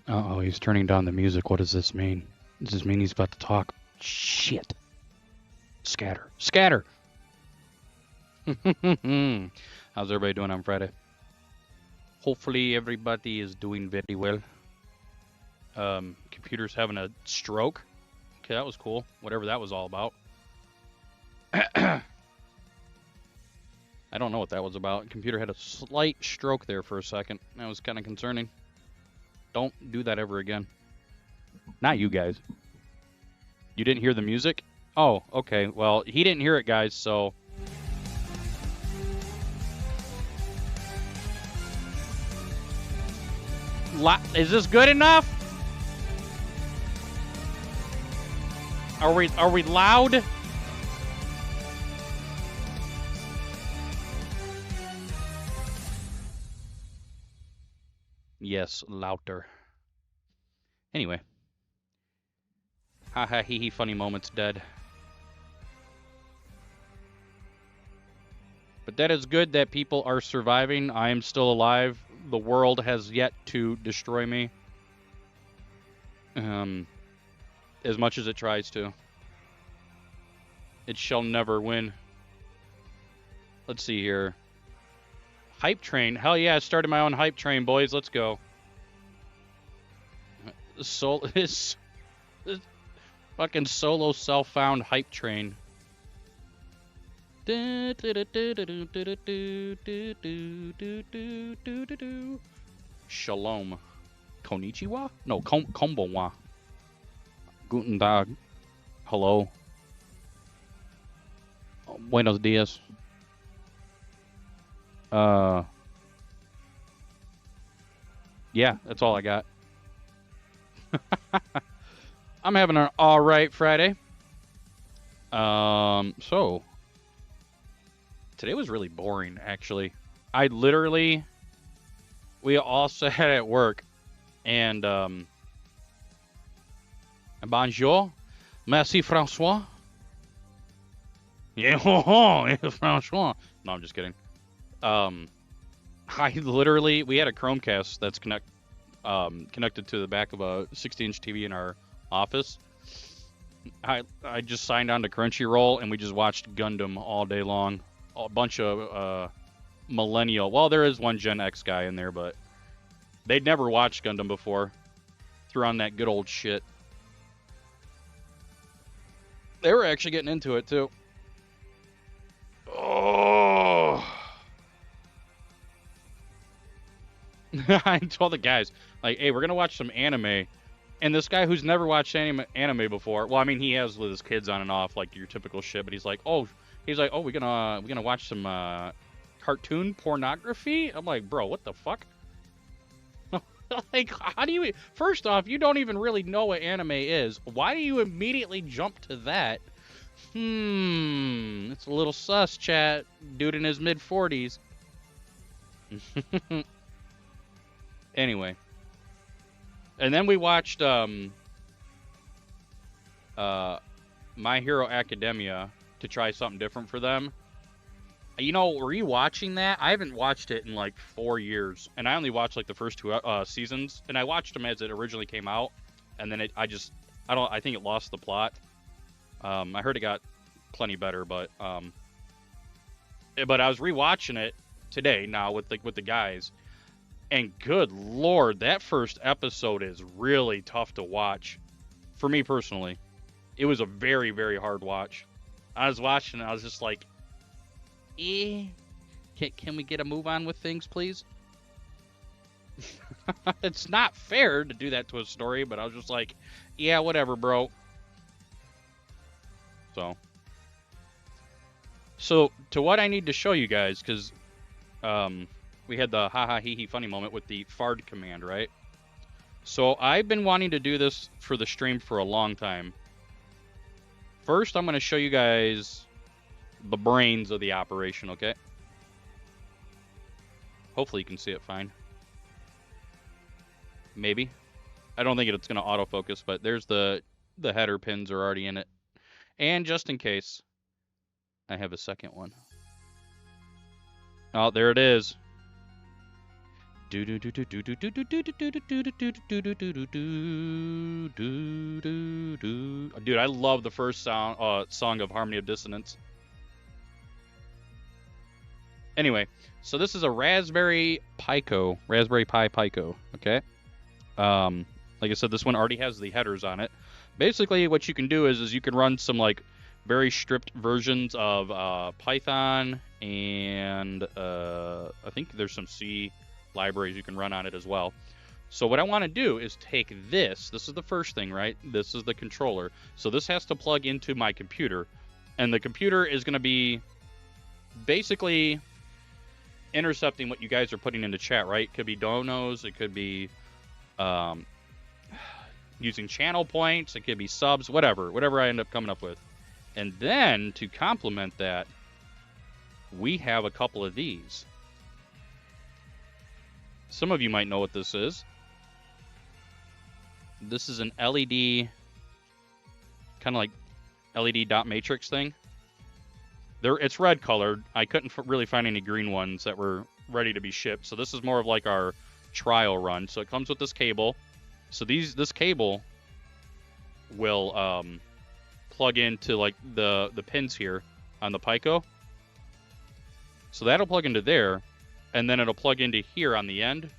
Uh-oh, he's turning down the music. What does this mean? Does this mean he's about to talk? Shit. Scatter. Scatter! How's everybody doing on Friday? Hopefully everybody is doing very well. Computer's having a stroke. Okay, that was cool. Whatever that was all about. I don't know what that was about. Computer had a slight stroke there for a second. That was kind of concerning. Don't do that ever again. Not you guys. You didn't hear the music? Oh, okay. Well, he didn't hear it, guys, so... Is this good enough? Are we loud? Yes, louder. Anyway. Haha, hee hee, funny moments dead. But that is good that people are surviving. I am still alive. The world has yet to destroy me. As much as it tries to. It shall never win. Let's see here. Hype train. Hell yeah, I started my own hype train, boys. Let's go. This fucking solo self-found hype train. Shalom. Konnichiwa? No, konbanwa. Guten Tag. Hello. Buenos dias. Yeah, that's all I got. I'm having an alright Friday. So today was really boring, actually. We all sat at work, and bonjour, merci François. Yeah, François. No, I'm just kidding. We had a Chromecast that's connected to the back of a 60-inch TV in our office. I just signed on to Crunchyroll, and we just watched Gundam all day long. A bunch of millennial. Well, there is one Gen X guy in there, but they'd never watched Gundam before. Threw on that good old shit. They were actually getting into it too. Oh. I told the guys, like, hey, we're gonna watch some anime. And this guy who's never watched anime before, well, I mean, he has with his kids on and off, like your typical shit, but he's like, we're gonna watch some cartoon pornography. I'm like, bro, what the fuck? Like, how do you? First off, you don't even really know what anime is. Why do you immediately jump to that? It's a little sus, chat. Dude in his mid-40s. Anyway. And then we watched My Hero Academia to try something different for them. You know, rewatching that, I haven't watched it in like 4 years, and I only watched like the first 2 seasons, and I watched them as it originally came out, and then I think it lost the plot. I heard it got plenty better, but I was rewatching it today now with the guys. And good lord, that first episode is really tough to watch. For me personally. It was a very, very hard watch. I was watching and I was just like, can we get a move on with things, please? It's not fair to do that to a story, but I was just like, yeah, whatever, bro. So, to what I need to show you guys, because we had the haha hee hee funny moment with the fard command, right? So I've been wanting to do this for the stream for a long time. First, I'm going to show you guys the brains of the operation, okay? Hopefully you can see it fine. Maybe. I don't think it's going to autofocus, but there's the header pins are already in it. And just in case, I have a second one. Oh, there it is. Dude, I love the first song of Harmony of Dissonance. Anyway, so this is a Raspberry Pi Pico, okay? Like I said, this one already has the headers on it. Basically, what you can do is you can run some like very stripped versions of Python, and I think there's some C libraries you can run on it as well. So what I want to do is take this. This is the first thing, right? This is the controller. So this has to plug into my computer, and the computer is going to be basically intercepting what you guys are putting into chat, right? It could be donos, it could be using channel points, it could be subs, whatever I end up coming up with. And then to complement that, we have a couple of these. Some of you might know what this is. This is an LED, kind of like LED dot matrix thing. It's red colored. I couldn't really find any green ones that were ready to be shipped. So this is more of like our trial run. So it comes with this cable. So this cable will plug into like the pins here on the Pico. So that'll plug into there, and then it'll plug into here on the end.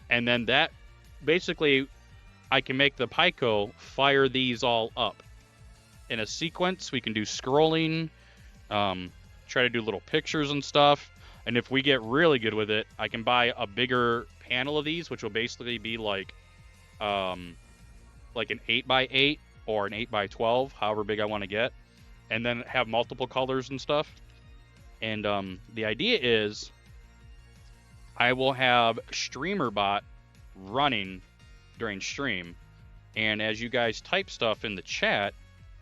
And then that basically I can make the Pico fire these all up in a sequence. We can do scrolling. Try to do little pictures and stuff, and if we get really good with it, I can buy a bigger panel of these, which will basically be like an 8x8 or an 8x12, however big I want to get, and then have multiple colors and stuff. And the idea is I will have StreamerBot running during stream, and as you guys type stuff in the chat,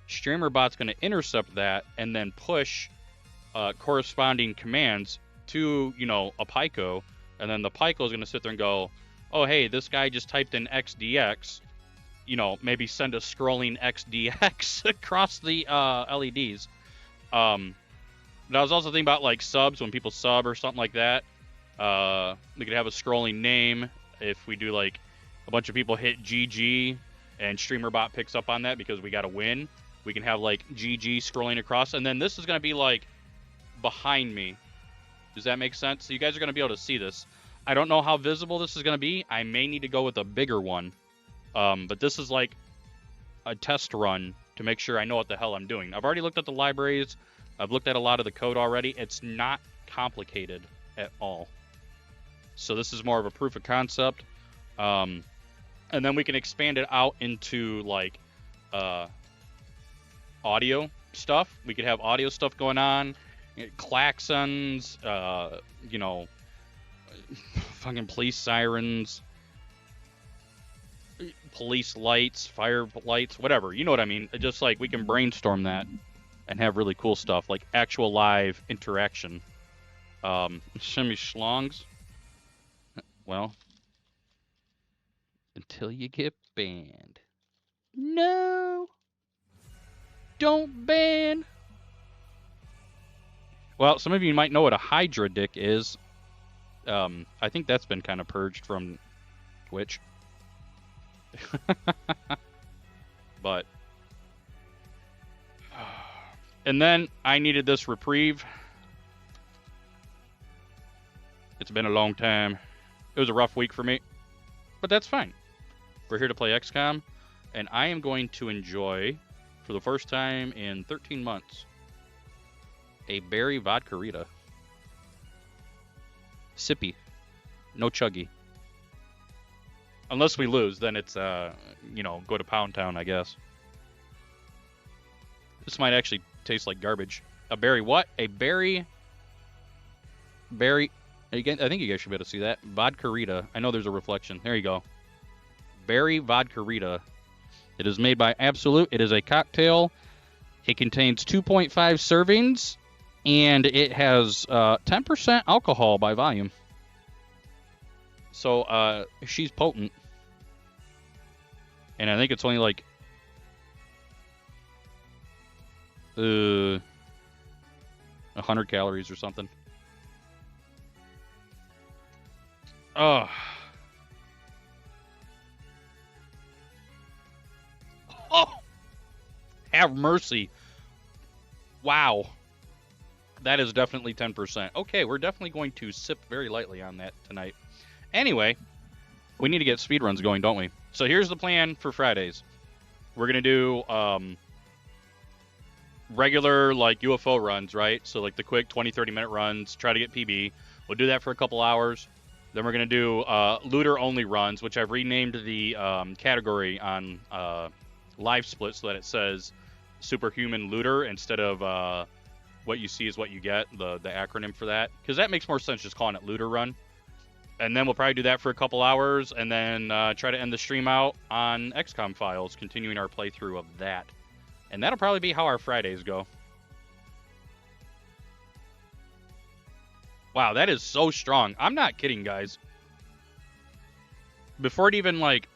StreamerBot's going to intercept that and then push corresponding commands to, a Pico, and then the Pico is going to sit there and go, oh, hey, this guy just typed in XDX, maybe send a scrolling XDX across the LEDs. But I was also thinking about like subs, when people sub or something like that. We could have a scrolling name if we do like a bunch of people hit GG and StreamerBot picks up on that because we got a win. We can have like GG scrolling across, and then this is going to be like behind me. Does that make sense? So you guys are going to be able to see this. I don't know how visible this is going to be. I may need to go with a bigger one. But this is like a test run to make sure I know what the hell I'm doing. I've already looked at the libraries. I've looked at a lot of the code already. It's not complicated at all. So this is more of a proof of concept. And then we can expand it out into like audio stuff. We could have audio stuff going on, klaxons, fucking police sirens, police lights, fire lights, whatever. You know what I mean? Just like we can brainstorm that and have really cool stuff, like actual live interaction. Shimmy schlongs. Well, until you get banned. No! Don't ban! Well, some of you might know what a Hydra dick is. I think that's been kind of purged from Twitch. But... And then I needed this reprieve. It's been a long time. It was a rough week for me. But that's fine. We're here to play XCOM. And I am going to enjoy, for the first time in 13 months, a berry vodka Rita. Sippy. No chuggy. Unless we lose, then it's, go to Pound Town, I guess. This might actually taste like garbage. A berry what? A berry... Again, I think you guys should be able to see that. Vodka Rita. I know there's a reflection. There you go. Berry vodka Rita. It is made by Absolute. It is a cocktail. It contains 2.5 servings, and it has 10% alcohol by volume. So she's potent. And I think it's only like 100 calories or something. Oh. Oh! Have mercy. Wow. That is definitely 10%. Okay, we're definitely going to sip very lightly on that tonight. Anyway, we need to get speedruns going, don't we? So here's the plan for Fridays. We're going to do regular like UFO runs, right? So like the quick 20, 30-minute runs, try to get PB. We'll do that for a couple hours. Then we're going to do looter-only runs, which I've renamed the category on Live Split so that it says Superhuman Looter instead of what you see is what you get, the acronym for that. Because that makes more sense just calling it Looter Run. And then we'll probably do that for a couple hours and then try to end the stream out on XCOMFiles, continuing our playthrough of that. And that'll probably be how our Fridays go. Wow, that is so strong. I'm not kidding, guys. Before it even, like,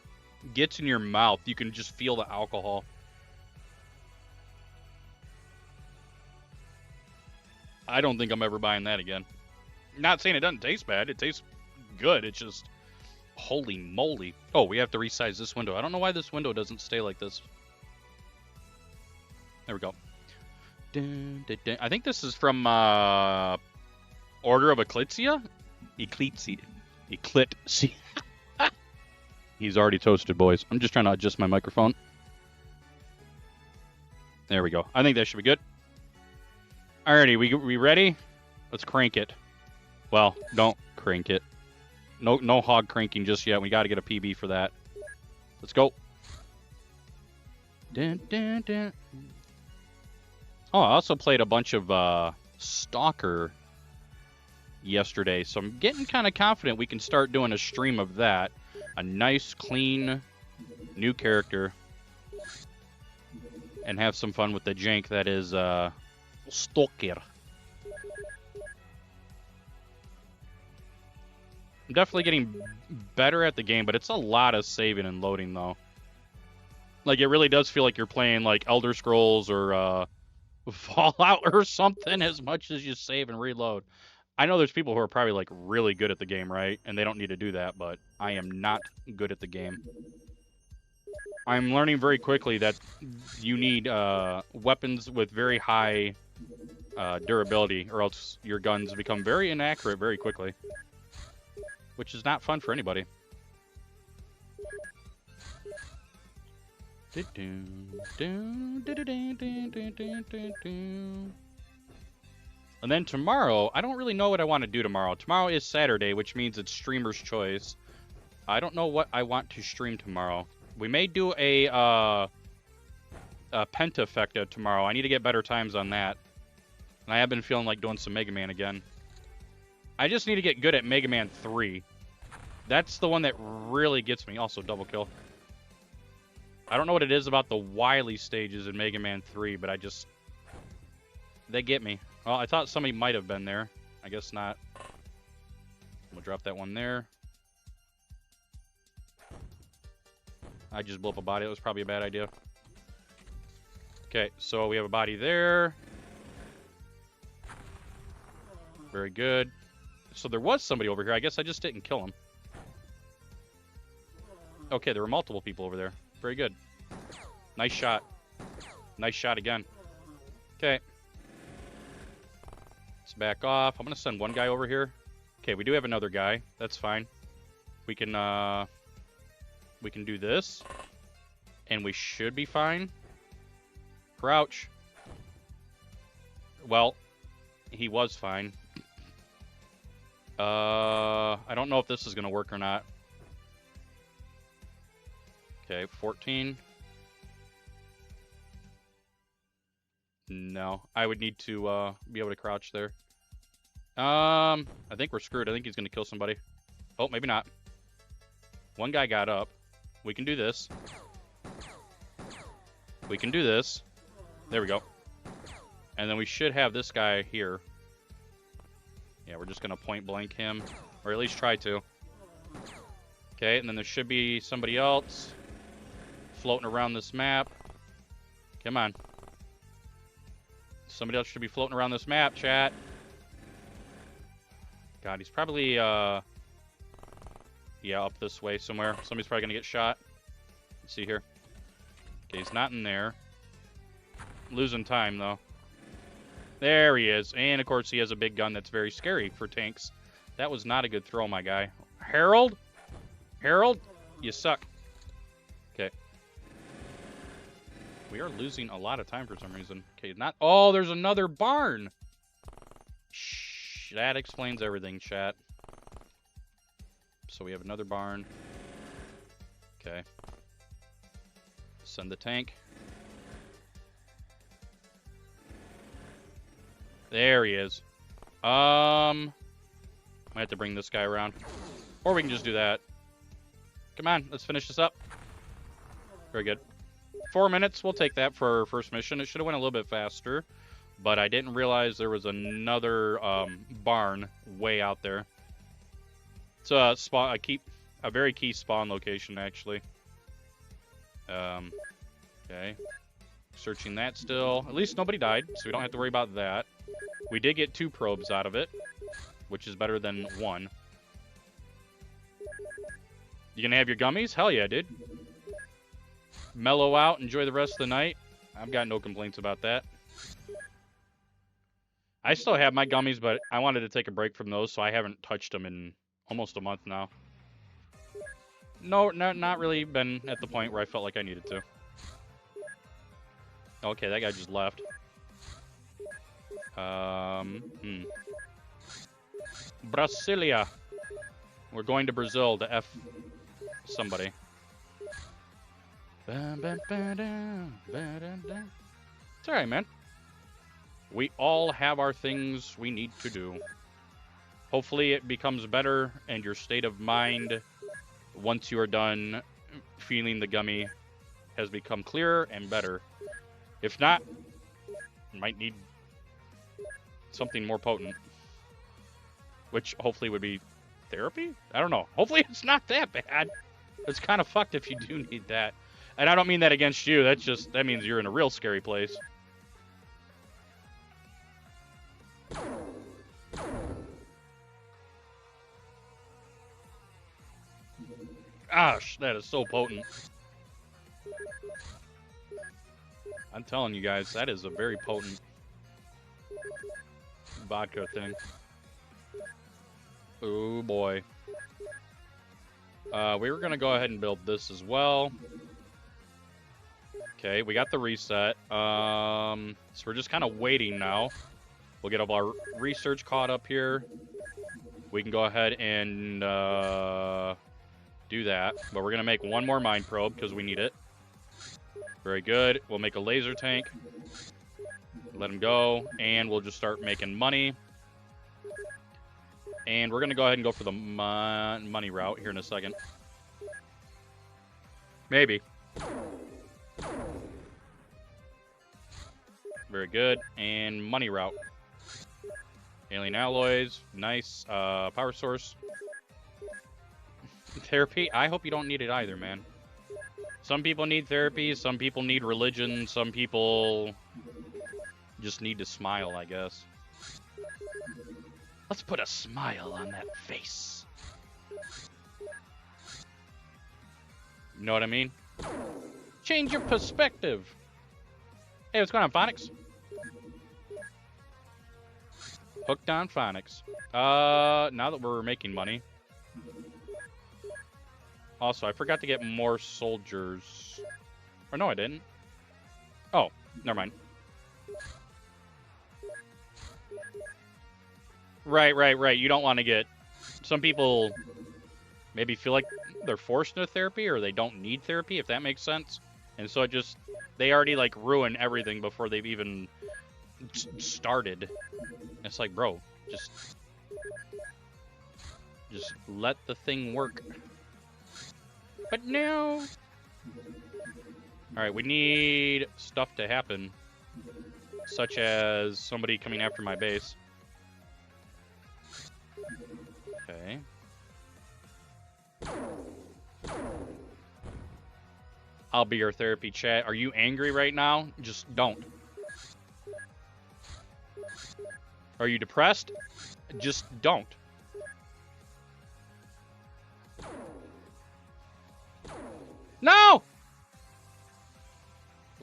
gets in your mouth, you can just feel the alcohol. I don't think I'm ever buying that again. Not saying it doesn't taste bad. It tastes good. It's just, holy moly. Oh, we have to resize this window. I don't know why this window doesn't stay like this. There we go. Dun, dun, dun. I think this is from Order of Eclipsia? Eclipsia. He's already toasted, boys. I'm just trying to adjust my microphone. There we go. I think that should be good. Alrighty, we ready? Let's crank it. Well, don't crank it. No hog cranking just yet. We got to get a PB for that. Let's go. Dun, dun, dun. Oh, I also played a bunch of Stalker yesterday, so I'm getting kind of confident we can start doing a stream of that. A nice, clean, new character. And have some fun with the jank that is Stalker. I'm definitely getting better at the game, but it's a lot of saving and loading, though. Like, it really does feel like you're playing, like, Elder Scrolls or Fallout or something as much as you save and reload. I know there's people who are probably, like, really good at the game, right? And they don't need to do that, but I am not good at the game. I'm learning very quickly that you need weapons with very high durability, or else your guns become very inaccurate very quickly. Which is not fun for anybody. And then tomorrow, I don't really know what I want to do tomorrow. Tomorrow is Saturday, which means it's streamer's choice. I don't know what I want to stream tomorrow. We may do a Pentafecta tomorrow. I need to get better times on that. And I have been feeling like doing some Mega Man again. I just need to get good at Mega Man 3. That's the one that really gets me. Also, double kill. I don't know what it is about the Wily stages in Mega Man 3, but I just... they get me. Well, I thought somebody might have been there. I guess not. We'll drop that one there. I just blew up a body. That was probably a bad idea. Okay, so we have a body there. Very good. So there was somebody over here. I guess I just didn't kill him. Okay, there were multiple people over there. Very good. Nice shot. Nice shot again. Okay. Let's back off. I'm going to send one guy over here. Okay, we do have another guy. That's fine. We can do this. And we should be fine. Crouch. Well, he was fine. I don't know if this is going to work or not. Okay, 14. No, I would need to be able to crouch there. I think we're screwed. I think he's going to kill somebody. Oh, maybe not. One guy got up. We can do this. We can do this. There we go. And then we should have this guy here. Yeah, we're just going to point blank him. Or at least try to. Okay, and then there should be somebody else floating around this map. Come on. Somebody else should be floating around this map, chat. God, he's probably Yeah, up this way somewhere. Somebody's probably gonna get shot. Let's see here. Okay, he's not in there. Losing time, though. There he is. And, of course, he has a big gun that's very scary for tanks. That was not a good throw, my guy. Harold? Harold? You suck. Okay. We are losing a lot of time for some reason. Okay, not... Oh, there's another barn! Shh. That explains everything, chat. So we have another barn. Okay. Send the tank. There he is. I have to bring this guy around. Or we can just do that. Come on, let's finish this up. Very good. 4 minutes, we'll take that for our first mission. It should have went a little bit faster, but I didn't realize there was another barn way out there. It's a very key spawn location, actually. Okay. Searching that still. At least nobody died, so we don't have to worry about that. We did get 2 probes out of it, which is better than 1. You gonna have your gummies? Hell yeah, dude. Mellow out, enjoy the rest of the night. I've got no complaints about that. I still have my gummies, but I wanted to take a break from those, so I haven't touched them in almost a month now. No, not really been at the point where I felt like I needed to. Okay, that guy just left. Brasilia. We're going to Brazil to F somebody. It's alright, man. We all have our things we need to do. Hopefully it becomes better and your state of mind once you are done feeling the gummy has become clearer and better. If not, you might need something more potent. Which hopefully would be therapy? I don't know. Hopefully it's not that bad. It's kind of fucked if you do need that. And I don't mean that against you. That means you're in a real scary place. Gosh, that is so potent. I'm telling you guys, that is a very potent vodka thing. Oh boy. We were gonna go ahead and build this as well. Okay, we got the reset. So we're just kind of waiting now. We'll get all our research caught up here. We can go ahead and do that. But we're gonna make one more mine probe because we need it. Very good. We'll make a laser tank. Let him go, and we'll just start making money. And we're gonna go ahead and go for the money route here in a second. Maybe. Very good. And money route. Alien alloys. Nice. Power source. Therapy. I hope you don't need it either, man. Some people need therapy. Some people need religion. Some people just need to smile, I guess. Let's put a smile on that face. You know what I mean? Change your perspective. Hey, what's going on, Phonics? Hooked on Phonics. Now that we're making money. Also, I forgot to get more soldiers. Or no, I didn't. Oh, never mind. Right. You don't want to get... Some people maybe feel like they're forced into therapy or they don't need therapy, if that makes sense. And so it just... They already, like, ruin everything before they've even started. It's like, bro, just let the thing work. But no. Alright, we need stuff to happen. Such as somebody coming after my base. Okay. I'll be your therapy, chat. Are you angry right now? Just don't. Are you depressed? Just don't. No!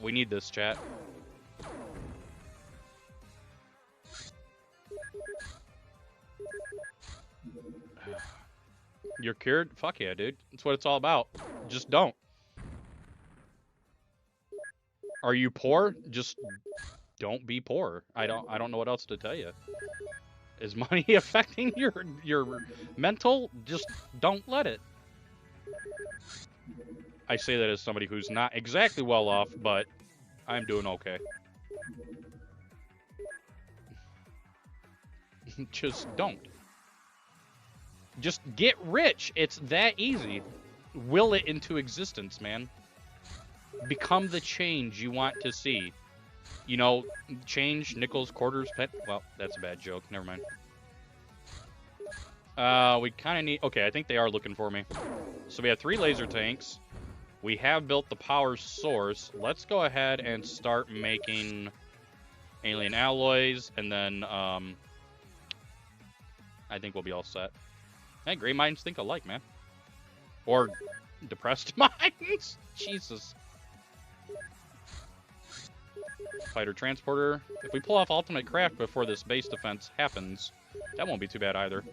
We need this, chat. You're cured? Fuck yeah, dude. That's what it's all about. Just don't. Are you poor? Just don't be poor. I don't know what else to tell you. Is money affecting your mental? Just don't let it. I say that as somebody who's not exactly well off, but I'm doing okay. Just don't. Just get rich. It's that easy. Will it into existence, man. Become the change you want to see. You know, change, nickels, quarters, pet. Well, that's a bad joke. Never mind. We kind of need... Okay, I think they are looking for me. So we have 3 laser tanks. We have built the power source. Let's go ahead and start making alien alloys, and then I think we'll be all set. Hey, gray minds think alike, man. Or depressed minds. Jesus. Fighter transporter. If we pull off ultimate craft before this base defense happens, that won't be too bad either.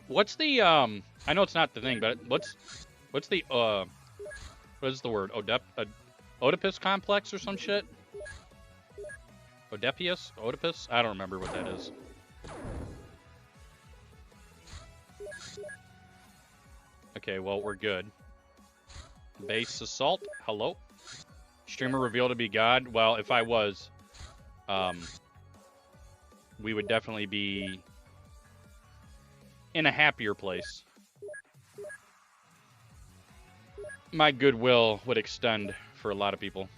What's the I know it's not the thing, but what's the what is the word? Oedipus complex or some shit? Oedipus? I don't remember what that is. Okay, well, we're good. Base assault. Hello? Streamer revealed to be God. Well, if I was, we would definitely be in a happier place. My goodwill would extend for a lot of people.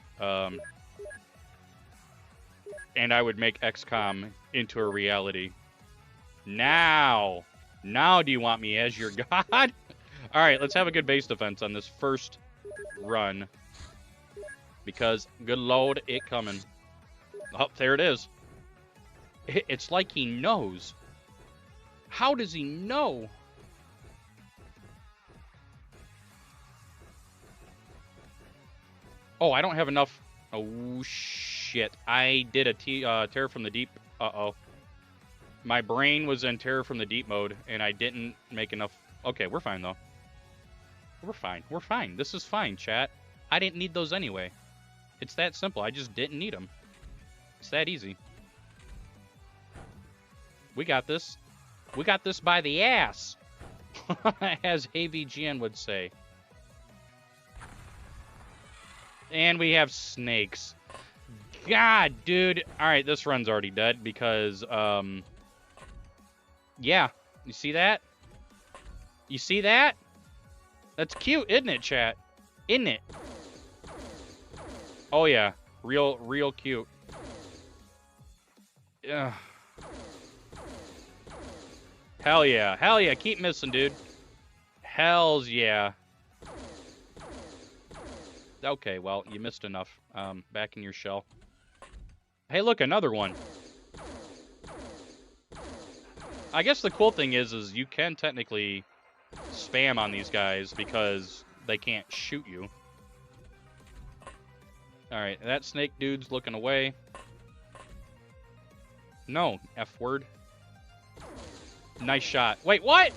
And I would make XCOM into a reality. Now do you want me as your god? All right, let's have a good base defense on this first run. Because, good lord, it coming. Oh, there it is. It's like he knows. How does he know? Oh, I don't have enough. Oh, shit. I did a Terror from the Deep. Uh-oh. My brain was in Terror from the Deep mode, and I didn't make enough. Okay, we're fine, though. We're fine. We're fine. This is fine, chat. I didn't need those anyway. It's that simple. I just didn't need them. It's that easy. We got this. We got this by the ass, as AVGN would say. And we have snakes. God, dude. All right, this run's already dead because, yeah. You see that? You see that? That's cute, isn't it, chat? Isn't it? Oh, yeah. Real cute. Yeah. Hell yeah. Hell yeah. Keep missing, dude. Hells yeah. Okay, well, you missed enough. Back in your shell. Hey, look, another one. I guess the cool thing is you can technically spam on these guys because they can't shoot you. Alright, that snake dude's looking away. No, F word. Nice shot. Wait, what?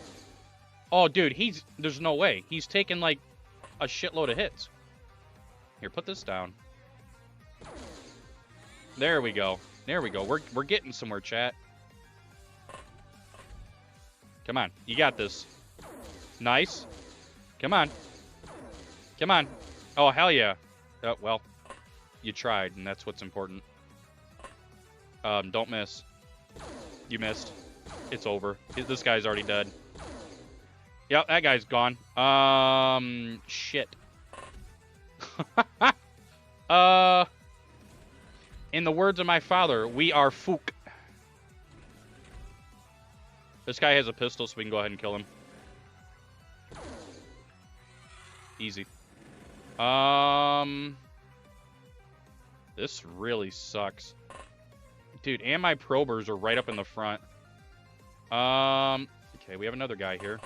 Oh, dude, there's no way. He's taking, like, a shitload of hits. Here, put this down. There we go. There we go. We're getting somewhere, chat. Come on. You got this. Nice. Come on. Come on. Oh, hell yeah. Oh, well, you tried, and that's what's important. Don't miss. You missed. It's over. This guy's already dead. Yep, that guy's gone. Shit. In the words of my father, we are fook. This guy has a pistol, so we can go ahead and kill him. Easy. This really sucks. Dude, and my probers are right up in the front. Okay, we have another guy here.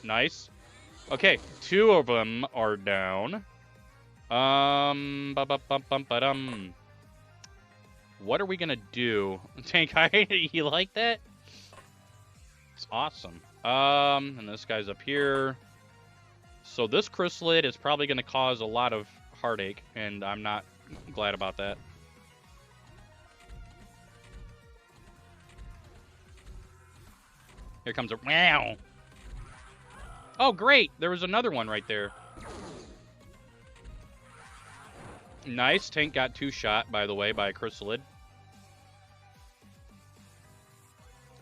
Nice. Okay, 2 of them are down. What are we gonna do? Tank, you like that? It's awesome. And this guy's up here. So this chrysalid is probably gonna cause a lot of heartache, and I'm not glad about that. Here comes a wow. Oh, great! There was another one right there. Nice. Tank got 2 shot, by the way, by a chrysalid.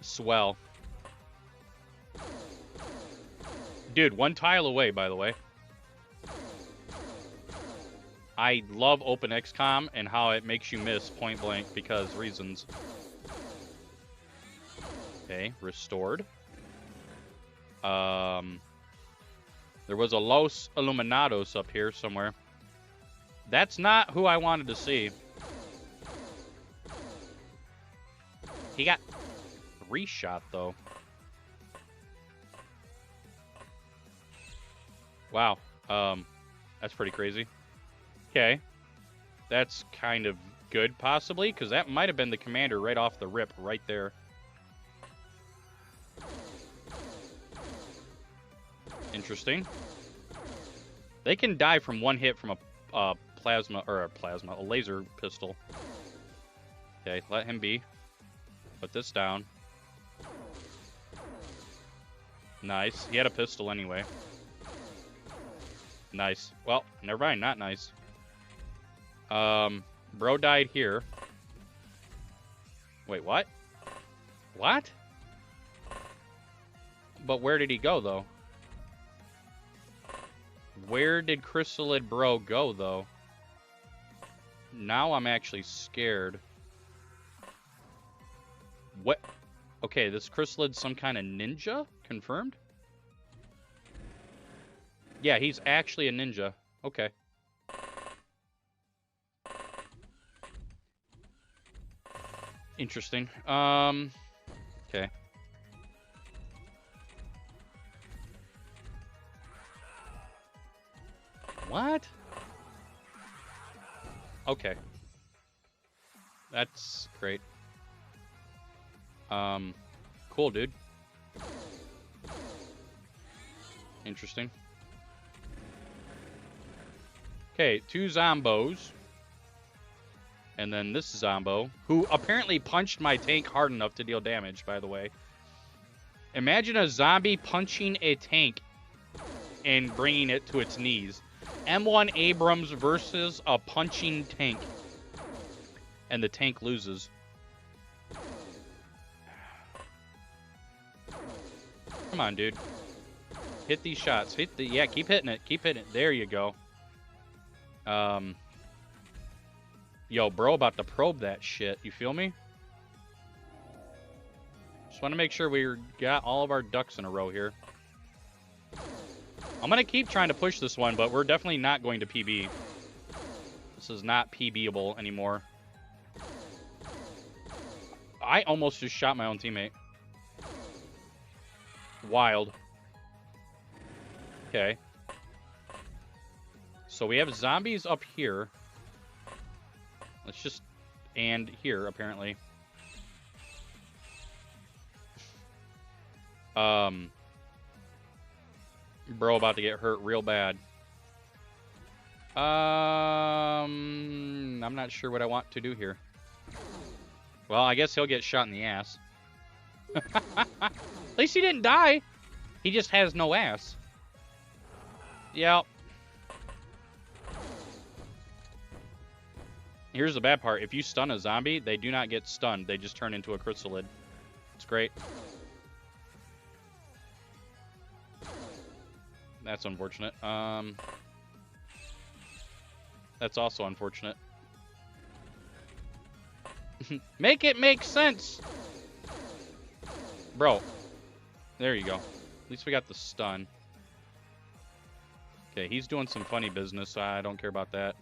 Swell. Dude, 1 tile away, by the way. I love open XCOM and how it makes you miss point blank because reasons. Okay, restored. There was a Los Illuminados up here somewhere. That's not who I wanted to see. He got 3 shot, though. Wow. That's pretty crazy. Okay. That's kind of good, possibly, because that might have been the commander right off the rip right there. Interesting. They can die from 1 hit from a laser pistol. Okay, let him be. Put this down. Nice. He had a pistol anyway. Nice. Well, never mind, not nice. Bro died here. Wait, what? What? But where did he go, though? Where did Chrysalid Bro go, though? Now I'm actually scared. What? Okay, this Chrysalid's some kind of ninja? Confirmed? Yeah, he's actually a ninja. Okay. Interesting. Okay. What? Okay. That's great. Cool, dude. Interesting. Okay, 2 zombos. And then this zombo, who apparently punched my tank hard enough to deal damage, by the way. Imagine a zombie punching a tank and bringing it to its knees. M1 Abrams versus a punching tank. And the tank loses. Come on, dude. Hit these shots. Yeah, keep hitting it. Keep hitting it. There you go. Yo, bro, about to probe that shit. You feel me? Just want to make sure we got all of our ducks in a row here. I'm going to keep trying to push this one, but we're definitely not going to PB. This is not PB-able anymore. I almost just shot my own teammate. Wild. Okay. So we have zombies up here. Let's just... And here, apparently. Bro about to get hurt real bad. I'm not sure what I want to do here. Well, I guess he'll get shot in the ass. At least he didn't die. He just has no ass. Yep. Here's the bad part. If you stun a zombie, they do not get stunned. They just turn into a chrysalid. It's great. That's unfortunate. That's also unfortunate. Make it make sense! Bro. There you go. At least we got the stun. Okay, he's doing some funny business, so I don't care about that.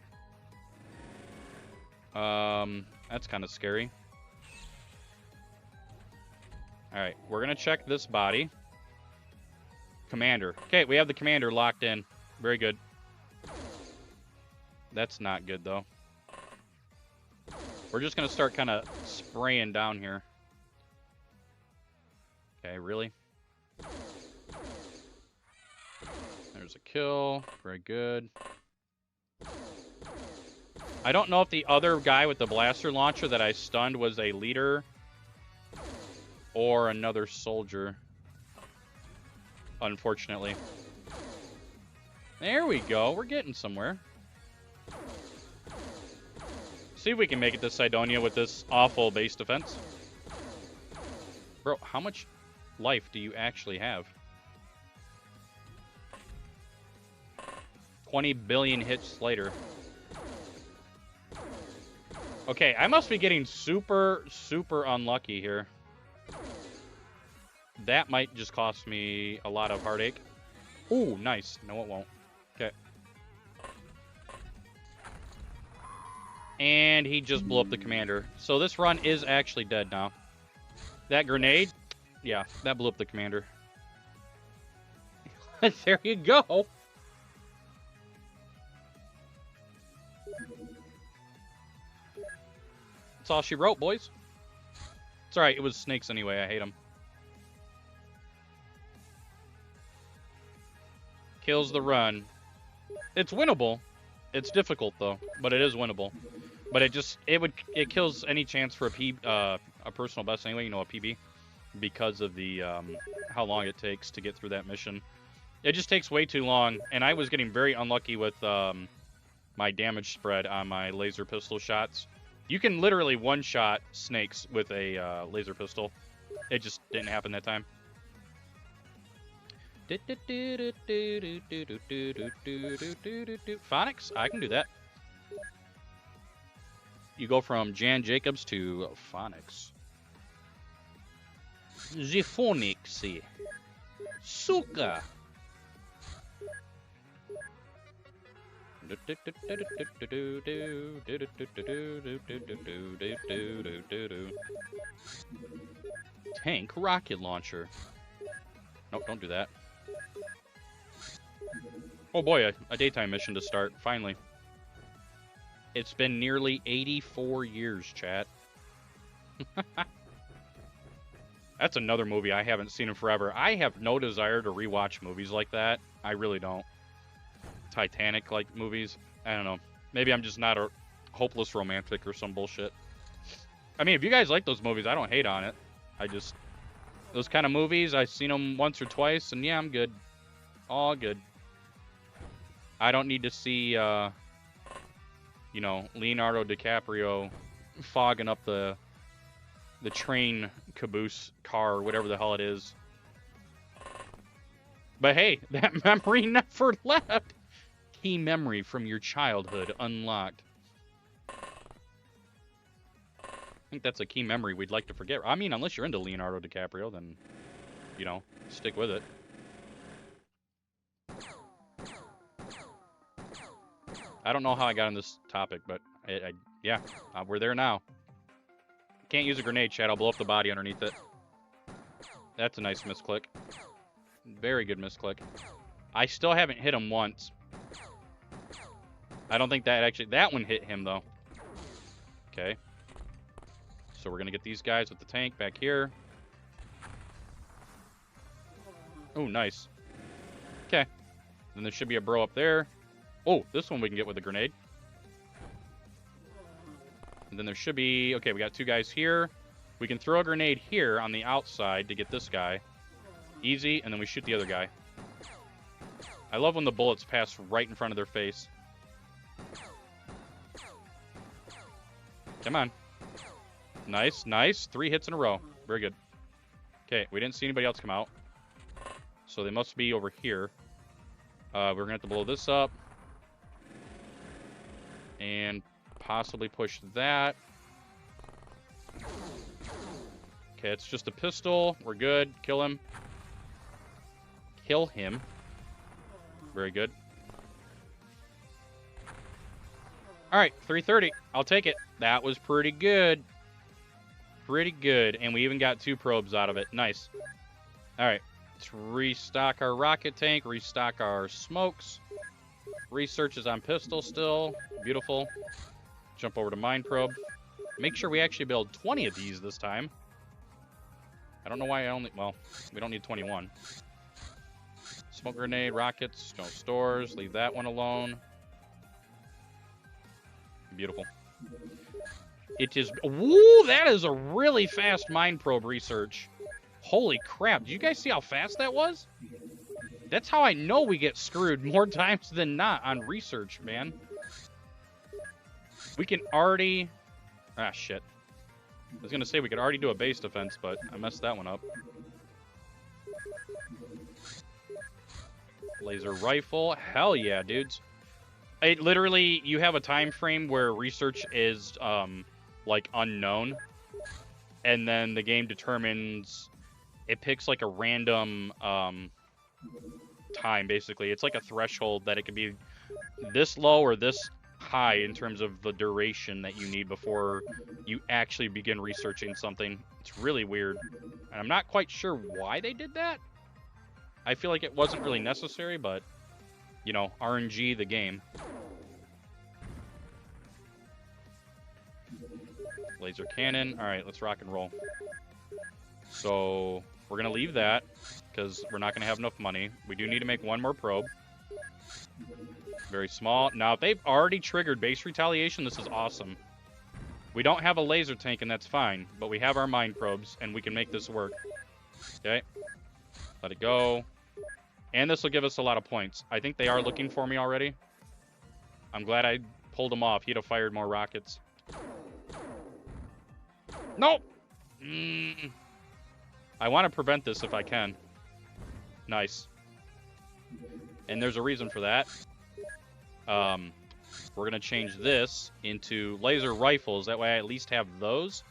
That's kind of scary. All right, we're going to check this body. Commander. Okay, we have the commander locked in. Very good. That's not good, though. We're just going to start kind of spraying down here. Okay, really? There's a kill. Very good. I don't know if the other guy with the blaster launcher that I stunned was a leader or another soldier. Unfortunately. There we go. We're getting somewhere. See if we can make it to Cydonia with this awful base defense. Bro, how much life do you actually have? 20 billion hits later. Okay, I must be getting super, super unlucky here. That might just cost me a lot of heartache. Ooh, nice. No, it won't. Okay. And he just blew up the commander. So this run is actually dead now. That grenade, yeah, that blew up the commander. There you go. That's all she wrote, boys. It's alright, it was snakes anyway. I hate them. Kills the run. It's winnable. It's difficult though, but it is winnable. But it kills any chance for a personal best anyway, you know, a PB, because of the how long it takes to get through that mission. It just takes way too long, and I was getting very unlucky with my damage spread on my laser pistol shots. You can literally one-shot snakes with a laser pistol. It just didn't happen that time. Phonics? I can do that. You go from Jan Jacobs to Phonics. The Phonics. Suka. Tank rocket launcher. Nope, don't do that. Oh boy, a daytime mission to start, finally. It's been nearly 84 years, chat. That's another movie I haven't seen in forever. I have no desire to rewatch movies like that. I really don't. Titanic-like movies. I don't know. Maybe I'm just not a hopeless romantic or some bullshit. I mean, if you guys like those movies, I don't hate on it. Those kind of movies, I've seen them once or twice, and yeah, I'm good. All good. I don't need to see, you know, Leonardo DiCaprio fogging up the train caboose car, or whatever the hell it is. But hey, that memory never left. Key memory from your childhood unlocked. I think that's a key memory we'd like to forget. I mean, unless you're into Leonardo DiCaprio, then, you know, stick with it. I don't know how I got on this topic, but yeah, we're there now. Can't use a grenade, chat. I'll blow up the body underneath it. That's a nice misclick. Very good misclick. I still haven't hit him once. I don't think that one hit him, though. Okay. So we're going to get these guys with the tank back here. Oh, nice. Okay. Then there should be a bro up there. Oh, this one we can get with a grenade. And then there should be... Okay, we got two guys here. We can throw a grenade here on the outside to get this guy. Easy, and then we shoot the other guy. I love when the bullets pass right in front of their face. Come on. Nice, nice. 3 hits in a row. Very good. Okay, we didn't see anybody else come out. So they must be over here. We're going to have to blow this up. And possibly push that. Okay, it's just a pistol. We're good. Kill him. Kill him. Very good. All right, 330. I'll take it. That was pretty good. pretty good, and we even got 2 probes out of it. Nice. All right, let's restock our rocket tank, restock our smokes. Research is on pistol still. Beautiful. Jump over to mine probe. Make sure we actually build 20 of these this time. I don't know why I only... Well, we don't need 21. Smoke grenade, rockets, no stores. Leave that one alone. Beautiful. It is... Woo! That is a really fast mine probe research. Holy crap. Did you guys see how fast that was? That's how I know we get screwed more times than not on research, man. We can already... Ah, shit. I was going to say we could already do a base defense, but I messed that one up. Laser rifle. Hell yeah, dudes. It literally, you have a time frame where research is, like, unknown. And then the game determines... It picks, like, a random, time, basically. It's like a threshold that it could be this low or this high in terms of the duration that you need before you actually begin researching something. It's really weird. And I'm not quite sure why they did that. I feel like it wasn't really necessary, but, you know, RNG the game. Laser cannon. All right, let's rock and roll. So we're going to leave that because we're not going to have enough money. We do need to make 1 more probe. Very small. Now, if they've already triggered base retaliation, this is awesome. We don't have a laser tank, and that's fine. But we have our mine probes, and we can make this work. Okay. Let it go. And this will give us a lot of points. I think they are looking for me already. I'm glad I pulled him off. He'd have fired more rockets. Nope! I want to prevent this if I can. Nice. And there's a reason for that. We're going to change this into laser rifles. That way I at least have those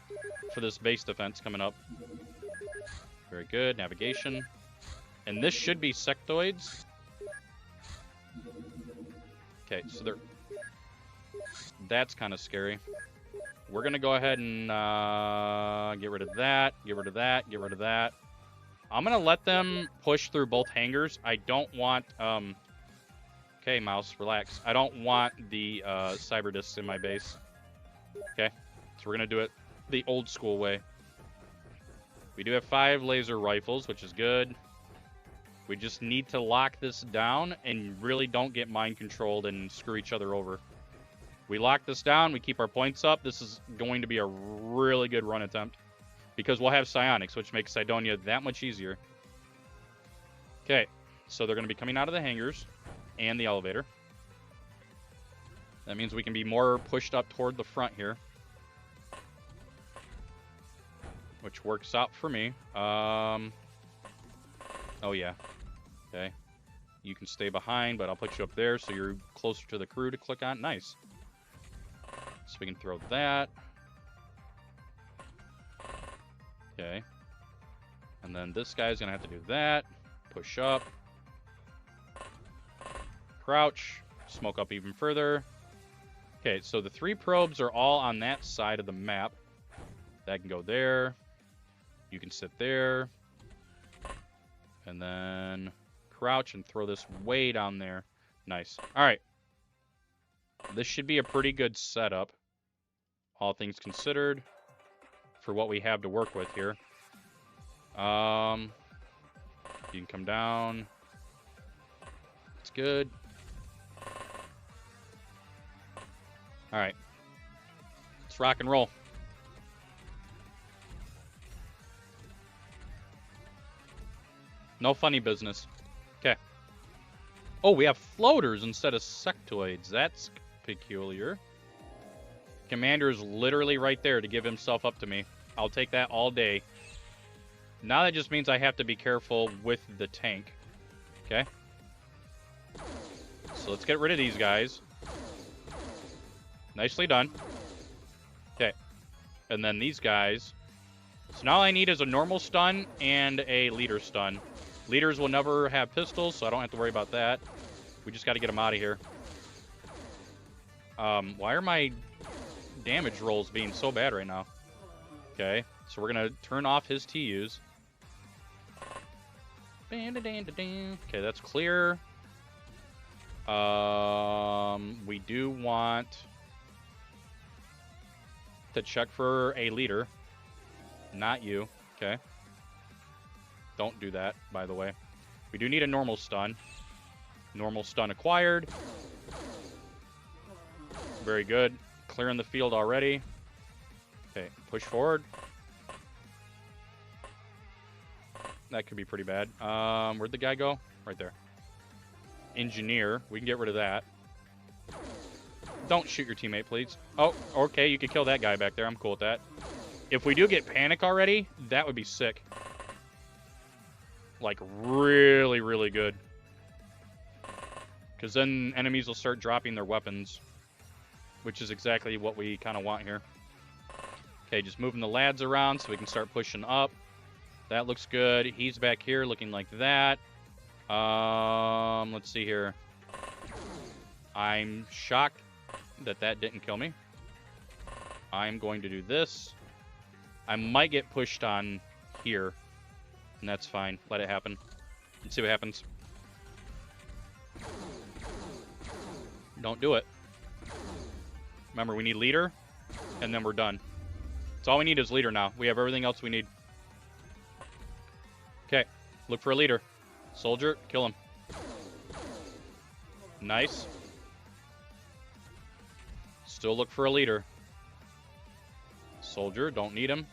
for this base defense coming up. Very good. Navigation. And this should be sectoids. Okay, so they're... That's kind of scary. We're going to go ahead and get rid of that, get rid of that, get rid of that. I'm going to let them push through both hangars. I don't want... Okay, mouse, relax. I don't want the cyber discs in my base. Okay, so we're going to do it the old school way. We do have 5 laser rifles, which is good. We just need to lock this down and really don't get mind controlled and screw each other over. We lock this down, we keep our points up. This is going to be a really good run attempt because we'll have psionics, which makes Cydonia that much easier. Okay, so they're going to be coming out of the hangars and the elevator. That means we can be more pushed up toward the front here, which works out for me. Oh, yeah. Okay. You can stay behind, but I'll put you up there so you're closer to the crew to click on. Nice. So we can throw that. Okay. And then this guy's going to have to do that. Push up. Crouch. Smoke up even further. Okay, so the 3 probes are all on that side of the map. That can go there. You can sit there. And then crouch and throw this way down there. Nice. All right. This should be a pretty good setup, all things considered, for what we have to work with here. You can come down. It's good. All right. Let's rock and roll. No funny business. Okay. Oh, we have floaters instead of sectoids. That's peculiar. Commander is literally right there to give himself up to me. I'll take that all day. Now that just means I have to be careful with the tank. Okay. So let's get rid of these guys. Nicely done. Okay. And then these guys. So now all I need is a normal stun and a leader stun. Leaders will never have pistols, so I don't have to worry about that. We just got to get them out of here. Why are my damage rolls being so bad right now? Okay, So we're going to turn off his TUs. Okay, that's clear. We do want to check for a leader. Not you. Okay. Don't do that, by the way. We do need a normal stun. Normal stun acquired. Very good. Clearing the field already. Okay, push forward. That could be pretty bad. Where'd the guy go? Right there. Engineer. We can get rid of that. Don't shoot your teammate, please. Oh, okay. You could kill that guy back there. I'm cool with that. If we do get panic already, that would be sick. Like, really, really good. Because then enemies will start dropping their weapons. Which is exactly what we kind of want here. Okay, just moving the lads around so we can start pushing up. That looks good. He's back here looking like that. Let's see here. I'm shocked that that didn't kill me. I'm going to do this. I might get pushed on here. And that's fine. Let it happen. Let's see what happens. Don't do it. Remember, we need leader, and then we're done. That's all we need is leader now. We have everything else we need. Okay, look for a leader. Soldier, kill him. Nice. Still look for a leader. Soldier, don't need him.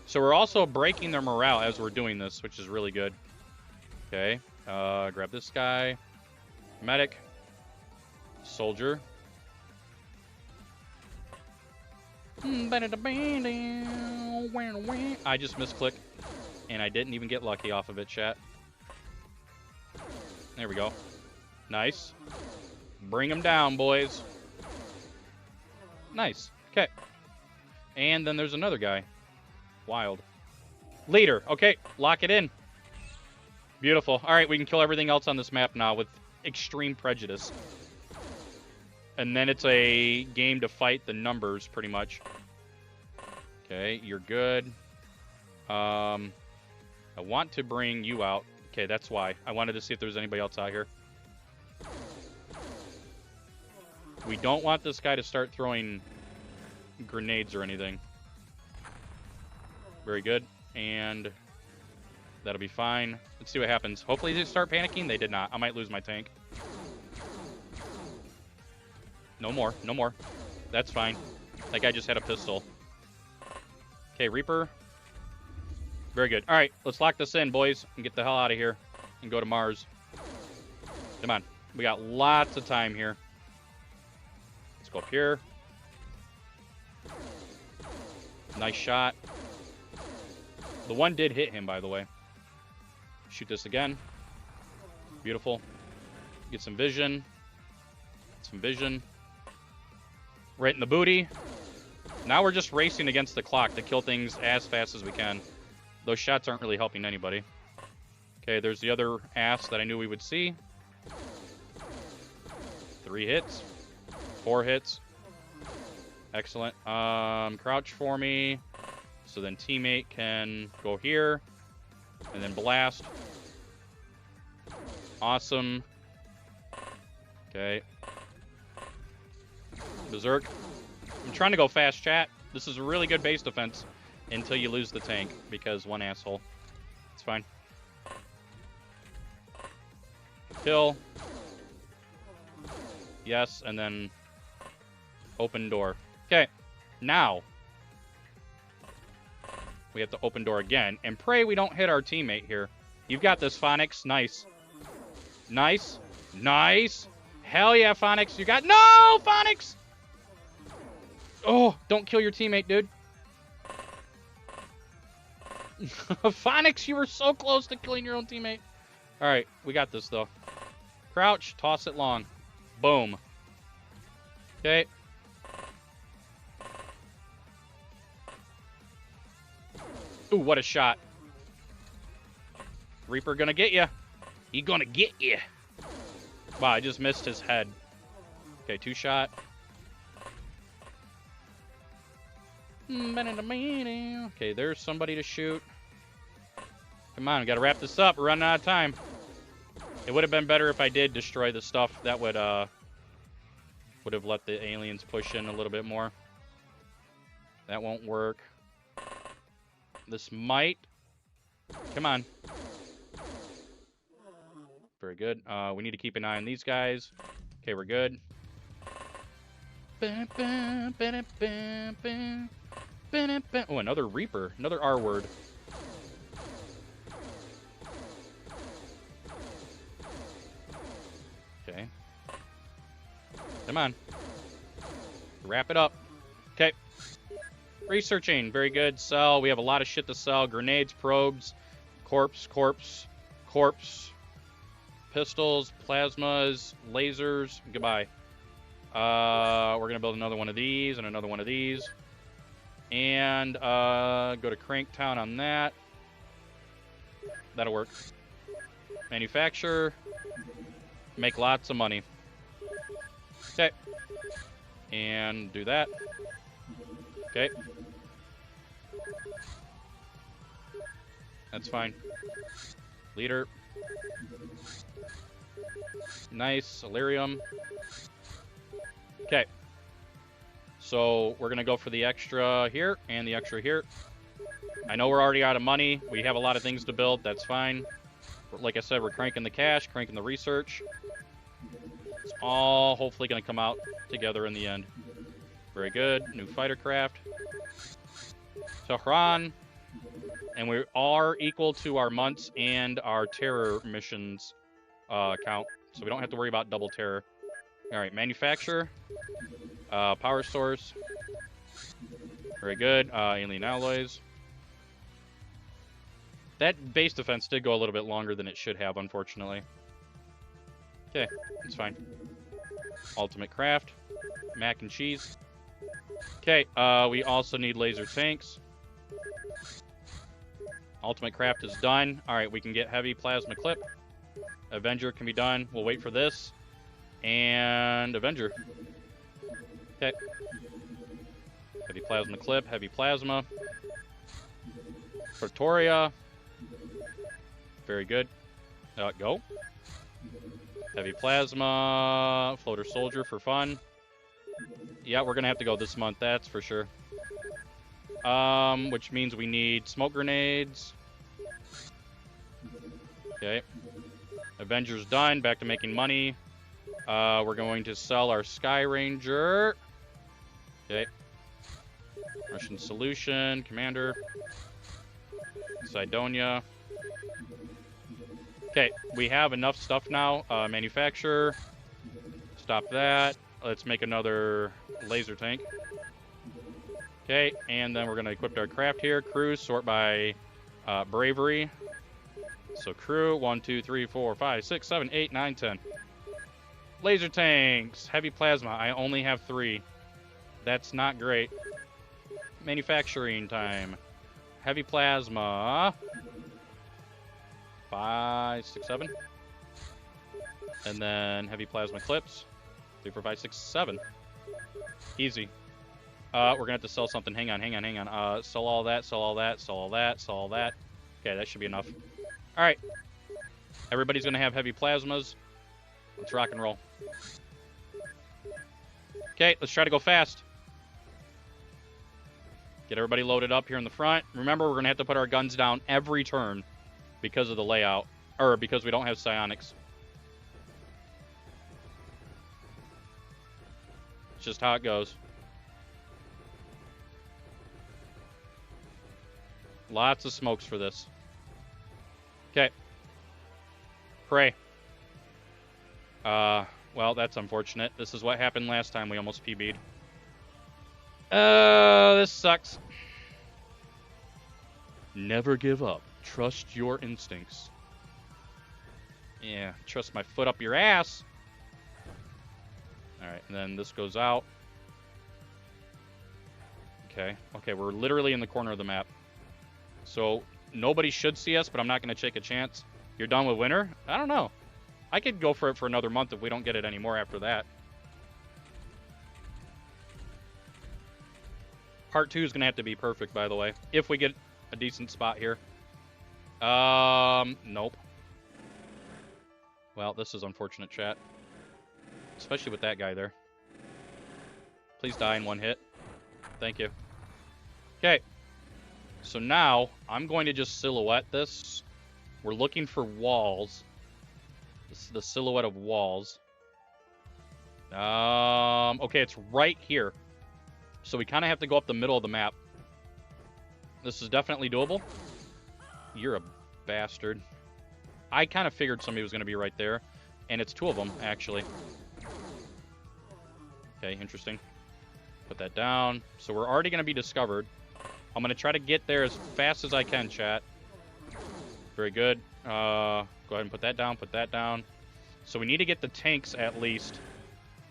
So we're also breaking their morale as we're doing this, which is really good. Okay, grab this guy. Medic. Soldier. I just misclicked, and I didn't even get lucky off of it, chat. There we go. Nice. Bring them down, boys. Nice. Okay. And then there's another guy. Wild. Leader. Okay, lock it in. Beautiful. All right, we can kill everything else on this map now with extreme prejudice. And then it's a game to fight the numbers, pretty much. Okay, you're good. I want to bring you out. Okay, that's why. I wanted to see if there's anybody else out here. We don't want this guy to start throwing grenades or anything. Very good. And that'll be fine. Let's see what happens. Hopefully they start panicking. They did not. I might lose my tank. No more. No more. That's fine. That guy just had a pistol. Okay, Reaper. Very good. All right, let's lock this in, boys, and get the hell out of here and go to Mars. Come on. We got lots of time here. Let's go up here. Nice shot. The one did hit him, by the way. Shoot this again. Beautiful. Get some vision. Some vision. Right in the booty. Now we're just racing against the clock to kill things as fast as we can. Those shots aren't really helping anybody. Okay, there's the other ass that I knew we would see. 3 hits. 4 hits. Excellent. Crouch for me. So then teammate can go here. And then blast. Awesome. Okay. Berserk. I'm trying to go fast, chat. This is a really good base defense until you lose the tank because one asshole. It's fine. Kill. Yes, and then open door. Okay, now we have to open door again and pray we don't hit our teammate here. You've got this, Phonics. Nice. Nice. Nice. Hell yeah, Phonics. You got... No, Phonics! Oh, don't kill your teammate, dude. Phonics, you were so close to killing your own teammate. All right, we got this, though. Crouch, toss it long. Boom. Okay. Ooh, what a shot. Reaper gonna get you. He gonna get you. Wow, I just missed his head. Okay, 2 shot. Okay, there's somebody to shoot. Come on, we gotta wrap this up. We're running out of time. It would have been better if I did destroy the stuff. That would have let the aliens push in a little bit more. That won't work. This might. Come on. Very good. We need to keep an eye on these guys. Okay, we're good. Oh, another Reaper. Another R word. Okay. Come on. Wrap it up. Okay. Researching. Very good. Sell. We have a lot of shit to sell. Grenades, probes, corpse, pistols, plasmas, lasers. Goodbye. We're going to build another one of these and another one of these. And go to Cranktown on that. That'll work. Manufacture. Make lots of money. Okay. And do that. Okay. That's fine. Leader. Nice. Illyrium. Okay. So we're going to go for the extra here and the extra here. I know we're already out of money. We have a lot of things to build. That's fine. Like I said, we're cranking the cash, cranking the research. It's all hopefully going to come out together in the end. Very good. New fighter craft. Tehran. And we are equal to our months and our terror missions count. So we don't have to worry about double terror. All right, manufacture. Power source. Very good. Alien alloys. That base defense did go a little bit longer than it should have, unfortunately. Okay, it's fine. Ultimate craft. Mac and cheese. Okay, we also need laser tanks. Ultimate craft is done. All right, we can get heavy plasma clip. Avenger can be done. We'll wait for this. And Avenger. Okay. Heavy plasma clip, heavy plasma. Pretoria. Very good. Go. Heavy plasma. Floater soldier for fun. Yeah, we're going to have to go this month, that's for sure. Which means we need smoke grenades. Okay. Avengers done. Back to making money. We're going to sell our Sky Ranger. Okay. Russian Solution. Commander. Sidonia. Okay, we have enough stuff now. Manufacture. Stop that. Let's make another laser tank. Okay, and then we're going to equip our craft here. Crew, sort by bravery. So crew, 1, 2, 3, 4, 5, 6, 7, 8, 9, 10. Laser tanks, heavy plasma. I only have 3. That's not great. Manufacturing time. Heavy plasma. 5, 6, 7. And then heavy plasma clips. 3, 4, 5, 6, 7. Easy. We're gonna have to sell something. Hang on. Sell all that, sell all that, sell all that, sell all that. Okay, that should be enough. All right. Everybody's gonna have heavy plasmas. Let's rock and roll. Okay, let's try to go fast. Get everybody loaded up here in the front. Remember, we're gonna have to put our guns down every turn because of the layout, or because we don't have psionics. It's just how it goes. Lots of smokes for this. Okay. Pray. Well, that's unfortunate. This is what happened last time we almost PB'd. This sucks. Never give up. Trust your instincts. Yeah, trust my foot up your ass. Alright, and then this goes out. Okay, we're literally in the corner of the map. So, nobody should see us, but I'm not going to take a chance. You're done with winter? I don't know. I could go for it for another month if we don't get it anymore after that. Part 2 is going to have to be perfect, by the way, if we get a decent spot here. Nope. Well, this is unfortunate, chat. Especially with that guy there. Please die in one hit. Thank you. Okay. So now, I'm going to just silhouette this. We're looking for walls. This is the silhouette of walls. Okay, it's right here. So we kind of have to go up the middle of the map. This is definitely doable. You're a bastard. I kind of figured somebody was going to be right there. And it's two of them, actually. Okay, interesting. Put that down. So we're already going to be discovered. I'm going to try to get there as fast as I can, chat. Very good. Go ahead and put that down, put that down. So we need to get the tanks, at least,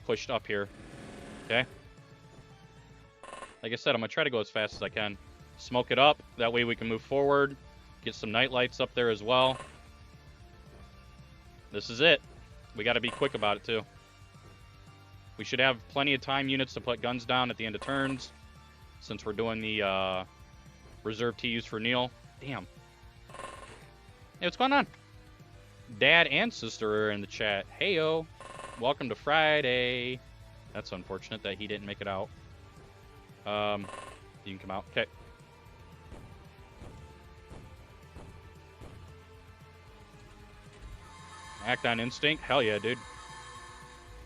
pushed up here. Okay? Like I said, I'm going to try to go as fast as I can. Smoke it up. That way we can move forward. Get some night lights up there as well. This is it. We got to be quick about it, too. We should have plenty of time units to put guns down at the end of turns, since we're doing the reserve TUs for Neil. Damn. Hey, what's going on? Dad and sister are in the chat. Heyo. Welcome to Friday. That's unfortunate that he didn't make it out. You can come out. Okay. Act on instinct? Hell yeah, dude.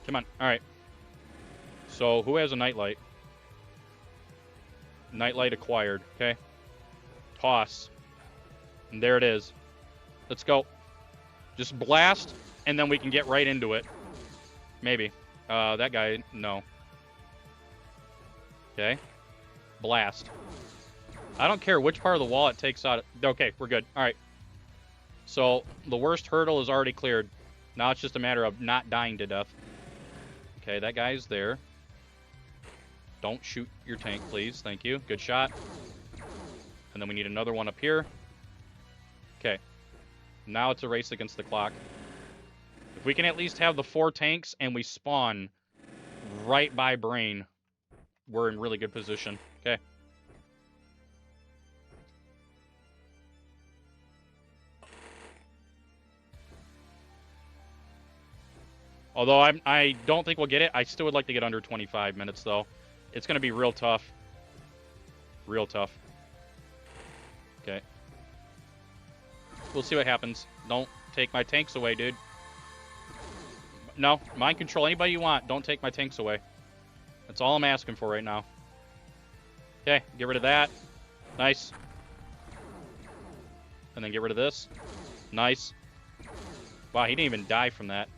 Come on. All right. So, who has a nightlight? Nightlight acquired. Okay. Toss. And there it is. Let's go. Just blast, and then we can get right into it. Maybe. That guy, no. Okay. Blast. I don't care which part of the wall it takes out. Okay, we're good. All right. So, the worst hurdle is already cleared. Now it's just a matter of not dying to death. Okay, that guy's there. Don't shoot your tank, please. Thank you. Good shot. And then we need another one up here. Okay. Now it's a race against the clock. If we can at least have the 4 tanks and we spawn right by Brain, we're in really good position. Okay. Although I don't think we'll get it. I still would like to get under 25 minutes, though. It's going to be real tough. Real tough. Okay. We'll see what happens. Don't take my tanks away, dude. No, mind control anybody you want. Don't take my tanks away. That's all I'm asking for right now. Okay, get rid of that. Nice. And then get rid of this. Nice. Wow, he didn't even die from that.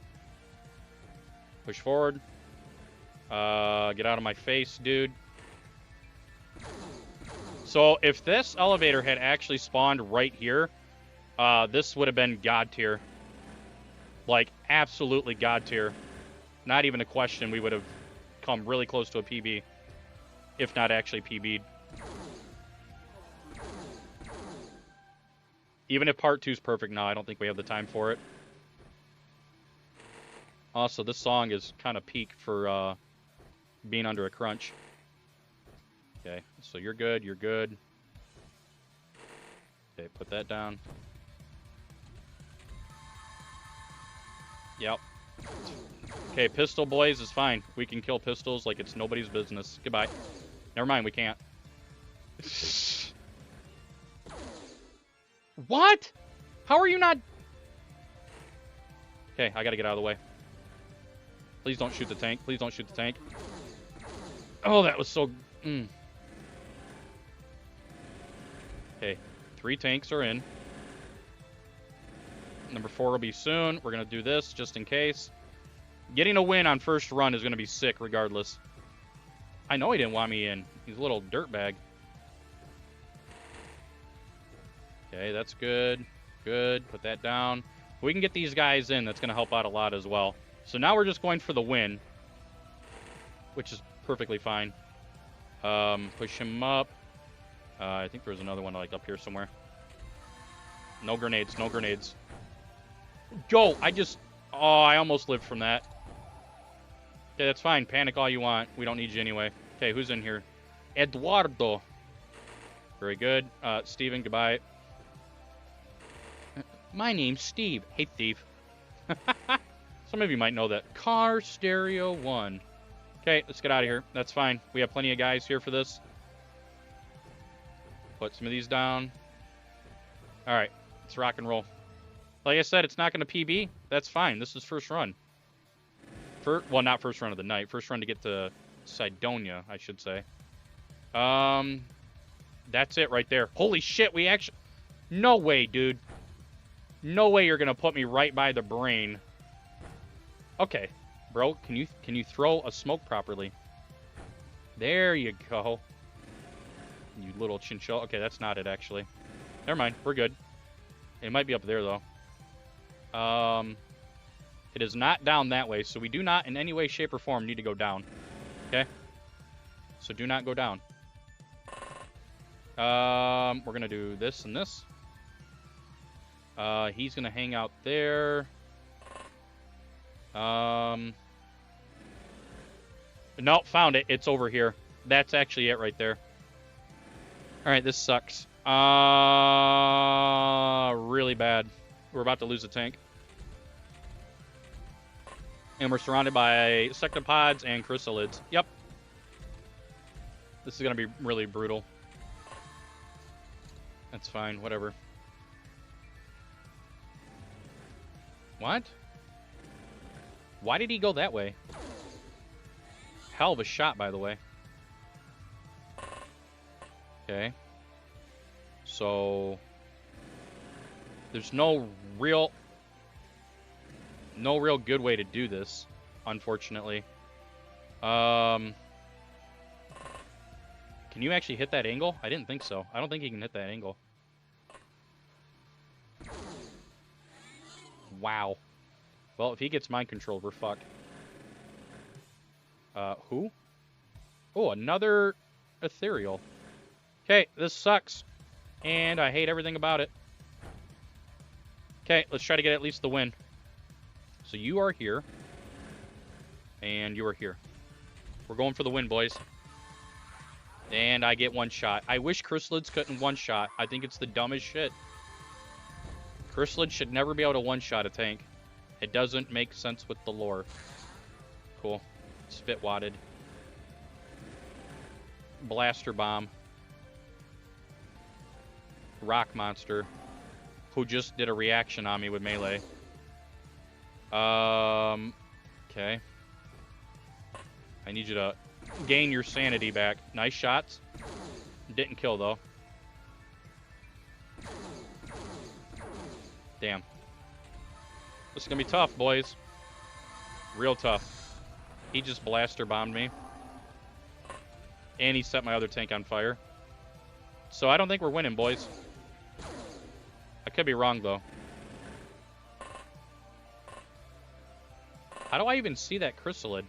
Push forward. Get out of my face, dude. So, if this elevator had actually spawned right here, this would have been God tier. Like, absolutely God tier. Not even a question. We would have come really close to a PB. If not actually PB'd. Even if part 2 is perfect now, I don't think we have the time for it. Also, this song is kind of peak for being under a crunch. Okay, so you're good, you're good. Okay, put that down. Yep. Okay, pistol boys is fine. We can kill pistols like it's nobody's business. Goodbye. Never mind, we can't. What? How are you not... Okay, I gotta get out of the way. Please don't shoot the tank. Please don't shoot the tank. Oh, that was so... Okay, 3 tanks are in. Number 4 will be soon. We're going to do this just in case. Getting a win on first run is going to be sick regardless. I know he didn't want me in. He's a little dirtbag. Okay, that's good. Good. Put that down. If we can get these guys in, that's going to help out a lot as well. So now we're just going for the win, which is perfectly fine. Push him up. I think there was another one like up here somewhere. No grenades, no grenades. Go! Oh, I almost lived from that. Okay, that's fine. Panic all you want. We don't need you anyway. Okay, who's in here? Eduardo. Very good. Steven, goodbye. My name's Steve. Hey, Steve. Some of you might know that. Car Stereo 1. Okay, let's get out of here. That's fine. We have plenty of guys here for this. Put some of these down. All right, let's rock and roll. Like I said, it's not going to PB. That's fine. This is first run. Well, not first run of the night. First run to get to Sidonia, I should say. That's it right there. Holy shit, we actually... No way, dude. No way you're going to put me right by the brain. Okay. Bro, can you throw a smoke properly? There you go. You little chinchilla. Okay, that's not it, actually. Never mind. We're good. It might be up there, though. It is not down that way, so we do not in any way, shape, or form need to go down. Okay? So do not go down. We're going to do this and this. He's going to hang out there. No, found it. It's over here. That's actually it right there. Alright, this sucks. Really bad. We're about to lose a tank. And we're surrounded by sectopods and chrysalids. Yep. This is going to be really brutal. That's fine, whatever. What? Why did he go that way? Hell of a shot, by the way. Okay. So... There's no real good way to do this, unfortunately. Can you actually hit that angle? I didn't think so. I don't think he can hit that angle. Wow. Well, if he gets mind controlled, we're fucked. Who? Oh, another ethereal. Okay, this sucks. And I hate everything about it. Okay, let's try to get at least the win. So you are here. And you are here. We're going for the win, boys. And I get one shot. I wish chrysalids couldn't one-shot. I think it's the dumbest shit. Chrysalids should never be able to one-shot a tank. It doesn't make sense with the lore. Cool. Spit wadded. Blaster bomb. Rock monster. Who just did a reaction on me with melee. Okay. I need you to gain your sanity back. Nice shots. Didn't kill, though. Damn. This is going to be tough, boys. Real tough. He just blaster bombed me. And he set my other tank on fire. So I don't think we're winning, boys. I could be wrong, though. How do I even see that chrysalid?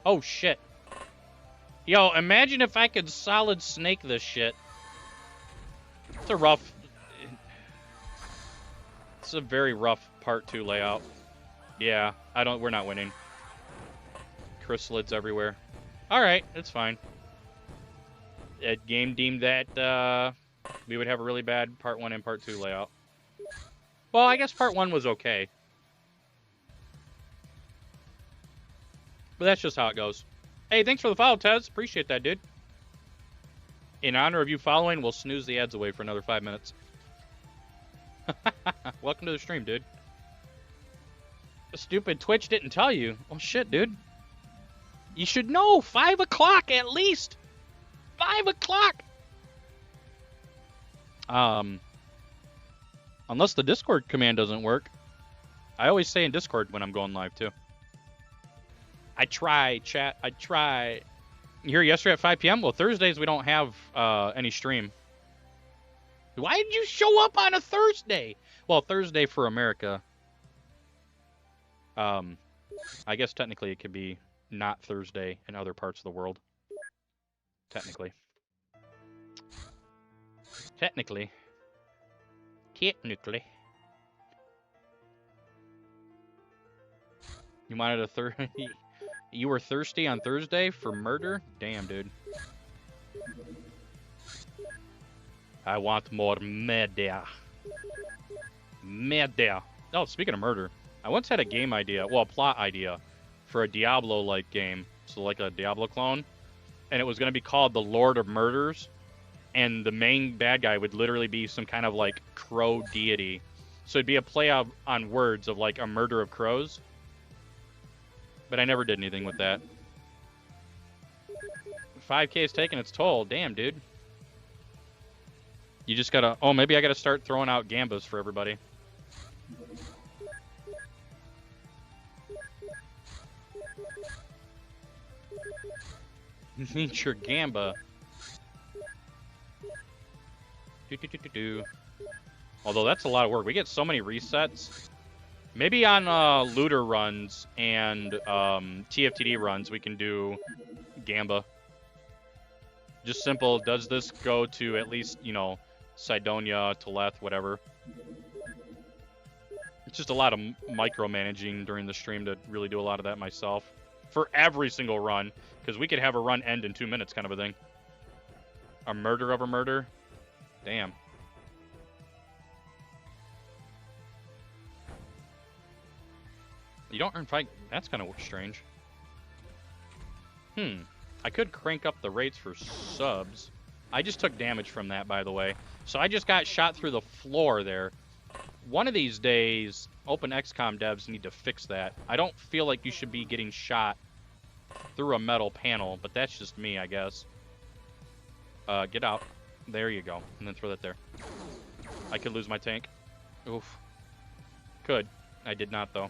Oh, shit. Yo, imagine if I could solid snake this shit. It's a rough... It's a very rough part 2 layout. Yeah, we're not winning. Chrysalids everywhere. Alright, it's fine. Game deemed that we would have a really bad part 1 and part 2 layout. Well, I guess part 1 was okay. But that's just how it goes. Hey, thanks for the follow, Tez. Appreciate that, dude. In honor of you following, we'll snooze the ads away for another 5 minutes. Welcome to the stream, dude. Stupid Twitch didn't tell you. Oh, shit, dude. You should know. 5 o'clock at least. 5 o'clock. Unless the Discord command doesn't work. I always say in Discord when I'm going live, too. I try, chat. I try. You here yesterday at 5 p.m.? Well, Thursdays we don't have any stream. Why did you show up on a Thursday? Well, Thursday for America. I guess technically it could be not Thursday in other parts of the world. Technically. Technically. You wanted a 30... You were thirsty on Thursday for murder? Damn, dude. I want more murder. Murder. Oh, speaking of murder, I once had a game idea, well, a plot idea, for a Diablo-like game. So like a Diablo clone. And it was going to be called The Lord of Murders. And the main bad guy would literally be some kind of like crow deity. So it'd be a play on words of like a murder of crows. But I never did anything with that. 5K is taking its toll. Damn, dude. You just gotta... Oh, maybe I gotta start throwing out gambas for everybody. Meet your gamba. Although that's a lot of work. We get so many resets. Maybe on looter runs and TFTD runs, we can do gamba. Just simple. Does this go to at least, you know, Cydonia, Teleth, whatever? It's just a lot of micromanaging during the stream to really do a lot of that myself. For every single run. Because we could have a run end in 2 minutes kind of a thing. A murder of a murder. Damn. You don't earn fight. That's kind of strange. I could crank up the rates for subs. I just took damage from that, by the way. So I just got shot through the floor there. One of these days, Open XCOM devs need to fix that. I don't feel like you should be getting shot through a metal panel, but that's just me, I guess. Get out. There you go. And then throw that there. I could lose my tank. Oof. Could. I did not, though.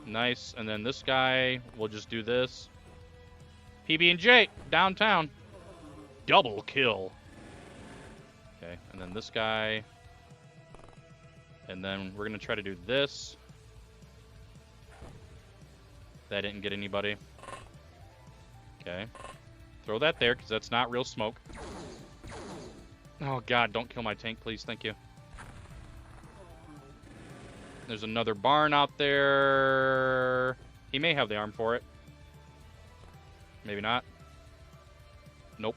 Nice. And then this guy, we'll just do this. PB&J, downtown. Double kill. Okay, and then this guy. And then we're going to try to do this. That didn't get anybody. Okay. Throw that there, because that's not real smoke. Oh, God, don't kill my tank, please. Thank you. There's another barn out there. He may have the arm for it. Maybe not. Nope.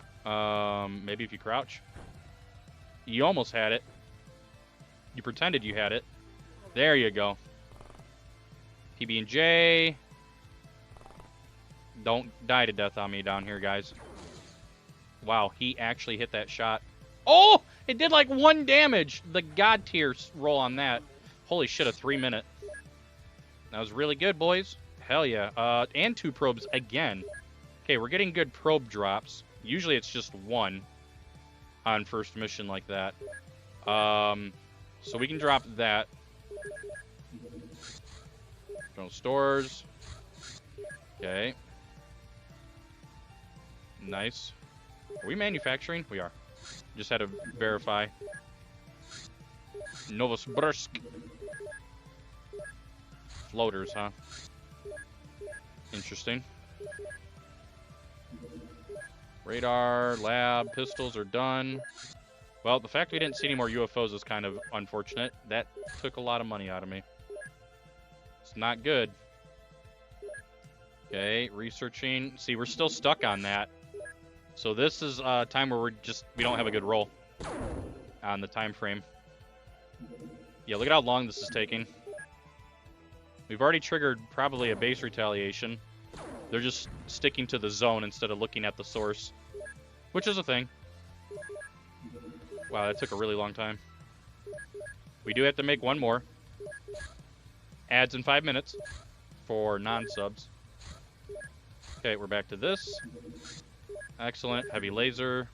Maybe if you crouch. You almost had it. You pretended you had it. There you go. PB&J. Don't die to death on me down here, guys. Wow, he actually hit that shot. Oh! It did like 1 damage. The God tier roll on that. Holy shit, a 3-minute. That was really good, boys. Hell yeah. And 2 probes again. Okay, we're getting good probe drops. Usually it's just 1 on first mission like that. So we can drop that. General stores. Okay. Nice. Are we manufacturing? We are. Just had to verify. Novosibirsk. Floaters, huh? Interesting. Radar, lab, pistols are done. Well, the fact we didn't see any more UFOs is kind of unfortunate. That took a lot of money out of me. It's not good. Okay, researching. See, we're still stuck on that. So this is a time where we don't have a good roll on the time frame. Yeah, look at how long this is taking. We've already triggered probably a base retaliation. They're just sticking to the zone instead of looking at the source, which is a thing. Wow, that took a really long time. We do have to make 1 more. Ads in 5 minutes for non-subs. Okay, we're back to this. Excellent. Heavy laser.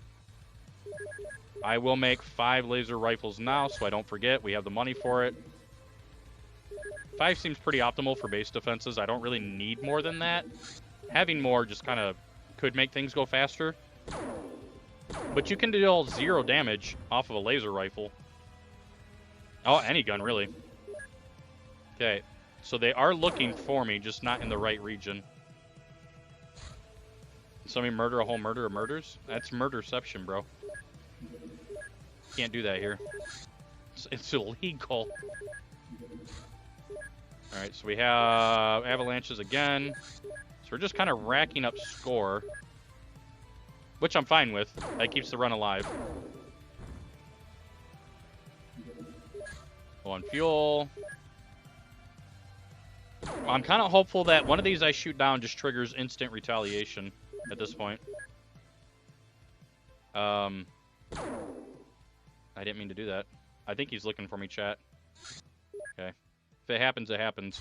I will make 5 laser rifles now, so I don't forget. We have the money for it. 5 seems pretty optimal for base defenses. I don't really need more than that. Having more just kind of could make things go faster. But you can deal 0 damage off of a laser rifle. Oh, any gun, really. Okay, so they are looking for me, just not in the right region. Somebody murder a whole murder of murders? That's murderception, bro. Can't do that here. It's illegal. All right, so we have avalanches again. So we're just kind of racking up score, which I'm fine with. That keeps the run alive. Low on fuel. I'm kind of hopeful that one of these I shoot down just triggers instant retaliation at this point. I didn't mean to do that. I think he's looking for me, chat. Okay. If it happens, it happens.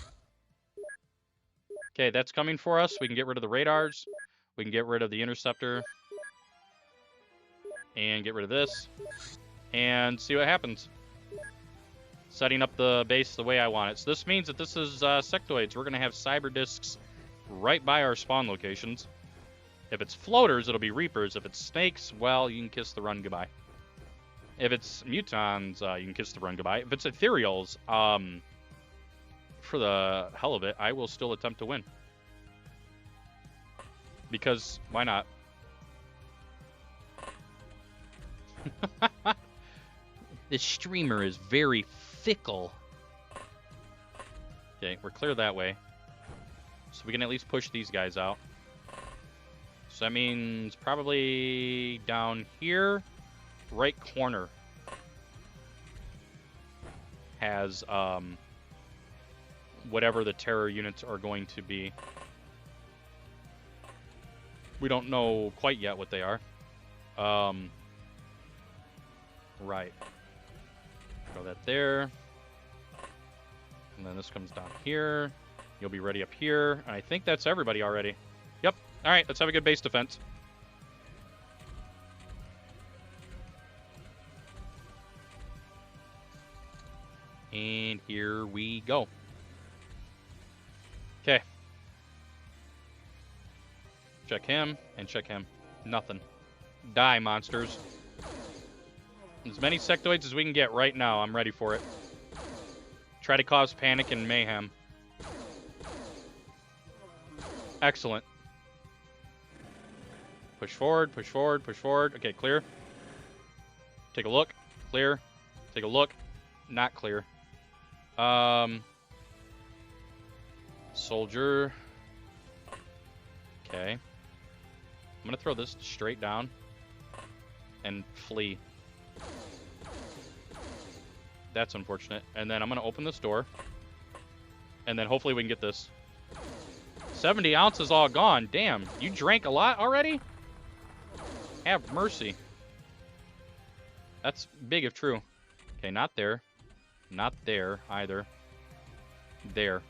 Okay, that's coming for us. We can get rid of the radars. We can get rid of the interceptor. And get rid of this. And see what happens. Setting up the base the way I want it. So this means that this is sectoids. We're going to have cyber discs right by our spawn locations. If it's floaters, it'll be reapers. If it's snakes, well, you can kiss the run goodbye. If it's mutons, you can kiss the run goodbye. If it's ethereals, for the hell of it, I will still attempt to win. Because, why not? This streamer is very fickle. Okay, we're clear that way. So we can at least push these guys out. So that means probably down here, right corner has whatever the terror units are going to be. We don't know quite yet what they are. Right. Throw that there. And then this comes down here. You'll be ready up here. And I think that's everybody already. Yep. All right, let's have a good base defense. And here we go. Okay. Check him and check him. Nothing. Die, monsters. As many sectoids as we can get right now. I'm ready for it. Try to cause panic and mayhem. Excellent. Push forward, push forward, push forward. Okay, clear. Take a look. Clear. Take a look. Not clear. Soldier. Okay. I'm gonna throw this straight down and flee. That's unfortunate. And then I'm gonna open this door. And then hopefully we can get this. 70 ounces all gone. Damn, you drank a lot already? Have mercy. That's big if true. Okay, not there. Not there either. There.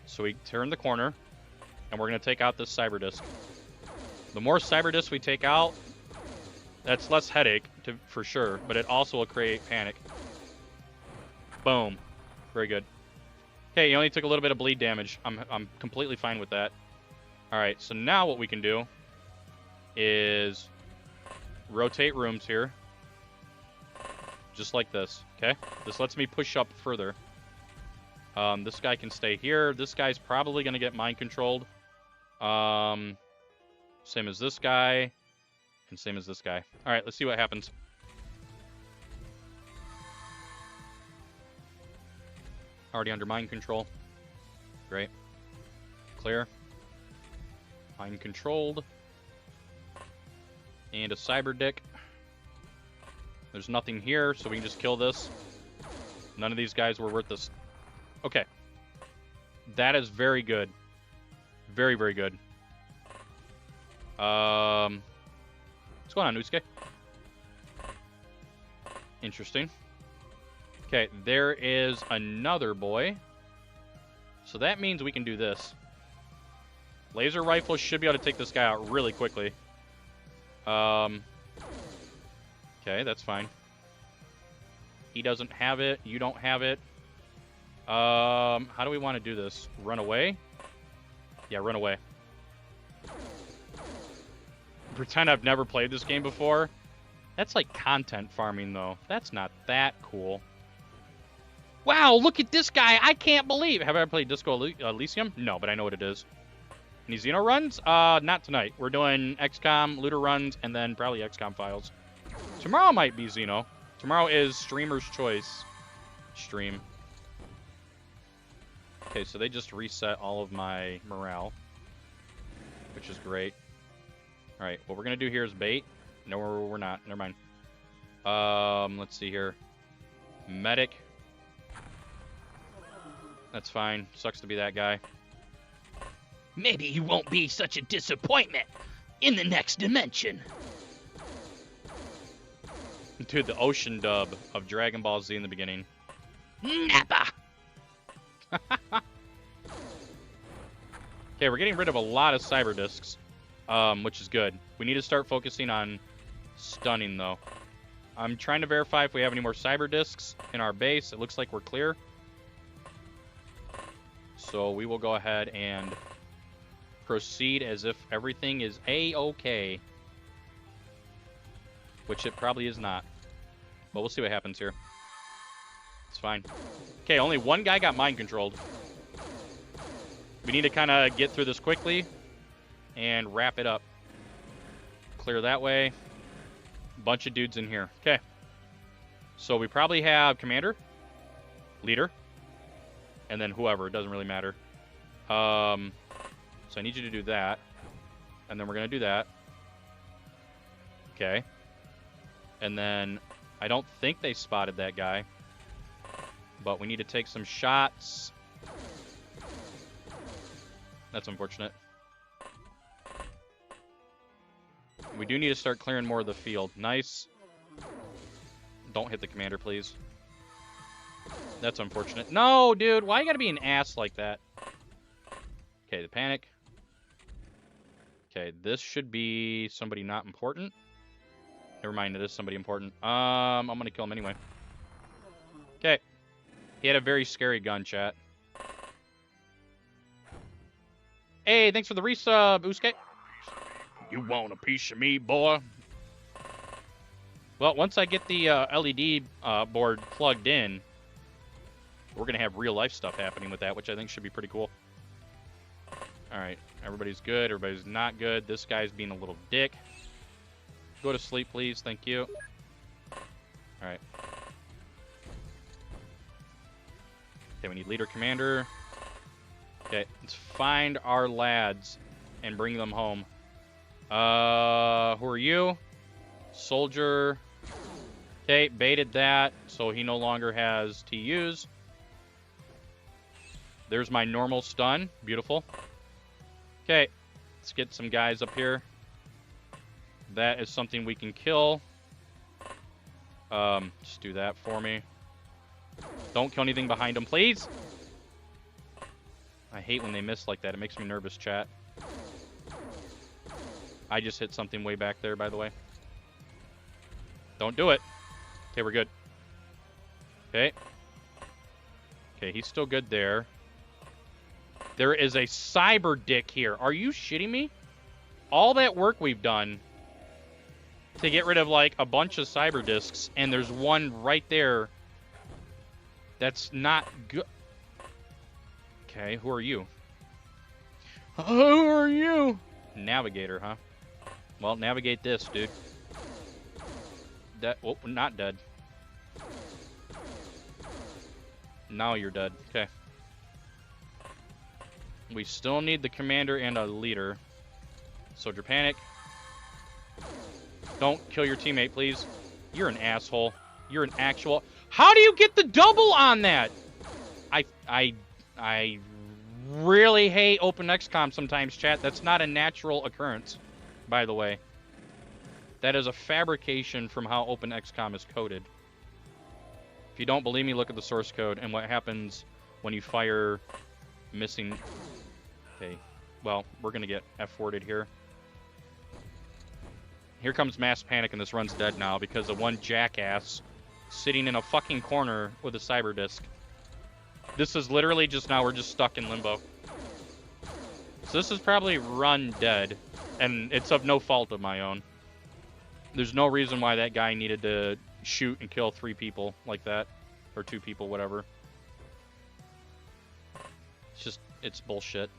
So we turn the corner, and we're going to take out this cyber disc. The more cyber discs we take out, that's less headache, for sure, but it also will create panic. Boom. Very good. Okay, you only took a little bit of bleed damage. I'm completely fine with that. Alright, so now what we can do is rotate rooms here. Just like this, okay? This lets me push up further. This guy can stay here. This guy's probably going to get mind controlled. Same as this guy. And same as this guy. Alright, let's see what happens. Already under mind control. Great. Clear. Mind controlled. And a cyber dick. There's nothing here, so we can just kill this. None of these guys were worth this. Okay. That is very good. Very, very good. What's going on, Usuke? Interesting. Okay, there is another boy. So that means we can do this. Laser rifle should be able to take this guy out really quickly. Okay, that's fine. He doesn't have it. You don't have it. How do we want to do this? Run away? Yeah, run away. Pretend I've never played this game before. That's like content farming, though. That's not that cool. Wow, look at this guy. I can't believe. Have I ever played Disco Elysium? No, but I know what it is. Any Xeno runs? Not tonight. We're doing XCOM, LOOTER runs, and then probably XCOMFiles. Tomorrow might be Xeno. Tomorrow is Streamer's Choice stream. Okay, so they just reset all of my morale, which is great. All right, what we're going to do here is bait. No, we're not. Never mind. Let's see here. Medic. That's fine. Sucks to be that guy. Maybe you won't be such a disappointment in the next dimension. Dude, the ocean dub of Dragon Ball Z in the beginning. Nappa! Okay, we're getting rid of a lot of cyber discs, which is good. We need to start focusing on stunning, though. I'm trying to verify if we have any more cyber discs in our base. It looks like we're clear. So we will go ahead and proceed as if everything is A-okay. Which it probably is not. But we'll see what happens here. It's fine. Okay, only one guy got mind controlled. We need to kind of get through this quickly and wrap it up. Clear that way. Bunch of dudes in here. Okay. So we probably have commander, leader, and then whoever. It doesn't really matter. So I need you to do that. And then we're going to do that. Okay. And then I don't think they spotted that guy. But we need to take some shots. That's unfortunate. We do need to start clearing more of the field. Nice. Don't hit the commander, please. That's unfortunate. No, dude. Why you gotta be an ass like that? Okay, the panic. Okay, this should be somebody not important. Never mind, it is somebody important. I'm gonna kill him anyway. Okay. He had a very scary gun, chat. Hey, thanks for the resub, Usuke. You want a piece of me, boy? Well, once I get the LED board plugged in, we're going to have real-life stuff happening with that, which I think should be pretty cool. All right, everybody's good. Everybody's not good. This guy's being a little dick. Go to sleep, please. Thank you. All right. Okay, we need leader commander. Okay, let's find our lads and bring them home. Who are you? Soldier. Okay, baited that, so he no longer has TUs. There's my normal stun. Beautiful. Okay, let's get some guys up here. That is something we can kill. Just do that for me. Don't kill anything behind them, please. I hate when they miss like that. It makes me nervous, chat. I just hit something way back there, by the way. Don't do it. Okay, we're good. Okay. Okay, he's still good there. There is a cyber dick here. Are you shitting me? All that work we've done to get rid of, like, a bunch of cyber discs, and there's one right there that's not good. Okay, who are you? Who are you? Navigator, huh? Well, navigate this, dude. That, oh, not dead. Now you're dead. Okay. We still need the commander and a leader. Soldier panic. Don't kill your teammate, please. You're an asshole. You're an actual... How do you get the double on that? I really hate Open XCOM sometimes, chat. That's not a natural occurrence, by the way. That is a fabrication from how Open XCOM is coded. If you don't believe me, look at the source code and what happens when you fire missing... Okay, well, we're going to get F-worded here. Here comes mass panic, and this run's dead now because of one jackass sitting in a fucking corner with a cyber disc. This is literally just now we're just stuck in limbo. So this is probably run dead, and it's of no fault of my own. There's no reason why that guy needed to shoot and kill 3 people like that, or 2 people, whatever. It's just, it's bullshit.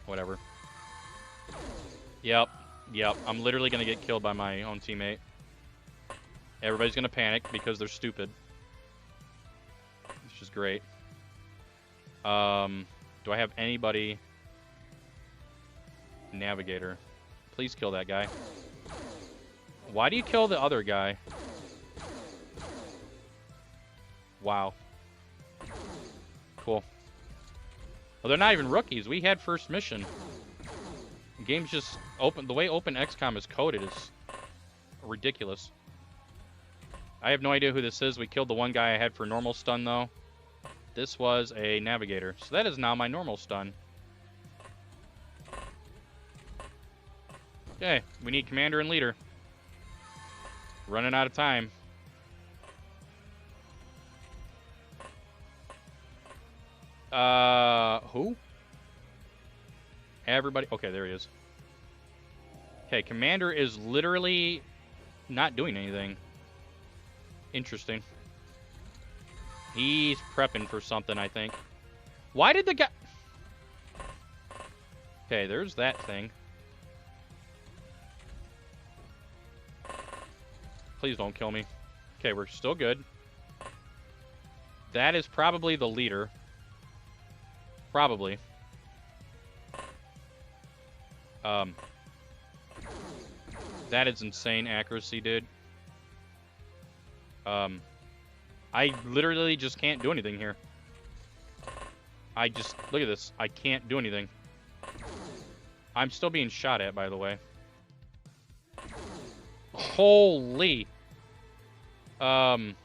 Whatever. Yep. I'm literally gonna get killed by my own teammate. Everybody's gonna panic because they're stupid. Which is great. Do I have anybody? Navigator. Please kill that guy. Why do you kill the other guy? Wow. Cool. Well, they're not even rookies. We had first mission. The game's just open. The way Open XCOM is coded is ridiculous. I have no idea who this is. We killed the one guy I had for normal stun, though. This was a navigator. So that is now my normal stun. Okay, we need commander and leader. Running out of time. Who? Everybody. Okay, there he is. Okay, commander is literally not doing anything. Interesting. He's prepping for something, I think. Why did the guy... Okay, there's that thing. Please don't kill me. Okay, we're still good. That is probably the leader. Probably. That is insane accuracy, dude. I literally just can't do anything here. Look at this. I can't do anything. I'm still being shot at, by the way. Holy. Okay,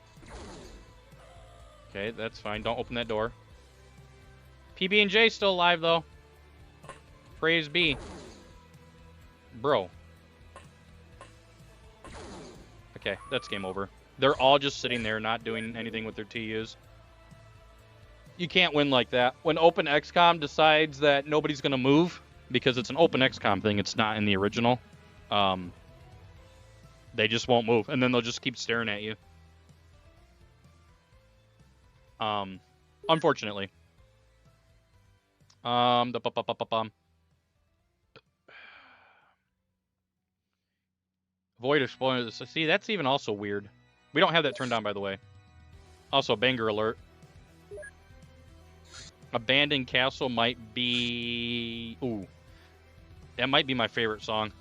that's fine. Don't open that door. PB&J still alive, though. Praise be. Bro. Okay, that's game over. They're all just sitting there not doing anything with their TUs. You can't win like that. When Open XCOM decides that nobody's going to move, because it's an Open XCOM thing, it's not in the original, they just won't move, and then they'll just keep staring at you. Unfortunately. Avoid exploring this. See, that's even also weird. We don't have that turned on, by the way. Also, banger alert. Abandoned Castle might be... Ooh. That might be my favorite song.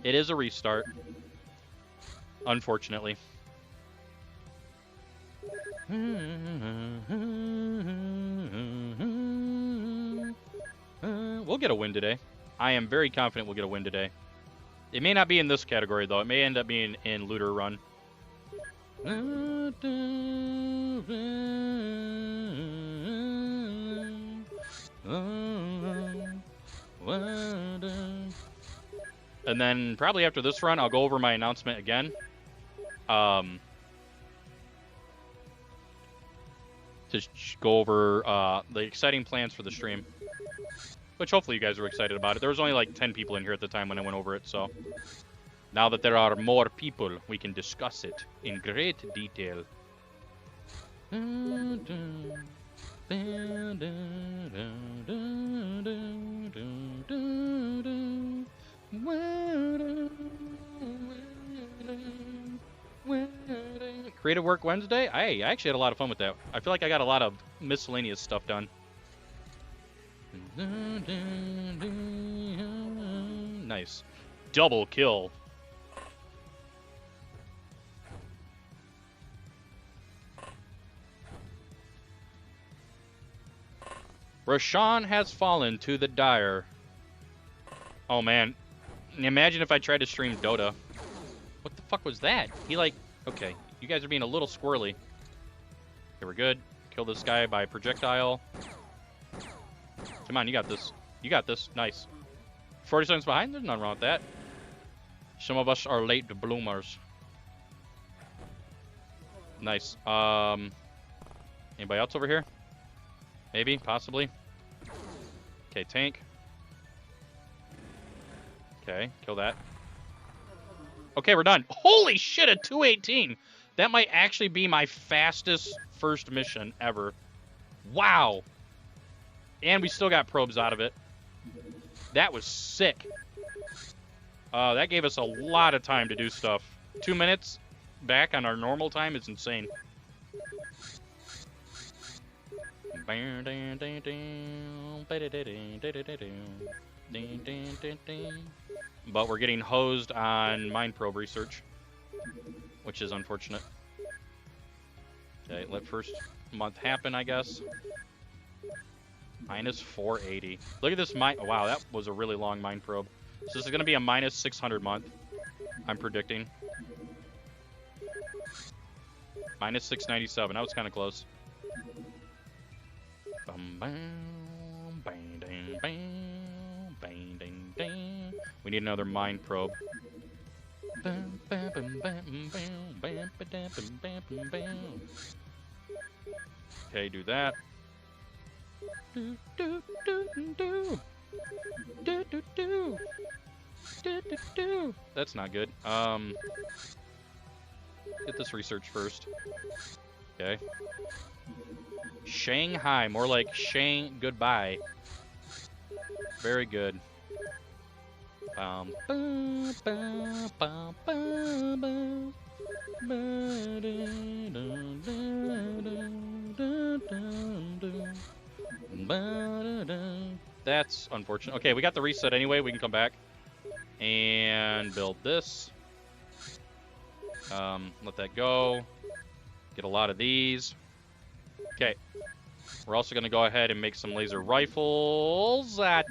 It is a restart. Unfortunately. We'll get a win today. I am very confident we'll get a win today. It may not be in this category, though. It may end up being in Looter Run. And then probably after this run, I'll go over my announcement again. To go over the exciting plans for the stream. Which hopefully you guys are excited about it. There was only like 10 people in here at the time when I went over it, so... Now that there are more people, we can discuss it in great detail. Creative Work Wednesday? I actually had a lot of fun with that. I feel like I got a lot of miscellaneous stuff done. Nice. Double kill. Rashawn has fallen to the dire. Oh man. Imagine if I tried to stream Dota. What the fuck was that? He like... Okay. You guys are being a little squirrely. Okay, we're good. Kill this guy by projectile. Come on, you got this. You got this. Nice. 40 seconds behind? There's nothing wrong with that. Some of us are late bloomers. Nice. Anybody else over here? Maybe, possibly. Okay, tank. Okay, kill that. Okay, we're done. Holy shit, a 218! That might actually be my fastest first mission ever. Wow! And we still got probes out of it. That was sick. That gave us a lot of time to do stuff. 2 minutes back on our normal time is insane. But we're getting hosed on Mind Probe research, which is unfortunate. Okay, let first month happen, I guess. Minus 480. Look at this mind. Wow, that was a really long Mind Probe. So this is going to be a minus 600 month, I'm predicting. Minus 697. That was kind of close. We need another Mind Probe. Okay, do that. That's not good. Get this research first. Okay. Shanghai, more like goodbye. Very good. That's unfortunate. Okay, we got the reset anyway. We can come back and build this. Let that go. Get a lot of these. Okay. We're also going to go ahead and make some laser rifles. Sorry,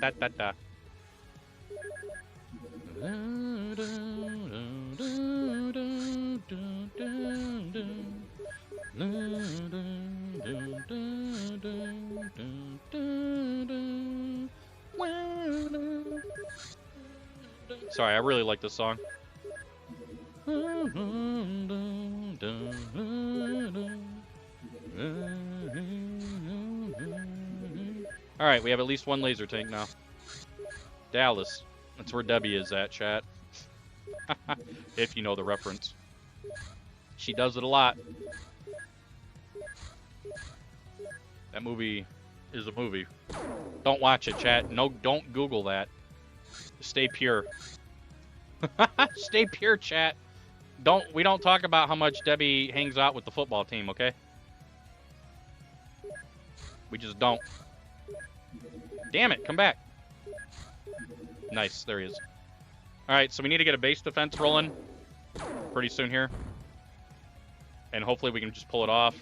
I really like this song. Alright, we have at least one laser tank now. Dallas. That's where Debbie is at, chat. If you know the reference. She does it a lot. That movie is a movie. Don't watch it, chat. No, don't Google that. Stay pure. Stay pure, chat. We don't talk about how much Debbie hangs out with the football team, okay? We just don't. Damn it, come back. Nice, there he is. Alright, so we need to get a base defense rolling pretty soon here. And hopefully we can just pull it off.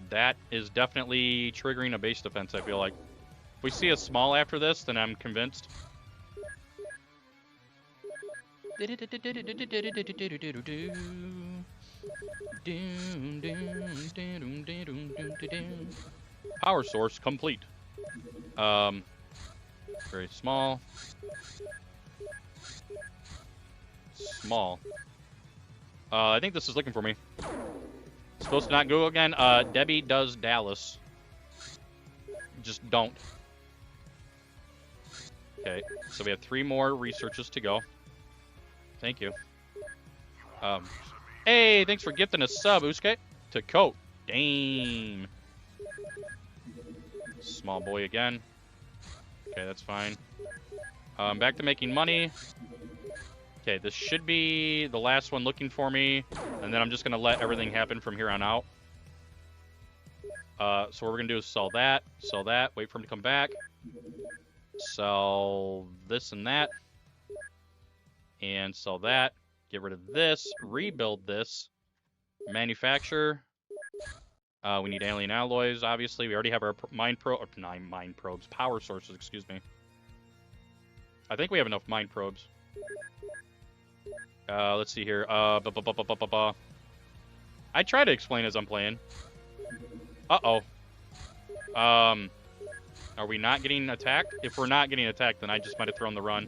That is definitely triggering a base defense, I feel like. If we see a small after this, then I'm convinced. Power source complete. Very small. Small. I think this is looking for me. Supposed to not go again. Debbie does Dallas. Just don't. Okay, so we have 3 more researches to go. Thank you. Hey, thanks for gifting a sub, Usuke. To Coat. Damn. Small boy again. Okay, that's fine. Back to making money. Okay, this should be the last one looking for me, and then I'm just going to let everything happen from here on out. So what we're going to do is sell that, wait for him to come back, sell this and that, and sell that, get rid of this, rebuild this, manufacture. We need alien alloys, obviously. We already have our mind probes, power sources, excuse me. I think we have enough mind probes. Let's see here. I try to explain as I'm playing. Uh-oh. Are we not getting attacked? If we're not getting attacked, then I just might have thrown the run.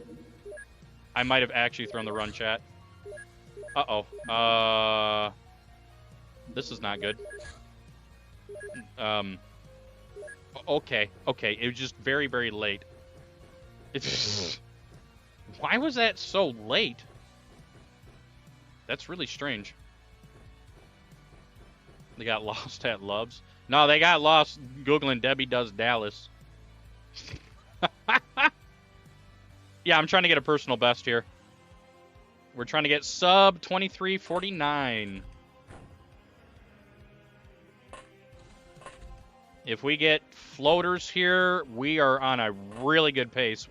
I might have actually thrown the run, chat. Uh-oh. This is not good. Okay. It was just very, very late. Why was that so late? That's really strange. They got lost at Loves. No, they got lost Googling Debbie does Dallas. Yeah, I'm trying to get a personal best here. We're trying to get sub 2349. If we get floaters here, we are on a really good pace.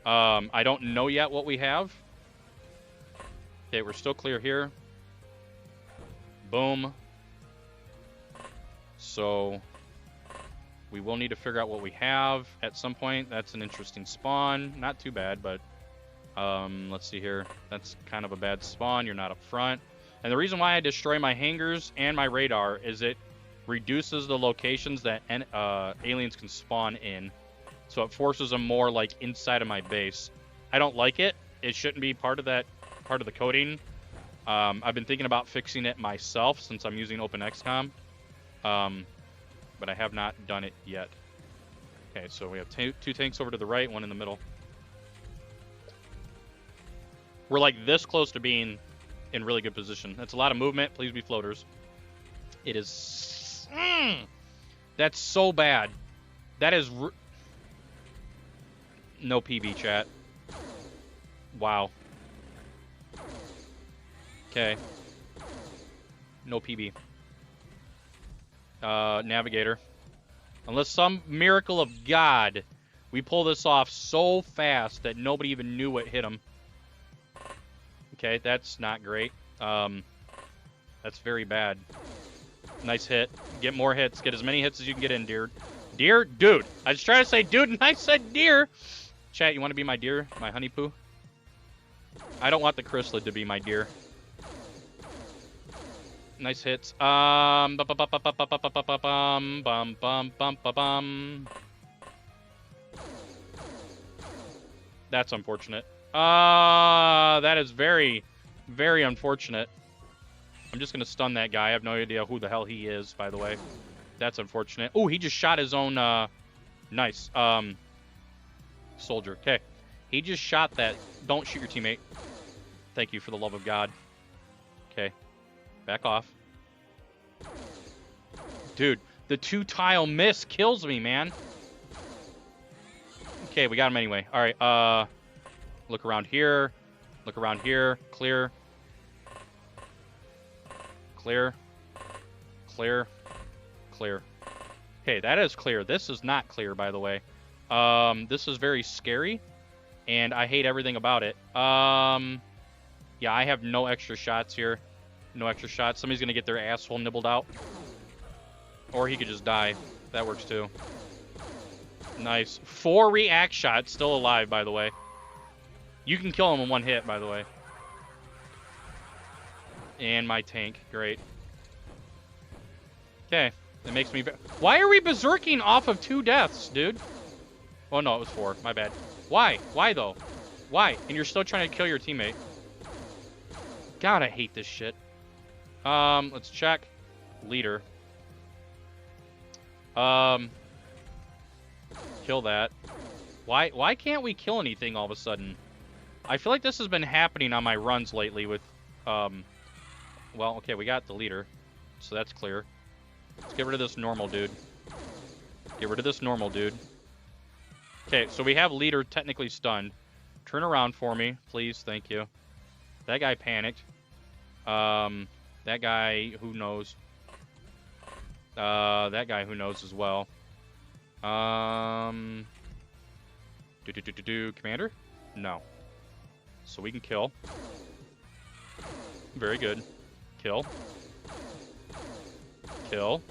I don't know yet what we have. Okay, we're still clear here. Boom. So we will need to figure out what we have at some point. That's an interesting spawn. Not too bad, but let's see here. That's kind of a bad spawn. You're not up front. And the reason why I destroy my hangars and my radar is it reduces the locations that aliens can spawn in. So it forces them more like inside of my base. I don't like it. It shouldn't be part of the coding. I've been thinking about fixing it myself since I'm using OpenXCOM. But I have not done it yet. Okay, so we have two tanks over to the right, one in the middle. We're like this close to being in really good position. That's a lot of movement. Please be floaters. It is... that's so bad. That is... No PB, chat. Wow. Okay. No PB. Navigator. Unless some miracle of God, we pull this off so fast that nobody even knew what hit him. Okay, that's not great. That's very bad. Nice hit. Get more hits. Get as many hits as you can get in, deer. Deer? Dude. I was trying to say dude, and I said deer. Chat, you want to be my deer? My honey poo? I don't want the chrysalid to be my deer. Nice hits. That's unfortunate. That is very, very unfortunate. I'm just gonna stun that guy. I have no idea who the hell he is, by the way. That's unfortunate. Oh, he just shot his own, nice, soldier. Okay. He just shot that. Don't shoot your teammate. Thank you, for the love of God. Okay. Back off. Dude, the 2-tile miss kills me, man. Okay, we got him anyway. All right, look around here. Look around here. Clear. Clear. Clear. Clear. Okay, that is clear. This is not clear, by the way. This is very scary, and I hate everything about it. Yeah, I have no extra shots here. No extra shots. Somebody's going to get their asshole nibbled out. Or he could just die. That works, too. Nice. 4 react shots. Still alive, by the way. You can kill him in 1 hit, by the way. And my tank. Great. Okay. That makes me... Why are we berserking off of 2 deaths, dude? Oh, no, it was 4. My bad. Why? Why, though? Why? And you're still trying to kill your teammate. God, I hate this shit. Let's check. Leader. Kill that. Why can't we kill anything all of a sudden? I feel like this has been happening on my runs lately with, well, okay, we got the leader, so that's clear. Let's get rid of this normal dude. Get rid of this normal dude. Okay, so we have leader technically stunned. Turn around for me, please. Thank you. That guy panicked. That guy, who knows? That guy, who knows as well? Commander? No. So we can kill. Very good. Kill. Kill.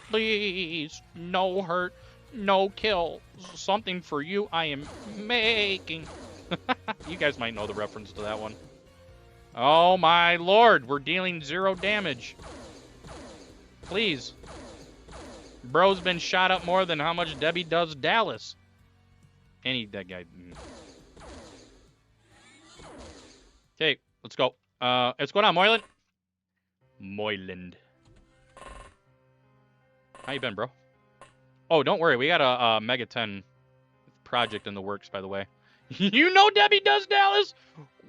Please, no hurt, no kill. Something for you I am making. You guys might know the reference to that one. Oh my lord, we're dealing 0 damage. Please. Bro's been shot up more than how much Debbie does Dallas. That guy. Okay, let's go. What's going on, Moyland? Moyland. How you been, bro? Oh, don't worry. We got a Mega 10 project in the works, by the way. You know Debbie does Dallas?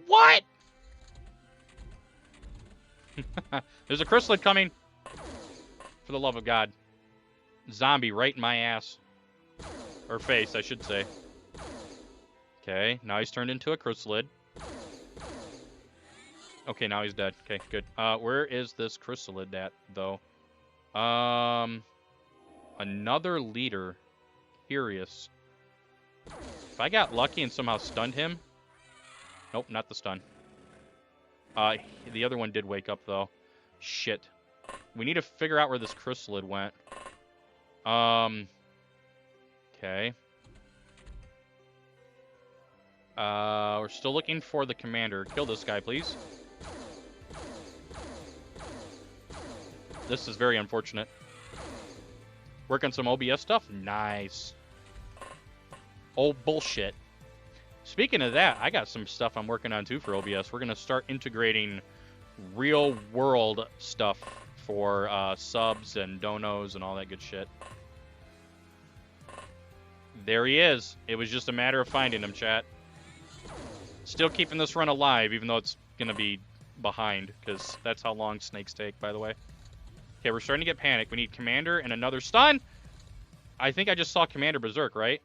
What? There's a chrysalid coming. For the love of God. Zombie right in my ass. Or face, I should say. Okay, now he's turned into a chrysalid. Okay, now he's dead. Okay, good. Where is this chrysalid at, though? Another leader. Curious. If I got lucky and somehow stunned him... Nope, not the stun. The other one did wake up, though. Shit. We need to figure out where this chrysalid went. Okay. We're still looking for the commander. Kill this guy, please. This is very unfortunate. Work on some OBS stuff? Nice. Oh, bullshit. Speaking of that, I got some stuff I'm working on, too, for OBS. We're going to start integrating real-world stuff for subs and donos and all that good shit. There he is. It was just a matter of finding him, chat. Still keeping this run alive, even though it's going to be behind, because that's how long snakes take, by the way. Okay, we're starting to get panic. We need Commander and another stun. I think I just saw Commander Berserk, right?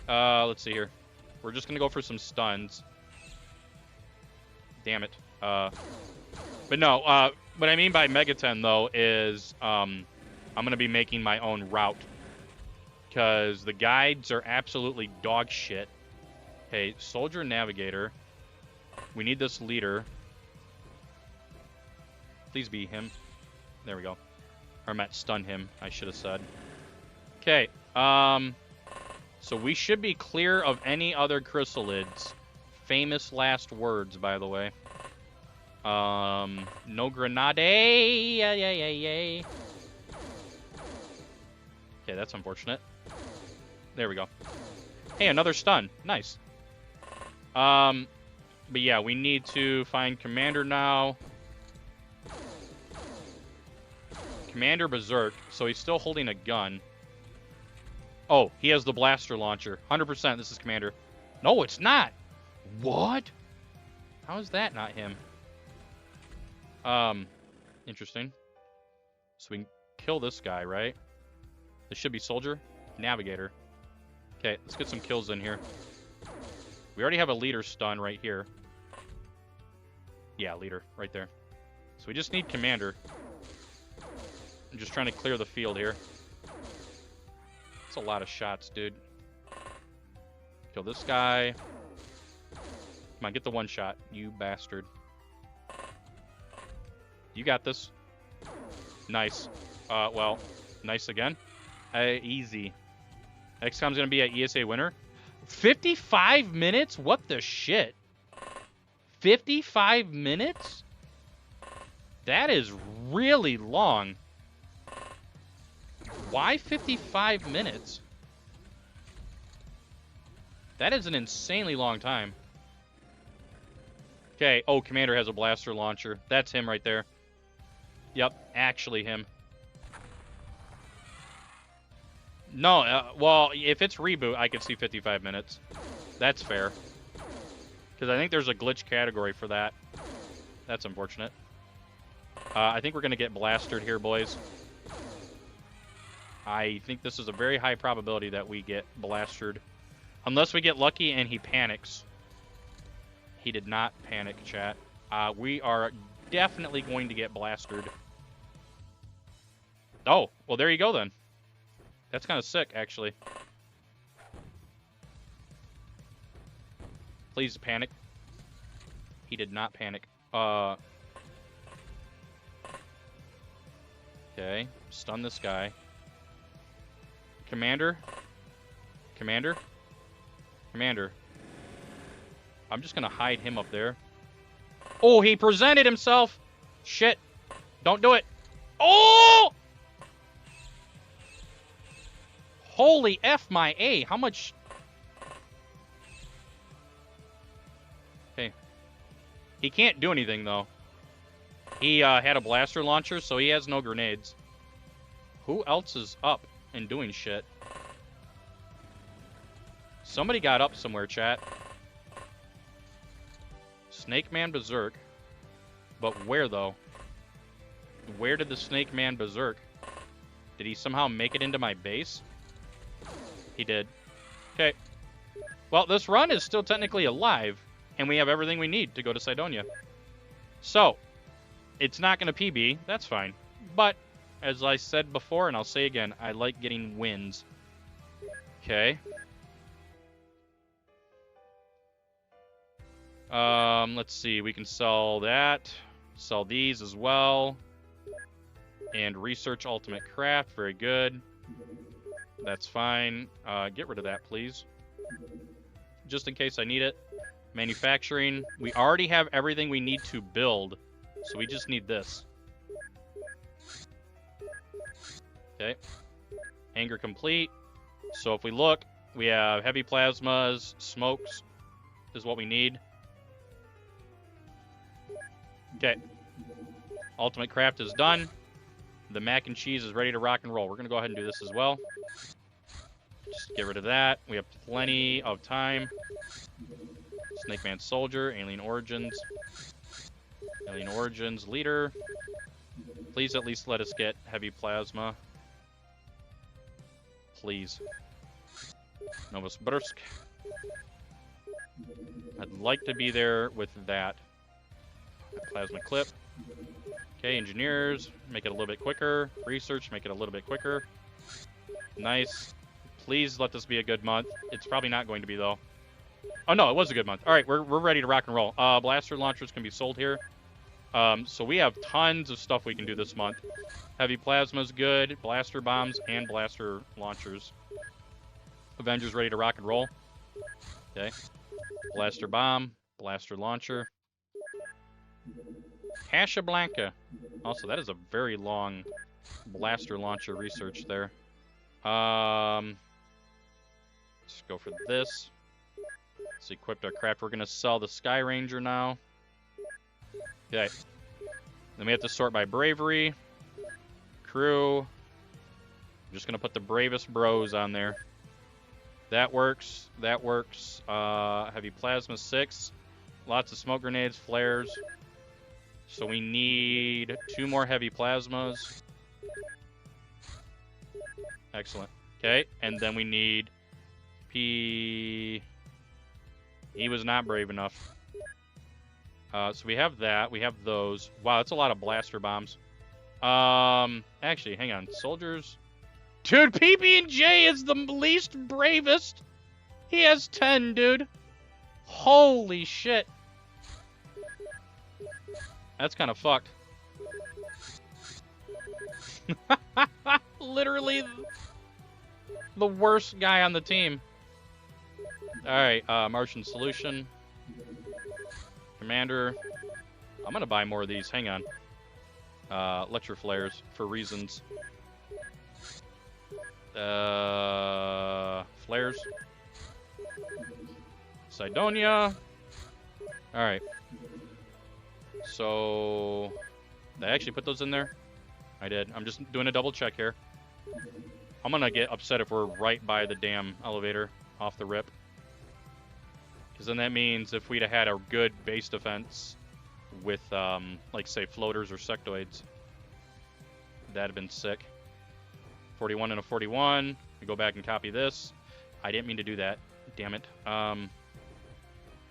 Let's see here. We're just going to go for some stuns. Damn it. But no, what I mean by Megaten, though, is I'm going to be making my own route. Because the guides are absolutely dog shit. Okay, Soldier Navigator. We need this leader. Please be him. There we go. Or I meant stun him, I should have said. Okay, so we should be clear of any other chrysalids. Famous last words, by the way. No grenade. Okay, that's unfortunate. There we go. Hey, another stun. Nice. But yeah, we need to find Commander now. Commander Berserk, so he's still holding a gun. Oh, he has the blaster launcher. 100% this is Commander. No, it's not. What? How is that not him? Interesting. So we can kill this guy, right? This should be Soldier. Navigator. Okay, let's get some kills in here. We already have a leader stun right here. Yeah, leader, right there. So we just need Commander. I'm just trying to clear the field here. That's a lot of shots, dude. Kill this guy. Come on, get the one shot, you bastard. You got this. Nice. Well, nice again. Easy. XCOM's gonna be an ESA winner. 55 minutes? What the shit? 55 minutes? That is really long. Why 55 minutes? That is an insanely long time. Okay. Oh, Commander has a blaster launcher. That's him right there. Yep, actually him. No, well, if it's reboot, I could see 55 minutes. That's fair. Because I think there's a glitch category for that. That's unfortunate. I think we're going to get blastered here, boys. I think this is a very high probability that we get blastered. Unless we get lucky and he panics. He did not panic, chat. We are definitely going to get blastered. Oh, well, there you go, then. That's kind of sick, actually. Please panic. He did not panic. Okay, stun this guy. Commander? Commander? Commander. I'm just gonna hide him up there. Oh, he presented himself! Shit. Don't do it. Oh! Holy F my A. How much... Okay. He can't do anything, though. He had a blaster launcher, so he has no grenades. Who else is up and doing shit? Somebody got up somewhere, chat. Snake Man Berserk. But where, though? Where did the Snake Man Berserk? Did he somehow make it into my base? He did. Okay. Well, this run is still technically alive. and we have everything we need to go to Cydonia. So, it's not going to PB. That's fine. But, as I said before, and I'll say again, I like getting wins. Okay. Let's see. We can sell that. Sell these as well. And research ultimate craft. Very good. That's fine. Get rid of that, please. Just in case I need it. Manufacturing. We already have everything we need to build. So we just need this. Okay. Hangar complete. So if we look, we have heavy plasmas, smokes is what we need. Okay. Ultimate craft is done. The mac and cheese is ready to rock and roll. We're going to go ahead and do this as well. Just get rid of that. We have plenty of time. Snake Man Soldier, Alien Origins. Alien Origins, Leader. Please at least let us get heavy plasma. Please. Novosibirsk. I'd like to be there with that. Plasma clip. Okay, engineers, make it a little bit quicker. Research, make it a little bit quicker. Nice. Please let this be a good month. It's probably not going to be, though. Oh, no, it was a good month. All right, we're ready to rock and roll. Blaster launchers can be sold here. So we have tons of stuff we can do this month. Heavy plasma's good. Blaster bombs and blaster launchers. Avengers ready to rock and roll. Okay. Blaster bomb. Blaster launcher. Casablanca. Also, that is a very long blaster launcher research there. Let's go for this. Let's equip our craft. We're going to sell the Sky Ranger now. Okay. Then we have to sort by bravery. Crew. I'm just going to put the bravest bros on there. That works. That works. Heavy plasma 6. Lots of smoke grenades, flares. So we need 2 more heavy plasmas. Excellent. Okay, and then we need P... He was not brave enough. So we have that. We have those. Wow, that's a lot of blaster bombs. Actually, hang on. Soldiers. Dude, PB&J is the least bravest. He has 10, dude. Holy shit. That's kind of fucked. Literally the worst guy on the team. Alright, Martian Solution. Commander. I'm gonna buy more of these. Hang on. Lecture flares for reasons. Flares. Cydonia. Alright. So, did I actually put those in there? I did. I'm just doing a double check here. I'm gonna get upset if we're right by the damn elevator off the rip. Because then that means if we'd have had a good base defense with, like, say, floaters or sectoids, that'd have been sick. 41 and a 41. We go back and copy this. I didn't mean to do that. Damn it.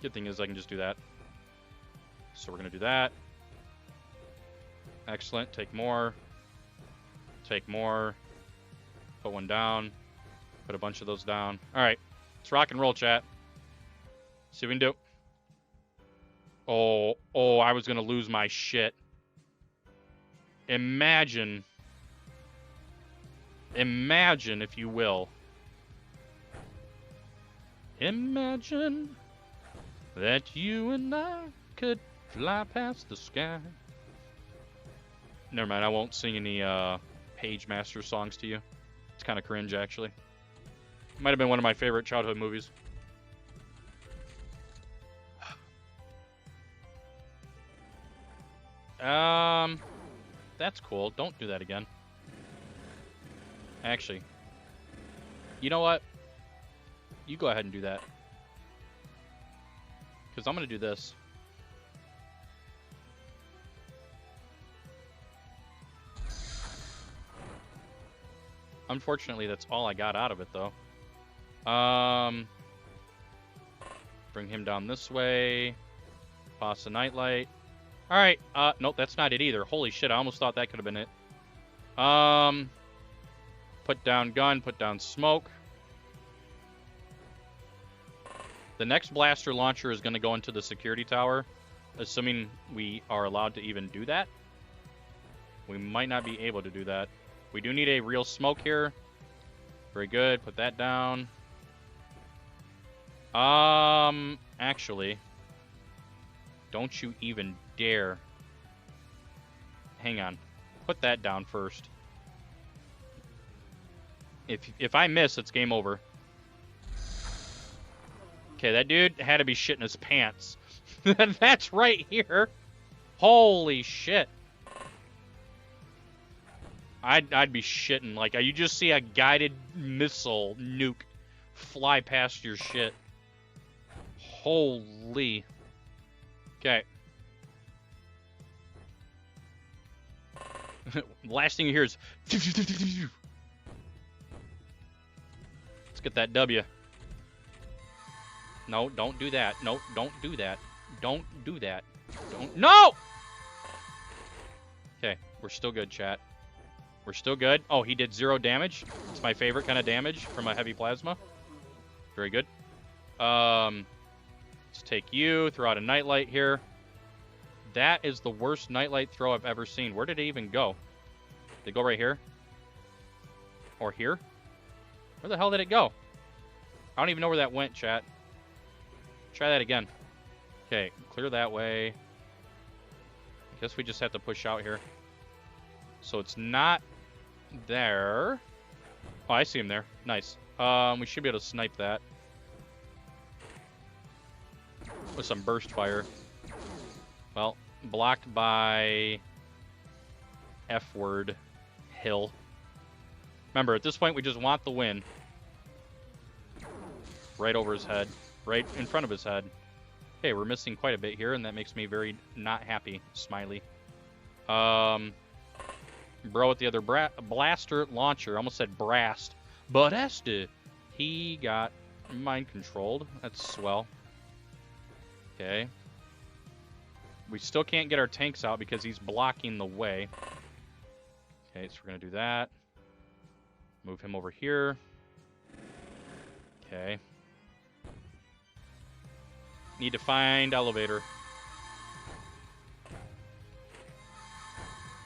Good thing is I can just do that. So we're going to do that. Excellent. Take more. Take more. Put one down. Put a bunch of those down. All right. Let's rock and roll, chat. See what we can do. Oh, I was going to lose my shit. Imagine, if you will. Imagine that you and I could fly past the sky. Never mind, I won't sing any Page Master songs to you. It's kind of cringe, actually. Might have been one of my favorite childhood movies. That's cool. Don't do that again. Actually, you know what? You go ahead and do that. Because I'm going to do this. Unfortunately, that's all I got out of it, though. Bring him down this way. Toss a nightlight. All right. Nope, that's not it either. Holy shit! I almost thought that could have been it. Put down gun. Put down smoke. The next blaster launcher is going to go into the security tower, assuming we are allowed to even do that. We might not be able to do that. We do need a real smoke here. Very good. Put that down. Actually, don't you even dare. Hang on. Put that down first. If I miss, it's game over. Okay, that dude had to be shitting his pants. That's right here. Holy shit. I'd be shitting. Like, you just see a guided missile nuke fly past your shit. Holy. Okay. Last thing you hear is... Let's get that W. No, don't do that. No, don't do that. Don't do that. Don't... No! Okay, we're still good, chat. We're still good. Oh, he did 0 damage. It's my favorite kind of damage from a heavy plasma. Very good. Let's take you, throw out a nightlight here. That is the worst nightlight throw I've ever seen. Where did it even go? Did it go right here? Or here? Where the hell did it go? I don't even know where that went, chat. Try that again. Okay, clear that way. I guess we just have to push out here. So it's not there. Oh, I see him there. Nice. We should be able to snipe that with some burst fire. Well, blocked by F-word hill. Remember, at this point, we just want the win. Right over his head. Right in front of his head. Okay, we're missing quite a bit here, and that makes me very not happy. Smiley. Bro with the other blaster launcher. Almost said brast. But Esther, he got mind controlled. That's swell. Okay. We still can't get our tanks out because he's blocking the way. Okay, so we're going to do that. Move him over here. Okay. Need to find elevator.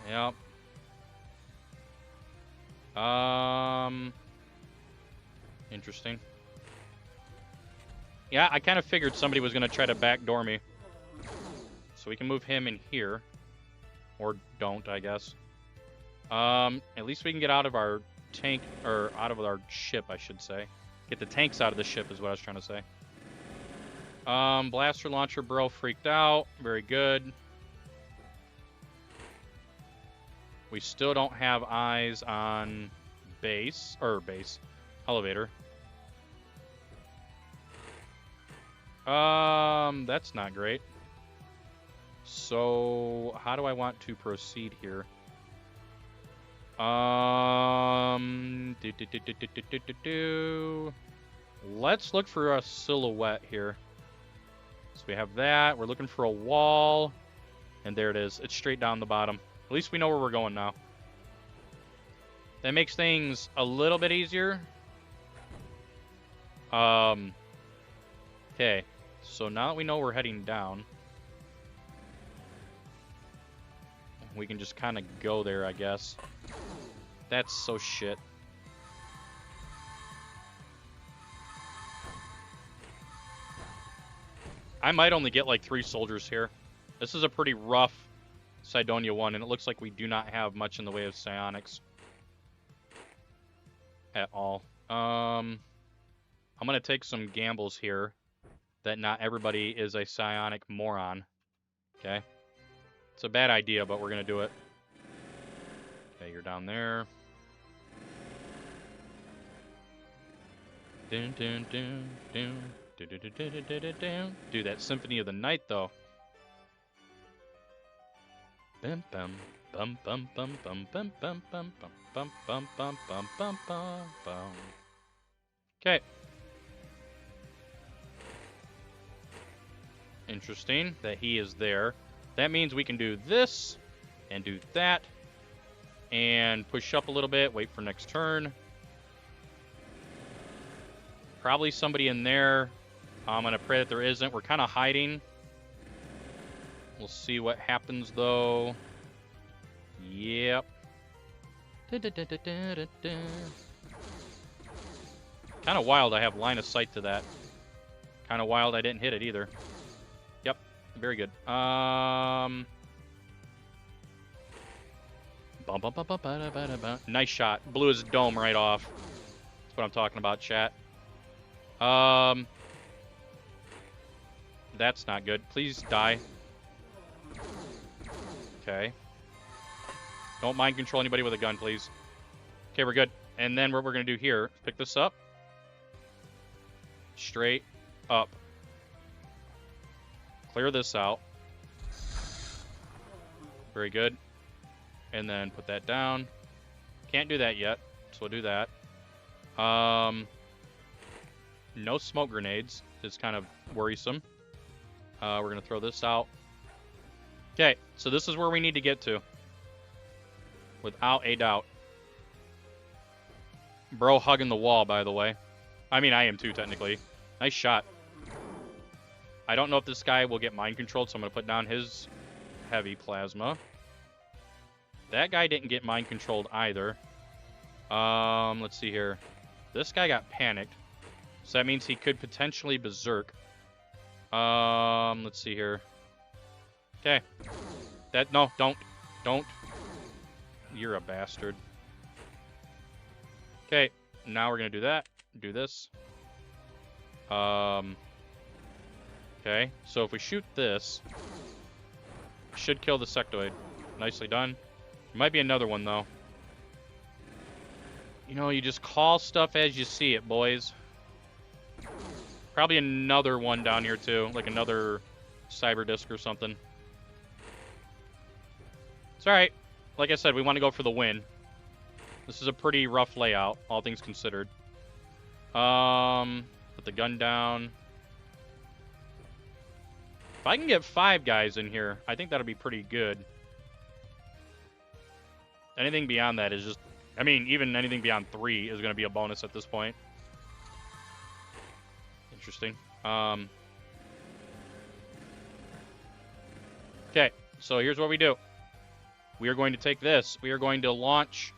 Yep. Interesting. Yeah, I kind of figured somebody was going to try to backdoor me. So we can move him in here. Or don't, I guess. At least we can get out of our tank, or out of our ship, I should say. Get the tanks out of the ship is what I was trying to say. Blaster launcher bro freaked out. Very good. We still don't have eyes on base, elevator. That's not great. So, how do I want to proceed here? Let's look for a silhouette here. So we have that. We're looking for a wall. And there it is. It's straight down the bottom. At least we know where we're going now. That makes things a little bit easier. Okay. So now that we know we're heading down, we can just kind of go there, I guess. That's so shit. I might only get like 3 soldiers here. This is a pretty rough Cydonia 1, and it looks like we do not have much in the way of psionics at all. I'm going to take some gambles here that not everybody is a psionic moron. Okay? It's a bad idea, but we're going to do it. Okay, you're down there. Dun, dun, dun, dun. Dude, that Symphony of the Night, though. Bum bum bum bum bum bum bum bum bum bum bum bum bum bum bum bum. Okay. Interesting that he is there. That means we can do this and do that. And push up a little bit. Wait for next turn. Probably somebody in there. I'm going to pray that there isn't. We're kind of hiding. We'll see what happens, though. Yep. Kind of wild I have line of sight to that. Kind of wild I didn't hit it either. Yep. Very good. Nice shot. Blew his dome right off. That's what I'm talking about, chat. That's not good. Please die. Okay. Don't mind control anybody with a gun, please. Okay, we're good. And then what we're going to do here, pick this up. Straight up. Clear this out. Very good. And then put that down. Can't do that yet, so we'll do that. No smoke grenades. It's kind of worrisome. We're going to throw this out. Okay, so this is where we need to get to. Without a doubt. Bro hugging the wall, by the way. I mean, I am too, technically. Nice shot. I don't know if this guy will get mind controlled, so I'm going to put down his heavy plasma. That guy didn't get mind controlled either. Let's see here. This guy got panicked. So that means he could potentially berserk. Let's see here. Okay. No, don't. You're a bastard. Okay, now we're gonna do that. Do this. Okay, so if we shoot this, should kill the sectoid. Nicely done. There might be another one though. You know, you just call stuff as you see it, boys. Probably another one down here too, like another cyber disc or something. It's alright. Like I said, we want to go for the win. This is a pretty rough layout, all things considered. Put the gun down. If I can get 5 guys in here, I think that'll be pretty good. Anything beyond that is just... I mean, even anything beyond 3 is going to be a bonus at this point. Interesting. Okay, so here's what we do. We are going to take this. We are going to launch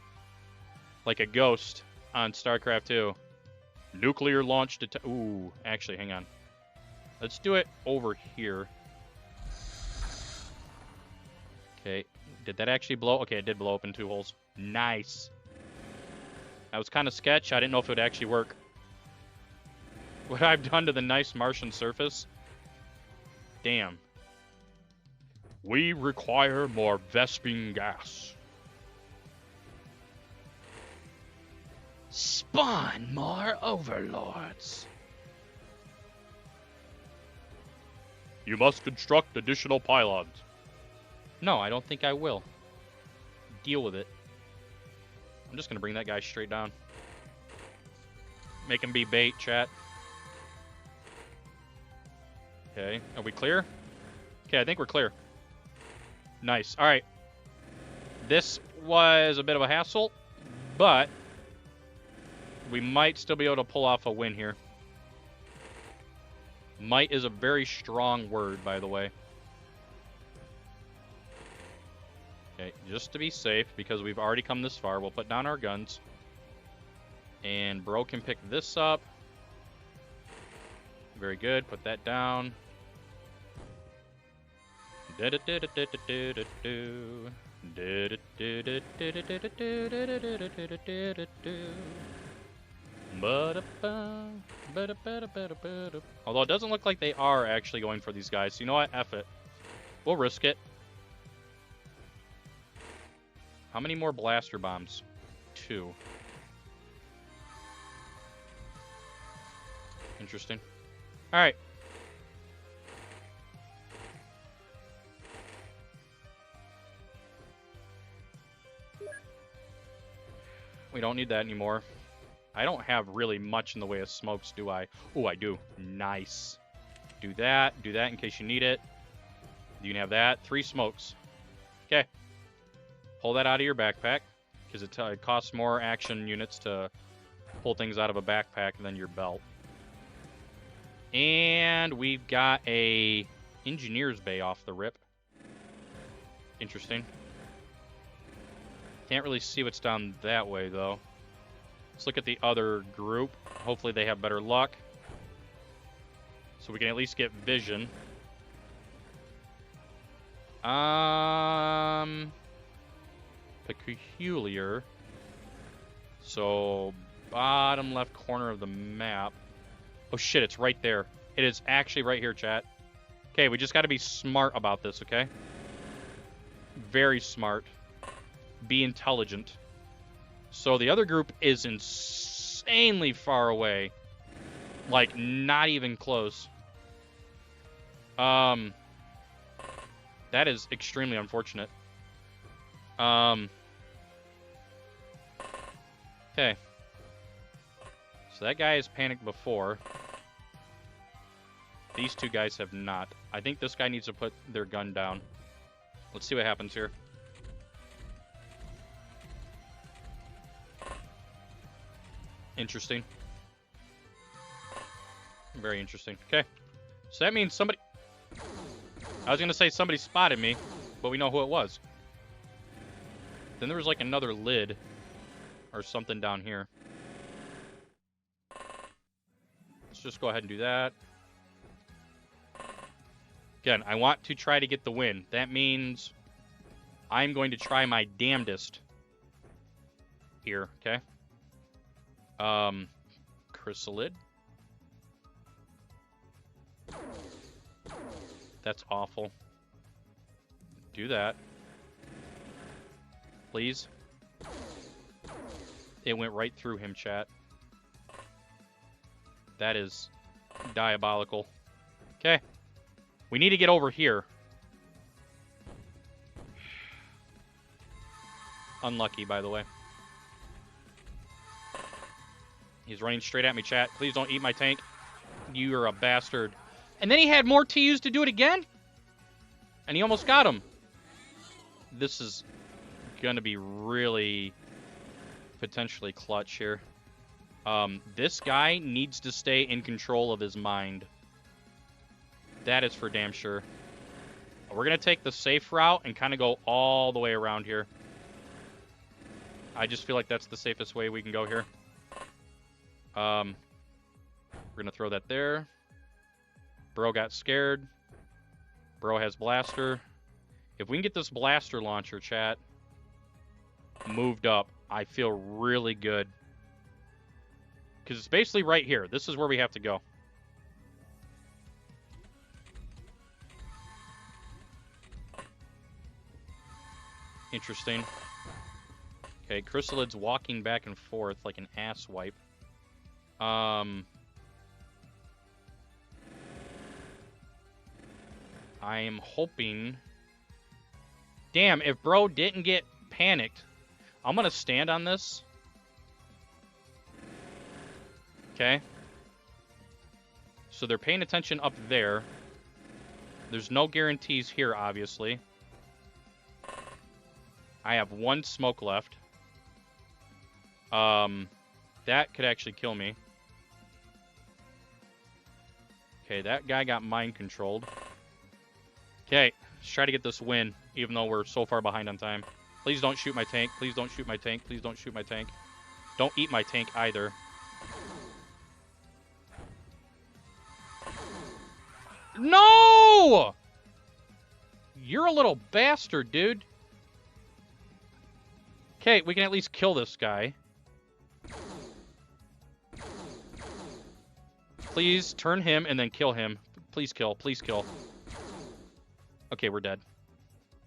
like a ghost on StarCraft 2. Nuclear launch ooh, actually, hang on. Let's do it over here. Okay, did that actually blow? Okay, it did blow up in 2 holes. Nice. That was kind of sketch. I didn't know if it would actually work. What I've done to the nice Martian surface. Damn. We require more Vespene gas. Spawn more overlords. You must construct additional pylons. No, I don't think I will. Deal with it. I'm just going to bring that guy straight down. Make him be bait, chat. Okay, are we clear? Okay, I think we're clear. Nice. All right. This was a bit of a hassle, but we might still be able to pull off a win here. Might is a very strong word, by the way. Okay, just to be safe, because we've already come this far, we'll put down our guns. And bro can pick this up. Very good. Put that down. Although it doesn't look like they are actually going for these guys. So you know what? F it. We'll risk it. How many more blaster bombs? 2. Interesting. Alright. We don't need that anymore. I don't have really much in the way of smokes, do I? Oh, I do. Nice. Do that in case you need it. You can have that. 3 smokes. Okay. Pull that out of your backpack, because it costs more action units to pull things out of a backpack than your belt. And we've got a engineer's bay off the rip. Interesting. Can't really see what's down that way, though. Let's look at the other group. Hopefully they have better luck. So we can at least get vision. Peculiar. So, bottom left corner of the map. Oh shit, it's right there. It is actually right here, chat. Okay, we just got to be smart about this, okay? Very smart. Be intelligent. So the other group is insanely far away. Like, not even close. That is extremely unfortunate. Okay. So that guy has panicked before. These 2 guys have not. I think this guy needs to put their gun down. Let's see what happens here. Interesting. Very interesting. Okay. So that means somebody... I was going to say somebody spotted me, but we know who it was. Then there was like another lid or something down here. Let's just go ahead and do that. Again, I want to try to get the win. That means I'm going to try my damnedest here, okay? Chrysalid. That's awful. Do that. Please. It went right through him, chat. That is diabolical. Okay. We need to get over here. Unlucky, by the way. He's running straight at me, chat. Please don't eat my tank. You're a bastard. And then he had more TUs to do it again? And he almost got him. This is going to be really potentially clutch here. This guy needs to stay in control of his mind. That is for damn sure. We're going to take the safe route and kind of go all the way around here. I just feel like that's the safest way we can go here. We're going to throw that there. Bro got scared. Bro has blaster. If we can get this blaster launcher, chat, moved up, I feel really good. Because it's basically right here. This is where we have to go. Interesting. Okay, Chrysalid's walking back and forth like an asswipe. I am hoping... Damn, if bro didn't get panicked, I'm going to stand on this. Okay. So they're paying attention up there. There's no guarantees here, obviously. I have 1 smoke left. That could actually kill me. Okay, that guy got mind controlled. Okay, let's try to get this win, even though we're so far behind on time. Please don't shoot my tank. Please don't shoot my tank. Please don't shoot my tank. Don't eat my tank either. No! You're a little bastard, dude. Okay, we can at least kill this guy. Please turn him and then kill him. Please kill. Please kill. Okay, we're dead.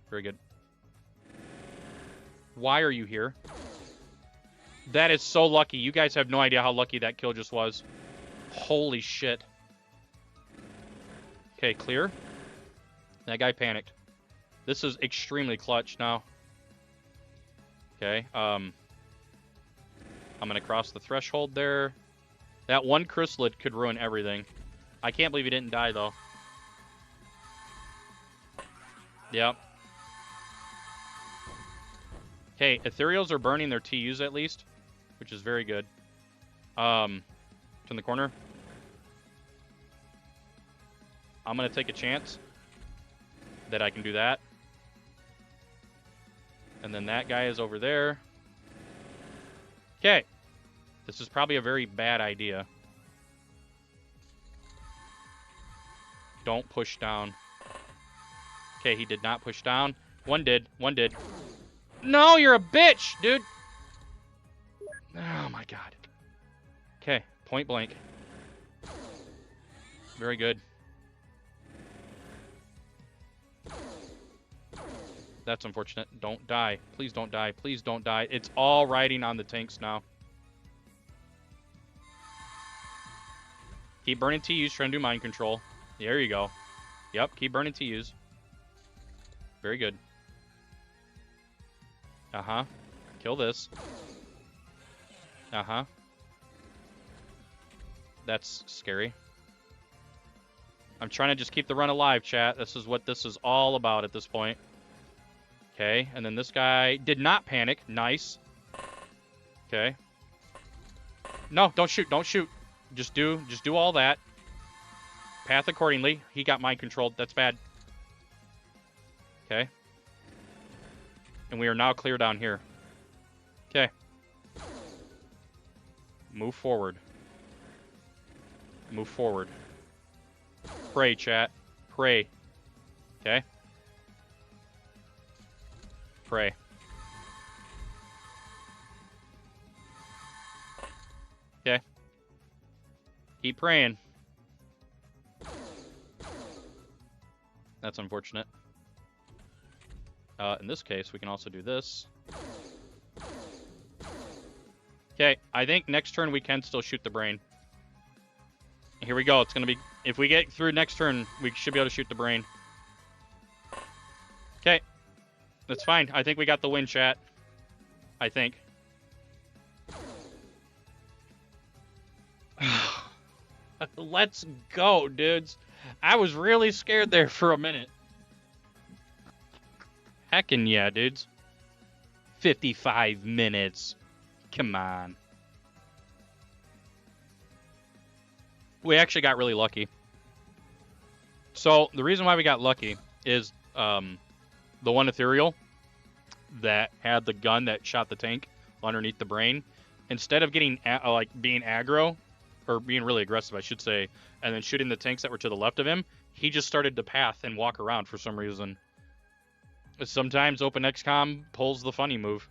Very good. Why are you here? That is so lucky. You guys have no idea how lucky that kill just was. Holy shit. Okay, clear. That guy panicked. This is extremely clutch now. Okay, I'm going to cross the threshold there. That one chrysalid could ruin everything. I can't believe he didn't die, though. Yep. Okay, ethereals are burning their TUs at least, which is very good. Turn the corner. I'm going to take a chance that I can do that. And then that guy is over there. Okay. This is probably a very bad idea. Don't push down. Okay, he did not push down. One did. One did. No, you're a bitch, dude. Oh, my God. Okay, point blank. Very good. That's unfortunate. Don't die. Please don't die. Please don't die. It's all riding on the tanks now. Keep burning TUs, trying to do mind control. There you go. Yep, keep burning TUs. Very good. Uh-huh. Kill this. Uh-huh. That's scary. I'm trying to just keep the run alive, chat. This is what this is all about at this point. Okay, and then this guy did not panic. Nice. Okay. No, don't shoot. Don't shoot. Just do all that. Path accordingly. He got mind controlled. That's bad. Okay. And we are now clear down here. Okay. Move forward. Move forward. Pray, chat. Pray. Okay? Pray. Okay. Keep praying. That's unfortunate. In this case, we can also do this. Okay, I think next turn we can still shoot the brain. Here we go. It's going to be... If we get through next turn, we should be able to shoot the brain. Okay. That's fine. I think we got the win, chat. I think. Let's go, dudes. I was really scared there for a minute. Heckin' yeah, dudes. 55 minutes. Come on. We actually got really lucky. So, the reason why we got lucky is the one ethereal that had the gun that shot the tank underneath the brain, instead of getting being aggro, or being really aggressive, I should say, and then shooting the tanks that were to the left of him, he just started to path and walk around for some reason. Sometimes Open XCOM pulls the funny move.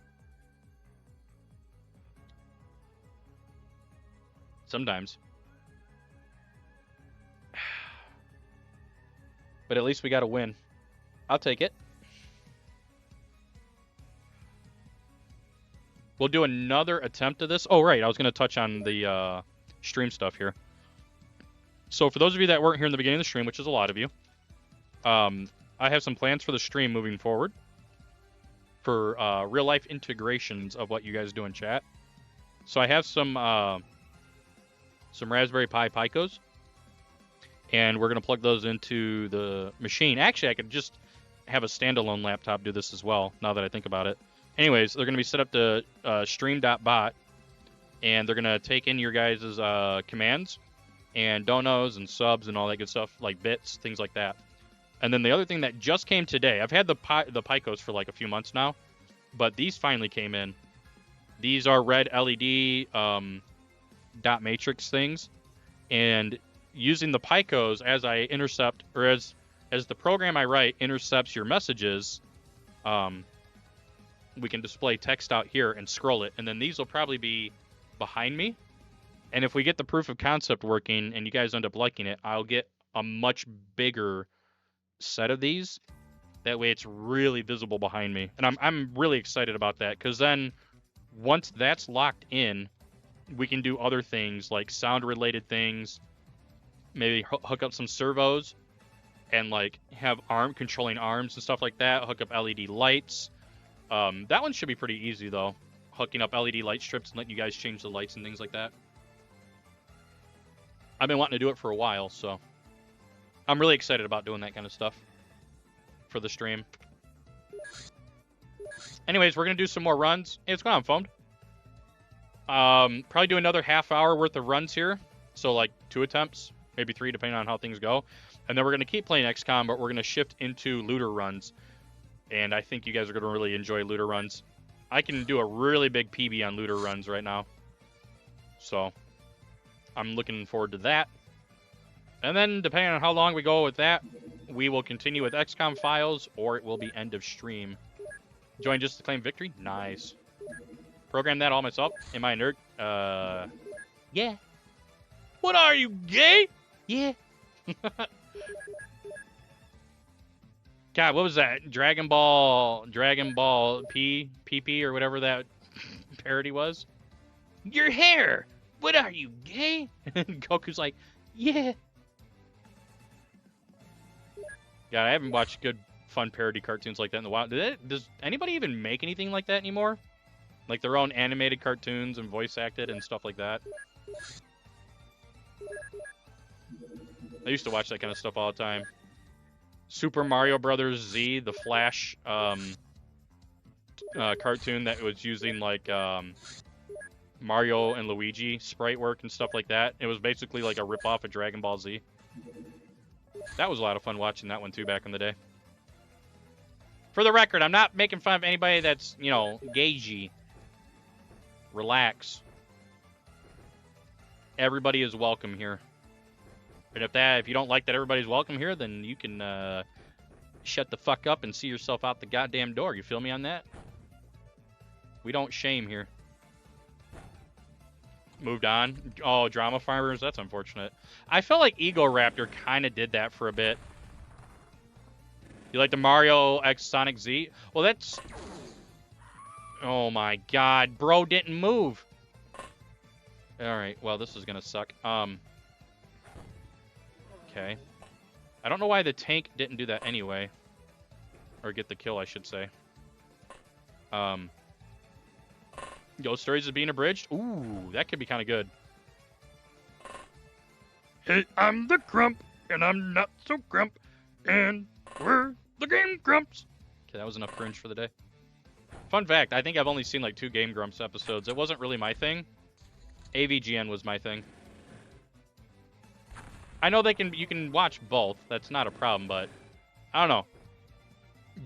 Sometimes. But at least we got a win. I'll take it. We'll do another attempt of this. Oh, right. I was going to touch on the stream stuff here. So for those of you that weren't here in the beginning of the stream, which is a lot of you, I have some plans for the stream moving forward for real-life integrations of what you guys do in chat. So I have some Raspberry Pi Picos, and we're going to plug those into the machine. Actually, I could just have a standalone laptop do this as well, now that I think about it. Anyways, they're going to be set up to stream.bot, and they're going to take in your guys' commands and donos and subs and all that good stuff, like bits, things like that. And then the other thing that just came today, I've had the Picos for like a few months now, but these finally came in. These are red LED dot matrix things, and using the Picos as I intercept, or as the program I write intercepts your messages, we can display text out here and scroll it, and then these will probably be behind me. And if we get the proof of concept working and you guys end up liking it, I'll get a much bigger set of these. That way it's really visible behind me. And I'm really excited about that, because then once that's locked in, we can do other things like sound related things, maybe hook up some servos and like have controlling arms and stuff like that, hook up LED lights. That one should be pretty easy though, hooking up LED light strips and letting you guys change the lights and things like that. I've been wanting to do it for a while, so I'm really excited about doing that kind of stuff for the stream. Anyways, we're going to do some more runs. Hey, what's going on, phone? Probably do another half hour worth of runs here. So, like, 2 attempts, maybe 3, depending on how things go. And then we're going to keep playing XCOM, but we're going to shift into looter runs. And I think you guys are going to really enjoy looter runs. I can do a really big PB on looter runs right now. So, I'm looking forward to that. And then, depending on how long we go with that, we will continue with XCOMFiles, or it will be end of stream. Join just to claim victory? Nice. Program that all myself? Am I a nerd? Yeah. What are you, gay? Yeah. God, what was that? Dragon Ball PP, or whatever that parody was? Your hair. What are you, gay? Goku's like, yeah. God, I haven't watched good, fun parody cartoons like that in a while. Does anybody even make anything like that anymore? Like their own animated cartoons and voice acted and stuff like that? I used to watch that kind of stuff all the time. Super Mario Brothers Z, the Flash cartoon that was using like Mario and Luigi sprite work and stuff like that. It was basically like a ripoff of Dragon Ball Z. That was a lot of fun watching that one too back in the day. For the record, I'm not making fun of anybody that's, you know, gagey. Relax. Everybody is welcome here. And if you don't like that everybody's welcome here, then you can shut the fuck up and see yourself out the goddamn door. You feel me on that? We don't shame here. Moved on. Oh, Drama Farmers. That's unfortunate. I felt like Ego Raptor kind of did that for a bit. You like the Mario X Sonic Z? Well, that's... Oh my god. Bro didn't move. Alright, well, this is gonna suck. Okay. I don't know why the tank didn't do that anyway. Or get the kill, I should say. Ghost Stories is being abridged? Ooh, that could be kind of good. Hey, I'm the Grump, and I'm not so Grump, and we're the Game Grumps. Okay, that was enough cringe for the day. Fun fact, I think I've only seen like 2 Game Grumps episodes. It wasn't really my thing. AVGN was my thing. I know you can watch both. That's not a problem, but I don't know.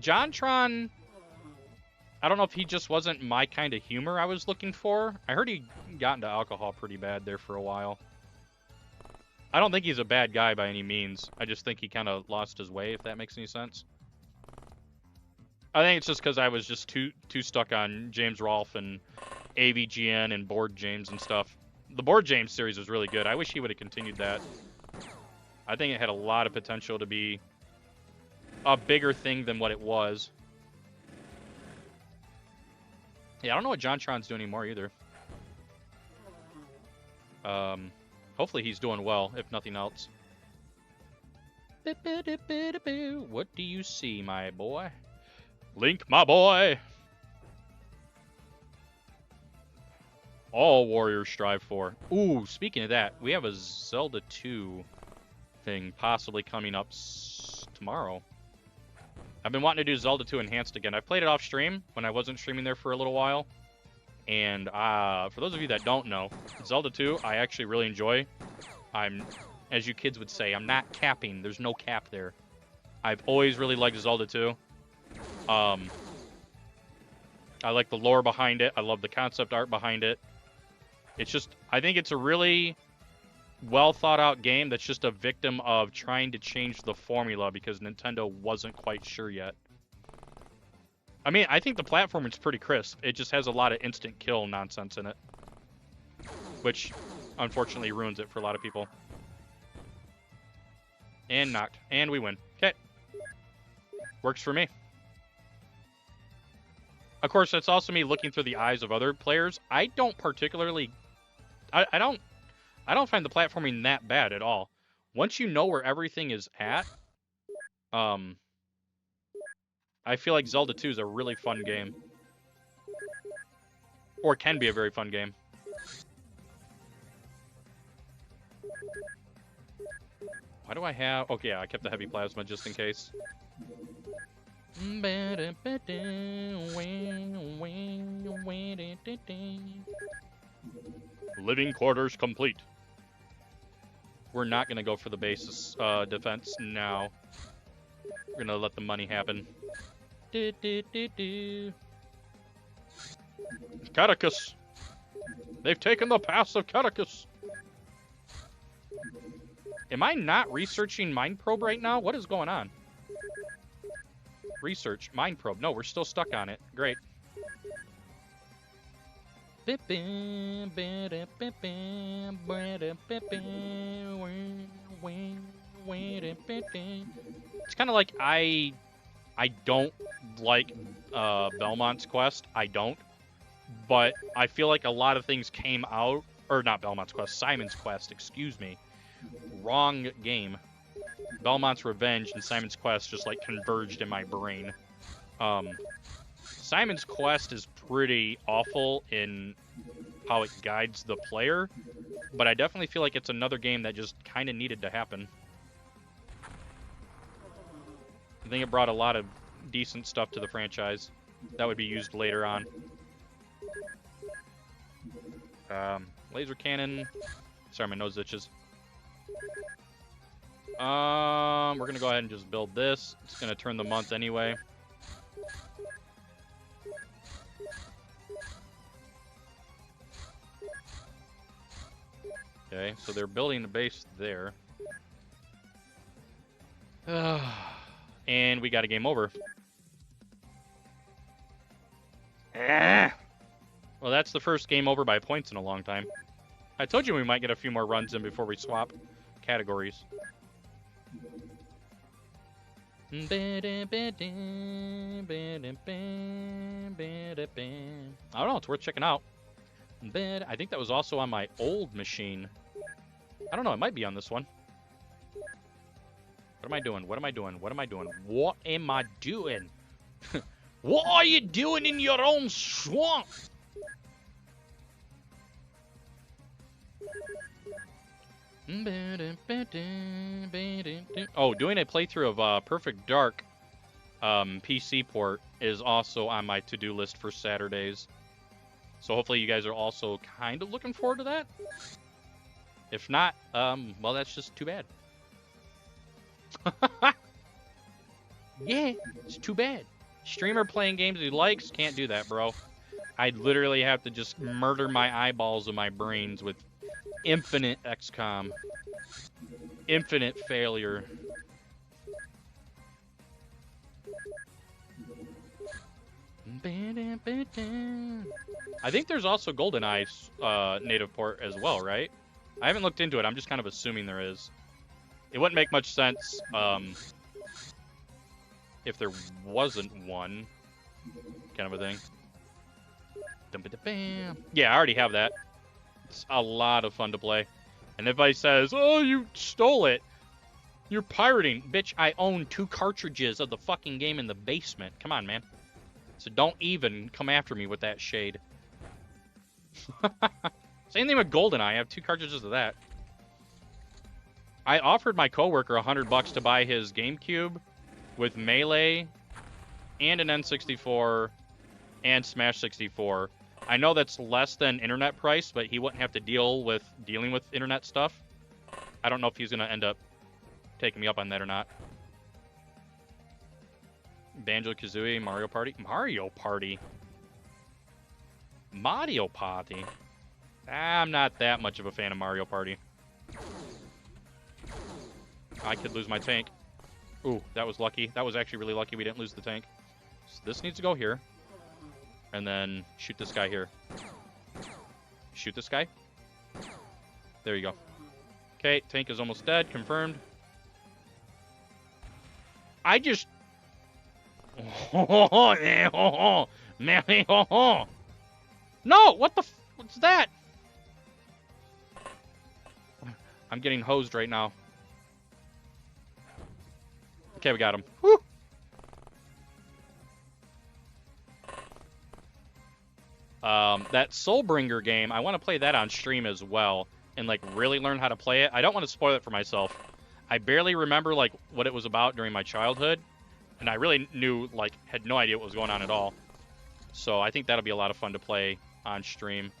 JonTron, I don't know if he just wasn't my kind of humor I was looking for. I heard he got into alcohol pretty bad there for a while. I don't think he's a bad guy by any means. I just think he kind of lost his way, if that makes any sense. I think it's just because I was just too stuck on James Rolfe and AVGN and Board James and stuff. The Board James series was really good. I wish he would have continued that. I think it had a lot of potential to be a bigger thing than what it was. Yeah, I don't know what JonTron's doing anymore either. Hopefully he's doing well, if nothing else. What do you see, my boy? Link, my boy! All warriors strive for. Ooh, speaking of that, we have a Zelda 2 thing possibly coming up tomorrow. I've been wanting to do Zelda 2 Enhanced again. I played it off stream when I wasn't streaming there for a little while. And for those of you that don't know, Zelda 2 I actually really enjoy. As you kids would say, I'm not capping. There's no cap there. I've always really liked Zelda 2. I like the lore behind it. I love the concept art behind it. It's just, I think it's a really well thought out game that's just a victim of trying to change the formula because Nintendo wasn't quite sure yet. I mean, I think the platforming's pretty crisp. It just has a lot of instant kill nonsense in it, which unfortunately ruins it for a lot of people. And knocked. And we win. Okay. Works for me. Of course, that's also me looking through the eyes of other players. I don't particularly... I don't find the platforming that bad at all. Once you know where everything is at, I feel like Zelda 2 is a really fun game. Or can be a very fun game. Why do I have... Okay, yeah, I kept the heavy plasma just in case. Living quarters complete. We're not going to go for the basis defense now. We're going to let the money happen. Catechus! They've taken the pass of Catechus! Am I not researching Mind Probe right now? What is going on? Research. Mind Probe. No, we're still stuck on it. Great. It's kind of like I don't like Belmont's quest. I don't. But I feel like a lot of things came out, or not Belmont's quest, Simon's quest, excuse me. Wrong game. Belmont's Revenge and Simon's Quest just like converged in my brain. Simon's Quest is pretty awful in how it guides the player, but I definitely feel like it's another game that just kind of needed to happen. I think it brought a lot of decent stuff to the franchise that would be used later on. Laser cannon. Sorry, my nose itches. We're gonna go ahead and just build this. It's gonna turn the month anyway. Okay, so they're building the base there. And we got a game over. Well, that's the first game over by points in a long time. I told you we might get a few more runs in before we swap categories. I don't know, it's worth checking out. I think that was also on my old machine. I don't know, it might be on this one. What am I doing? What am I doing? What am I doing? What am I doing? What are you doing in your own swamp? Oh, doing a playthrough of Perfect Dark PC port is also on my to-do list for Saturdays. So hopefully you guys are also kind of looking forward to that. If not, well, that's just too bad. Yeah, it's too bad. Streamer playing games he likes, can't do that, bro. I'd literally have to just murder my eyeballs and my brains with infinite XCOM. Infinite failure. I think there's also GoldenEye's native port as well, right? I haven't looked into it. I'm just kind of assuming there is. It wouldn't make much sense if there wasn't one, kind of a thing. Yeah, I already have that. It's a lot of fun to play. And if I says, oh, you stole it, you're pirating. Bitch, I own 2 cartridges of the fucking game in the basement. Come on, man. So don't even come after me with that shade. Same thing with GoldenEye. I have 2 cartridges of that. I offered my coworker $100 to buy his GameCube with Melee and an N64 and Smash 64. I know that's less than internet price, but he wouldn't have to dealing with internet stuff. I don't know if he's going to end up taking me up on that or not. Banjo-Kazooie, Mario Party. Mario Party? Mario Party? I'm not that much of a fan of Mario Party. I could lose my tank. Ooh, that was lucky. That was actually really lucky we didn't lose the tank. So this needs to go here. And then shoot this guy here. Shoot this guy. There you go. Okay, tank is almost dead. Confirmed. I just... No! What the what's that? I'm getting hosed right now. Okay, we got him. Woo! That Soulbringer game, I want to play that on stream as well and like really learn how to play it. I don't want to spoil it for myself. I barely remember, like, what it was about during my childhood. And I really had no idea what was going on at all. So I think that'll be a lot of fun to play on stream.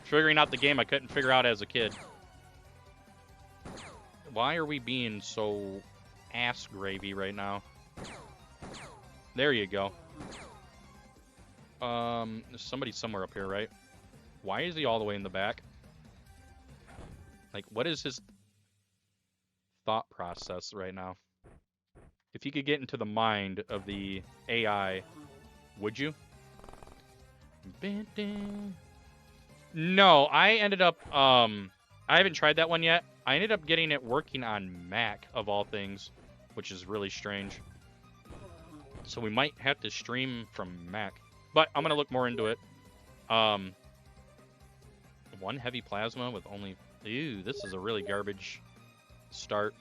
Figuring out the game I couldn't figure out as a kid. Why are we being so ass gravy right now? There you go. There's somebody somewhere up here, right? Why is he all the way in the back? Like, what is his thought process right now? If you could get into the mind of the AI, would you? No, I ended up, I haven't tried that one yet. I ended up getting it working on Mac, of all things, which is really strange. So we might have to stream from Mac. But I'm going to look more into it. One heavy plasma with only... Ew, this is a really garbage start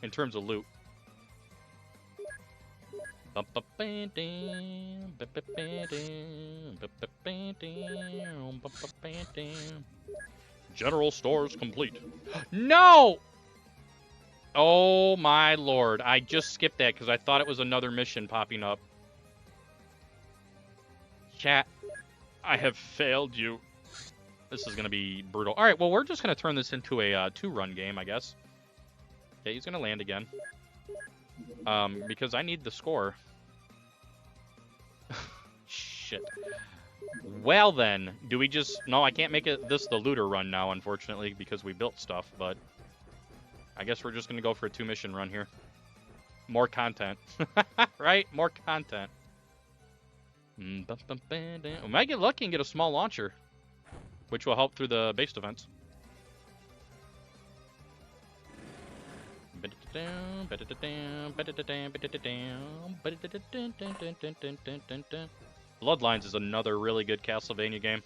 in terms of loot. General stores complete. No! Oh my lord. I just skipped that because I thought it was another mission popping up. Chat, I have failed you. This is going to be brutal. All right, well, we're just going to turn this into a two-run game, I guess. Okay, he's going to land again. Because I need the score. Shit. Well, then, do we just... No, I can't make this the looter run now, unfortunately, because we built stuff, but... I guess we're just going to go for a two-mission run here. More content. Right? More content. We might get lucky and get a small launcher, which will help through the base defense. Bloodlines is another really good Castlevania game.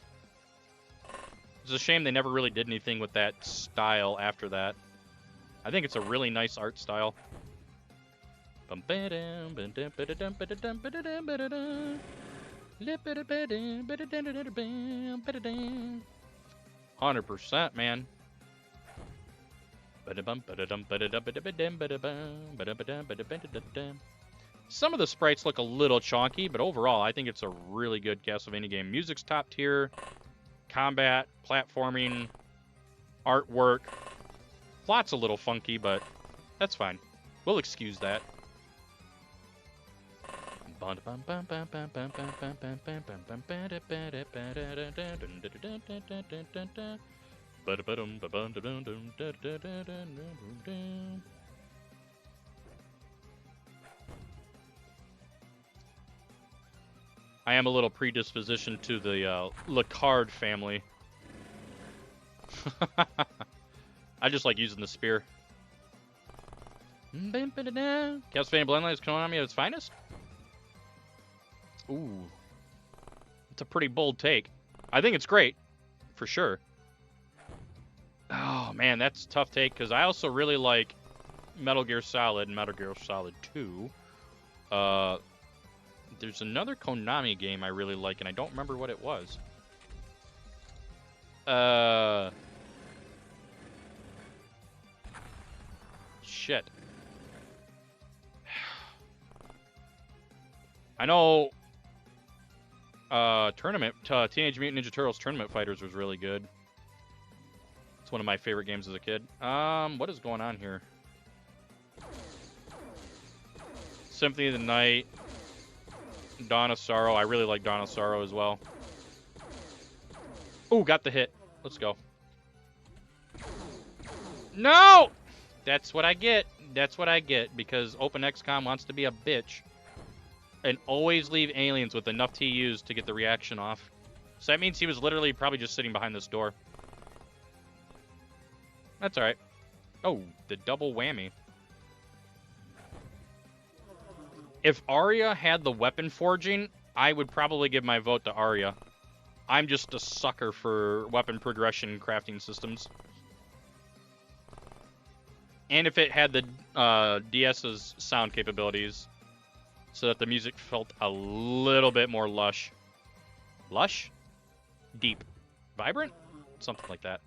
It's a shame they never really did anything with that style after that. I think it's a really nice art style. 100%, man. Some of the sprites look a little chonky, but overall, I think it's a really good Castlevania game. Music's top tier, combat, platforming, artwork. Plot's a little funky, but that's fine. We'll excuse that. I am a little predispositioned to the Lacard family. I just like using the spear. Castlevania Bloodlines is Konami at its finest? Ooh. It's a pretty bold take. I think it's great, for sure. Oh, man, that's a tough take, because I also really like Metal Gear Solid and Metal Gear Solid 2. There's another Konami game I really like, and I don't remember what it was. Shit. I know Teenage Mutant Ninja Turtles Tournament Fighters was really good. It's one of my favorite games as a kid. What is going on here? Symphony of the Night, Dawn of Sorrow. I really like Dawn of Sorrow as well. Ooh, got the hit. Let's go. No! That's what I get. That's what I get, because OpenXCOM wants to be a bitch and always leave aliens with enough TUs to get the reaction off. So that means he was literally probably just sitting behind this door. That's alright. Oh, the double whammy. If Arya had the weapon forging, I would probably give my vote to Arya. I'm just a sucker for weapon progression crafting systems. And if it had the DS's sound capabilities, so that the music felt a little bit more lush. Lush? Deep. Vibrant? Something like that.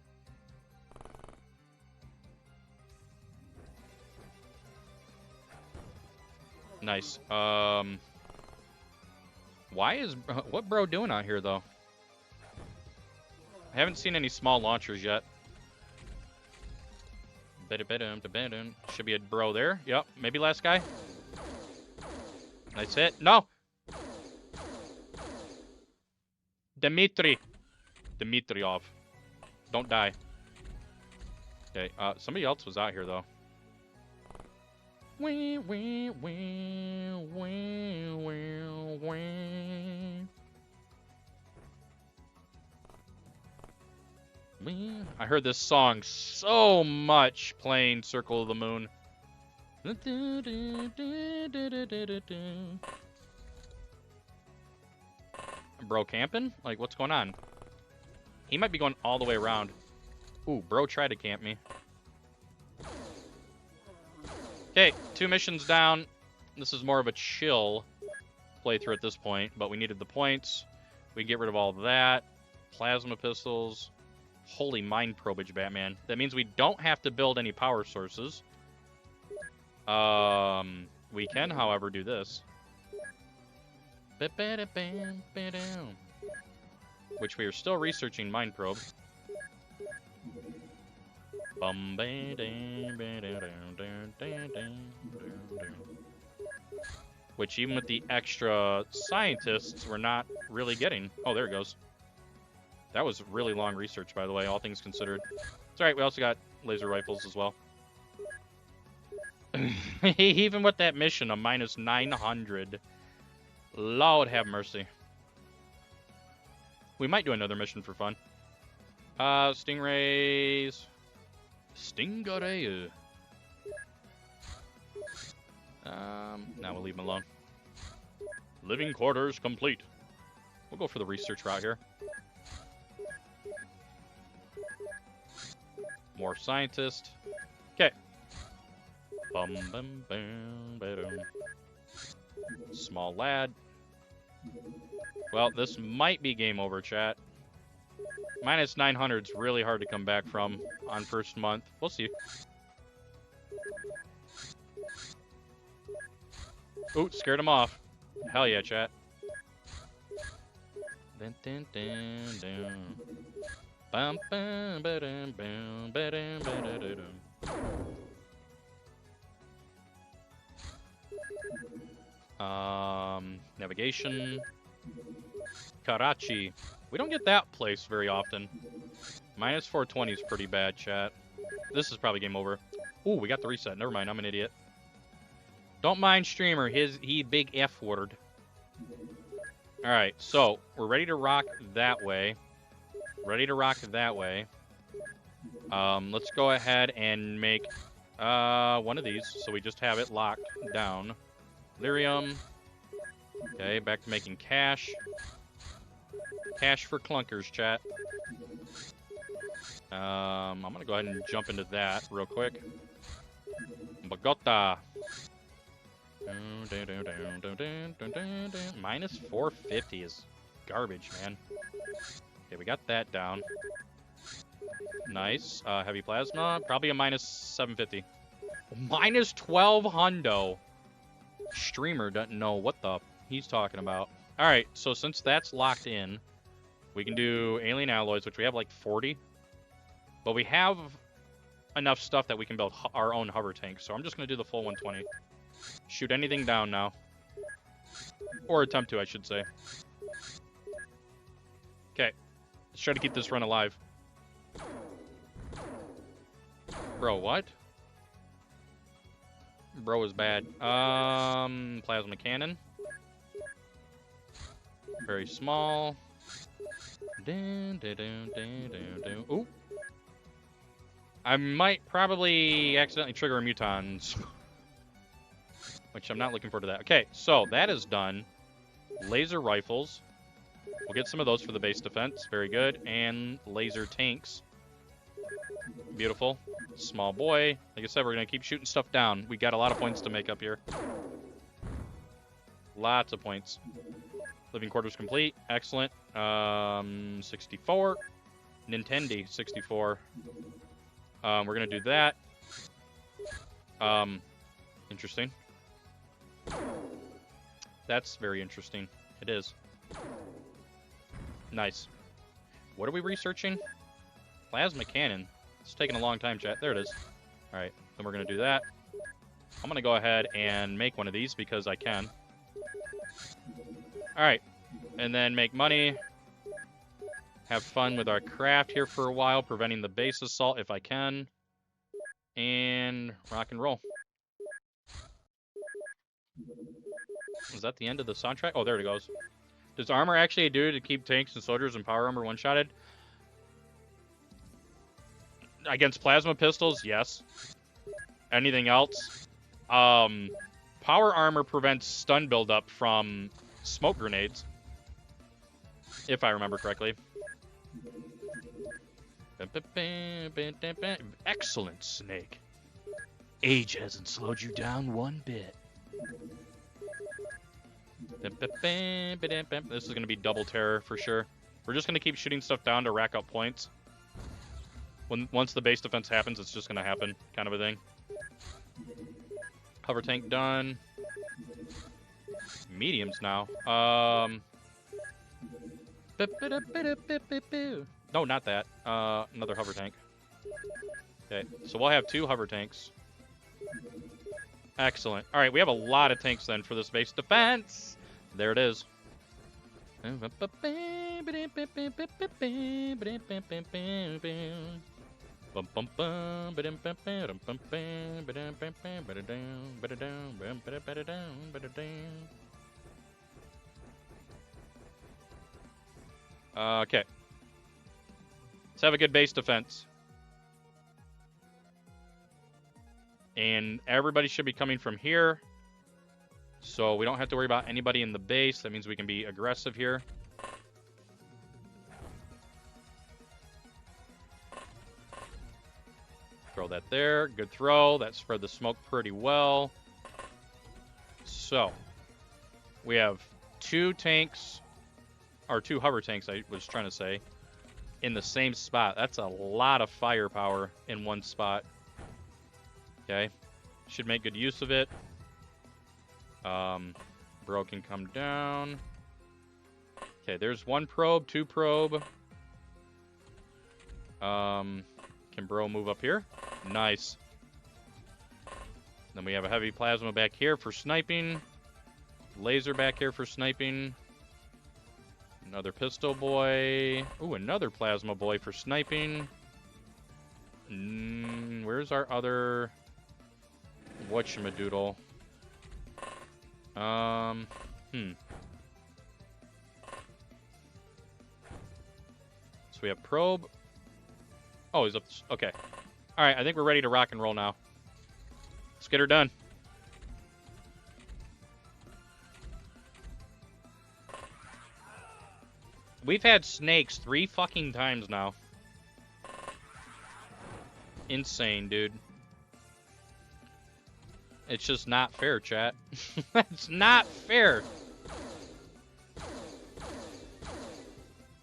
Nice. Why is... What bro doing out here, though? I haven't seen any small launchers yet. Should be a bro there. Yep. Maybe last guy. Nice hit. No! Dimitriov. Don't die. Okay, somebody else was out here, though. I heard this song so much playing Circle of the Moon. Bro camping? Like, what's going on? He might be going all the way around. Ooh, bro tried to camp me. Okay, 2 missions down. This is more of a chill playthrough at this point, but we needed the points. We can get rid of all of that. Plasma pistols. Holy mind probage, Batman. That means we don't have to build any power sources. We can, however, do this. Which we are still researching Mind Probe. Which even with the extra scientists, we're not really getting. Oh, there it goes. That was really long research, by the way, all things considered. It's alright, we also got laser rifles as well. Even with that mission, a minus 900. Lord have mercy. We might do another mission for fun. Stingrays. Stingray. Now we'll leave them alone. Living quarters complete. We'll go for the research route here. More scientists. Okay. Small lad. Well, this might be game over, chat. Minus 900 is really hard to come back from on first month. We'll see. Ooh, scared him off. Hell yeah, chat. Dun, dun, dun, dun. Bum, bum, ba-dum, bum, ba-dum, ba-da-da-dum. Navigation. Karachi. We don't get that place very often. Minus 420 is pretty bad, chat. This is probably game over. Ooh, we got the reset. Never mind, I'm an idiot. Don't mind streamer. He big F word. Alright, so we're ready to rock that way. Ready to rock that way. Let's go ahead and make one of these so we just have it locked down. Lyrium. Okay, back to making cash. Cash for clunkers, chat. I'm gonna go ahead and jump into that real quick. Bogota. Minus 450 is garbage, man. Okay, we got that down. Nice. Heavy plasma. Probably a minus 750. Minus 12 hundo. Streamer doesn't know what the he's talking about. Alright, so since that's locked in, we can do alien alloys, which we have like 40. But we have enough stuff that we can build our own hover tank. So I'm just going to do the full 120. Shoot anything down now. Or attempt to, I should say. Okay. Let's try to keep this run alive. Bro, what? Bro is bad. Plasma cannon. Very small. Ooh. I might probably accidentally trigger mutons. Which I'm not looking forward to that. Okay, so that is done. Laser rifles. We'll get some of those for the base defense. Very good. And laser tanks. Beautiful. Small boy. Like I said, we're going to keep shooting stuff down. We got a lot of points to make up here. Lots of points. Living quarters complete. Excellent. 64. Nintendo 64. We're going to do that. Interesting. That's very interesting. It is. Nice. What are we researching? Plasma cannon. It's taking a long time, chat. There it is. Alright, then we're going to do that. I'm going to go ahead and make one of these because I can. Alright. And then make money. Have fun with our craft here for a while, preventing the base assault if I can. And rock and roll. Is that the end of the soundtrack? Oh, there it goes. Does armor actually do to keep tanks and soldiers and power armor one-shotted? Against plasma pistols, yes. Anything else? Power armor prevents stun buildup from smoke grenades. If I remember correctly. Excellent, Snake. Age hasn't slowed you down one bit. This is going to be double terror for sure. We're just going to keep shooting stuff down to rack up points. Once the base defense happens, it's just going to happen, kind of a thing. Hover tank done. Mediums now. No, not that. Another hover tank. Okay, so we'll have 2 hover tanks. Excellent. All right, we have a lot of tanks then for this base defense. There it is. Okay. Let's have a good base defense. And everybody should be coming from here. So we don't have to worry about anybody in the base. That means we can be aggressive here. Throw that there. Good throw. That spread the smoke pretty well. So we have 2 tanks, or 2 hover tanks, I was trying to say, in the same spot. That's a lot of firepower in one spot. Okay. Should make good use of it. Bro can come down. Okay, there's 1 probe, 2 probe. Can Bro move up here? Nice. Then we have a heavy plasma back here for sniping. Laser back here for sniping. Another pistol boy. Ooh, another plasma boy for sniping. Where's our other whatchamadoodle? So we have probe. Oh, he's up. Okay. All right, I think we're ready to rock and roll now. Let's get her done. We've had snakes 3 fucking times now. Insane, dude. It's just not fair, chat. That's not fair.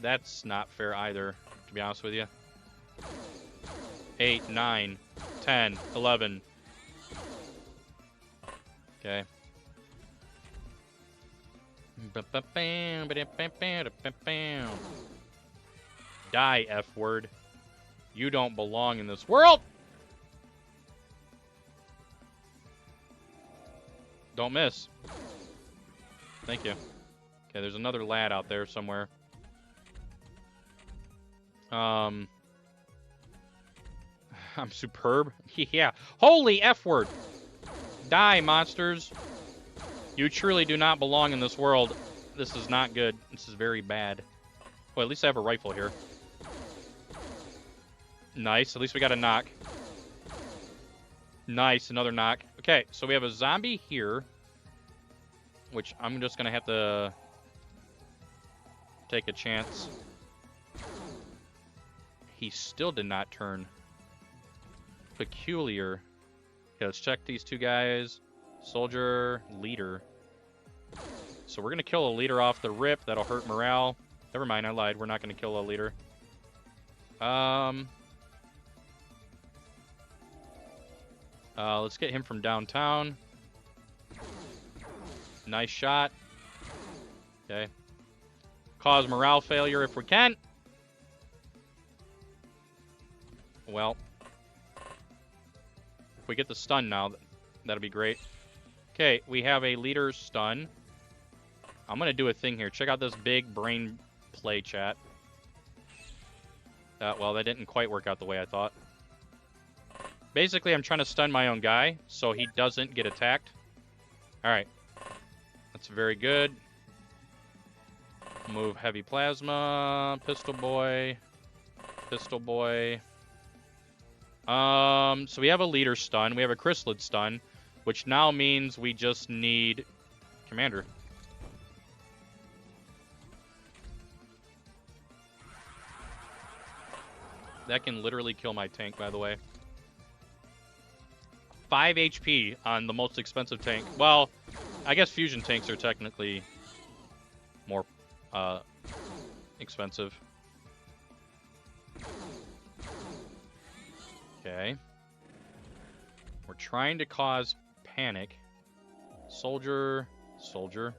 That's not fair either, to be honest with you. 8, 9, 10, 11. Okay. Die, F word. You don't belong in this world. Don't miss. Thank you. Okay, there's another lad out there somewhere. I'm superb. Yeah. Holy F word. Die, monsters. You truly do not belong in this world. This is not good. This is very bad. Well, at least I have a rifle here. Nice. At least we got a knock. Nice. Another knock. Okay, so we have a zombie here, which I'm just going to have to take a chance. He still did not turn. Peculiar. Okay, let's check these 2 guys. Soldier, leader. So we're going to kill a leader off the rip. That'll hurt morale. Never mind, I lied. We're not going to kill a leader. Let's get him from downtown. Nice shot. Okay. Cause morale failure if we can. Well, if we get the stun now, that'll be great. Okay, we have a leader stun. I'm going to do a thing here. Check out this big brain play, chat. Well, that didn't quite work out the way I thought. Basically, I'm trying to stun my own guy so he doesn't get attacked. All right. That's very good. Move heavy plasma, pistol boy, pistol boy. So we have a leader stun. We have a chrysalid stun, which now means we just need commander. That can literally kill my tank, by the way. 5 HP on the most expensive tank. Well, I guess fusion tanks are technically more expensive. Okay. We're trying to cause panic. Soldier, soldier.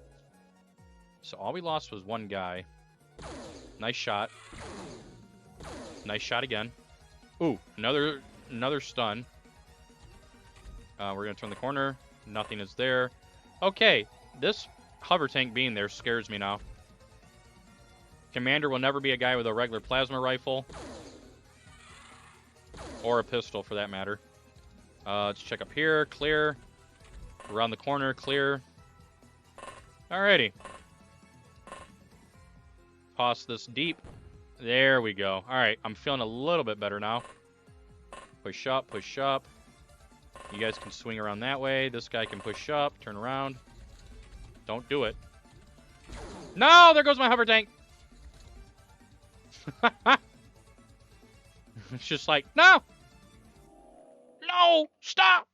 So all we lost was one guy. Nice shot. Nice shot again. Ooh, another stun. We're going to turn the corner. Nothing is there. Okay, this hover tank being there scares me now. Commander will never be a guy with a regular plasma rifle. Or a pistol, for that matter. Let's check up here. Clear. Around the corner. Clear. Alrighty. Toss this deep. There we go. Alright, I'm feeling a little bit better now. Push up, push up. You guys can swing around that way. This guy can push up, turn around. Don't do it. No! There goes my hover tank! It's just like, no! No! Stop!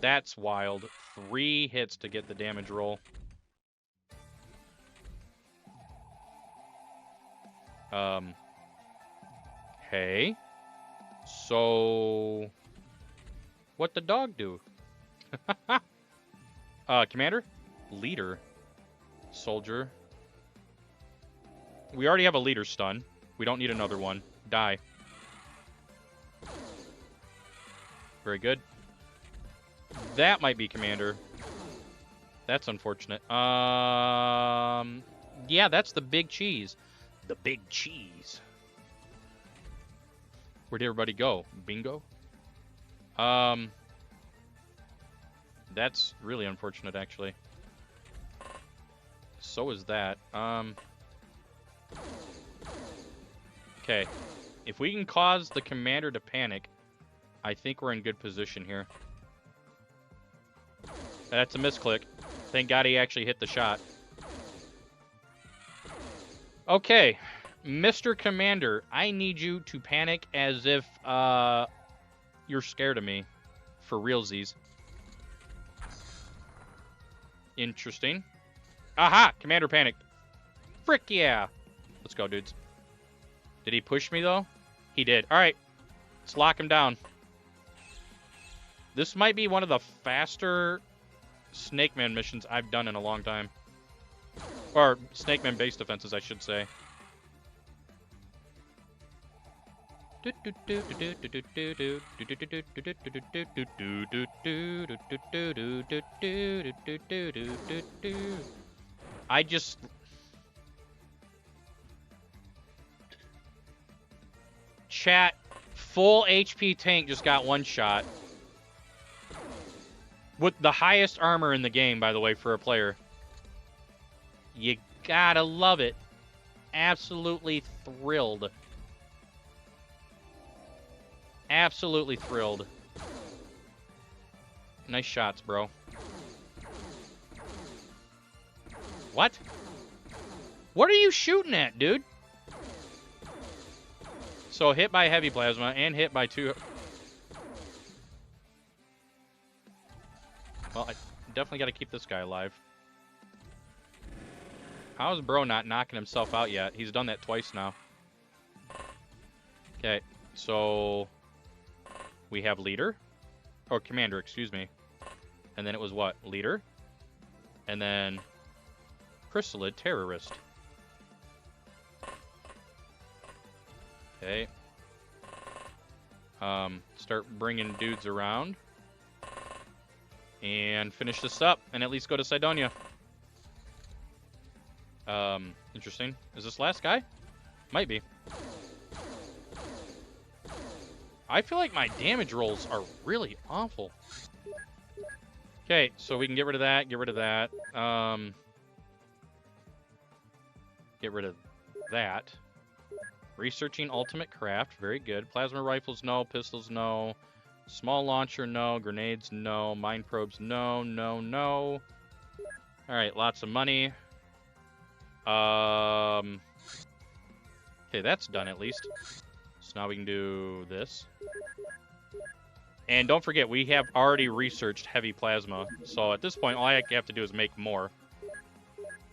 That's wild. 3 hits to get the damage roll. Hey. So, what the dog do? Commander? Leader. Soldier. We already have a leader stun. We don't need another one. Die. Very good. That might be commander. That's unfortunate. Yeah, that's the big cheese. The big cheese. Where'd everybody go? Bingo? That's really unfortunate, actually. So is that. Okay. If we can cause the commander to panic, I think we're in good position here. That's a misclick. Thank God he actually hit the shot. Okay. Mr. Commander, I need you to panic as if you're scared of me. For realsies. Interesting. Aha! Commander panicked. Frick yeah! Let's go, dudes. Did he push me, though? He did. Alright. Let's lock him down. This might be one of the faster Snake Man missions I've done in a long time. Or Snake Man base defenses, I should say. I just... Chat, full HP tank just got one shot. With the highest armor in the game, by the way, for a player. You gotta love it. Absolutely thrilled. Absolutely thrilled. Nice shots, bro. What? What are you shooting at, dude? So hit by heavy plasma and hit by 2... Well, I definitely got to keep this guy alive. How is bro not knocking himself out yet? He's done that twice now. Okay, so... We have leader. Or commander, excuse me. And then it was what? Leader. And then Chrysalid Terrorist. Okay. Start bringing dudes around. And finish this up. And at least go to Cydonia. Interesting. Is this last guy? Might be. I feel like my damage rolls are really awful. Okay, so we can get rid of that, get rid of that. Get rid of that. Researching ultimate craft, very good. Plasma rifles, no. Pistols, no. Small launcher, no. Grenades, no. Mine probes, no, no, no. Alright, lots of money. Okay, that's done at least. So now we can do this. And don't forget, we have already researched heavy plasma. So at this point, all I have to do is make more.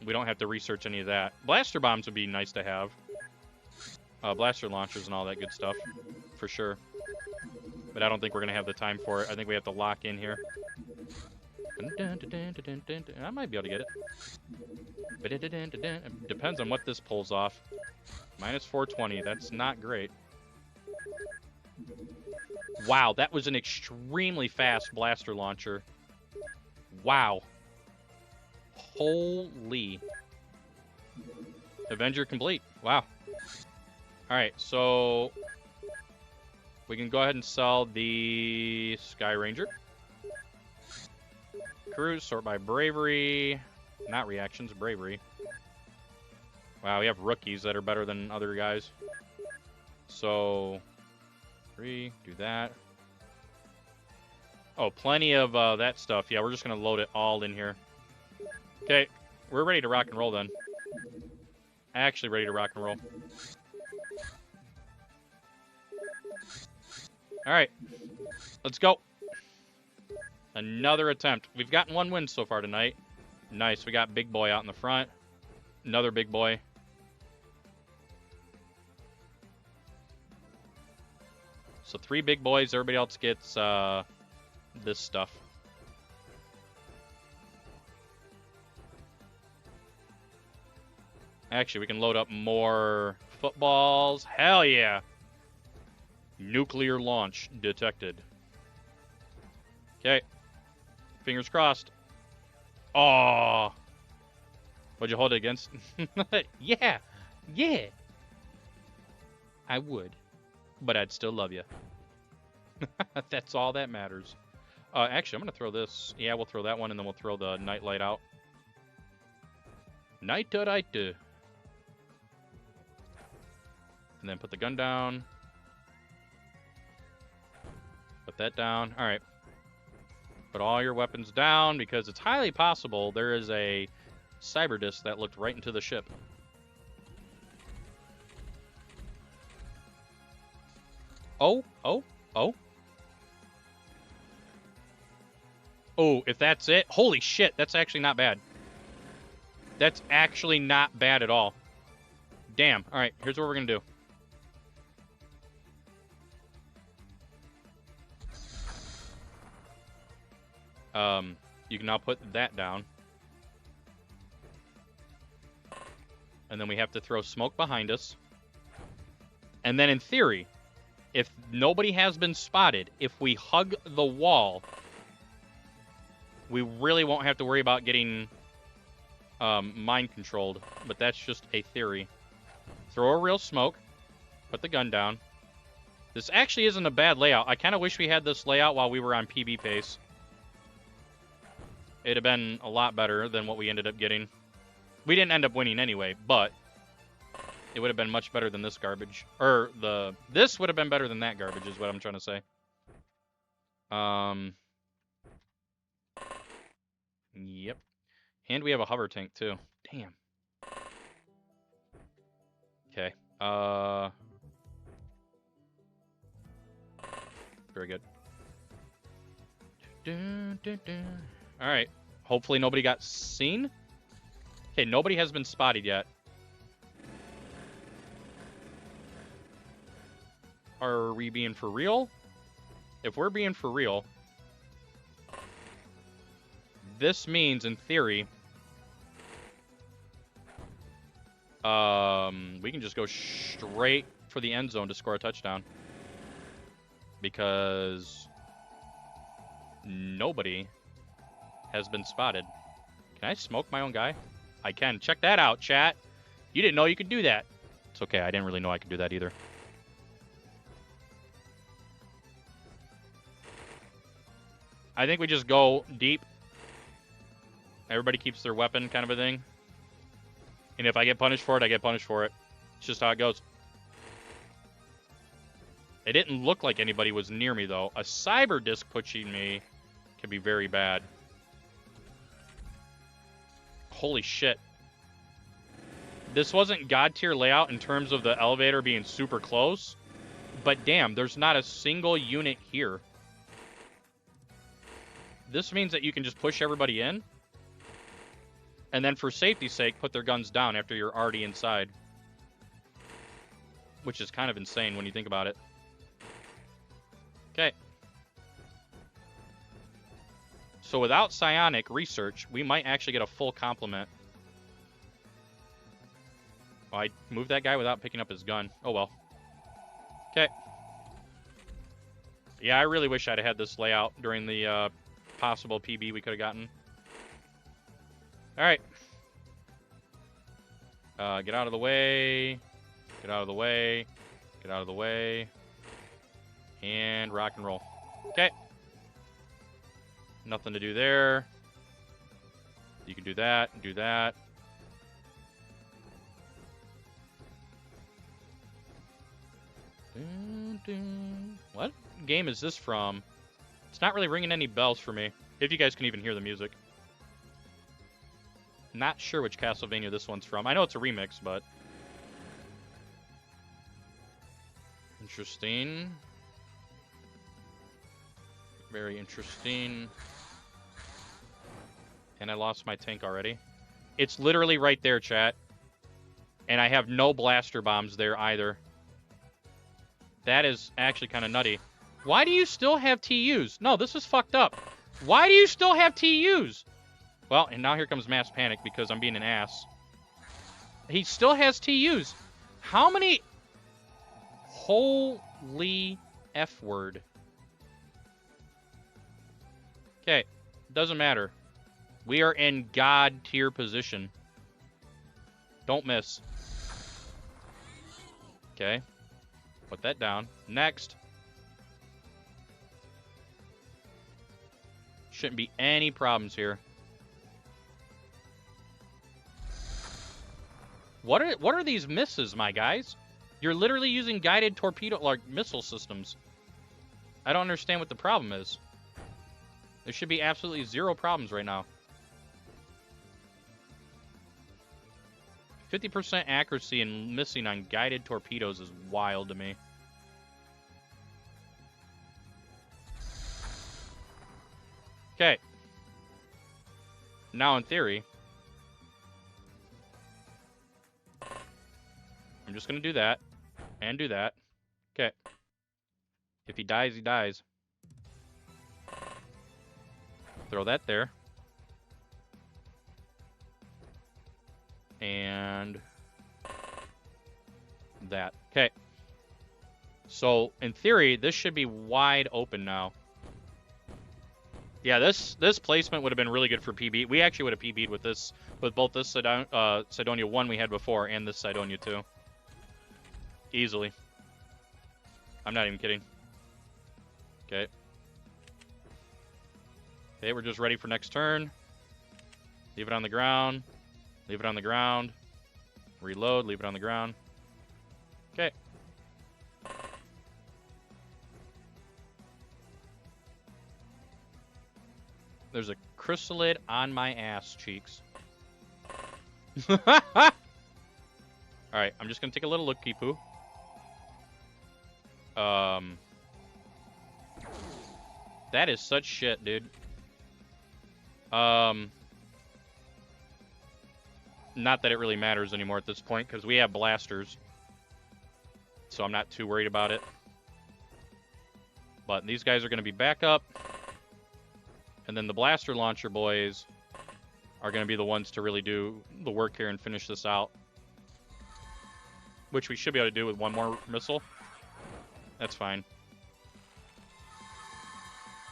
We don't have to research any of that. Blaster bombs would be nice to have. Blaster launchers and all that good stuff, for sure. But I don't think we're going to have the time for it. I think we have to lock in here. I might be able to get it. It depends on what this pulls off. Minus 420, that's not great. Wow, that was an extremely fast blaster launcher. Wow. Holy. Avenger complete. Wow. Alright, so we can go ahead and sell the Sky Ranger. Crews, sort by bravery. Not reactions, bravery. Wow, we have rookies that are better than other guys. So, 3, do that. Oh, plenty of that stuff. Yeah, we're just going to load it all in here. Okay, we're ready to rock and roll then. Actually ready to rock and roll. Alright, let's go. Another attempt. We've gotten one win so far tonight. Nice, we got Big Boy out in the front. Another Big Boy. So 3 Big Boys, everybody else gets this stuff. Actually, we can load up more footballs. Hell yeah! Nuclear launch detected. Okay. Fingers crossed. Oh. Would you hold it against? Yeah. Yeah. I would. But I'd still love you. That's all that matters. Actually, I'm going to throw this. Yeah, we'll throw that one, and then we'll throw the nightlight out. Night-light. And then put the gun down. Put that down. All right. Put all your weapons down, because it's highly possible there is a cyber disc that looked right into the ship. Oh, oh, oh. Oh, if that's it. Holy shit, that's actually not bad. That's actually not bad at all. Damn. All right, here's what we're going to do. You can now put that down. And then we have to throw smoke behind us. And then in theory, if nobody has been spotted, if we hug the wall, we really won't have to worry about getting mind controlled. But that's just a theory. Throw a real smoke. Put the gun down. This actually isn't a bad layout. I kind of wish we had this layout while we were on PB pace. It'd have been a lot better than what we ended up getting. We didn't end up winning anyway, but it would have been much better than this garbage. Or this would have been better than that garbage is what I'm trying to say. Yep. And we have a hover tank too. Damn. Okay. Very good. All right. Hopefully nobody got seen. Okay, nobody has been spotted yet. Are we being for real? If we're being for real, This means, in theory, we can just go straight for the end zone to score a touchdown. Because nobody has been spotted. Can I smoke my own guy? I can. Check that out, chat. You didn't know you could do that. It's okay. I didn't really know I could do that either. I think we just go deep. Everybody keeps their weapon, kind of a thing. And if I get punished for it, I get punished for it. It's just how it goes. It didn't look like anybody was near me, though. A cyber disc pushing me can be very bad. Holy shit. This wasn't God tier layout in terms of the elevator being super close. But damn, there's not a single unit here. This means that you can just push everybody in. And then for safety's sake, put their guns down after you're already inside. Which is kind of insane when you think about it. Okay. So without psionic research, we might actually get a full complement. Oh, I moved that guy without picking up his gun. Oh well. Okay. Yeah, I really wish I'd had this layout during the possible PB we could have gotten. Alright. Get out of the way. Get out of the way. Get out of the way. And rock and roll. Okay. Nothing to do there. You can do that and do that. What game is this from? It's not really ringing any bells for me. If you guys can even hear the music. Not sure which Castlevania this one's from. I know it's a remix, but... Interesting. Very interesting. And I lost my tank already. It's literally right there, chat. And I have no blaster bombs there either. That is actually kind of nutty. Why do you still have TUs? No, this is fucked up. Why do you still have TUs? Well, and now here comes mass panic because I'm being an ass. He still has TUs. How many... Holy F word. Okay, doesn't matter. We are in God tier position. Don't miss. Okay. Put that down. Next. Shouldn't be any problems here. What are these misses, my guys? You're literally using guided torpedo like missile systems. I don't understand what the problem is. There should be absolutely zero problems right now. 50% accuracy and missing on guided torpedoes is wild to me. Okay. Now, in theory, I'm just going to do that and do that. Okay. If he dies, he dies. Throw that there. And that. Okay. So, in theory, this should be wide open now. Yeah, this placement would have been really good for PB. We actually would have PB'd with this, with both this Cydonia 1 we had before and this Cydonia 2. Easily. I'm not even kidding. Okay. Okay, we're just ready for next turn. Leave it on the ground. Leave it on the ground. Reload, leave it on the ground. Okay. There's a chrysalid on my ass cheeks. Alright, I'm just going to take a little look, Kipu. That is such shit, dude. Not that it really matters anymore at this point, because we have blasters. So I'm not too worried about it. But these guys are going to be back up. And then the blaster launcher boys are going to be the ones to really do the work here and finish this out. Which we should be able to do with one more missile. That's fine.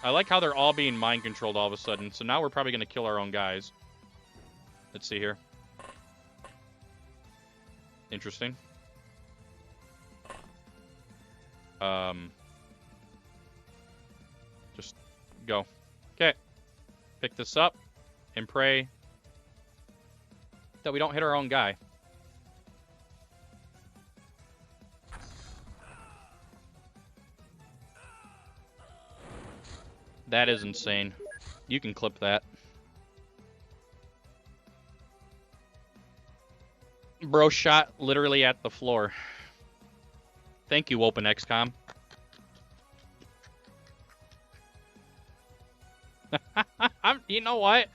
I like how they're all being mind controlled all of a sudden. So now we're probably going to kill our own guys. Let's see here. Interesting. Just go. Okay. Pick this up and pray that we don't hit our own guy. That is insane. You can clip that. Bro shot literally at the floor. Thank you, Open XCOM. You know what?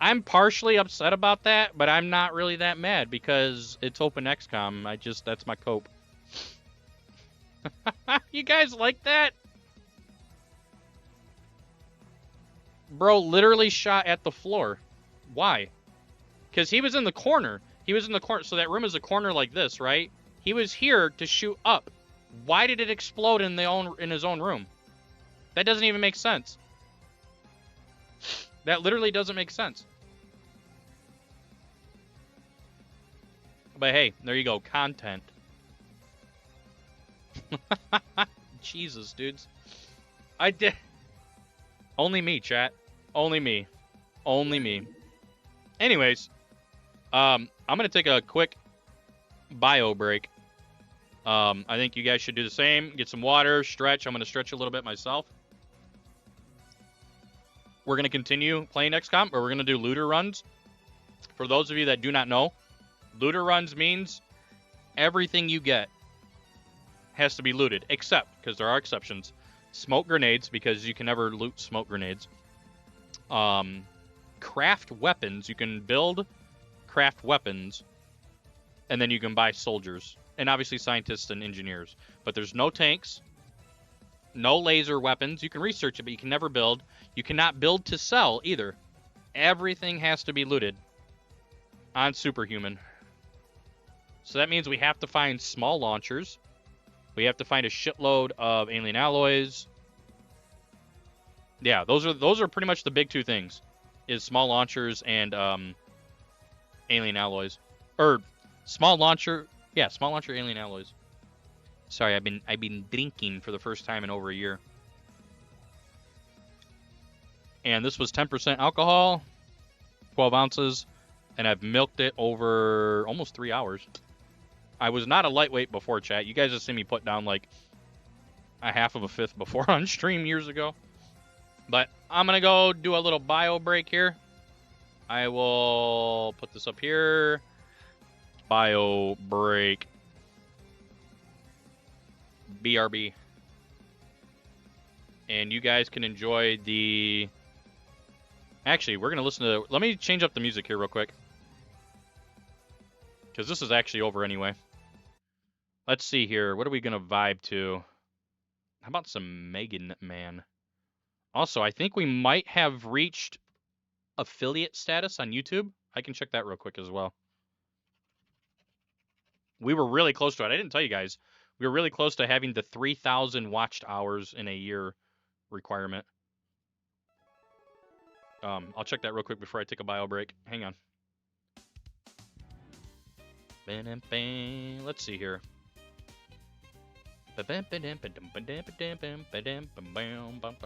I'm partially upset about that, but I'm not really that mad because it's Open XCOM. That's my cope. You guys like that? Bro literally shot at the floor. Why? Because he was in the corner. He was in the corner. So that room is a corner like this, right? He was here to shoot up. Why did it explode in his own room? That doesn't even make sense. That literally doesn't make sense. But hey, there you go. Content. Jesus, dudes. I did. Only me, chat. Only me. Only me. Anyways, I'm going to take a quick bio break. I think you guys should do the same. Get some water, stretch. I'm going to stretch a little bit myself. We're going to continue playing XCOM, or we're going to do looter runs. For those of you that do not know, looter runs means everything you get has to be looted, except, because there are exceptions, smoke grenades, because you can never loot smoke grenades. Craft weapons. You can build, craft weapons, and then you can buy soldiers. And obviously scientists and engineers. But there's no tanks, no laser weapons. You can research it, but you can never build. You cannot build to sell either. Everything has to be looted on Superhuman. So that means we have to find small launchers. We have to find a shitload of alien alloys. Yeah, those are pretty much the big two things. Is small launchers and alien alloys. Or small launcher, yeah, small launcher alien alloys. Sorry, I've been drinking for the first time in over a year. And this was 10% alcohol, 12 ounces, and I've milked it over almost 3 hours. I was not a lightweight before, chat. You guys have seen me put down like a half of a fifth before on stream years ago. But I'm going to go do a little bio break here. I will put this up here. Bio break. BRB. And you guys can enjoy the... Actually, we're going to listen to... Let me change up the music here real quick. Because this is actually over anyway. Let's see here. What are we going to vibe to? How about some Megan Man? Also, I think we might have reached affiliate status on YouTube. I can check that real quick as well. We were really close to it. I didn't tell you guys. We were really close to having the 3,000 watched hours in a year requirement. I'll check that real quick before I take a bio break. Hang on. Let's see here.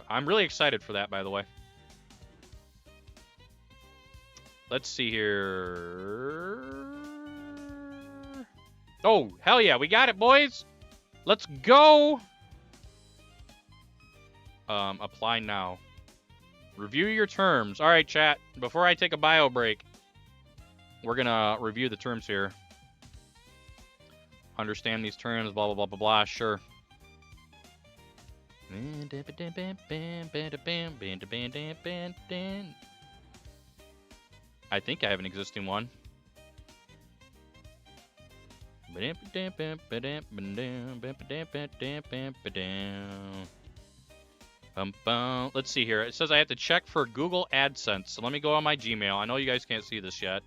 I'm really excited for that, by the way. Let's see here. Oh, hell yeah, we got it, boys. Let's go. Apply now. Review your terms. All right, chat. Before I take a bio break, we're going to review the terms here. Understand these terms, blah, blah, blah, blah, blah. Sure. I think I have an existing one. Let's see here. It says I have to check for Google AdSense. So let me go on my Gmail. I know you guys can't see this yet.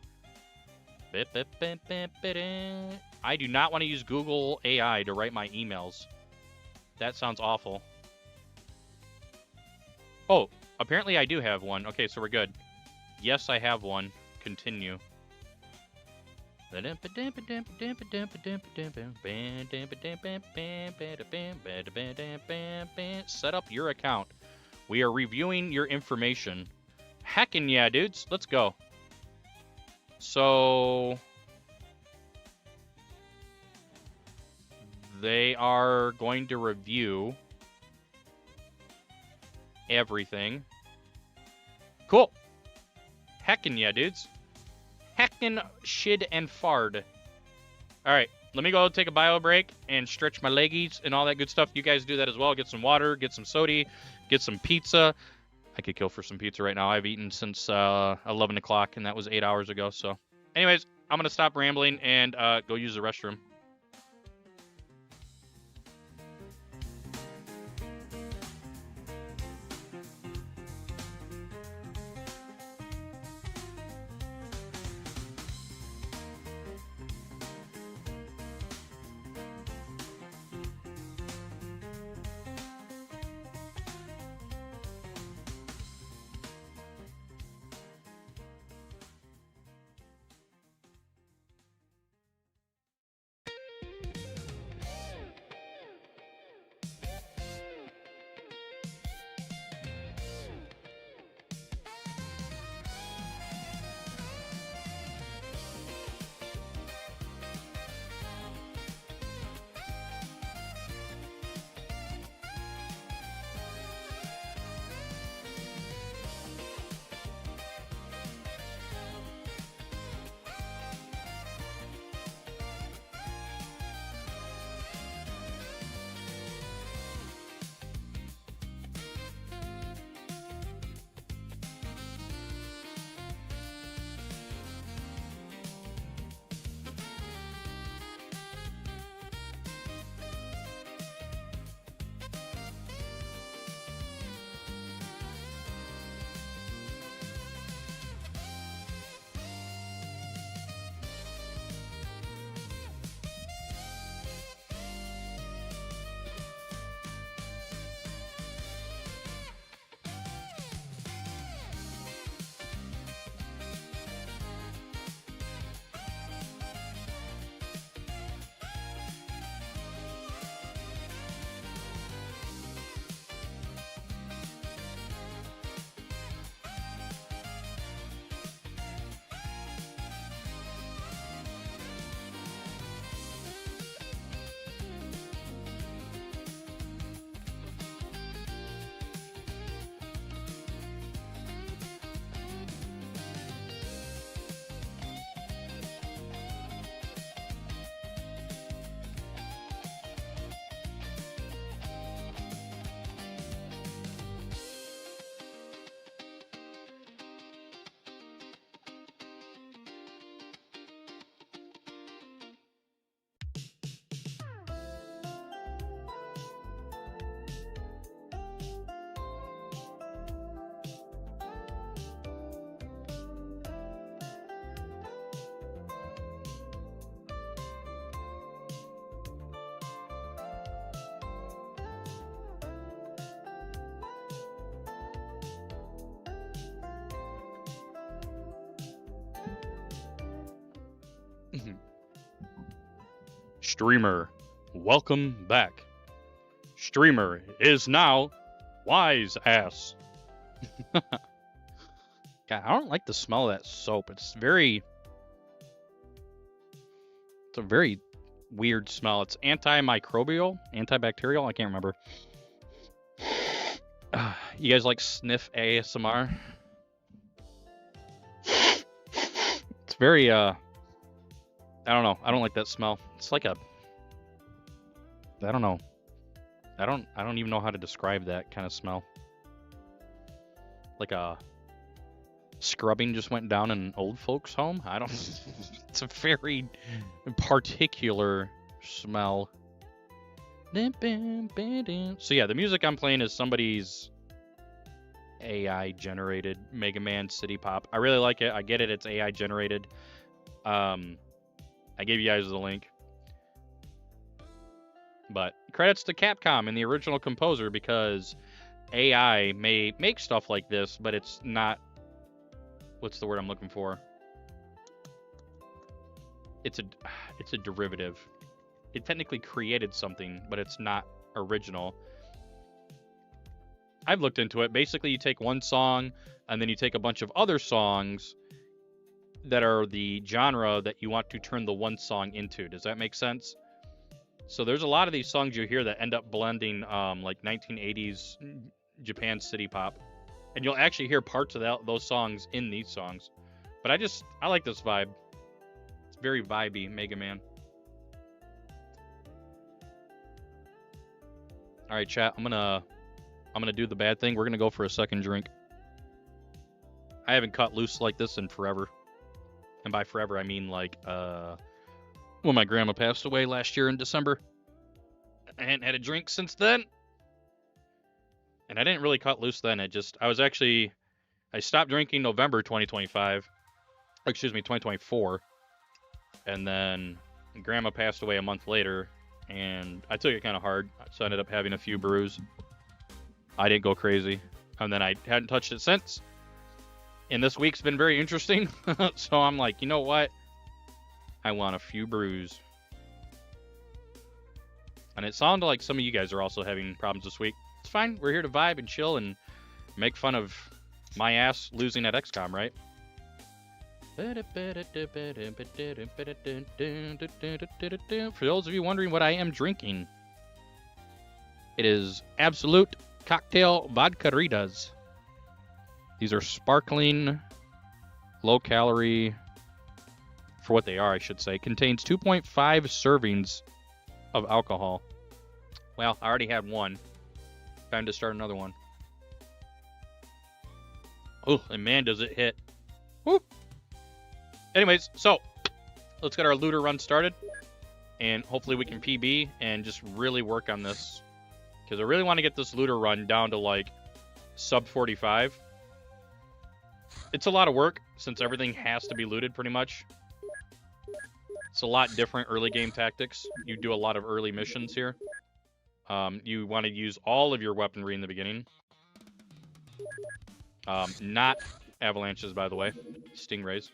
I do not want to use Google AI to write my emails. That sounds awful. Oh, apparently I do have one. Okay, so we're good. Yes, I have one. Continue. Set up your account. We are reviewing your information. Heckin' yeah, dudes. Let's go. So they are going to review everything. Cool. Heckin' yeah, dudes. Heckin' shid and fard. Alright, let me go take a bio break and stretch my leggies and all that good stuff. You guys do that as well. Get some water, get some soda, get some pizza. I could kill for some pizza right now. I've eaten since 11 o'clock, and that was 8 hours ago. So, anyways, I'm going to stop rambling and go use the restroom. Streamer, welcome back. Streamer is now wise ass. God, I don't like the smell of that soap. It's a very weird smell. It's antimicrobial, antibacterial. I can't remember. You guys like sniff ASMR? It's very I don't know. I don't like that smell. It's like a I don't know. I don't even know how to describe that kind of smell. Like a scrubbing just went down in an old folks' home. I don't. It's a very particular smell. So yeah, the music I'm playing is somebody's AI generated Mega Man City Pop. I really like it. I get it. It's AI generated. I gave you guys the link. But credits to Capcom and the original composer, because AI may make stuff like this, but it's not. What's the word I'm looking for? It's a derivative. It technically created something, but it's not original. I've looked into it. Basically, you take one song, and then you take a bunch of other songs that are the genre that you want to turn the one song into. Does that make sense? So there's a lot of these songs you hear that end up blending like 1980s Japan city pop. And you'll actually hear parts of those songs in these songs. But I like this vibe. It's very vibey, Mega Man. All right, chat. I'm gonna do the bad thing. We're gonna go for a second drink. I haven't cut loose like this in forever. And by forever, I mean like when my grandma passed away last year in December. I hadn't had a drink since then. And I didn't really cut loose then. I stopped drinking November 2025. Excuse me, 2024. And then grandma passed away a month later. And I took it kind of hard. So I ended up having a few brews. I didn't go crazy. And then I hadn't touched it since. And this week's been very interesting. So I'm like, you know what? I want a few brews. And it sounded like some of you guys are also having problems this week. It's fine. We're here to vibe and chill and make fun of my ass losing at XCOM, right? For those of you wondering what I am drinking, it is Absolute Cocktail Vodkaritas. These are sparkling, low-calorie, for what they are, I should say. Contains 2.5 servings of alcohol. Well, I already had one. Time to start another one. Oh, and man, does it hit. Woo! Anyways, so let's get our looter run started. And hopefully we can PB and just really work on this. Because I really want to get this looter run down to like sub 45. It's a lot of work since everything has to be looted pretty much. It's a lot different early game tactics. You do a lot of early missions here. You want to use all of your weaponry in the beginning. Not avalanches, by the way. Stingrays.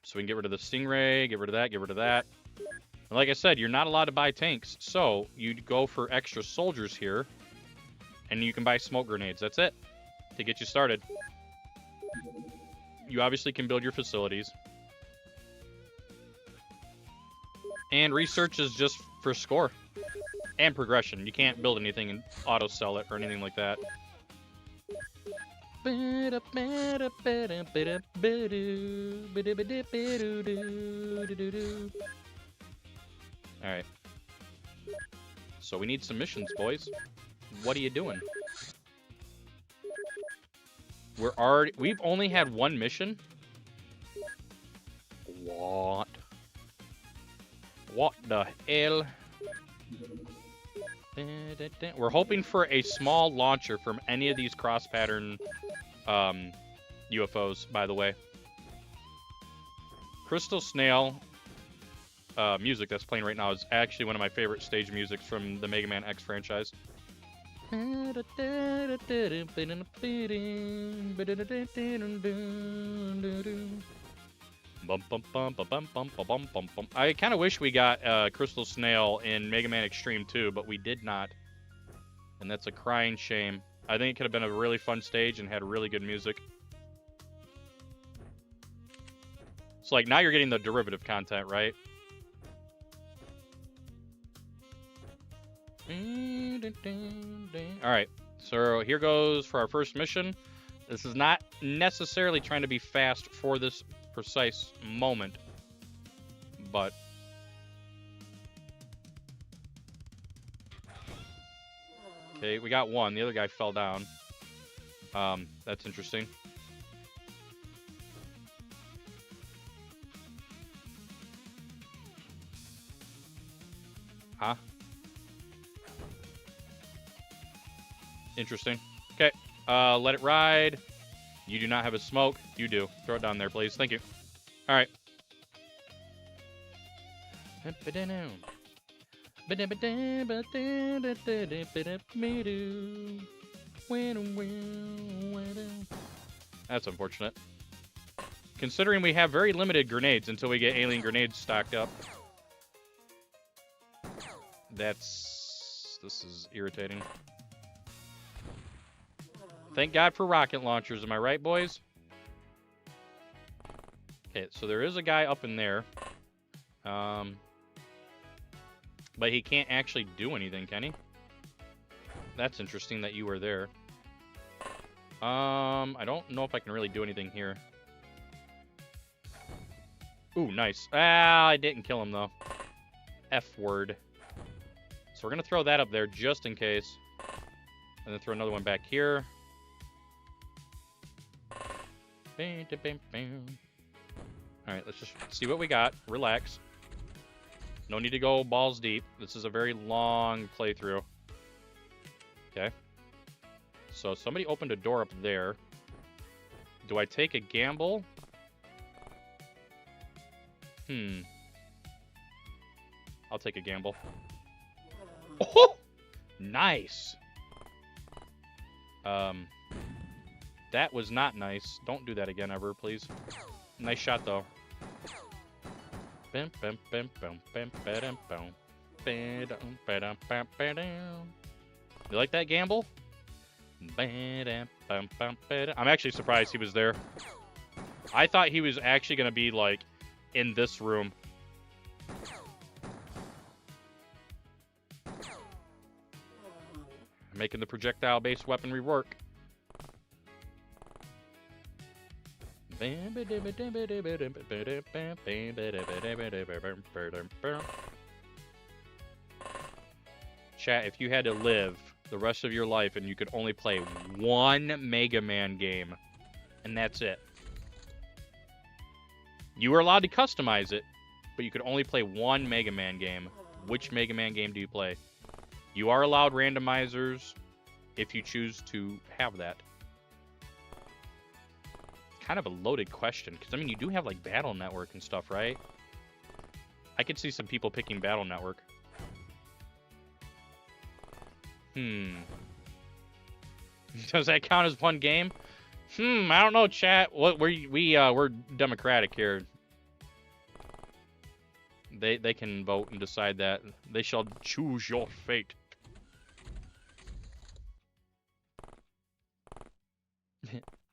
So we can get rid of the stingray, get rid of that, get rid of that. And like I said, you're not allowed to buy tanks. So you go for extra soldiers here. And you can buy smoke grenades. That's it. To get you started. You obviously can build your facilities. And research is just for score. And progression. You can't build anything and auto-sell it or anything like that. Alright. So we need some missions, boys. What are you doing? We've only had one mission? What? What the hell? We're hoping for a small launcher from any of these cross-pattern UFOs, by the way. Crystal Snail music that's playing right now is actually one of my favorite stage musics from the Mega Man X franchise. I kind of wish we got Crystal Snail in Mega Man Extreme 2, but we did not. And that's a crying shame. I think it could have been a really fun stage and had really good music. So, like, now you're getting the derivative content, right? Alright, so here goes for our first mission. This is not necessarily trying to be fast for this precise moment, but okay, we got one. The other guy fell down. That's interesting. Huh? Interesting. Okay, Let it ride. You do not have a smoke. You do. Throw it down there, please. Thank you. All right. That's unfortunate. Considering we have very limited grenades until we get alien grenades stocked up. This is irritating. Thank God for rocket launchers, am I right, boys? Okay, so there is a guy up in there. But he can't actually do anything, can he? That's interesting that you were there. I don't know if I can really do anything here. Ooh, nice. Ah, I didn't kill him, though. F word. So we're going to throw that up there just in case. And then throw another one back here. Alright, let's just see what we got. Relax. No need to go balls deep. This is a very long playthrough. Okay. So somebody opened a door up there. Do I take a gamble? I'll take a gamble. Oh! Nice! That was not nice. Don't do that again ever, please. Nice shot, though. You like that gamble? I'm actually surprised he was there. I thought he was actually going to be, like, in this room. Making the projectile-based weaponry work. Chat, if you had to live the rest of your life and you could only play one Mega Man game, and that's it. You were allowed to customize it, but you could only play one Mega Man game. Which Mega Man game do you play? You are allowed randomizers if you choose to have that. Kind of a loaded question, because I mean you do have like Battle Network and stuff, right? I could see some people picking Battle Network. Does that count as one game? I don't know, chat. We're democratic here. They can vote and decide that. They shall choose your fate.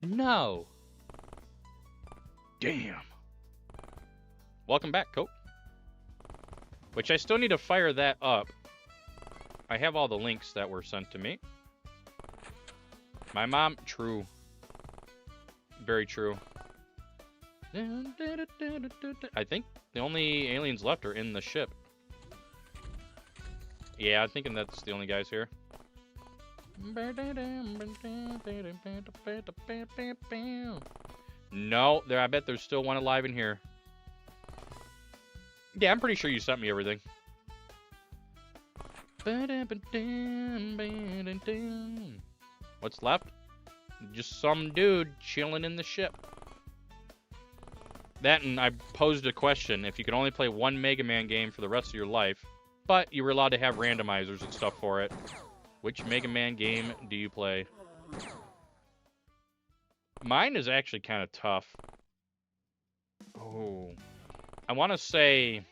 No. Damn. Welcome back, Cope. Which I still need to fire that up. I have all the links that were sent to me. My mom, true. Very true. I think the only aliens left are in the ship. Yeah, I'm thinking that's the only guys here. No, I bet there's still one alive in here. Yeah, I'm pretty sure you sent me everything. What's left? Just some dude chilling in the ship. That, and I posed a question. If you could only play one Mega Man game for the rest of your life, but you were allowed to have randomizers and stuff for it, which Mega Man game do you play? Mine is actually kind of tough. Oh. I want to say...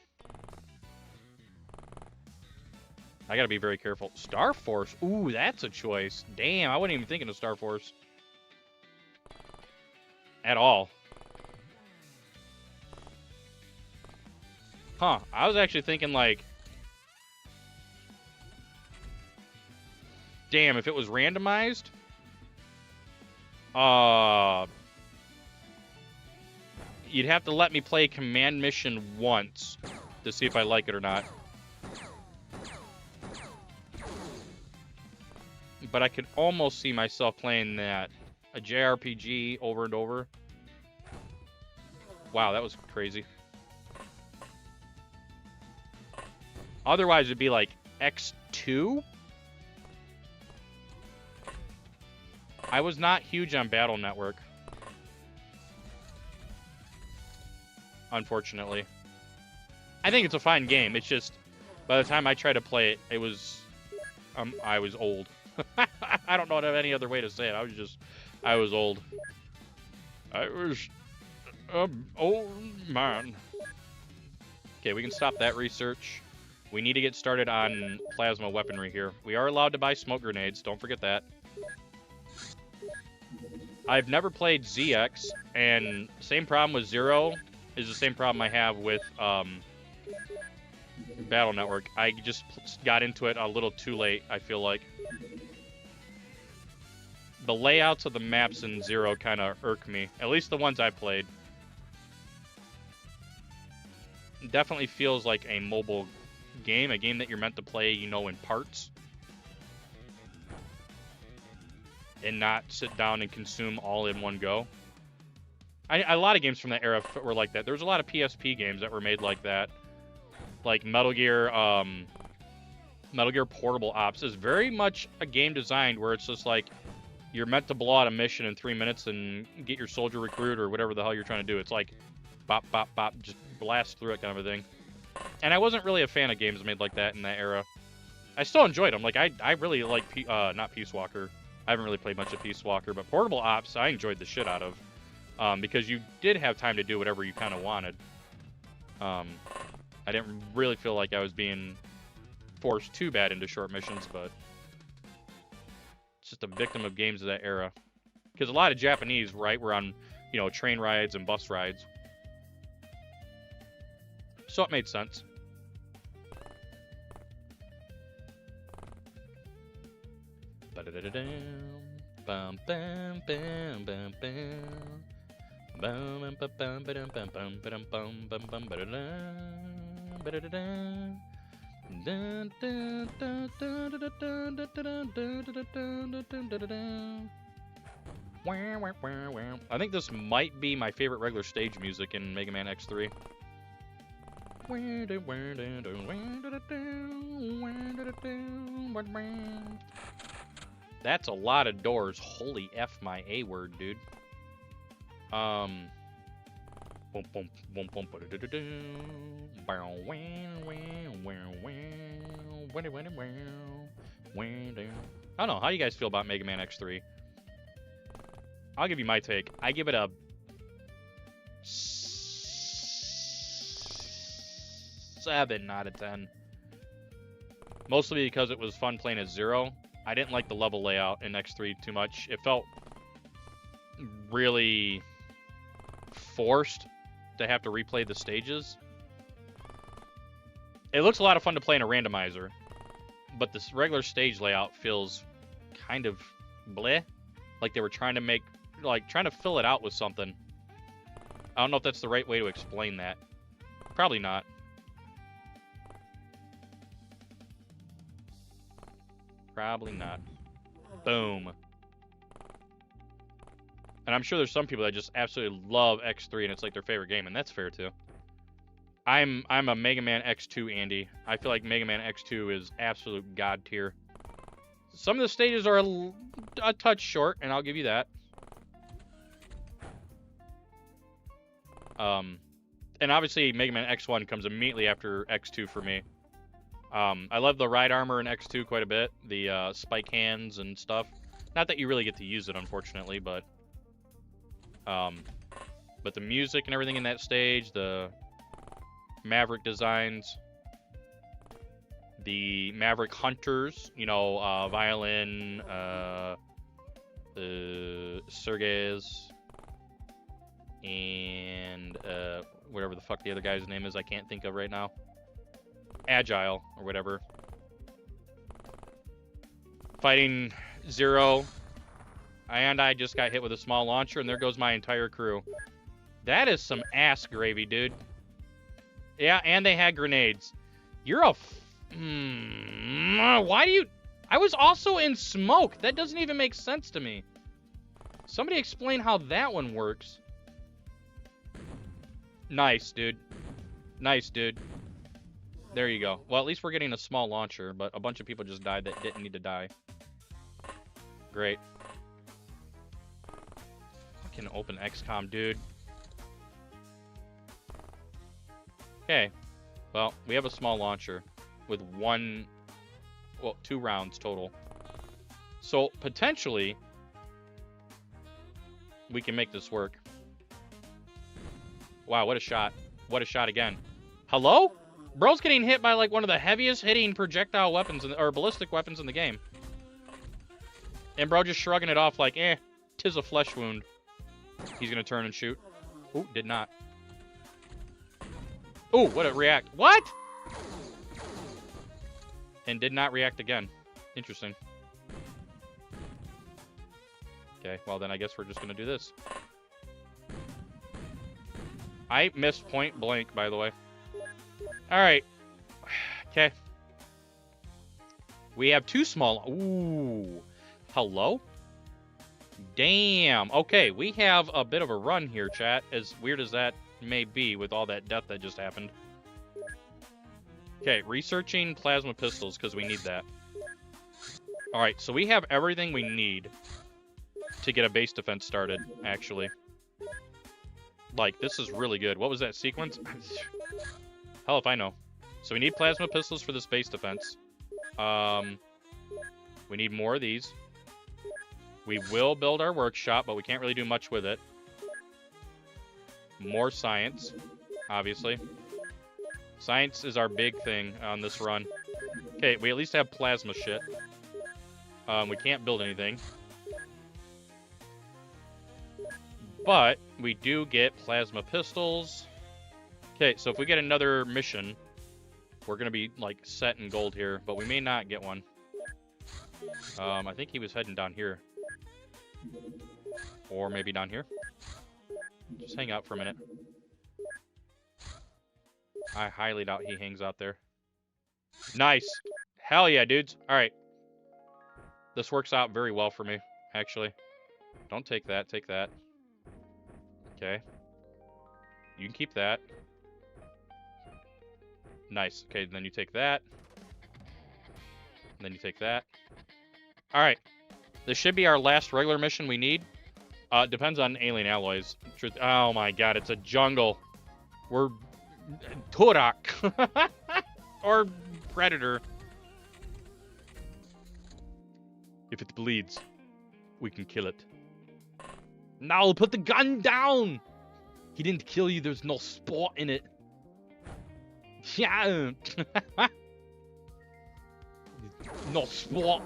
I gotta be very careful. Star Force? Ooh, that's a choice. Damn, I wasn't even thinking of Star Force. At all. Huh, I was actually thinking, like... Damn, if it was randomized... You'd have to let me play Command Mission once to see if I like it or not. But I could almost see myself playing that. A JRPG over and over. Wow, that was crazy. Otherwise, it'd be like X2? I was not huge on Battle Network. Unfortunately. I think it's a fine game. It's just, by the time I tried to play it, it was, I was old. I don't know any other way to say it. I was old. I was old man. Okay, we can stop that research. We need to get started on plasma weaponry here. We are allowed to buy smoke grenades. Don't forget that. I've never played ZX, and same problem with Zero is the same problem I have with Battle Network. I just got into it a little too late, I feel like. The layouts of the maps in Zero kind of irk me. At least the ones I played. It definitely feels like a mobile game. A game that you're meant to play, you know, in parts. And not sit down and consume all in one go. A lot of games from that era were like that. There was a lot of PSP games that were made like that. Like Metal Gear Portable Ops is very much a game designed where it's just like you're meant to blow out a mission in 3 minutes and get your soldier recruit or whatever the hell you're trying to do. It's like bop, bop, bop, just blast through it kind of a thing. And I wasn't really a fan of games made like that in that era. I still enjoyed them. Like, I really like, not Peace Walker. I haven't really played much of Peace Walker, but Portable Ops, I enjoyed the shit out of. Because you did have time to do whatever you kind of wanted. I didn't really feel like I was being forced too bad into short missions, but it's just a victim of games of that era. Because a lot of Japanese, right, were on, you know, train rides and bus rides. So it made sense. I think this might be my favorite regular stage music in Mega Man X3. That's a lot of doors. Holy F my A word, dude. I don't know. How do you guys feel about Mega Man X3? I'll give you my take. I give it a 7 out of 10. Mostly because it was fun playing as Zero. I didn't like the level layout in X3 too much. It felt really forced to have to replay the stages. It looks a lot of fun to play in a randomizer, but this regular stage layout feels kind of bleh. Like they were trying to make, like, trying to fill it out with something. I don't know if that's the right way to explain that. Probably not. Probably not. Boom. And I'm sure there's some people that just absolutely love X3 and it's like their favorite game, and that's fair too. I'm a Mega Man X2 Andy. I feel like Mega Man X2 is absolute god tier. Some of the stages are a touch short, and I'll give you that. And obviously Mega Man X1 comes immediately after X2 for me. I love the ride armor in X2 quite a bit. The spike hands and stuff. Not that you really get to use it, unfortunately, but the music and everything in that stage, the Maverick designs, the Maverick Hunters, you know, Violin, Sergez, and whatever the fuck the other guy's name is, I can't think of right now. Agile, or whatever. Fighting Zero, and I just got hit with a small launcher, and there goes my entire crew. That is some ass gravy, dude. Yeah, and they had grenades. You're a... why do you... I was also in smoke. That doesn't even make sense to me. Somebody explain how that one works. Nice, dude. Nice, dude. There you go. Well, at least we're getting a small launcher, but a bunch of people just died that didn't need to die. Great. Fucking open XCOM, dude. Okay. Well, we have a small launcher with 2 rounds total. So, potentially, we can make this work. Wow, what a shot. What a shot again. Hello? Bro's getting hit by, like, one of the heaviest hitting projectile weapons, or ballistic weapons in the game. And bro just shrugging it off like, tis a flesh wound. He's gonna turn and shoot. Ooh, did not. Ooh, what a react. What? And did not react again. Interesting. Okay, well then I guess we're just gonna do this. I missed point blank, by the way. Alright. Okay. We have 2 small... Ooh. Hello? Damn. Okay, we have a bit of a run here, chat. As weird as that may be with all that death that just happened. Okay, researching plasma pistols, because we need that. Alright, so we have everything we need to get a base defense started, actually. Like, this is really good. What was that sequence? Hell if I know. So we need plasma pistols for this base defense. We need more of these. We will build our workshop, but we can't really do much with it. More science, obviously. Science is our big thing on this run. Okay, we at least have plasma shit. We can't build anything. But we do get plasma pistols. Okay, so if we get another mission, we're going to be, like, set in gold here. But we may not get one. I think he was heading down here. Or maybe down here. Just hang out for a minute. I highly doubt he hangs out there. Nice. Hell yeah, dudes. Alright. This works out very well for me, actually. Don't take that. Take that. Okay. You can keep that. Nice. Okay, then you take that. And then you take that. Alright. This should be our last regular mission we need. Depends on alien alloys. Oh my god, it's a jungle. We're... Turok. Or Predator. If it bleeds, we can kill it. Now put the gun down! He didn't kill you, there's no sport in it. Yeah. No sport.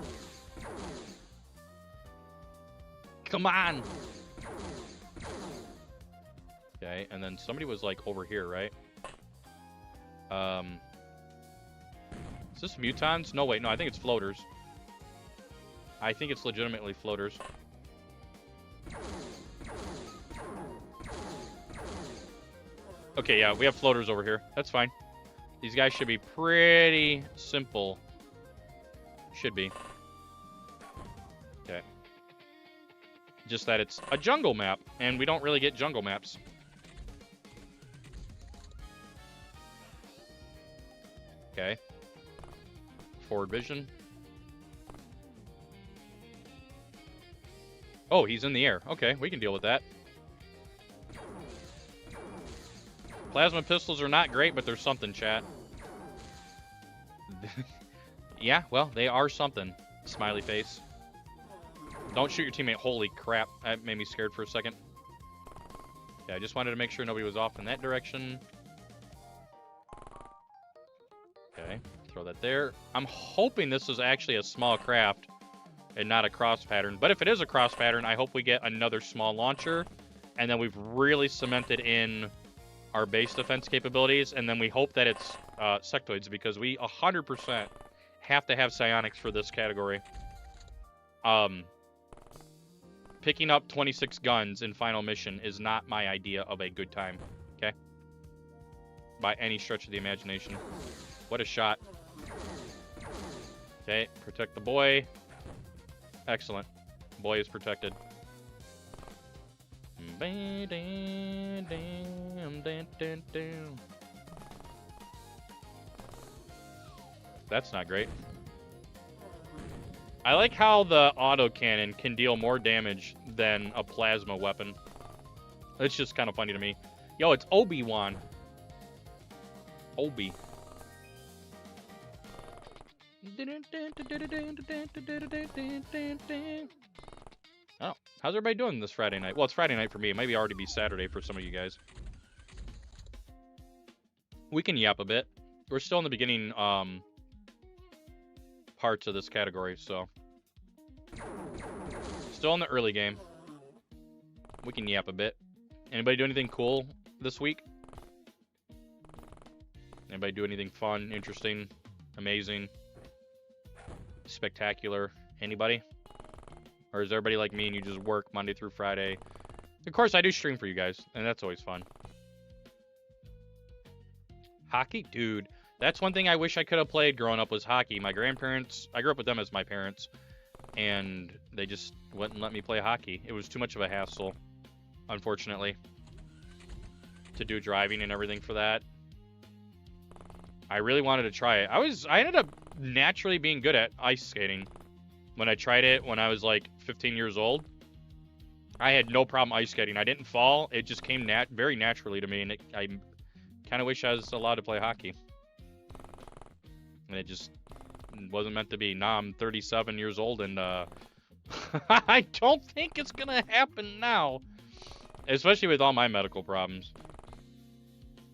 Come on. Okay, and then somebody was like over here, right? Is this mutons? No, wait, no, I think it's floaters. I think it's legitimately floaters. Okay, yeah, we have floaters over here. That's fine. These guys should be pretty simple. Should be. Okay. Just that it's a jungle map, and we don't really get jungle maps. Okay. Forward vision. Oh, he's in the air. Okay, we can deal with that. Plasma pistols are not great, but they're something, chat. Yeah, well, they are something. Smiley face. Don't shoot your teammate. Holy crap. That made me scared for a second. Yeah, I just wanted to make sure nobody was off in that direction. Okay, throw that there. I'm hoping this is actually a small craft and not a cross pattern. But if it is a cross pattern, I hope we get another small launcher. And then we've really cemented in our base defense capabilities. And then we hope that it's sectoids, because we 100% have to have psionics for this category. Picking up 26 guns in final mission is not my idea of a good time. Okay? By any stretch of the imagination. What a shot. Okay, protect the boy. Excellent. Boy is protected. That's not great. I like how the autocannon can deal more damage than a plasma weapon. It's just kind of funny to me. Yo, it's Obi-Wan. Obi. Oh, how's everybody doing this Friday night? Well, it's Friday night for me. It might be already be Saturday for some of you guys. We can yap a bit. We're still in the beginning parts of this category, so still in the early game. We can yap a bit. Anybody do anything cool this week? Anybody do anything fun, interesting, amazing, spectacular? Anybody? Or is everybody like me and you just work Monday through Friday? Of course, I do stream for you guys, and that's always fun. Hockey? Dude, that's one thing I wish I could have played growing up was hockey. My grandparents, I grew up with them as my parents, and they just wouldn't let me play hockey. It was too much of a hassle, unfortunately, to do driving and everything for that. I really wanted to try it. I ended up naturally being good at ice skating. When I tried it when I was like 15 years old, I had no problem ice skating. I didn't fall. It just came very naturally to me, and I kind of wish I was allowed to play hockey. And it just wasn't meant to be. Now I'm 37 years old, and I don't think it's going to happen now. Especially with all my medical problems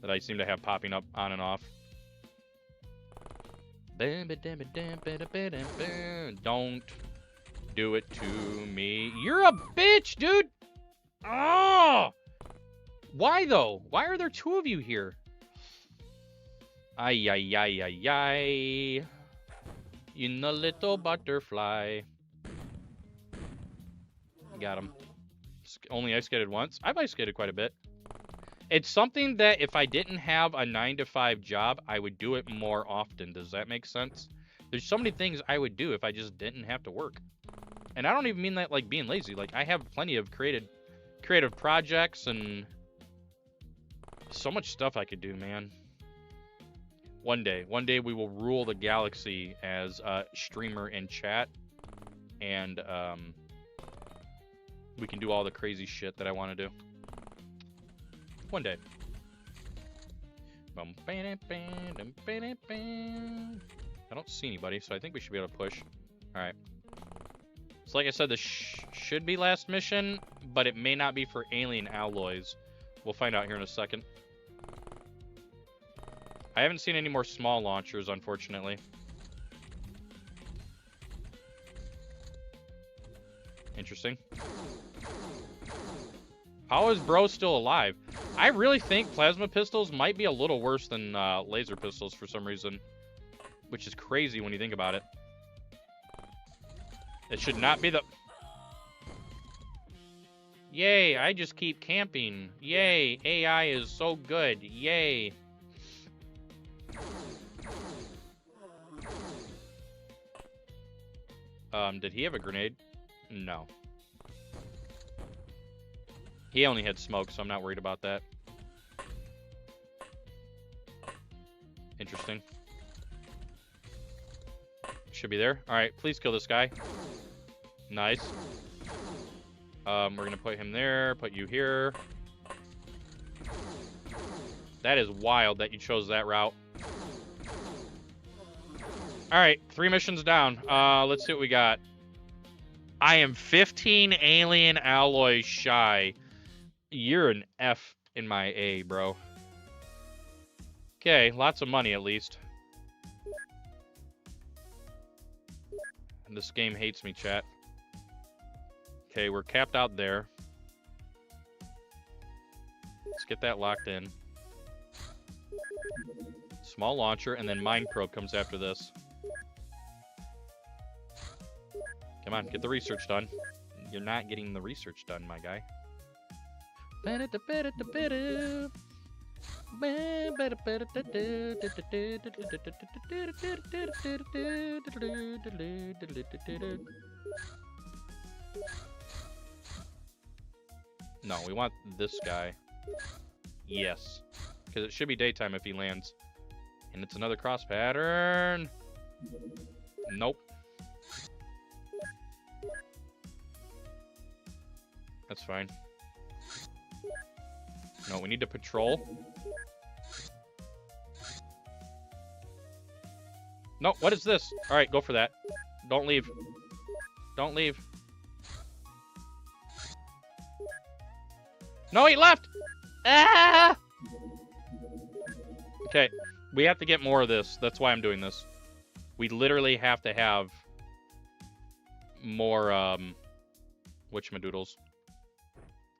that I seem to have popping up on and off. Don't do it to me. You're a bitch, dude! Oh! Why, though? Why are there two of you here? Ay, ay, ay, ay, ay. In a little butterfly. Got him. Only ice skated once. I've ice skated quite a bit. It's something that if I didn't have a 9-to-5 job, I would do it more often. Does that make sense? There's so many things I would do if I just didn't have to work. And I don't even mean that like being lazy. Like, I have plenty of creative projects and so much stuff I could do, man. One day we will rule the galaxy as a streamer in chat. And we can do all the crazy shit that I want to do. One day. I don't see anybody, so I think we should be able to push. Alright. So like I said, this should be last mission, but it may not be for alien alloys. We'll find out here in a second. I haven't seen any more small launchers, unfortunately. Interesting. How is bro still alive? I really think plasma pistols might be a little worse than laser pistols for some reason. Which is crazy when you think about it. It should not be the... Yay, I just keep camping. Yay, AI is so good. Yay. Did he have a grenade? No. He only had smoke, so I'm not worried about that. Interesting. Should be there. Alright, please kill this guy. Nice. We're gonna put him there, put you here. That is wild that you chose that route. Alright, 3 missions down. Let's see what we got. I am 15 alien alloys shy. You're an F in my A, bro. Okay, lots of money at least. And this game hates me, chat. Okay, we're capped out there. Let's get that locked in. Small launcher, and then mine probe comes after this. Come on, get the research done. You're not getting the research done, my guy. No, we want this guy. Yes. Because it should be daytime if he lands. And it's another cross pattern. Nope. That's fine. No, we need to patrol. No, what is this? All right, go for that. Don't leave. Don't leave. No, he left! Ah! Okay, we have to get more of this. That's why I'm doing this. We literally have to have more, whatchamadoodles.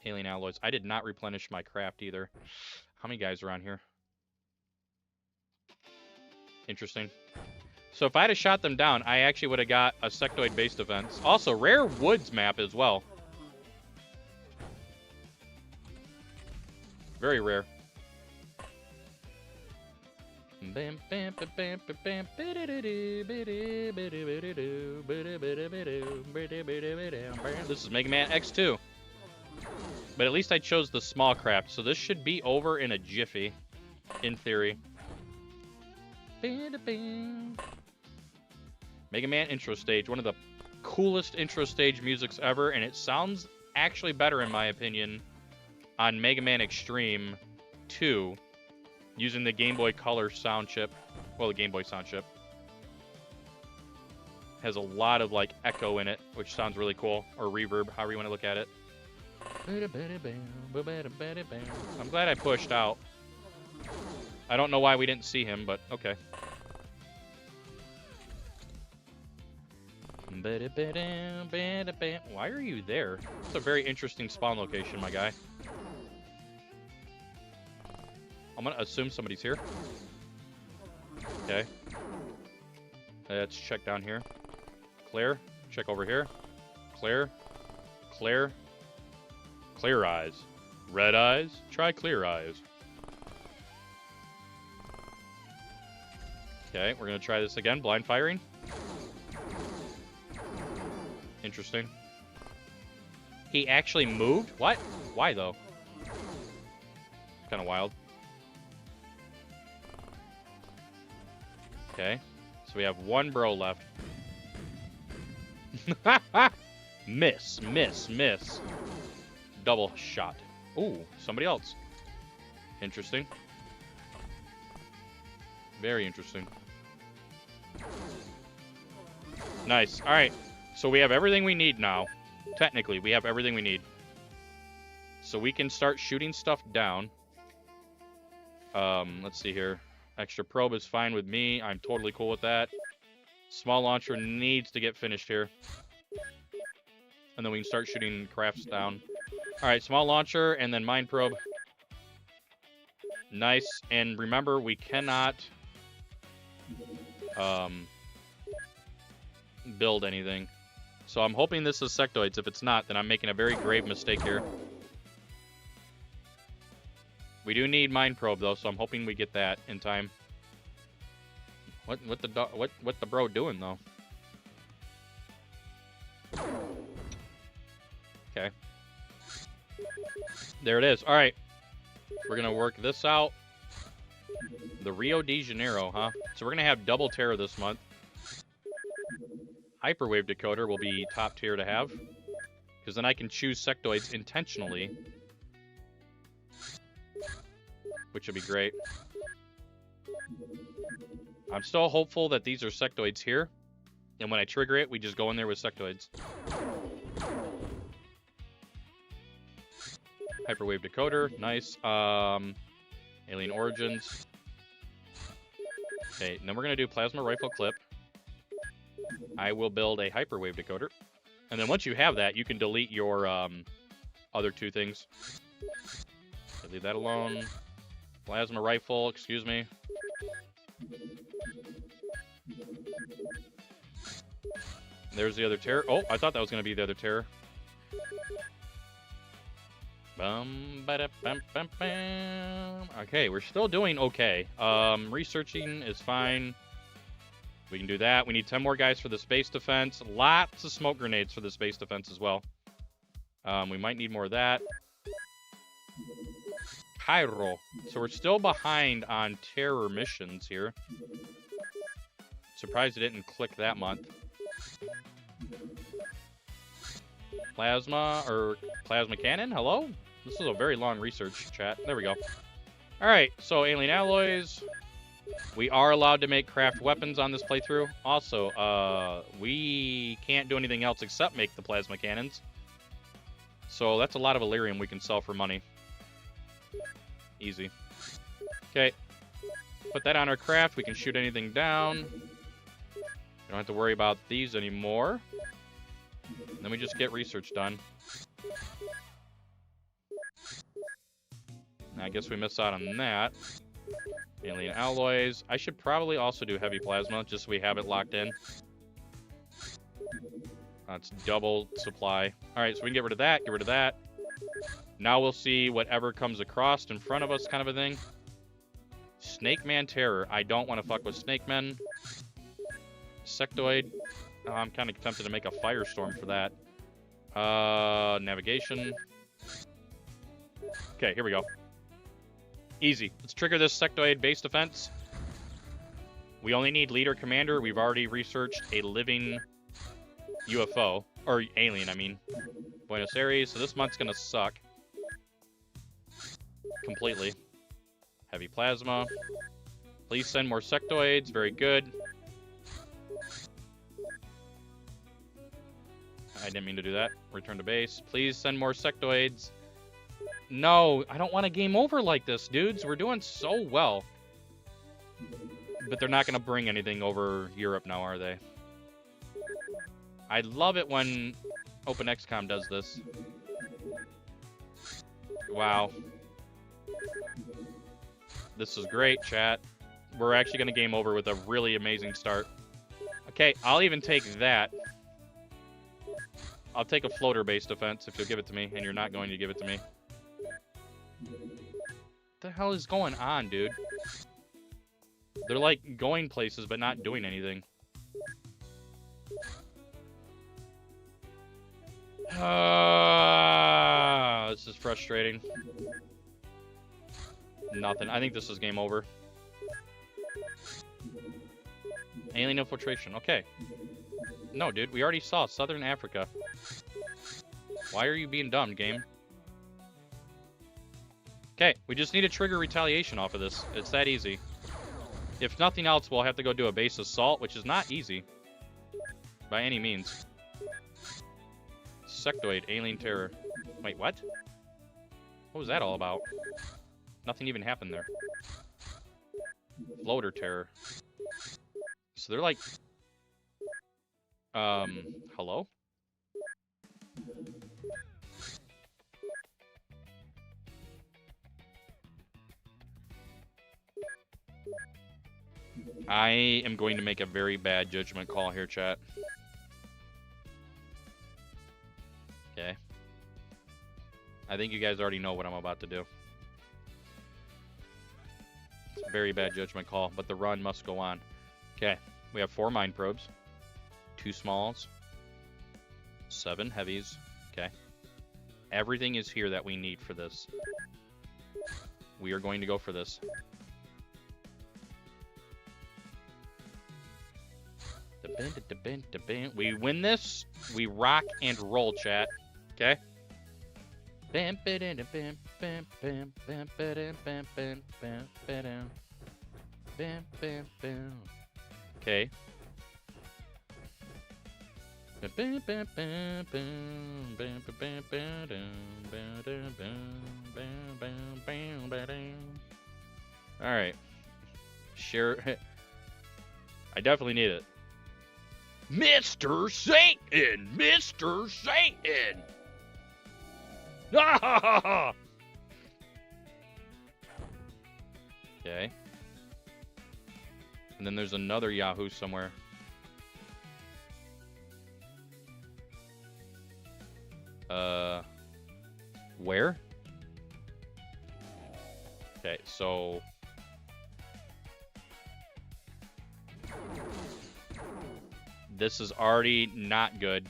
Alien alloys. I did not replenish my craft either. How many guys are on here? Interesting. So if I had shot them down, I actually would have got a sectoid base defense. Also, rare woods map as well. Very rare. This is Mega Man X2. But at least I chose the small craft, so this should be over in a jiffy, in theory. Mega Man intro stage, one of the coolest intro stage musics ever, and it sounds actually better, in my opinion, on Mega Man Extreme 2, using the Game Boy Color sound chip. Well, the Game Boy sound chip. Has a lot of, like, echo in it, which sounds really cool. Or reverb, however you want to look at it. I'm glad I pushed out. I don't know why we didn't see him, but okay. Why are you there? It's a very interesting spawn location, my guy. I'm gonna assume somebody's here. Okay. Let's check down here. Clear. Check over here. Clear. Clear. Clear eyes. Red eyes. Try clear eyes. Okay, we're gonna try this again. Blind firing. Interesting. He actually moved? What? Why though? Kind of wild. Okay, so we have one bro left. Miss, miss, miss. Double shot. Ooh, somebody else. Interesting. Very interesting. Nice. All right. So we have everything we need now. Technically, we have everything we need. So we can start shooting stuff down. Let's see here. Extra probe is fine with me. I'm totally cool with that. Small launcher needs to get finished here. And then we can start shooting crafts down. All right, small launcher and then mine probe. Nice. And remember, we cannot build anything. So I'm hoping this is sectoids. If it's not, then I'm making a very grave mistake here. We do need mine probe though, so I'm hoping we get that in time. What the bro doing though? Okay. There it is. All right. We're gonna work this out. The Rio de Janeiro, huh? So we're gonna have double terror this month. Hyperwave decoder will be top tier to have, because then I can choose sectoids intentionally, which would be great. I'm still hopeful that these are sectoids here, and when I trigger it, we just go in there with sectoids. Hyperwave decoder, nice. Alien origins. Okay, and then we're gonna do plasma rifle clip. I will build a hyperwave decoder, and then once you have that, you can delete your other two things. So leave that alone. Plasma rifle, excuse me. There's the other terror. Oh, I thought that was going to be the other terror. Okay, we're still doing okay. Researching is fine. We can do that. We need 10 more guys for the space defense. Lots of smoke grenades for the space defense as well. We might need more of that. Cairo. So we're still behind on terror missions here. Surprised it didn't click that month. Plasma, or plasma cannon? Hello? This is a very long research, chat. There we go. All right, so alien alloys. We are allowed to make craft weapons on this playthrough. Also, we can't do anything else except make the plasma cannons. So that's a lot of Illyrium we can sell for money. Easy. Okay. Put that on our craft. We can shoot anything down. We don't have to worry about these anymore. And then we just get research done. I guess we missed out on that. Alien alloys. I should probably also do heavy plasma, just so we have it locked in. That's double supply. Alright, so we can get rid of that, get rid of that. Now we'll see whatever comes across in front of us, kind of a thing. Snake Man Terror. I don't want to fuck with Snake Men. Sectoid. Oh, I'm kind of tempted to make a firestorm for that. Navigation. Okay, here we go. Easy. Let's trigger this sectoid base defense. We only need leader commander. We've already researched a living UFO. Or alien, I mean. Buenos Aires. So this month's going to suck. Completely. Heavy plasma. Please send more sectoids. Very good. I didn't mean to do that. Return to base. Please send more sectoids. No, I don't want a game over like this, dudes. We're doing so well. But they're not going to bring anything over Europe now, are they? I love it when OpenXCOM does this. Wow. This is great, chat. We're actually going to game over with a really amazing start. Okay, I'll even take that. I'll take a floater-based defense if you'll give it to me, and you're not going to give it to me. What the hell is going on, dude? They're like going places but not doing anything. This is frustrating. Nothing. I think this is game over. Alien infiltration. Okay. No, dude. We already saw Southern Africa. Why are you being dumb, game? Okay, we just need to trigger retaliation off of this. It's that easy. If nothing else, we'll have to go do a base assault, which is not easy. By any means. Sectoid, alien terror. Wait, what? What was that all about? Nothing even happened there. Floater terror. So they're like... hello? I am going to make a very bad judgment call here, chat. Okay. I think you guys already know what I'm about to do. It's a very bad judgment call, but the run must go on. Okay. We have 4 mine probes. 2 smalls. 7 heavies. Okay. Everything is here that we need for this. We are going to go for this. We win this, we rock and roll, chat. Okay? Okay. Alright. Sure. I definitely need it. Mr. Satan! Mr. Satan! Okay. And then there's another Yahoo somewhere. Where? Okay, so... This is already not good.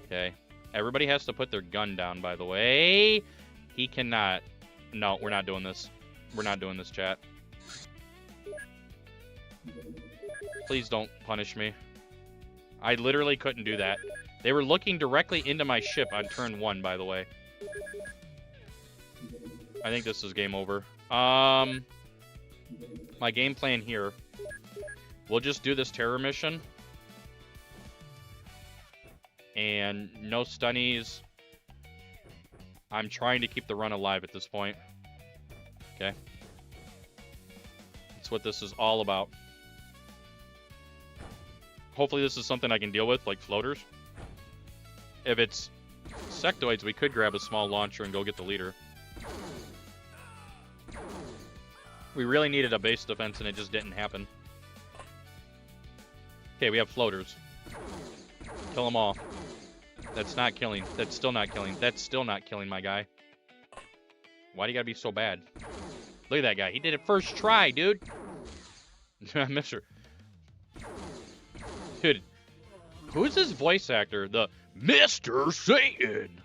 Okay. Everybody has to put their gun down, by the way. He cannot... No, we're not doing this. We're not doing this, chat. Please don't punish me. I literally couldn't do that. They were looking directly into my ship on turn 1, by the way. I think this is game over. My game plan here. We'll just do this terror mission. And no stunnies. I'm trying to keep the run alive at this point. Okay. That's what this is all about. Hopefully this is something I can deal with, like floaters. If it's sectoids, we could grab a small launcher and go get the leader. We really needed a base defense and it just didn't happen. Okay, we have floaters. Kill them all. That's not killing. That's still not killing. That's still not killing, my guy. Why do you gotta be so bad? Look at that guy. He did it first try, dude. Mr. Dude, who's this voice actor? The Mr. Satan.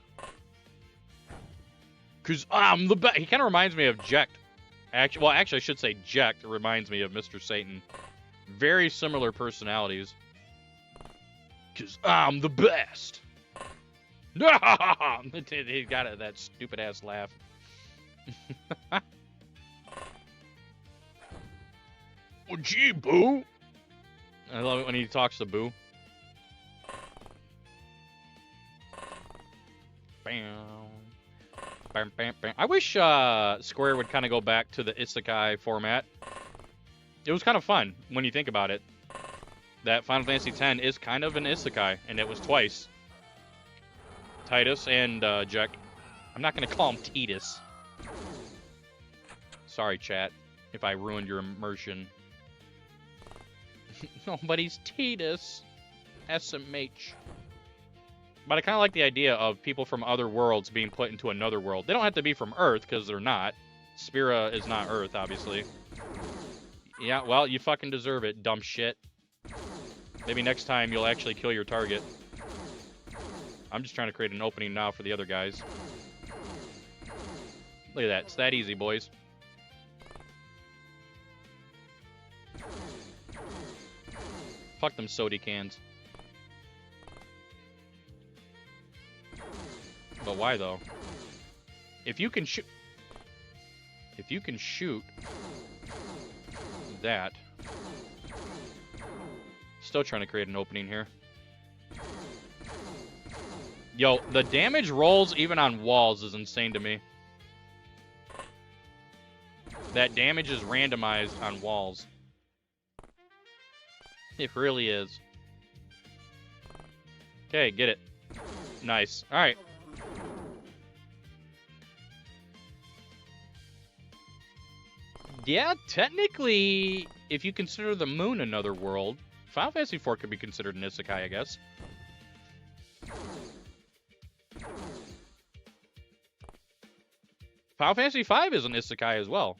Cause I'm the best. He kind of reminds me of Jekt. Actually, I should say Jekt reminds me of Mr. Satan. Very similar personalities. Cause I'm the best. He got it, that stupid ass laugh. Oh, gee, Boo. I love it when he talks to Boo. Bam. Bam, bam, bam. I wish Square would kind of go back to the isekai format. It was kind of fun when you think about it. That Final Fantasy X is kind of an isekai, and it was twice. Titus and Jekt. I'm not going to call him Titus. Sorry, chat, if I ruined your immersion. Nobody's Titus. SMH. But I kind of like the idea of people from other worlds being put into another world. They don't have to be from Earth, because they're not. Spira is not Earth, obviously. Yeah, well, you fucking deserve it, dumb shit. Maybe next time you'll actually kill your target. I'm just trying to create an opening now for the other guys. Look at that. It's that easy, boys. Fuck them soda cans. But why, though? If you can shoot... If you can shoot... that... Still trying to create an opening here. Yo, the damage rolls even on walls is insane to me. That damage is randomized on walls. It really is. Okay, get it. Nice. Alright. Yeah, technically, if you consider the moon another world, Final Fantasy IV could be considered an isekai, I guess. Final Fantasy V is an isekai as well.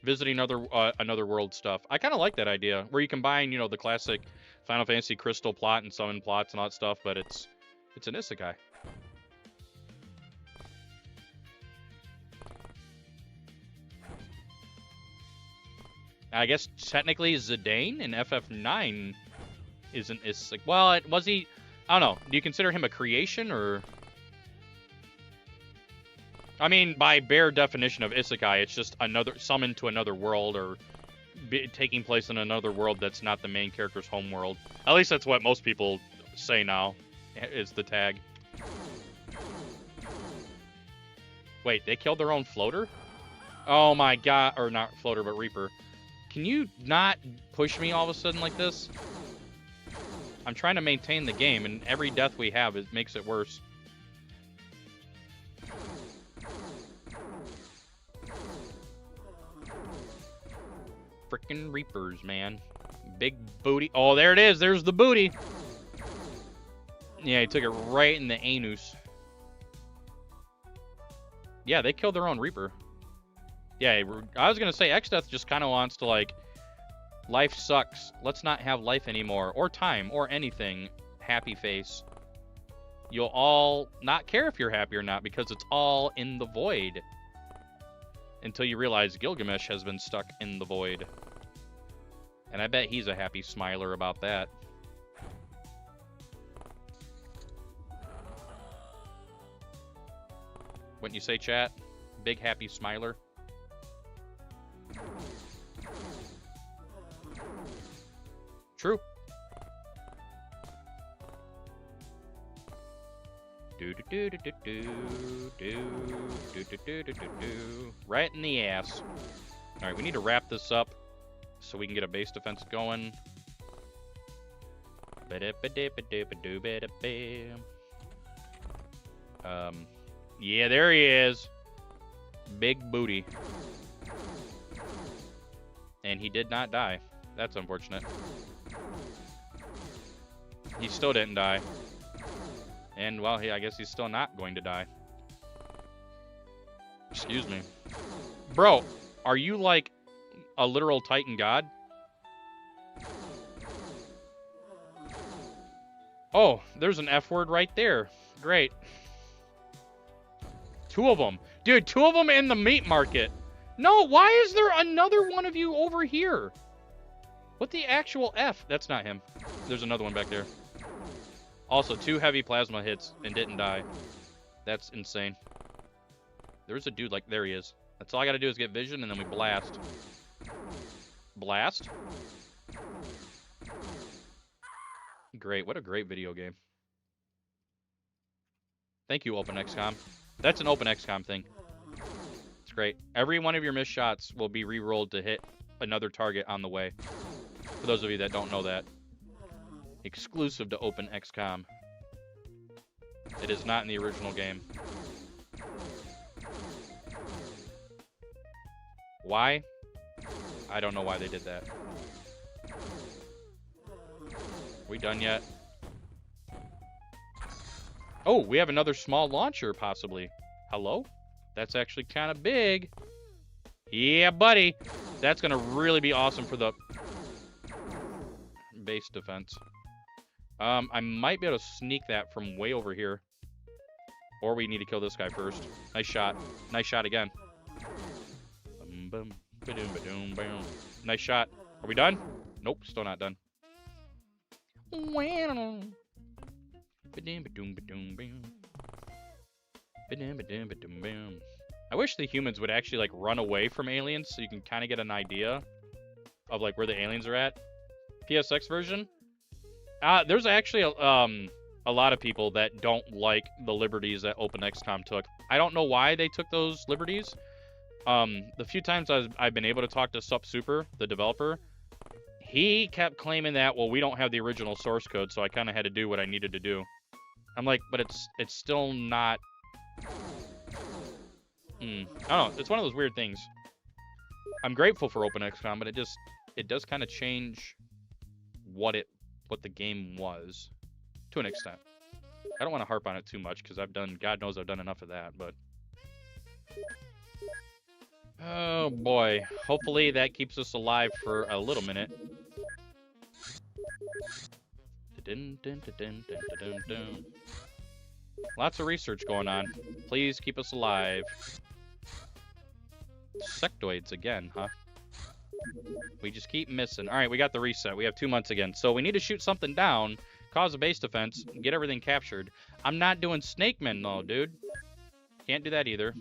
Visiting another world stuff. I kind of like that idea, where you combine, you know, the classic Final Fantasy crystal plot and summon plots and all that stuff, but it's an isekai. I guess technically Zidane in FF9 isn't isekai. Well, was he? I don't know. Do you consider him a creation or? I mean, by bare definition of isekai, it's just another summoned to another world or taking place in another world that's not the main character's home world. At least that's what most people say now, is the tag. Wait, they killed their own floater? Oh my god, or not floater, but Reaper. Can you not push me all of a sudden like this? I'm trying to maintain the game, and every death we have makes it worse. Frickin' Reapers, man. Big booty. Oh, there it is. There's the booty. Yeah, he took it right in the anus. Yeah, they killed their own Reaper. Yeah, I was going to say, X-Death just kind of wants to, like, life sucks. Let's not have life anymore. Or time. Or anything. Happy face. You'll all not care if you're happy or not, because it's all in the void. Until you realize Gilgamesh has been stuck in the void. And I bet he's a happy smiler about that. Wouldn't you say, chat? big happy smiler. True. Right in the ass. All right, we need to wrap this up so we can get a base defense going. Yeah, there he is. Big booty. And he did not die. That's unfortunate. He still didn't die. And, well, I guess he's still not going to die. Excuse me. Bro, are you like a literal Titan god? Oh, there's an F word right there. Great. 2 of them. Dude, 2 of them in the meat market. No, why is there another one of you over here? What the actual F? That's not him. There's another one back there. Also, 2 heavy plasma hits and didn't die. That's insane. There's a dude like, there he is. That's all I gotta do is get vision and then we blast. Blast? Great, what a great video game. Thank you, Open XCOM. That's an Open XCOM thing. It's great. Every one of your missed shots will be re-rolled to hit another target on the way. For those of you that don't know that. Exclusive to Open XCOM. It is not in the original game. Why? I don't know why they did that. We done yet? Oh, we have another small launcher, possibly. Hello? That's actually kind of big. Yeah, buddy. That's going to really be awesome for the base defense. I might be able to sneak that from way over here. Or we need to kill this guy first. Nice shot. Nice shot again. Nice shot. Are we done? Nope, still not done. I wish the humans would actually like run away from aliens so you can kind of get an idea of like where the aliens are at. PSX version. There's actually a lot of people that don't like the liberties that Open XCOM took. I don't know why they took those liberties. The few times I've been able to talk to Sup Super, the developer, he kept claiming that, well, we don't have the original source code, so I kind of had to do what I needed to do. I'm like, but it's still not... I don't know. It's one of those weird things. I'm grateful for Open XCOM, but it does kind of change what the game was to an extent. I don't want to harp on it too much because God knows I've done enough of that, but... Oh boy. Hopefully that keeps us alive for a little minute. Lots of research going on. Please keep us alive. Sectoids again, huh? We just keep missing. Alright, we got the reset. We have 2 months again. So we need to shoot something down, cause a base defense, get everything captured. I'm not doing Snakemen though, dude. Can't do that either.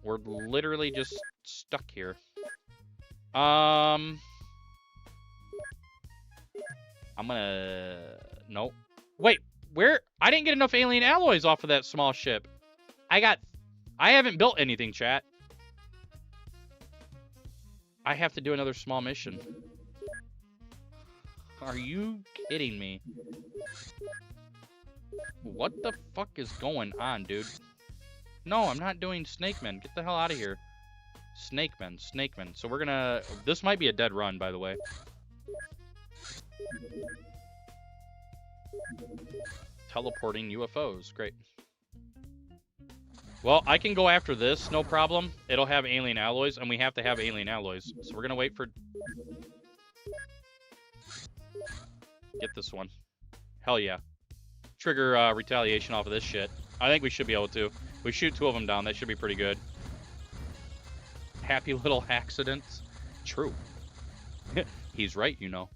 We're literally just stuck here. I'm gonna... Nope. Wait, where? I didn't get enough alien alloys off of that small ship. I haven't built anything, chat. I have to do another small mission. Are you kidding me? What the fuck is going on, dude? No, I'm not doing Snakemen. Get the hell out of here. Snakemen. So we're gonna... This might be a dead run, by the way. Teleporting UFOs. Great. Well, I can go after this, no problem. It'll have alien alloys, and we have to have alien alloys. So we're gonna wait for... Get this one. Hell yeah. Trigger retaliation off of this shit. I think we should be able to. We shoot 2 of them down. That should be pretty good. Happy little accidents. True. He's right, you know.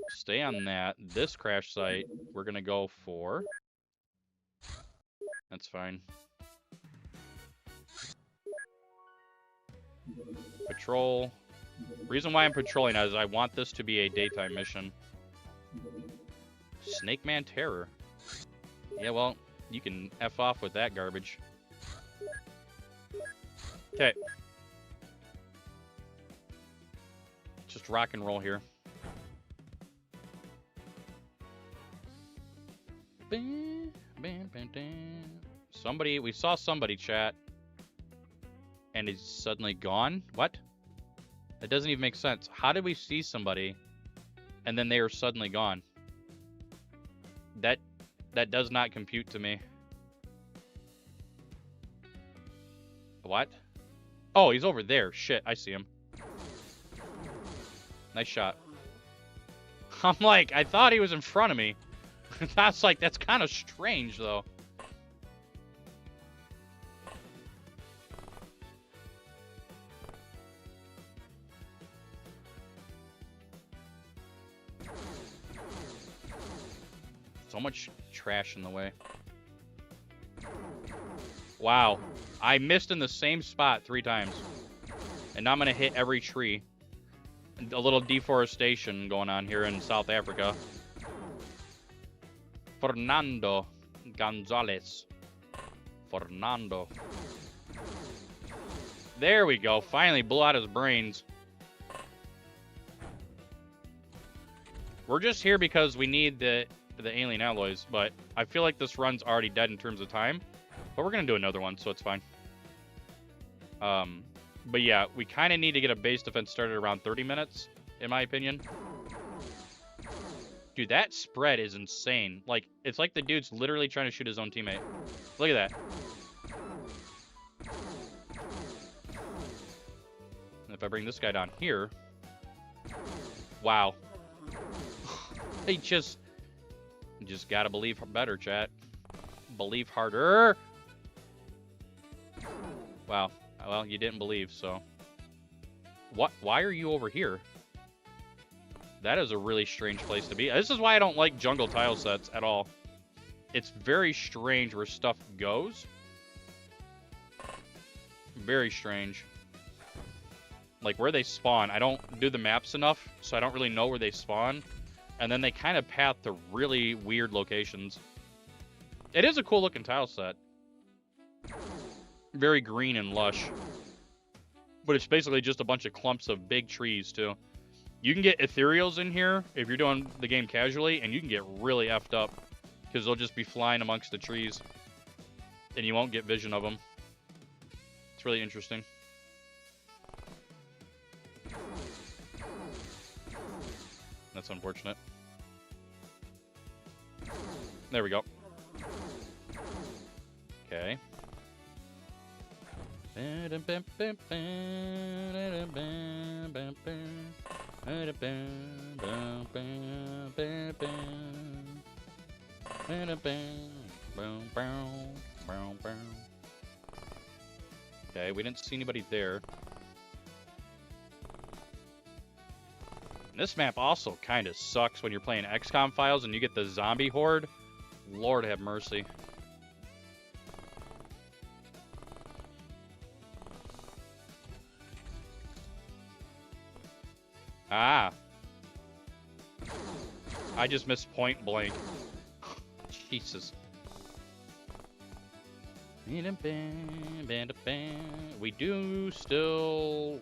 Stay on that. This crash site, we're going to go for That's fine. Patrol. Reason why I'm patrolling is I want this to be a daytime mission. Snake Man Terror. Yeah, well, you can F off with that garbage. Okay. Just rock and roll here. Somebody, we saw somebody, chat. And it's suddenly gone? What? That doesn't even make sense. How did we see somebody and then they are suddenly gone? That does not compute to me. What? Oh, he's over there. Shit, I see him. Nice shot. I'm like, I thought he was in front of me. That's like, that's kind of strange, though. So much trash in the way. Wow. I missed in the same spot 3 times. And now I'm going to hit every tree. A little deforestation going on here in South Africa. Fernando Gonzalez. Fernando. There we go. Finally blew out his brains. We're just here because we need the alien alloys, but I feel like this run's already dead in terms of time. But we're going to do another one, so it's fine. But yeah, we kind of need to get a base defense started around 30 minutes, in my opinion. Dude, that spread is insane. Like, it's like the dude's literally trying to shoot his own teammate. Look at that. And if I bring this guy down here... Wow. They just gotta believe better, chat. Believe harder. Wow. Well, you didn't believe, so. What? Why are you over here? That is a really strange place to be. This is why I don't like jungle tile sets at all. It's very strange where stuff goes. Very strange. Like where they spawn. I don't do the maps enough, so I don't really know where they spawn. And then they kind of path to really weird locations. It is a cool looking tile set. Very green and lush. But it's basically just a bunch of clumps of big trees, too. You can get ethereals in here if you're doing the game casually, and you can get really effed up. Because they'll just be flying amongst the trees. And you won't get vision of them. It's really interesting. That's unfortunate. There we go. Okay. Okay, we didn't see anybody there. This map also kind of sucks when you're playing XCOMFiles and you get the zombie horde. Lord have mercy. Ah. I just missed point blank. Jesus. We do still...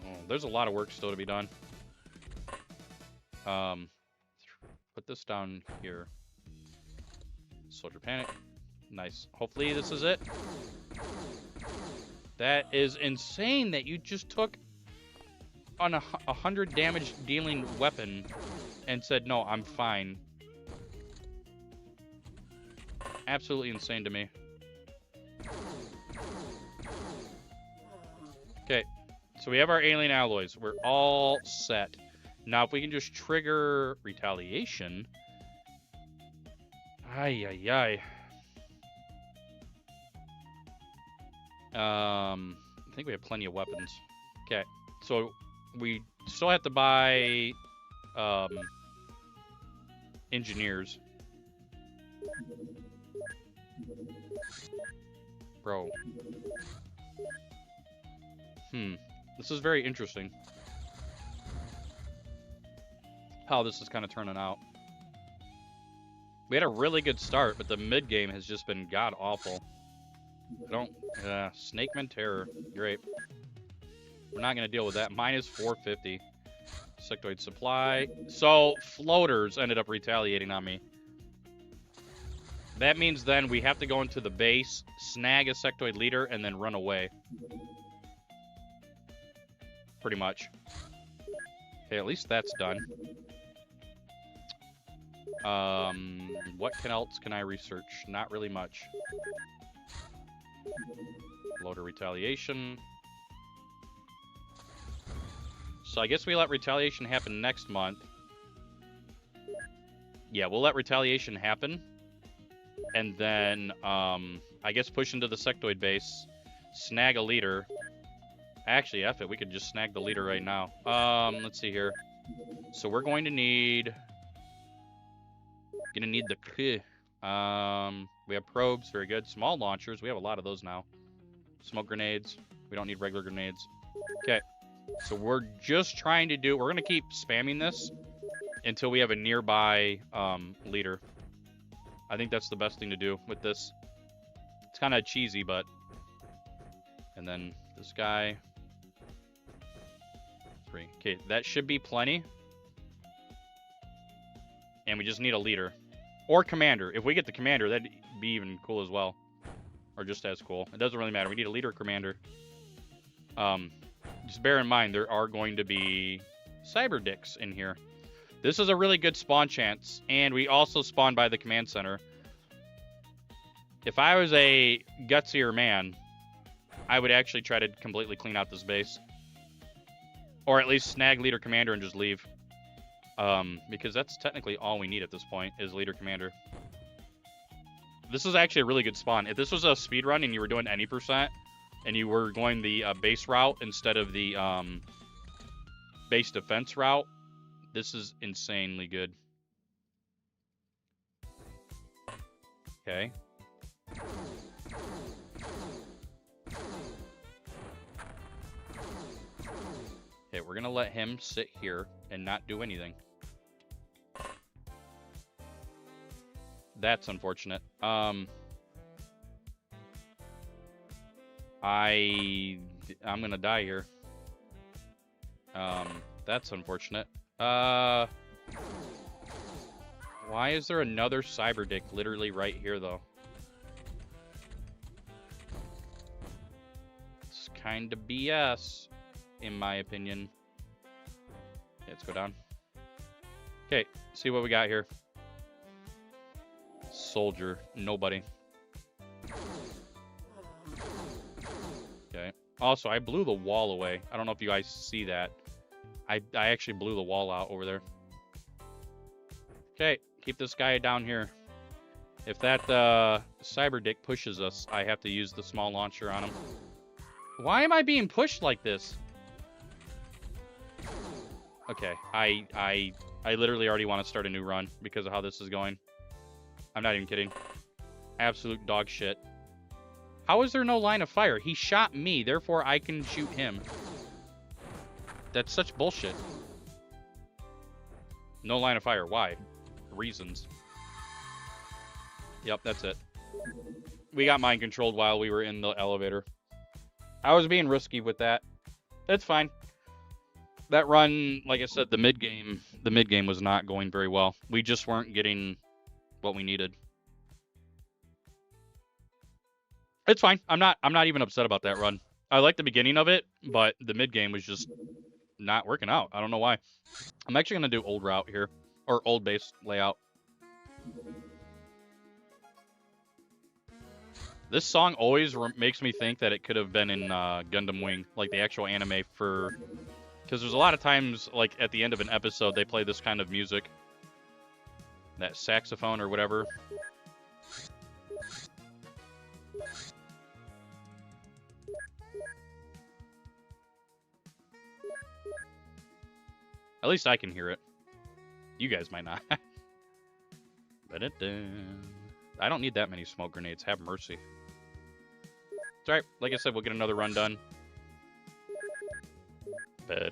Oh, there's a lot of work still to be done. Put this down here. Soldier panic. Nice. Hopefully this is it. That is insane that you just took on a 100 damage dealing weapon and said, no, I'm fine. Absolutely insane to me. Okay. So we have our alien alloys. We're all set. Now, if we can just trigger retaliation. Ay, ay, ay. I think we have plenty of weapons. Okay. So we still have to buy engineers. Bro. This is very interesting. How this is kind of turning out. We had a really good start, but the mid game has just been god awful. Snakeman Terror. Great. We're not going to deal with that. Minus 450. Sectoid supply. So, floaters ended up retaliating on me. That means then we have to go into the base, snag a sectoid leader, and then run away. Pretty much. Okay, at least that's done. What else can I research? Not really much. Loader retaliation. So I guess we let retaliation happen next month. Yeah, we'll let retaliation happen. And then, I guess push into the sectoid base. Snag a leader. Actually, F it. We could just snag the leader right now. Let's see here. So we're going to need... the... we have probes. Very good. Small launchers. We have a lot of those now. Smoke grenades. We don't need regular grenades. Okay. So we're just trying to do... We're going to keep spamming this until we have a nearby leader. I think that's the best thing to do with this. It's kind of cheesy, but... And then this guy... 3. Okay, that should be plenty. And we just need a leader. Or commander. If we get the commander, that'd be even cool as well. Or just as cool. It doesn't really matter. We need a leader or commander. Just bear in mind, there are going to be cyber dicks in here. This is a really good spawn chance. And we also spawn by the command center. If I was a gutsier man, I would actually try to completely clean out this base. Or at least snag leader commander and just leave. Because that's technically all we need at this point, is leader commander. This is actually a really good spawn. If this was a speed run and you were doing any percent, and you were going the base route instead of the base defense route, this is insanely good. Okay. Okay, we're gonna let him sit here and not do anything. That's unfortunate. I'm gonna die here. That's unfortunate. Why is there another cyber dick literally right here though? It's kind of BS, in my opinion. Okay, let's go down. Okay, see what we got here. Soldier, nobody. Okay. Also, I blew the wall away. I don't know if you guys see that. I actually blew the wall out over there. Okay, keep this guy down here. If that cyber dick pushes us, I have to use the small launcher on him. Why am I being pushed like this? Okay, I literally already want to start a new run because of how this is going. I'm not even kidding. Absolute dog shit. How is there no line of fire? He shot me, therefore I can shoot him. That's such bullshit. No line of fire. Why? Reasons. Yep, that's it. We got mind controlled while we were in the elevator. I was being risky with that. That's fine. That run, like I said, the mid game was not going very well. We just weren't getting what we needed. It's fine. I'm not even upset about that run. I like the beginning of it, but the mid game was just not working out. I don't know why. I'm actually gonna do old route here, or old base layout. This song always makes me think that it could have been in Gundam Wing, like the actual anime, for because there's a lot of times, like at the end of an episode, they play this kind of music, that saxophone or whatever. At least I can hear it. You guys might not. I don't need that many smoke grenades. Have mercy. It's alright. Like I said, we'll get another run done. I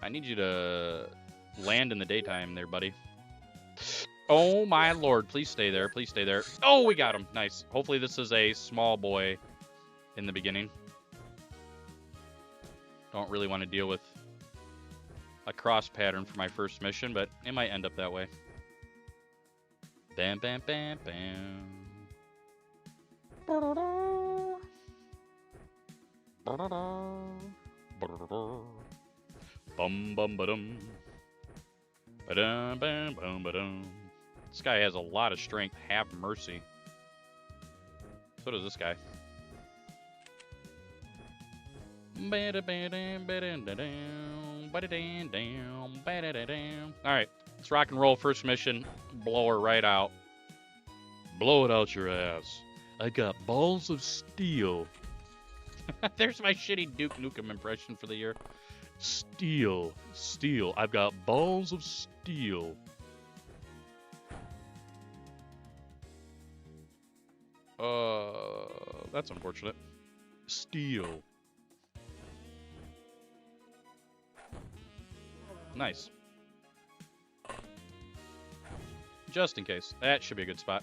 need you to land in the daytime there, buddy. Oh my lord, please stay there. Please stay there. Oh, we got him. Nice. Hopefully this is a small boy in the beginning. Don't really want to deal with a cross pattern for my first mission, but it might end up that way. Bam, bam, bam, bam. Bum, bum, ba-dum. Ba-dum, bam, bum, ba-dum. This guy has a lot of strength. Have mercy. So does this guy. Alright, let's rock and roll. First mission. Blow her right out. Blow it out your ass. I got balls of steel. There's my shitty Duke Nukem impression for the year. Steel. Steel. I've got balls of steel. That's unfortunate. Steel. Nice. Just in case. That should be a good spot.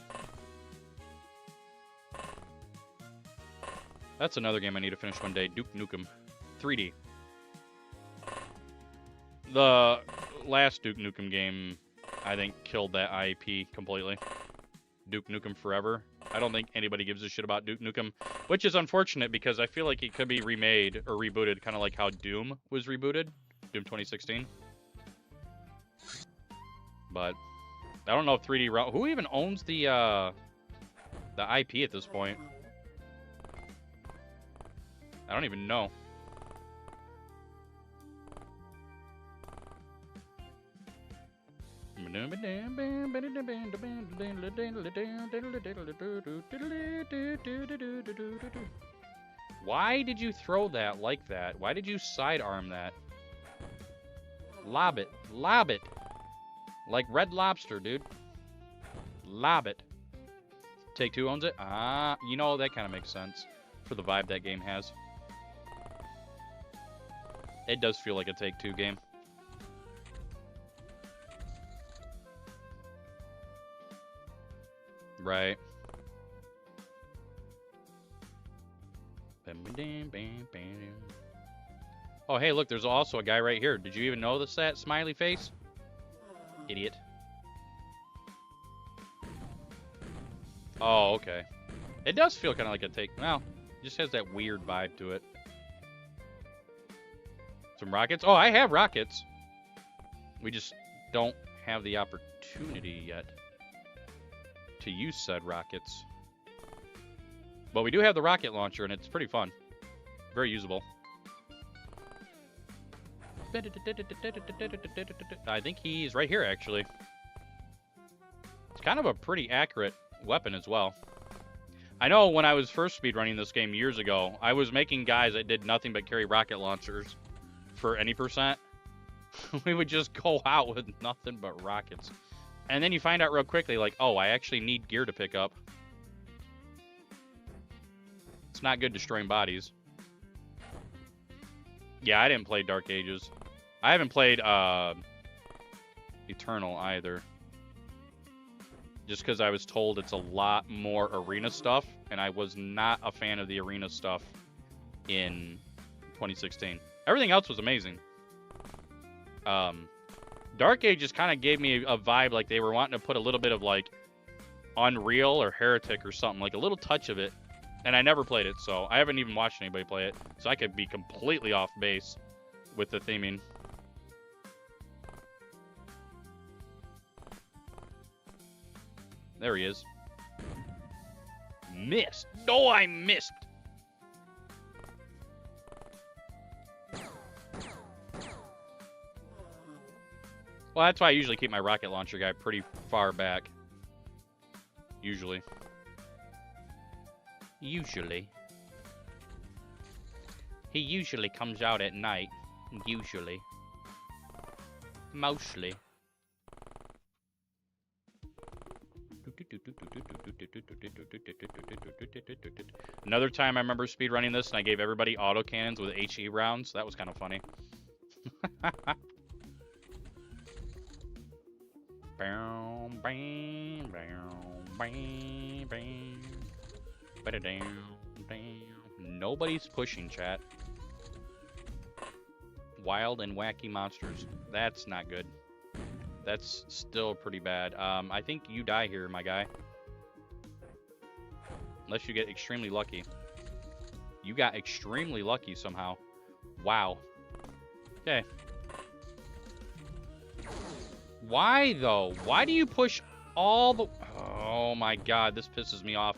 That's another game I need to finish one day. Duke Nukem 3D. The last Duke Nukem game, I think, killed that IP completely. Duke Nukem Forever. I don't think anybody gives a shit about Duke Nukem, which is unfortunate because I feel like it could be remade or rebooted, kind of like how Doom was rebooted, Doom 2016. But I don't know if 3D Realm. Who even owns the IP at this point? I don't even know. Why did you throw that like that? Why did you sidearm that? Lob it. Lob it. Like Red Lobster, dude. Lob it. Take-Two owns it? Ah, you know, that kind of makes sense for the vibe that game has. It does feel like a Take-Two game. Right. Oh, hey, look, there's also a guy right here. Did you even notice that smiley face? Idiot. Oh, okay. It does feel kind of like a take. Well, it just has that weird vibe to it. Some rockets. Oh, I have rockets. We just don't have the opportunity yet to use said rockets. But we do have the rocket launcher, and it's pretty fun. Very usable. I think he's right here, actually. It's kind of a pretty accurate weapon as well. I know when I was first speedrunning this game years ago, I was making guys that did nothing but carry rocket launchers for any percent. We would just go out with nothing but rockets. And then you find out real quickly, like, oh, I actually need gear to pick up. It's not good destroying bodies. Yeah, I didn't play Dark Ages. I haven't played Eternal either. Just because I was told it's a lot more arena stuff, and I was not a fan of the arena stuff in 2016. Everything else was amazing. Dark Ages kind of gave me a vibe like they were wanting to put a little bit of like Unreal or Heretic or something, like a little touch of it. And I never played it, so I haven't even watched anybody play it. So I could be completely off base with the theming. There he is. Missed. No, I missed. Well, that's why I usually keep my rocket launcher guy pretty far back. Usually. He usually comes out at night. Usually. Mostly. Another time I remember speedrunning this and I gave everybody autocannons with HE rounds. That was kind of funny. Nobody's pushing, chat. Wild and wacky monsters. That's not good. That's still pretty bad. I think you die here, my guy. Unless you get extremely lucky. You got extremely lucky somehow. Wow. Okay. Why, though? Why do you push all the... Oh, my God. This pisses me off.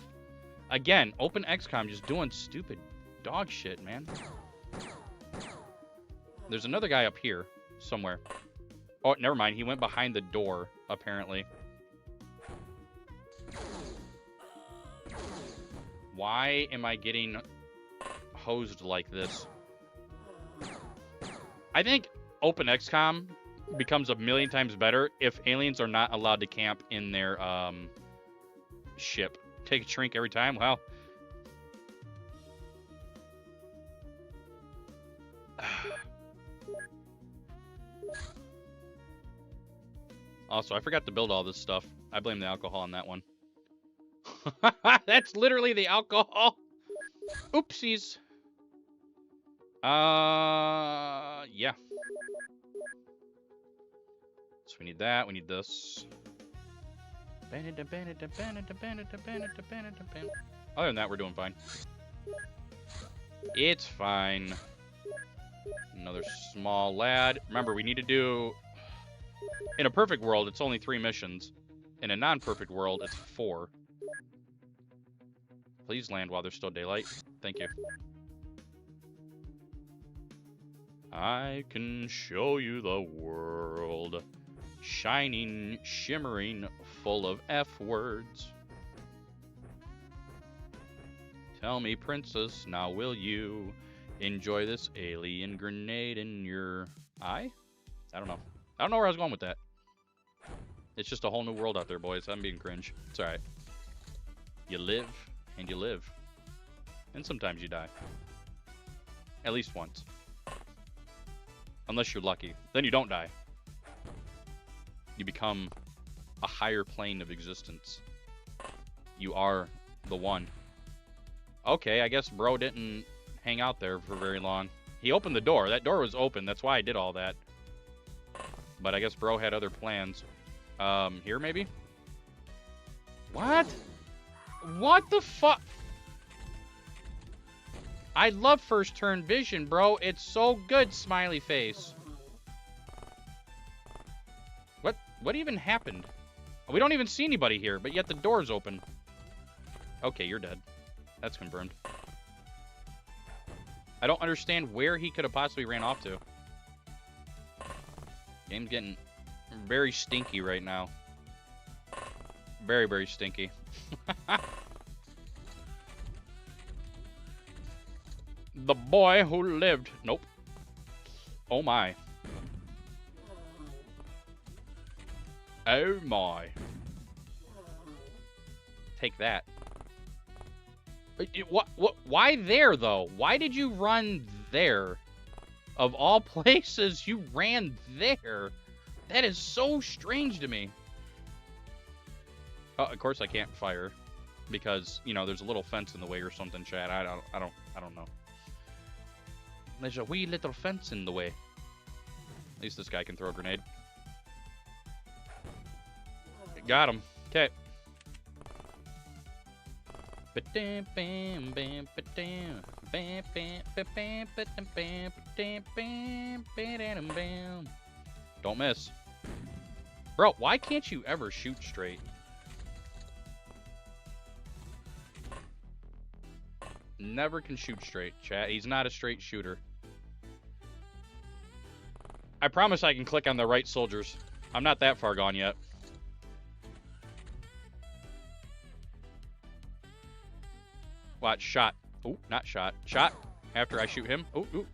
Again, open XCOM just doing stupid dog shit, man. There's another guy up here somewhere. Oh, never mind. He went behind the door, apparently. Why am I getting hosed like this? I think open XCOM becomes a million times better if aliens are not allowed to camp in their ship. Take a shrink every time? Well... Also, I forgot to build all this stuff. I blame the alcohol on that one. That's literally the alcohol. Oopsies. Yeah. So we need that. We need this. Other than that, we're doing fine. It's fine. Another small lad. Remember, we need to do... In a perfect world, it's only 3 missions. In a non-perfect world, it's 4. Please land while there's still daylight. Thank you. I can show you the world. Shining, shimmering, full of F words. Tell me, princess, now will you enjoy this alien grenade in your eye? I don't know. I don't know where I was going with that. It's just a whole new world out there, boys. I'm being cringe. It's alright. You live, and you live. And sometimes you die. At least once. Unless you're lucky. Then you don't die. You become a higher plane of existence. You are the one. Okay, I guess bro didn't hang out there for very long. He opened the door. That door was open. That's why I did all that. But I guess bro had other plans. Here maybe? What? What the fuck? I love first turn vision, bro. It's so good, smiley face. What even happened? We don't even see anybody here, but yet the door's open. Okay, you're dead. That's confirmed. I don't understand where he could have possibly ran off to. Game's getting very stinky right now. Very, very stinky. The boy who lived. Nope. Oh my. Oh my. Take that. What? Why there, though? Why did you run there? Of all places, you ran there. That is so strange to me. Oh, of course I can't fire because, you know, there's a little fence in the way or something, Chad. I don't know. There's a wee little fence in the way. At least this guy can throw a grenade. Got him. Okay. Don't miss. Bro, why can't you ever shoot straight? Never can shoot straight, chat. He's not a straight shooter. I promise I can click on the right soldiers. I'm not that far gone yet. Watch, shot. Oh, not shot. Shot. after I shoot him. Oh, ooh.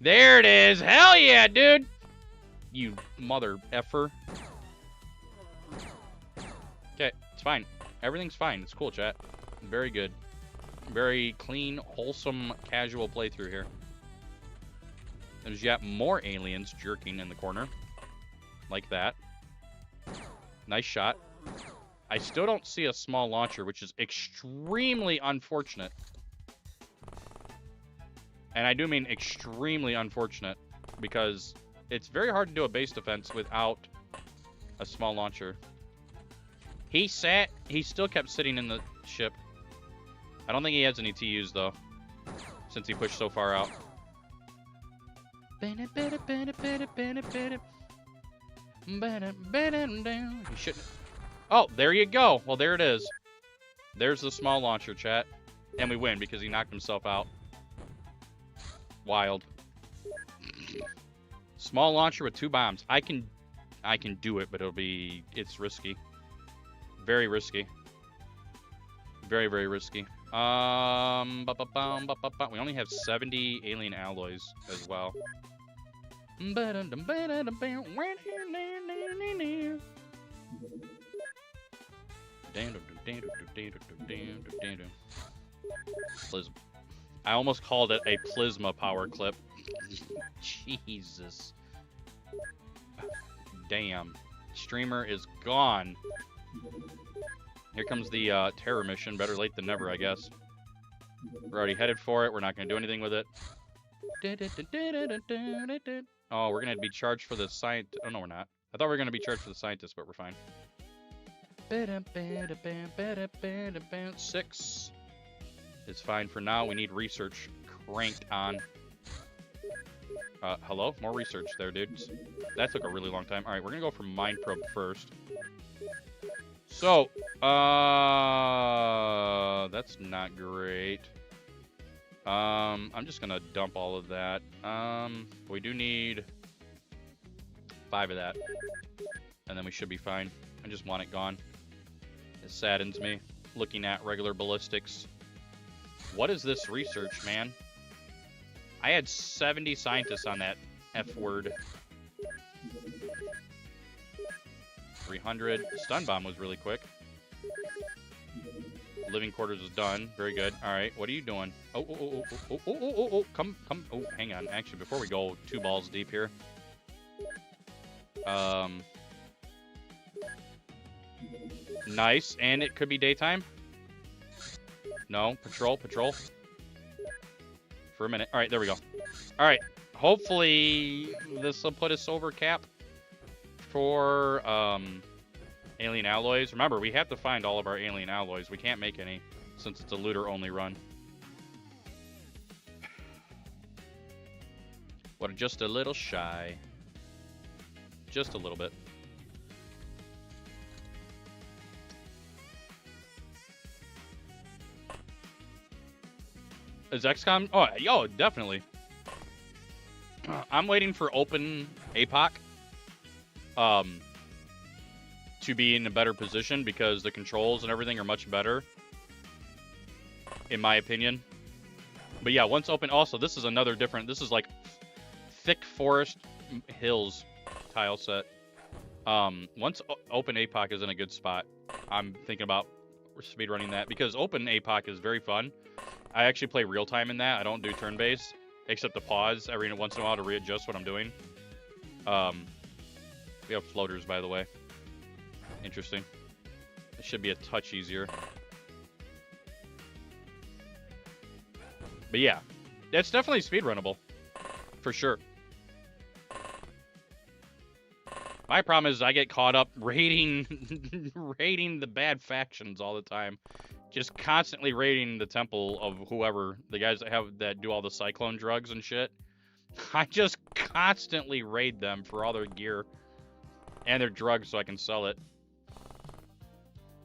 There it is. Hell yeah, dude. You mother effer. Okay, it's fine. Everything's fine. It's cool, chat. Very good. Very clean, wholesome, casual playthrough here. There's yet more aliens jerking in the corner. Like that. Nice shot. I still don't see a small launcher, which is extremely unfortunate. And I do mean extremely unfortunate, because it's very hard to do a base defense without a small launcher. He still kept sitting in the ship. I don't think he has any TUs, though, since he pushed so far out. He shouldn't. Oh, there you go. Well, there it is. There's the small launcher, chat. And we win because he knocked himself out. Wild. Small launcher with 2 bombs. I can do it, but it's risky. Very risky. Very, very risky. We only have 70 alien alloys as well. I almost called it a plasma power clip. Jesus. Damn. Streamer is gone. Here comes the terror mission. Better late than never, I guess. We're already headed for it. We're not going to do anything with it. Oh, we're going to be charged for the scientist. Oh, no, we're not. I thought we were going to be charged for the scientist, but we're fine. 6 is fine for now. We need research cranked on. Hello? More research there, dudes. That took a really long time. All right, we're going to go for Mind Probe first. So, that's not great. I'm just gonna dump all of that. We do need 5 of that, and then we should be fine. I just want it gone. It saddens me looking at regular ballistics. What is this research, man? I had 70 scientists on that F word. 300. Stun bomb was really quick. Living quarters is done. Very good. All right, what are you doing? Oh, come. Oh, hang on. Actually, before we go 2 balls deep here. Nice, and it could be daytime. No, patrol. For a minute. All right, there we go. All right, hopefully this will put us over cap for alien alloys. Remember, we have to find all of our alien alloys. We can't make any since it's a looter only run. What, just a little shy. Just a little bit. Is XCOM? Oh, yo, definitely. I'm waiting for open APOC. To be in a better position because the controls and everything are much better, in my opinion. But yeah, once open, also this is another different. This is like thick forest hills tile set. Once open APOC is in a good spot, I'm thinking about speedrunning that because open APOC is very fun. I actually play real time in that. I don't do turn based, except to pause every once in a while to readjust what I'm doing. We have floaters, by the way. Interesting. It should be a touch easier. But yeah, it's definitely speedrunnable. For sure. My problem is I get caught up raiding the bad factions all the time. Just constantly raiding the temple of whoever. The guys that do all the cyclone drugs and shit. I just constantly raid them for all their gear. And their drugs so I can sell it.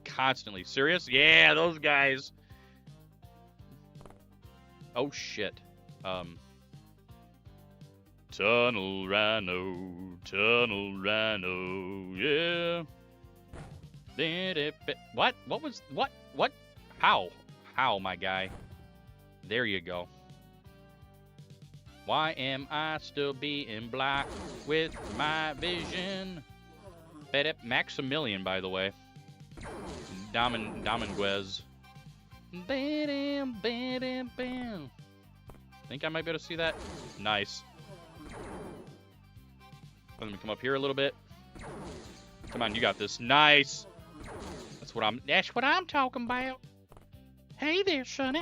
Constantly. Serious? Yeah, those guys. Oh, shit. Tunnel Rhino, yeah. What? What was... What? How? How, my guy? There you go. Why am I still being blocked with my vision? Maximilian, by the way. Dominguez. Bam, bam, bam. Think I might be able to see that? Nice. Let me come up here a little bit. Come on, you got this. Nice. That's what I'm talking about. Hey there, Sonny.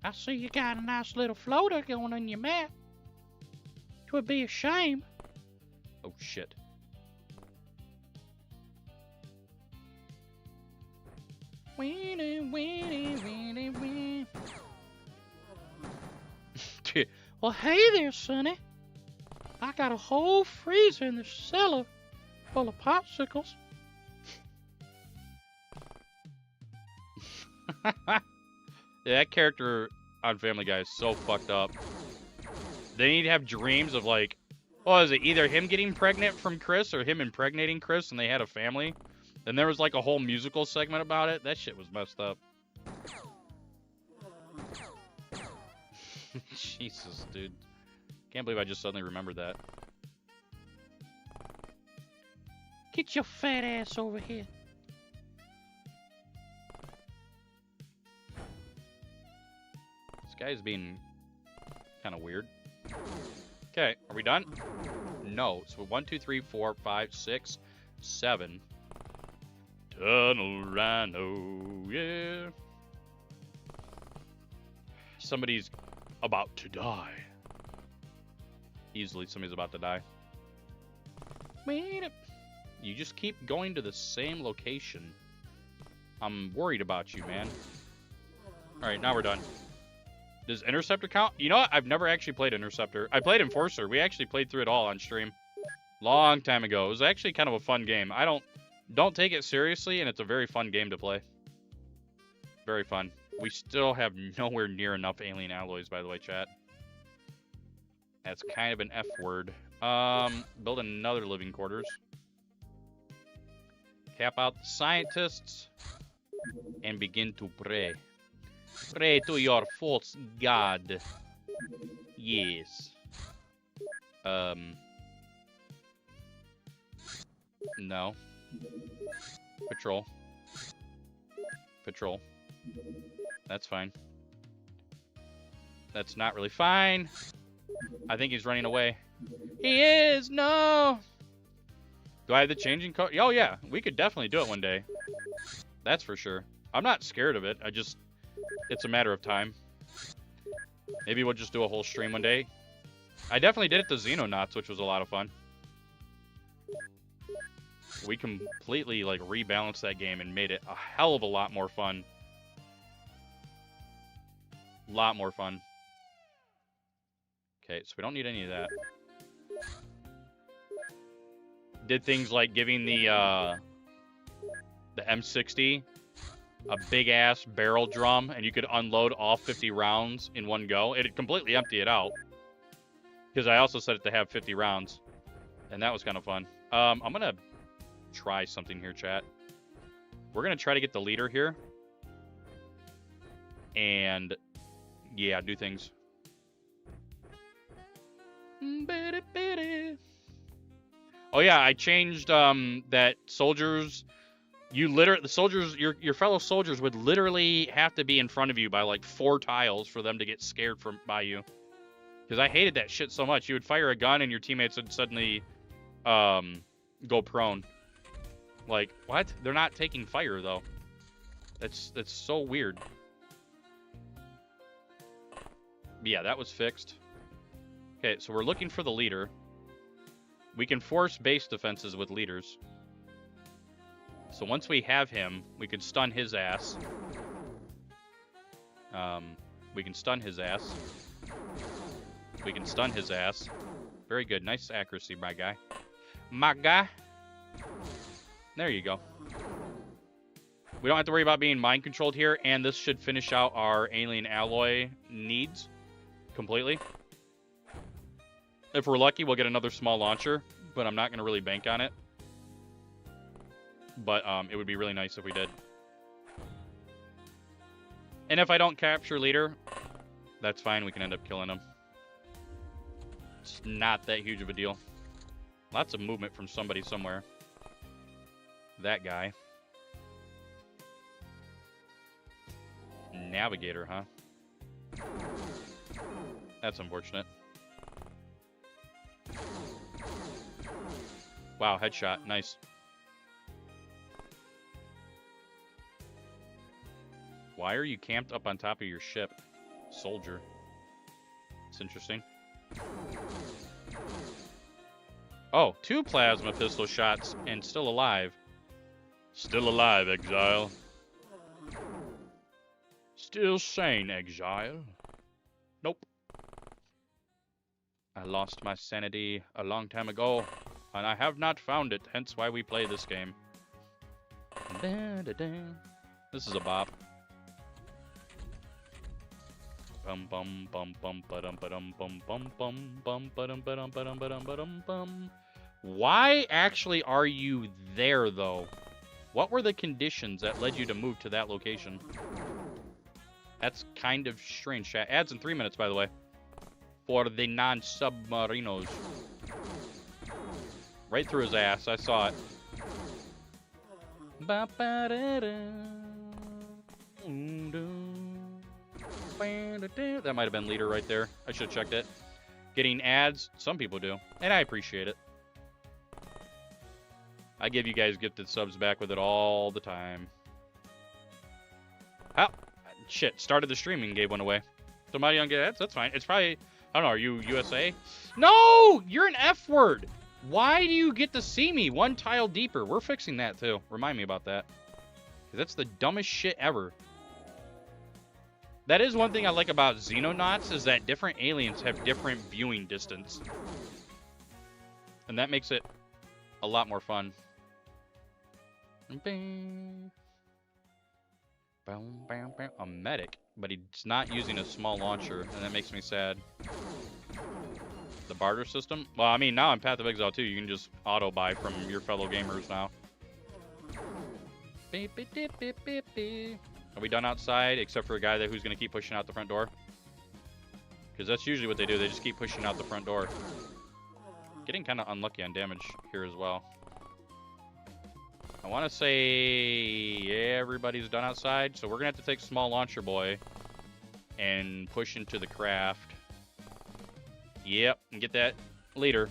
I see you got a nice little floater going on your map. Twould be a shame. Oh shit. Weenie, weenie, weenie, weenie. Well, hey there, Sonny. I got a whole freezer in the cellar full of popsicles. Yeah, that character on Family Guy is so fucked up. They need to have dreams of like, what is it? Either him getting pregnant from Chris or him impregnating Chris and they had a family. And there was like a whole musical segment about it. That shit was messed up. Jesus, dude. Can't believe I just suddenly remembered that. Get your fat ass over here. This guy's being kind of weird. Okay, are we done? No. So 1, 2, 3, 4, 5, 6, 7. Tunnel Rhino, yeah. Somebody's about to die. Easily somebody's about to die. Wait up. You just keep going to the same location. I'm worried about you, man. Alright, now we're done. Does Interceptor count? You know what? I've never actually played Interceptor. I played Enforcer. We actually played through it all on stream. Long time ago. It was actually kind of a fun game. Don't take it seriously, and it's a very fun game to play. Very fun. We still have nowhere near enough alien alloys, by the way, chat. That's kind of an F word. Build another living quarters. Cap out the scientists. And begin to pray. Pray to your false god. Yes. No. Patrol. Patrol. That's fine. That's not really fine. I think he's running away. He is! No! Do I have the changing code? Oh, yeah. We could definitely do it one day. That's for sure. I'm not scared of it. It's a matter of time. Maybe we'll just do a whole stream one day. I definitely did it to Xenonauts, which was a lot of fun. We completely, like, rebalanced that game and made it a hell of a lot more fun. Lot more fun. Okay, so we don't need any of that. Did things like giving the M60 a big-ass barrel drum, and you could unload all 50 rounds in one go. It'd completely empty it out. Because I also set it to have 50 rounds. And that was kind of fun. I'm going to try something here, chat. We're going to try to get the leader here. And, yeah, do things. Oh, yeah, I changed that soldiers... your fellow soldiers would literally have to be in front of you by like 4 tiles for them to get scared by you. Because I hated that shit so much. You would fire a gun and your teammates would suddenly go prone. Like, what? They're not taking fire though. That's so weird. Yeah, that was fixed. Okay, so we're looking for the leader. We can force base defenses with leaders. So once we have him, we can stun his ass. We can stun his ass. We can stun his ass. Very good. Nice accuracy, my guy. My guy. There you go. We don't have to worry about being mind controlled here, and this should finish out our alien alloy needs completely. If we're lucky, we'll get another small launcher, but I'm not going to really bank on it. But it would be really nice if we did. And if I don't capture leader, that's fine. We can end up killing him. It's not that huge of a deal. Lots of movement from somebody somewhere. That guy. Navigator, huh? That's unfortunate. Wow, headshot. Nice. Why are you camped up on top of your ship, soldier? It's interesting. Oh, 2 plasma pistol shots and still alive. Still alive, Exile. Still sane, Exile. Nope. I lost my sanity a long time ago, and I have not found it, hence why we play this game. This is a bop. Bum bum bum bum ba-dum ba-dum bum bum bum bum ba-dum ba-dum ba-dum ba-dum ba-dum bum. Why actually are you there, though? What were the conditions that led you to move to that location? That's kind of strange, chat. Ads in 3 minutes, by the way. For the non-submarinos. Right through his ass. I saw it. That might have been leader right there. I should have checked it. Getting ads, some people do. And I appreciate it. I give you guys gifted subs back with it all the time. Oh, shit. Started the stream and gave one away. Somebody don't get ads? That's fine. It's probably... I don't know. Are you USA? No! You're an F word! Why do you get to see me 1 tile deeper? We're fixing that, too. Remind me about that. That's the dumbest shit ever. That is one thing I like about Xenonauts, is that different aliens have different viewing distance. And that makes it a lot more fun. A medic, but he's not using a small launcher, and that makes me sad. The barter system? Well, I mean, now in Path of Exile 2, you can just auto-buy from your fellow gamers now. Are we done outside, except for a guy who's going to keep pushing out the front door? Because that's usually what they do. They just keep pushing out the front door. Getting kind of unlucky on damage here as well. I want to say everybody's done outside, so we're going to have to take small launcher boy and push into the craft. Yep, and get that leader.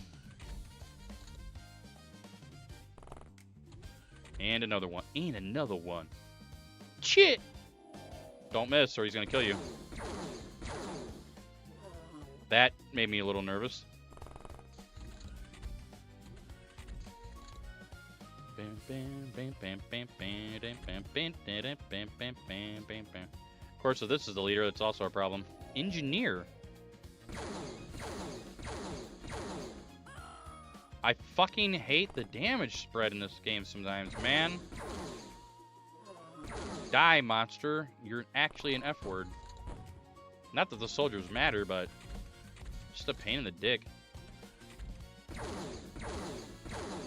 And another one. And another one. Shit! Don't miss or he's going to kill you. That made me a little nervous. Of course, if this is the leader, that's also a problem. Engineer. I fucking hate the damage spread in this game sometimes, man. Die, monster. You're actually an F word. Not that the soldiers matter, but just a pain in the dick.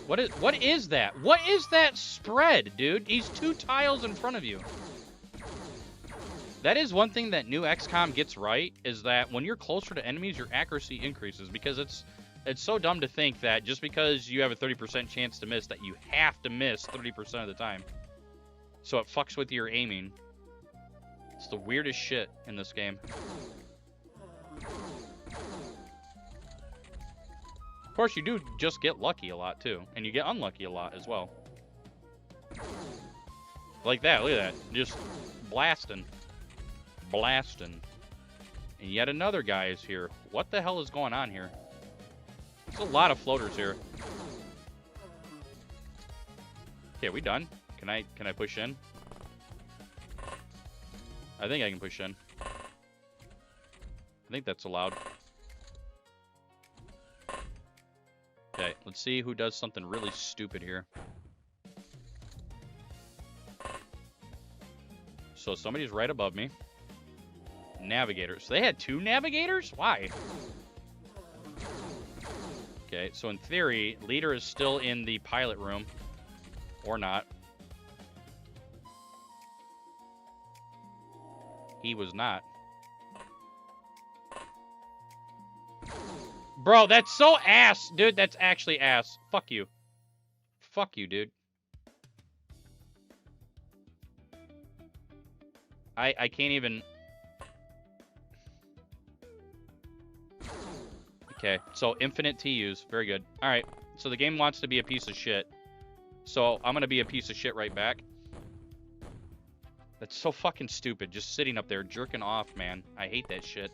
What is that? What is that spread, dude? He's 2 tiles in front of you. That is one thing that new XCOM gets right, is that when you're closer to enemies, your accuracy increases, because it's so dumb to think that just because you have a 30% chance to miss, that you have to miss 30% of the time. So it fucks with your aiming. It's the weirdest shit in this game. Of course, you do just get lucky a lot, too. And you get unlucky a lot, as well. Like that, look at that. Just blasting. Blasting. And yet another guy is here. What the hell is going on here? There's a lot of floaters here. Okay, we done? Can I push in? I think I can push in. I think that's allowed. Okay, let's see who does something really stupid here. So somebody's right above me. Navigators. So they had 2 navigators? Why? Okay, so in theory, leader is still in the pilot room. Or not. He was not. Bro, that's so ass. Dude, that's actually ass. Fuck you. Fuck you, dude. I can't even... Okay, so infinite TUs. Very good. Alright, so the game wants to be a piece of shit. So I'm gonna be a piece of shit right back. That's so fucking stupid. Just sitting up there jerking off, man. I hate that shit.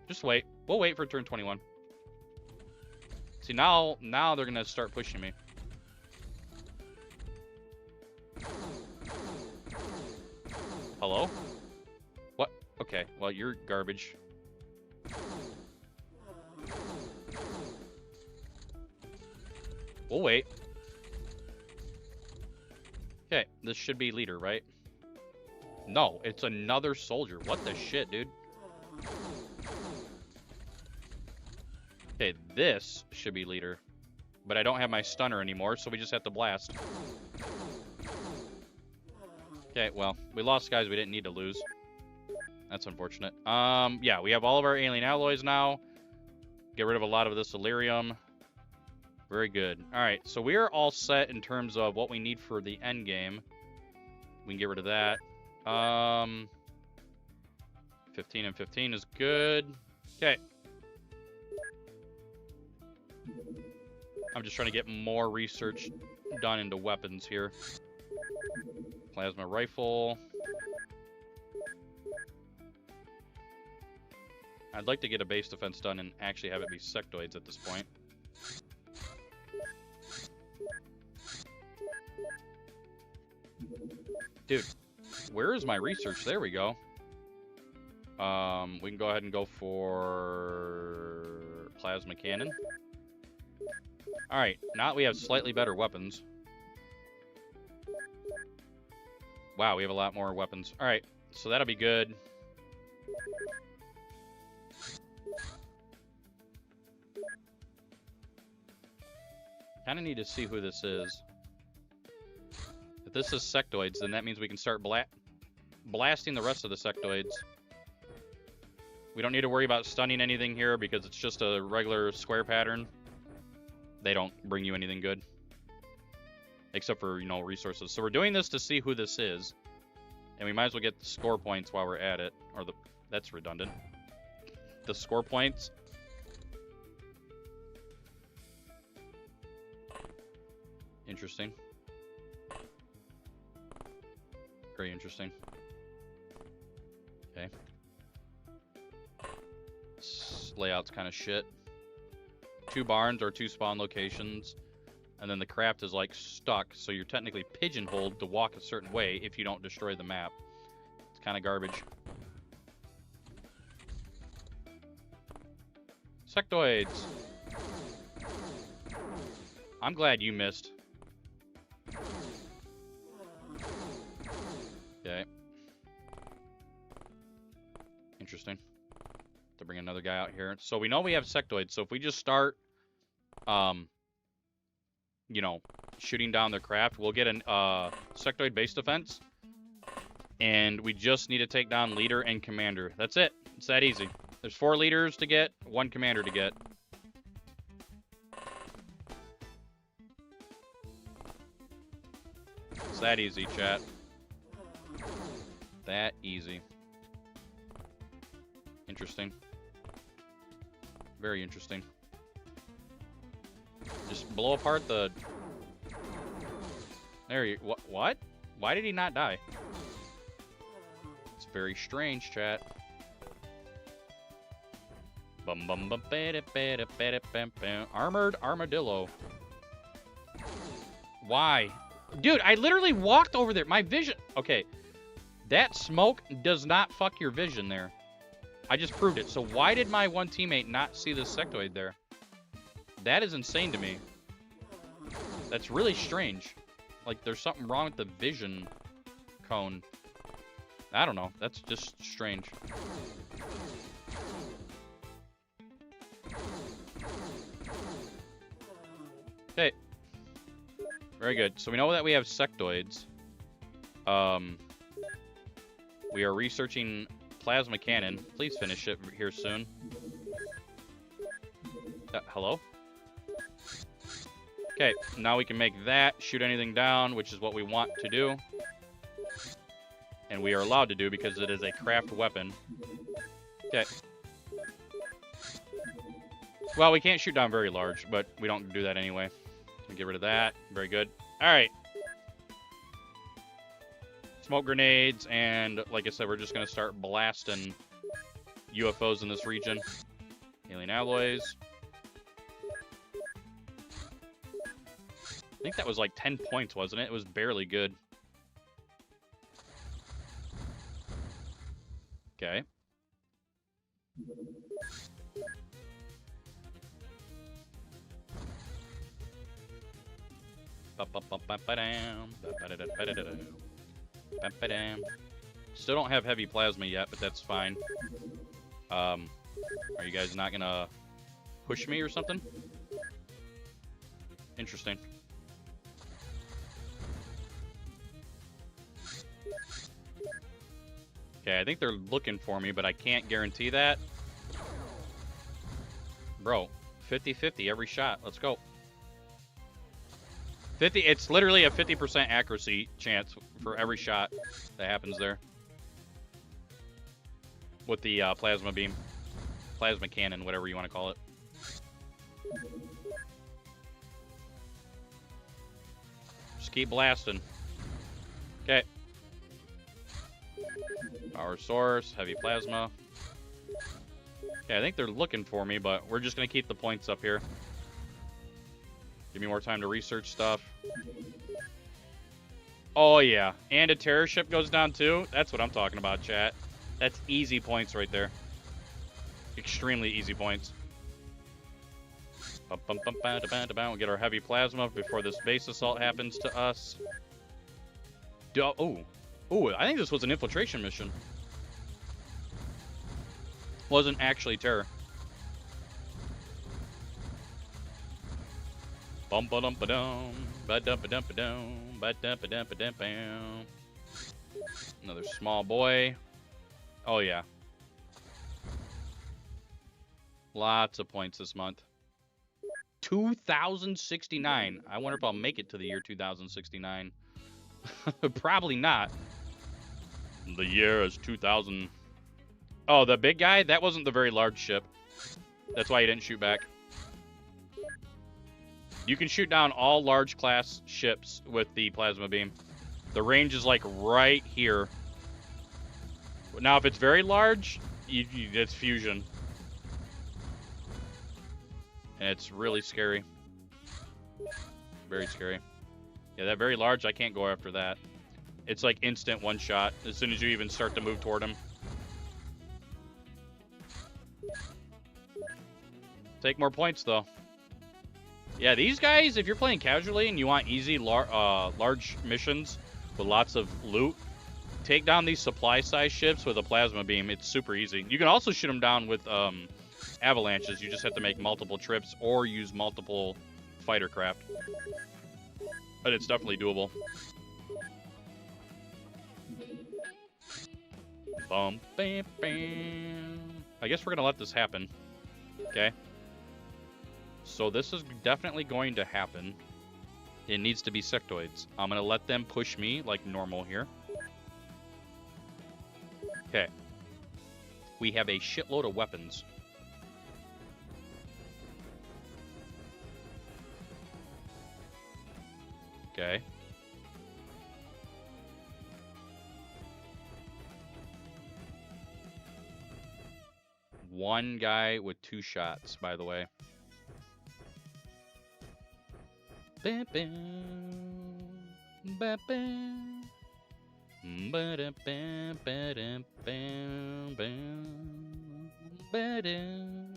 Just wait. We'll wait for turn 21. See, now they're gonna start pushing me. Hello? What? Okay, well, you're garbage. We'll wait. Okay, this should be leader, right? No, it's another soldier. What the shit, dude? Okay, this should be leader. But I don't have my stunner anymore, so we just have to blast. Okay, well, we lost guys we didn't need to lose. That's unfortunate. Yeah, we have all of our alien alloys now. Get rid of a lot of this Illyrium. Very good. Alright, so we are all set in terms of what we need for the end game. We can get rid of that. 15 and 15 is good. Okay. I'm just trying to get more research done into weapons here. Plasma rifle. I'd like to get a base defense done and actually have it be sectoids at this point. Dude, where is my research? There we go. We can go ahead and go for plasma cannon. Alright, now that we have slightly better weapons. Wow, we have a lot more weapons. Alright, so that'll be good. Kinda need to see who this is. If this is sectoids, then that means we can start blasting the rest of the sectoids. We don't need to worry about stunning anything here because it's just a regular square pattern. They don't bring you anything good. Except for, you know, resources. So we're doing this to see who this is. And we might as well get the score points while we're at it. Or the... That's redundant. The score points. Interesting. Very interesting. Okay. This layout's kind of shit. 2 barns or 2 spawn locations. And then the craft is like stuck, so you're technically pigeonholed to walk a certain way if you don't destroy the map. It's kind of garbage. Sectoids. I'm glad you missed. Okay. Interesting. To bring another guy out here. So we know we have sectoids, so if we just start you know, shooting down their craft, we'll get an sectoid base defense. And we just need to take down leader and commander. That's it. It's that easy. There's 4 leaders to get, 1 commander to get. It's that easy, chat. That easy. Interesting. Very interesting. Just blow apart the... There you... What? Why did he not die? It's very strange, chat. Armored armadillo. Why? Dude, I literally walked over there. My vision... Okay. That smoke does not fuck your vision there. I just proved it. So why did my one teammate not see this sectoid there? That is insane to me. That's really strange. Like, there's something wrong with the vision cone. I don't know. That's just strange. Okay. Very good. So we know that we have sectoids. We are researching plasma cannon. Please finish it here soon. Hello? Okay, now we can make that, shoot anything down, which is what we want to do. And we are allowed to do because it is a craft weapon. Okay. Well, we can't shoot down very large, but we don't do that anyway. Get rid of that. Very good. All right. Smoke grenades, and like I said, we're just going to start blasting UFOs in this region. Alien alloys. I think that was like 10 points, wasn't it? It was barely good. Okay. Still don't have heavy plasma yet, but that's fine. Are you guys not gonna push me or something? Interesting. Okay, I think they're looking for me, but I can't guarantee that. Bro, 50-50 every shot. Let's go. 50. It's literally a 50% accuracy chance for every shot that happens there. With the plasma beam. Plasma cannon, whatever you want to call it. Just keep blasting. Okay. Power source, heavy plasma. Okay, I think they're looking for me, but we're just going to keep the points up here. Give me more time to research stuff. Oh, yeah. And a terror ship goes down, too? That's what I'm talking about, chat. That's easy points right there. Extremely easy points. We'll get our heavy plasma before this base assault happens to us. Oh, I think this was an infiltration mission. Wasn't actually terror. Bum ba dum ba dum, ba dum ba dum ba dum, ba dum ba dum ba dum bam. Another small boy. Oh yeah. Lots of points this month. 2,069. I wonder if I'll make it to the year 2069. Probably not. The year is 2000. Oh, the big guy? That wasn't the very large ship. That's why he didn't shoot back. You can shoot down all large class ships with the plasma beam. The range is like right here. Now, if it's very large, it's fusion. And it's really scary. Very scary. Yeah, that very large, I can't go after that. It's like instant one shot as soon as you even start to move toward him. Take more points, though. Yeah, these guys, if you're playing casually and you want easy large missions with lots of loot, take down these supply-size ships with a plasma beam. It's super easy. You can also shoot them down with avalanches. You just have to make multiple trips or use multiple fighter craft. But it's definitely doable. Bum, bam, bam. I guess we're going to let this happen. Okay. So this is definitely going to happen. It needs to be sectoids. I'm going to let them push me like normal here. Okay. We have a shitload of weapons. Okay. One guy with 2 shots, by the way. Bam, bam, bam, bam. Ba-dum, bam, ba-dum, bam, bam, ba-dum,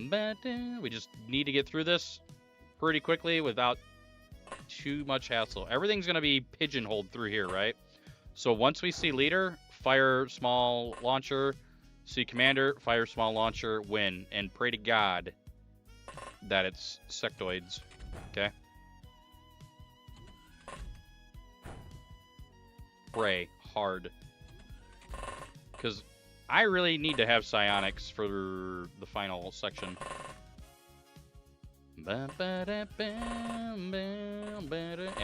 ba-dum. We just need to get through this pretty quickly without too much hassle. Everything's going to be pigeonholed through here, right? So once we see leader, fire small launcher. See commander, fire small launcher, win. And pray to God that it's sectoids. Okay? Pray hard. Because I really need to have psionics for the final section. And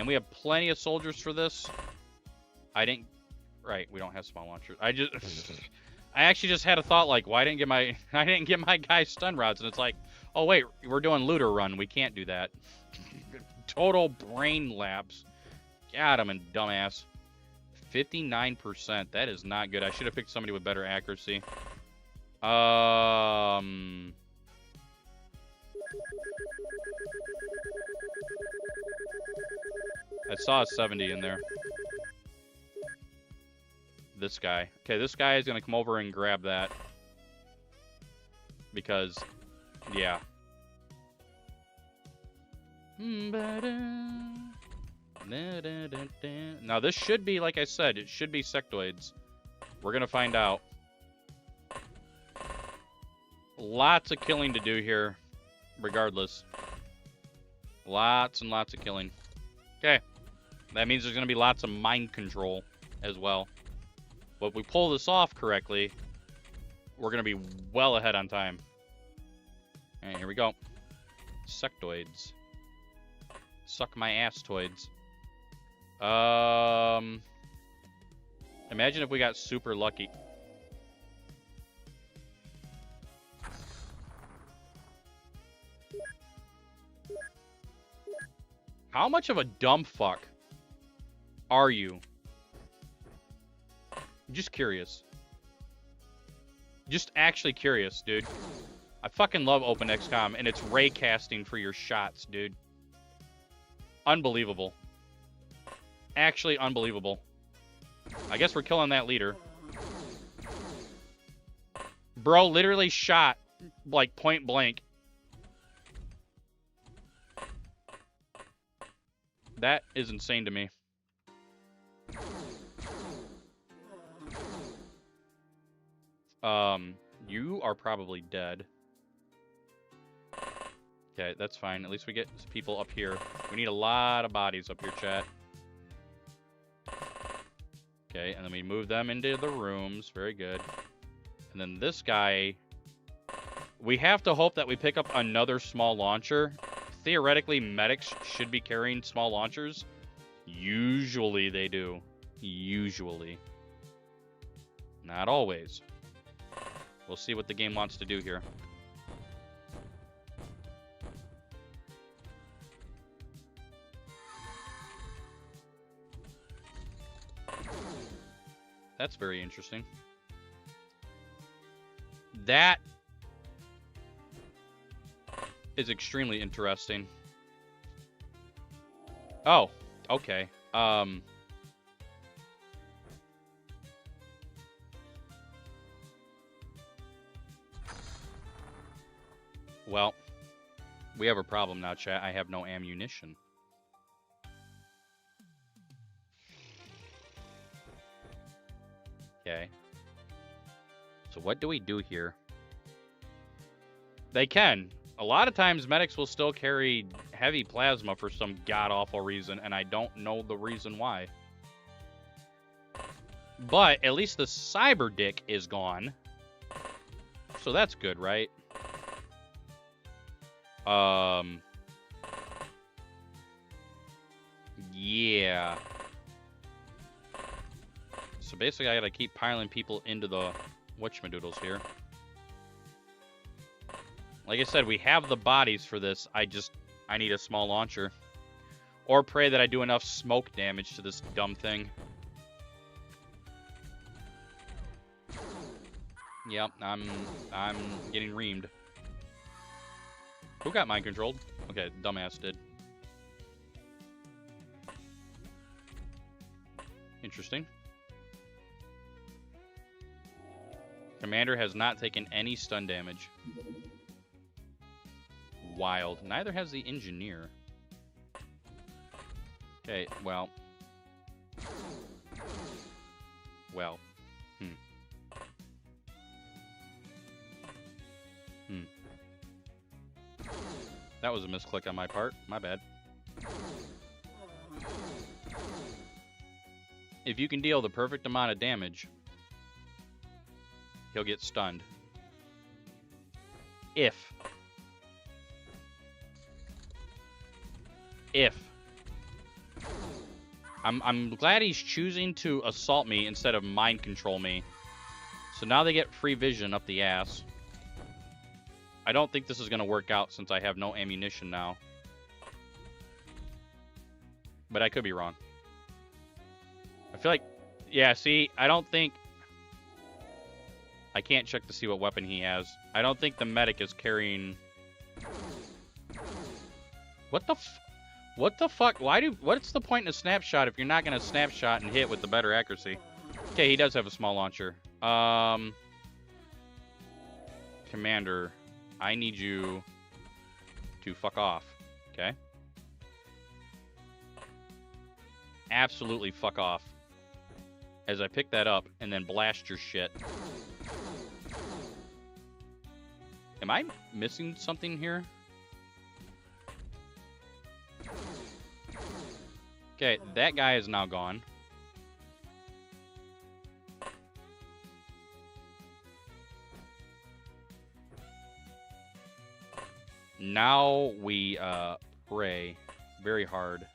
we have plenty of soldiers for this. I didn't... Right, we don't have small launchers. I actually just had a thought, like, why didn't I didn't get my guy stun rods? And it's like, oh wait, we're doing looter run. We can't do that. Total brain lapse. God, I'm a dumbass. 59%. That is not good. I should have picked somebody with better accuracy. I saw a 70 in there. This guy. Okay, this guy is going to come over and grab that. Because, yeah. Now, this should be, like I said, it should be sectoids. We're going to find out. Lots of killing to do here, regardless. Lots and lots of killing. Okay. That means there's going to be lots of mind control as well. But if we pull this off correctly, we're going to be well ahead on time. Alright, here we go. Sectoids. Suck my ass-toids. Imagine if we got super lucky. How much of a dumb fuck are you? I'm just curious. Just actually curious, dude. I fucking love Open XCOM, and it's ray casting for your shots, dude. Unbelievable. Actually unbelievable. I guess we're killing that leader. Bro literally shot, like, point blank. That is insane to me. You are probably dead. Okay, that's fine. At least we get people up here. We need a lot of bodies up here, chat. Okay, and then we move them into the rooms. Very good. And then this guy... We have to hope that we pick up another small launcher. Theoretically, medics should be carrying small launchers. Usually they do. Usually. Not always. We'll see what the game wants to do here. That's very interesting. That is extremely interesting. Oh, okay. Well, we have a problem now, chat. I have no ammunition. Okay. So what do we do here? They can. A lot of times medics will still carry heavy plasma for some god-awful reason, and I don't know the reason why. But at least the cyber dick is gone. So that's good, right? Yeah. So basically I gotta keep piling people into the whatchamadoodles here. Like I said, we have the bodies for this. I need a small launcher. Or pray that I do enough smoke damage to this dumb thing. Yep, I'm getting reamed. Who got mind controlled? Okay, dumbass did. Interesting. Commander has not taken any stun damage. Wild. Neither has the engineer. Okay, well. Well. That was a misclick on my part. My bad. If you can deal the perfect amount of damage, he'll get stunned. If. If. I'm glad he's choosing to assault me instead of mind control me. So now they get free vision up the ass. I don't think this is going to work out since I have no ammunition now. But I could be wrong. I feel like... Yeah, see, I don't think... I can't check to see what weapon he has. I don't think the medic is carrying... What the fuck? What's the point in a snapshot if you're not going to snapshot and hit with the better accuracy? Okay, he does have a small launcher. Commander, I need you to fuck off. Okay? Absolutely fuck off. As I pick that up and then blast your shit. Am I missing something here? Okay, that guy is now gone. Now we pray very hard.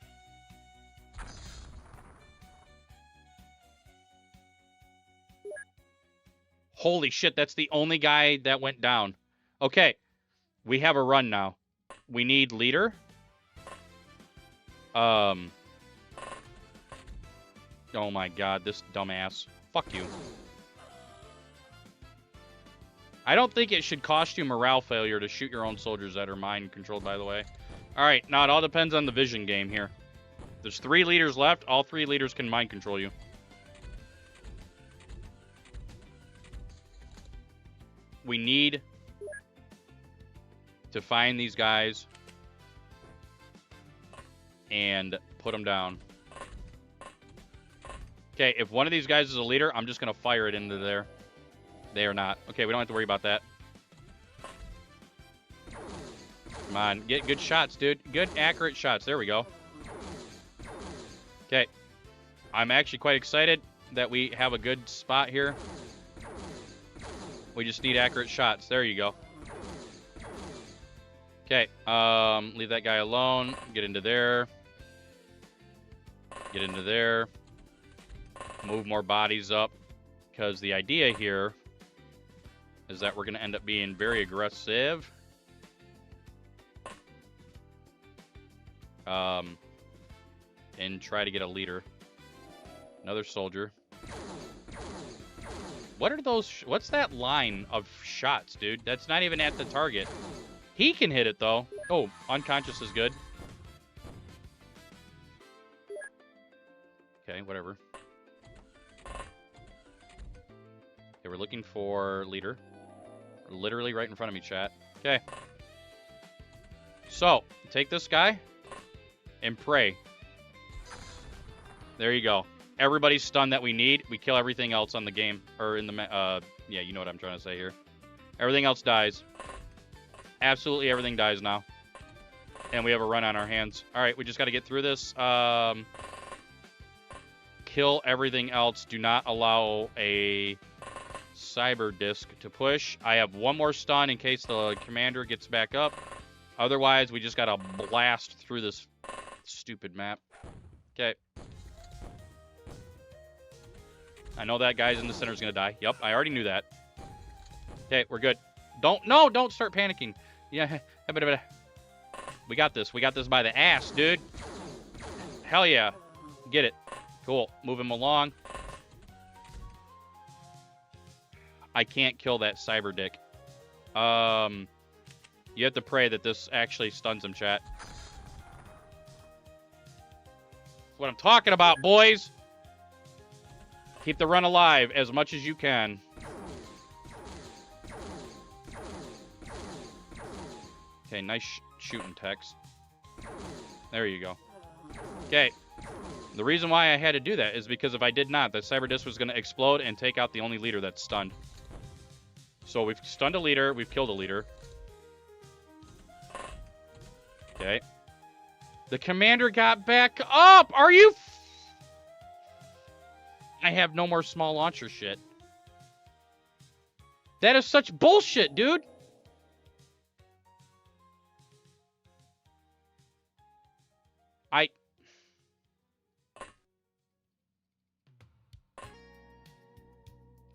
Holy shit, that's the only guy that went down. Okay, we have a run now. We need leader. Oh my god, this dumbass. Fuck you. I don't think it should cost you morale failure to shoot your own soldiers that are mind controlled, by the way. Alright, now it all depends on the vision game here. There's 3 leaders left. All 3 leaders can mind control you. We need to find these guys and put them down. Okay, if one of these guys is a leader, I'm just going to fire it into there. They are not. Okay, we don't have to worry about that. Come on, get good shots, dude. Good, accurate shots. There we go. Okay. I'm actually quite excited that we have a good spot here. We just need accurate shots. There you go. Okay, leave that guy alone. Get into there. Get into there. Move more bodies up. Because the idea here is that we're going to end up being very aggressive. And try to get a leader. Another soldier. What are those? What's that line of shots, dude? That's not even at the target. He can hit it, though. Oh, unconscious is good. Okay, whatever. Okay, we're looking for leader. We're literally right in front of me, chat. Okay. So, take this guy and pray. There you go. Everybody's stunned that we need. We kill everything else on the game. Or in the... yeah, you know what I'm trying to say here. Everything else dies. Absolutely everything dies now. And we have a run on our hands. Alright, we just got to get through this. Kill everything else. Do not allow a cyber disc to push. I have one more stun in case the commander gets back up. Otherwise, we just got to blast through this stupid map. Okay. I know that guy's in the center is going to die. Yep, I already knew that. Okay, we're good. Don't start panicking. Yeah, we got this. We got this by the ass, dude. Hell yeah. Get it. Cool. Move him along. I can't kill that cyber dick. You have to pray that this actually stuns him, chat. That's what I'm talking about, boys. Keep the run alive as much as you can. Okay, nice shooting, Tex. There you go. Okay. The reason why I had to do that is because if I did not, the cyber disc was going to explode and take out the only leader that's stunned. So we've stunned a leader. We've killed a leader. Okay. The commander got back up. Are you... I have no more small launcher shit. That is such bullshit, dude.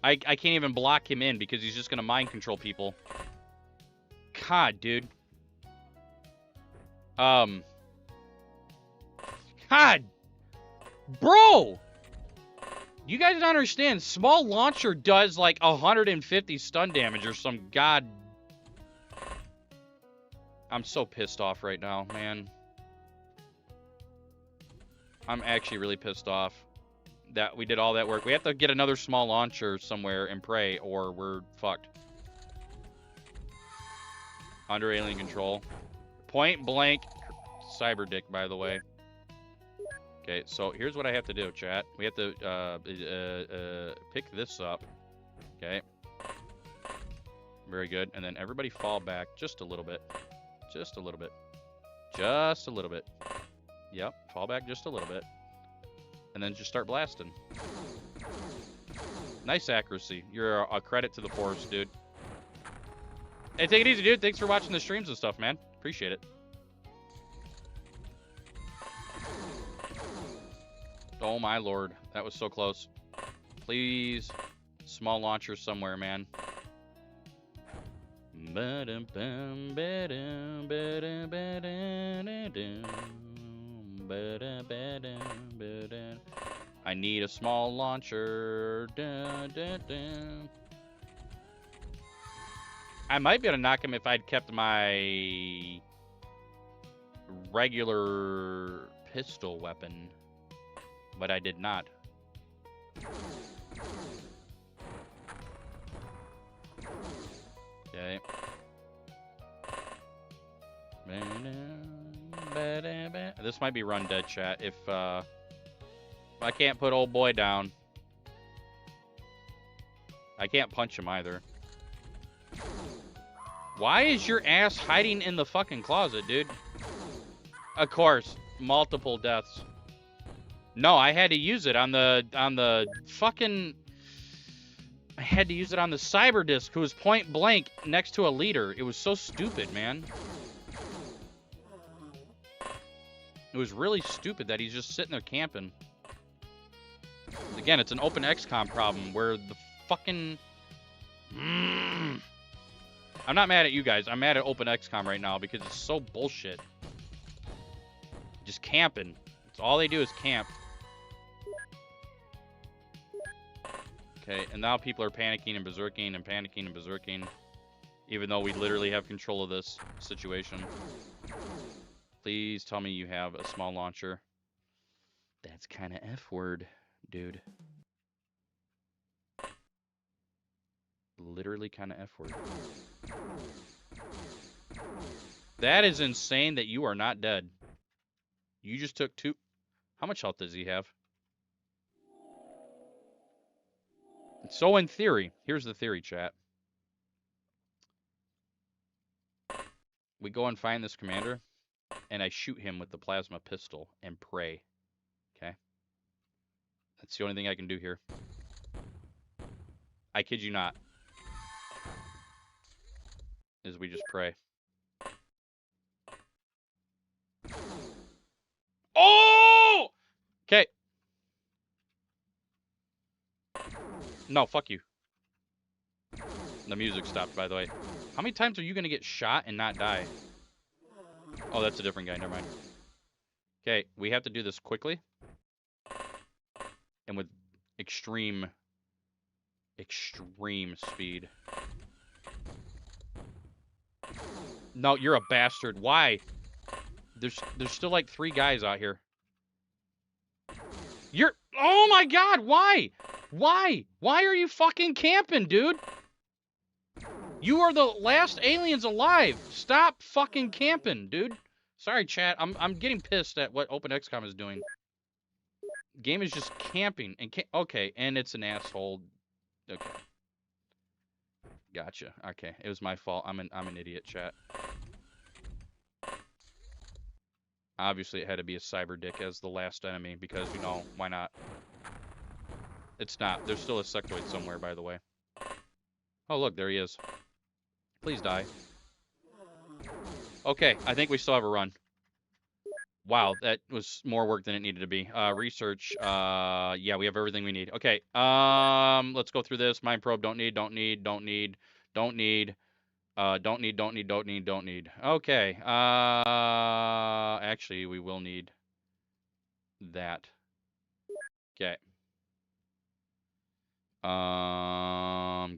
I can't even block him in because he's just gonna mind control people. God, dude. God. Bro! You guys don't understand. Small launcher does like 150 stun damage or some god. I'm so pissed off right now, man. I'm actually really pissed off that we did all that work. We have to get another small launcher somewhere and pray, or we're fucked. Under alien control. Point blank cyber dick, by the way. Okay, so here's what I have to do, chat. We have to pick this up. Okay. Very good. And then everybody fall back just a little bit. Just a little bit. Just a little bit. Yep, fall back just a little bit. And then just start blasting. Nice accuracy. You're a credit to the force, dude. Hey, take it easy, dude. Thanks for watching the streams and stuff, man. Appreciate it. Oh, my lord. That was so close. Please. Small launcher somewhere, man. I need a small launcher. I might be able to knock him if I'd kept my regular pistol weapon, but I did not. Okay. This might be run dead, chat. If I can't put old boy down. I can't punch him either. Why is your ass hiding in the fucking closet, dude? Of course, multiple deaths. No, I had to use it on the fucking. I had to use it on the cyber disc, who was point blank next to a leader. It was so stupid, man. It was really stupid that he's just sitting there camping. Again, it's an open XCOM problem where the fucking. I'm not mad at you guys. I'm mad at open XCOM right now because it's so bullshit. Just camping. That's all they do is camp. Okay, and now people are panicking and berserking and panicking and berserking, even though we literally have control of this situation. Please tell me you have a small launcher. That's kind of F-word, dude. Literally kind of F-word. That is insane that you are not dead. You just took 2... How much health does he have? So in theory, here's the theory, chat. We go and find this commander, and I shoot him with the plasma pistol and pray. Okay? That's the only thing I can do here. I kid you not. Is we just pray. Oh! Okay. No, fuck you. The music stopped, by the way. How many times are you going to get shot and not die? Oh, that's a different guy. Never mind. Okay, we have to do this quickly. And with extreme speed. No, you're a bastard. Why? There's still like 3 guys out here. You're... Oh my god, why? Why? Why are you fucking camping, dude? You are the last aliens alive. Stop fucking camping, dude. Sorry, chat. I'm getting pissed at what Open XCOM is doing. Game is just camping and okay, and it's an asshole. Okay. Gotcha. Okay, it was my fault. I'm an idiot, chat. Obviously, it had to be a cyber dick as the last enemy because, you know, why not? It's not. There's still a sectoid somewhere, by the way. Oh, look, there he is. Please die. Okay, I think we still have a run. Wow, that was more work than it needed to be. Research. Yeah, we have everything we need. Okay. Let's go through this. Mind probe. Don't need. Don't need. Don't need. Don't need. Don't need. Don't need. Don't need. Don't need. Okay. Actually, we will need that. Okay.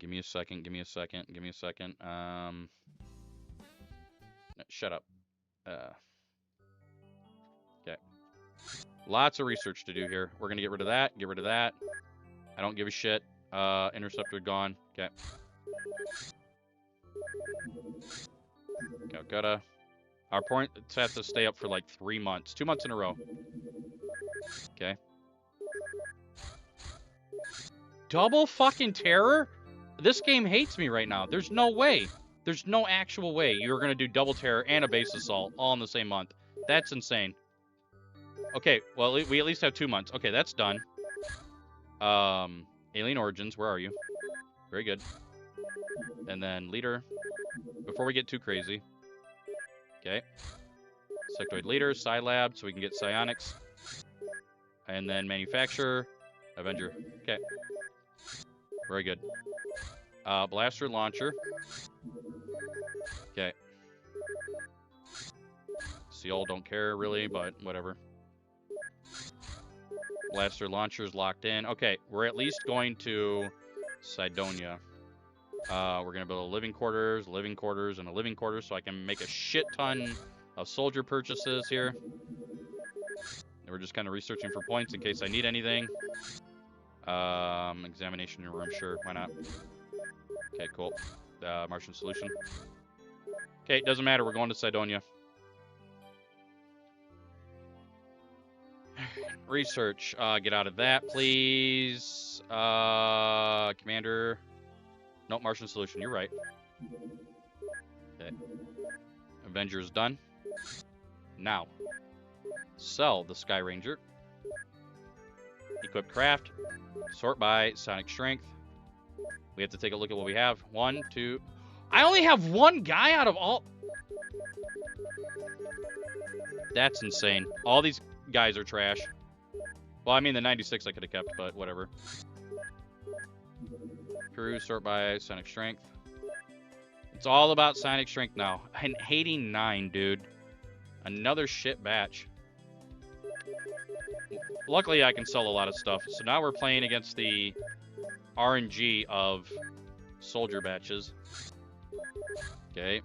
Give me a second. Give me a second. Give me a second. Shut up. Okay. Lots of research to do here. We're gonna get rid of that. Get rid of that. I don't give a shit. Interceptor gone. Okay. Calcutta. Our points have to stay up for like 3 months. 2 months in a row. Okay. Double fucking terror? This game hates me right now. There's no way. There's no actual way you're going to do double terror and a base assault all in the same month. That's insane. Okay, well, we at least have 2 months. Okay, that's done. Alien Origins, where are you? Very good. And then Leader. Before we get too crazy. Okay. Sectoid Leader, Scilab, so we can get psionics. And then Manufacturer, Avenger. Okay. Very good. Blaster Launcher. Okay. Seal, don't care really, but whatever. Blaster Launcher's locked in. Okay, we're at least going to Cydonia. We're going to build a living quarters, and a living quarters, so I can make a shit ton of soldier purchases here. And we're just kind of researching for points in case I need anything. Examination room, sure, why not? Okay, cool. Martian solution. Okay, it doesn't matter, we're going to Cydonia. Research, get out of that, please. Commander. Nope, Martian solution, you're right. Okay. Avengers done. Now, sell the Sky Ranger. Equip craft. Sort by Sonic Strength. We have to take a look at what we have. 1, 2. I only have one guy out of all. That's insane. All these guys are trash. Well, I mean, the 96 I could have kept, but whatever. Crew, sort by Sonic Strength. It's all about Sonic Strength now. And 89, dude. Another shit batch. Luckily, I can sell a lot of stuff. So now we're playing against the RNG of soldier batches. Okay.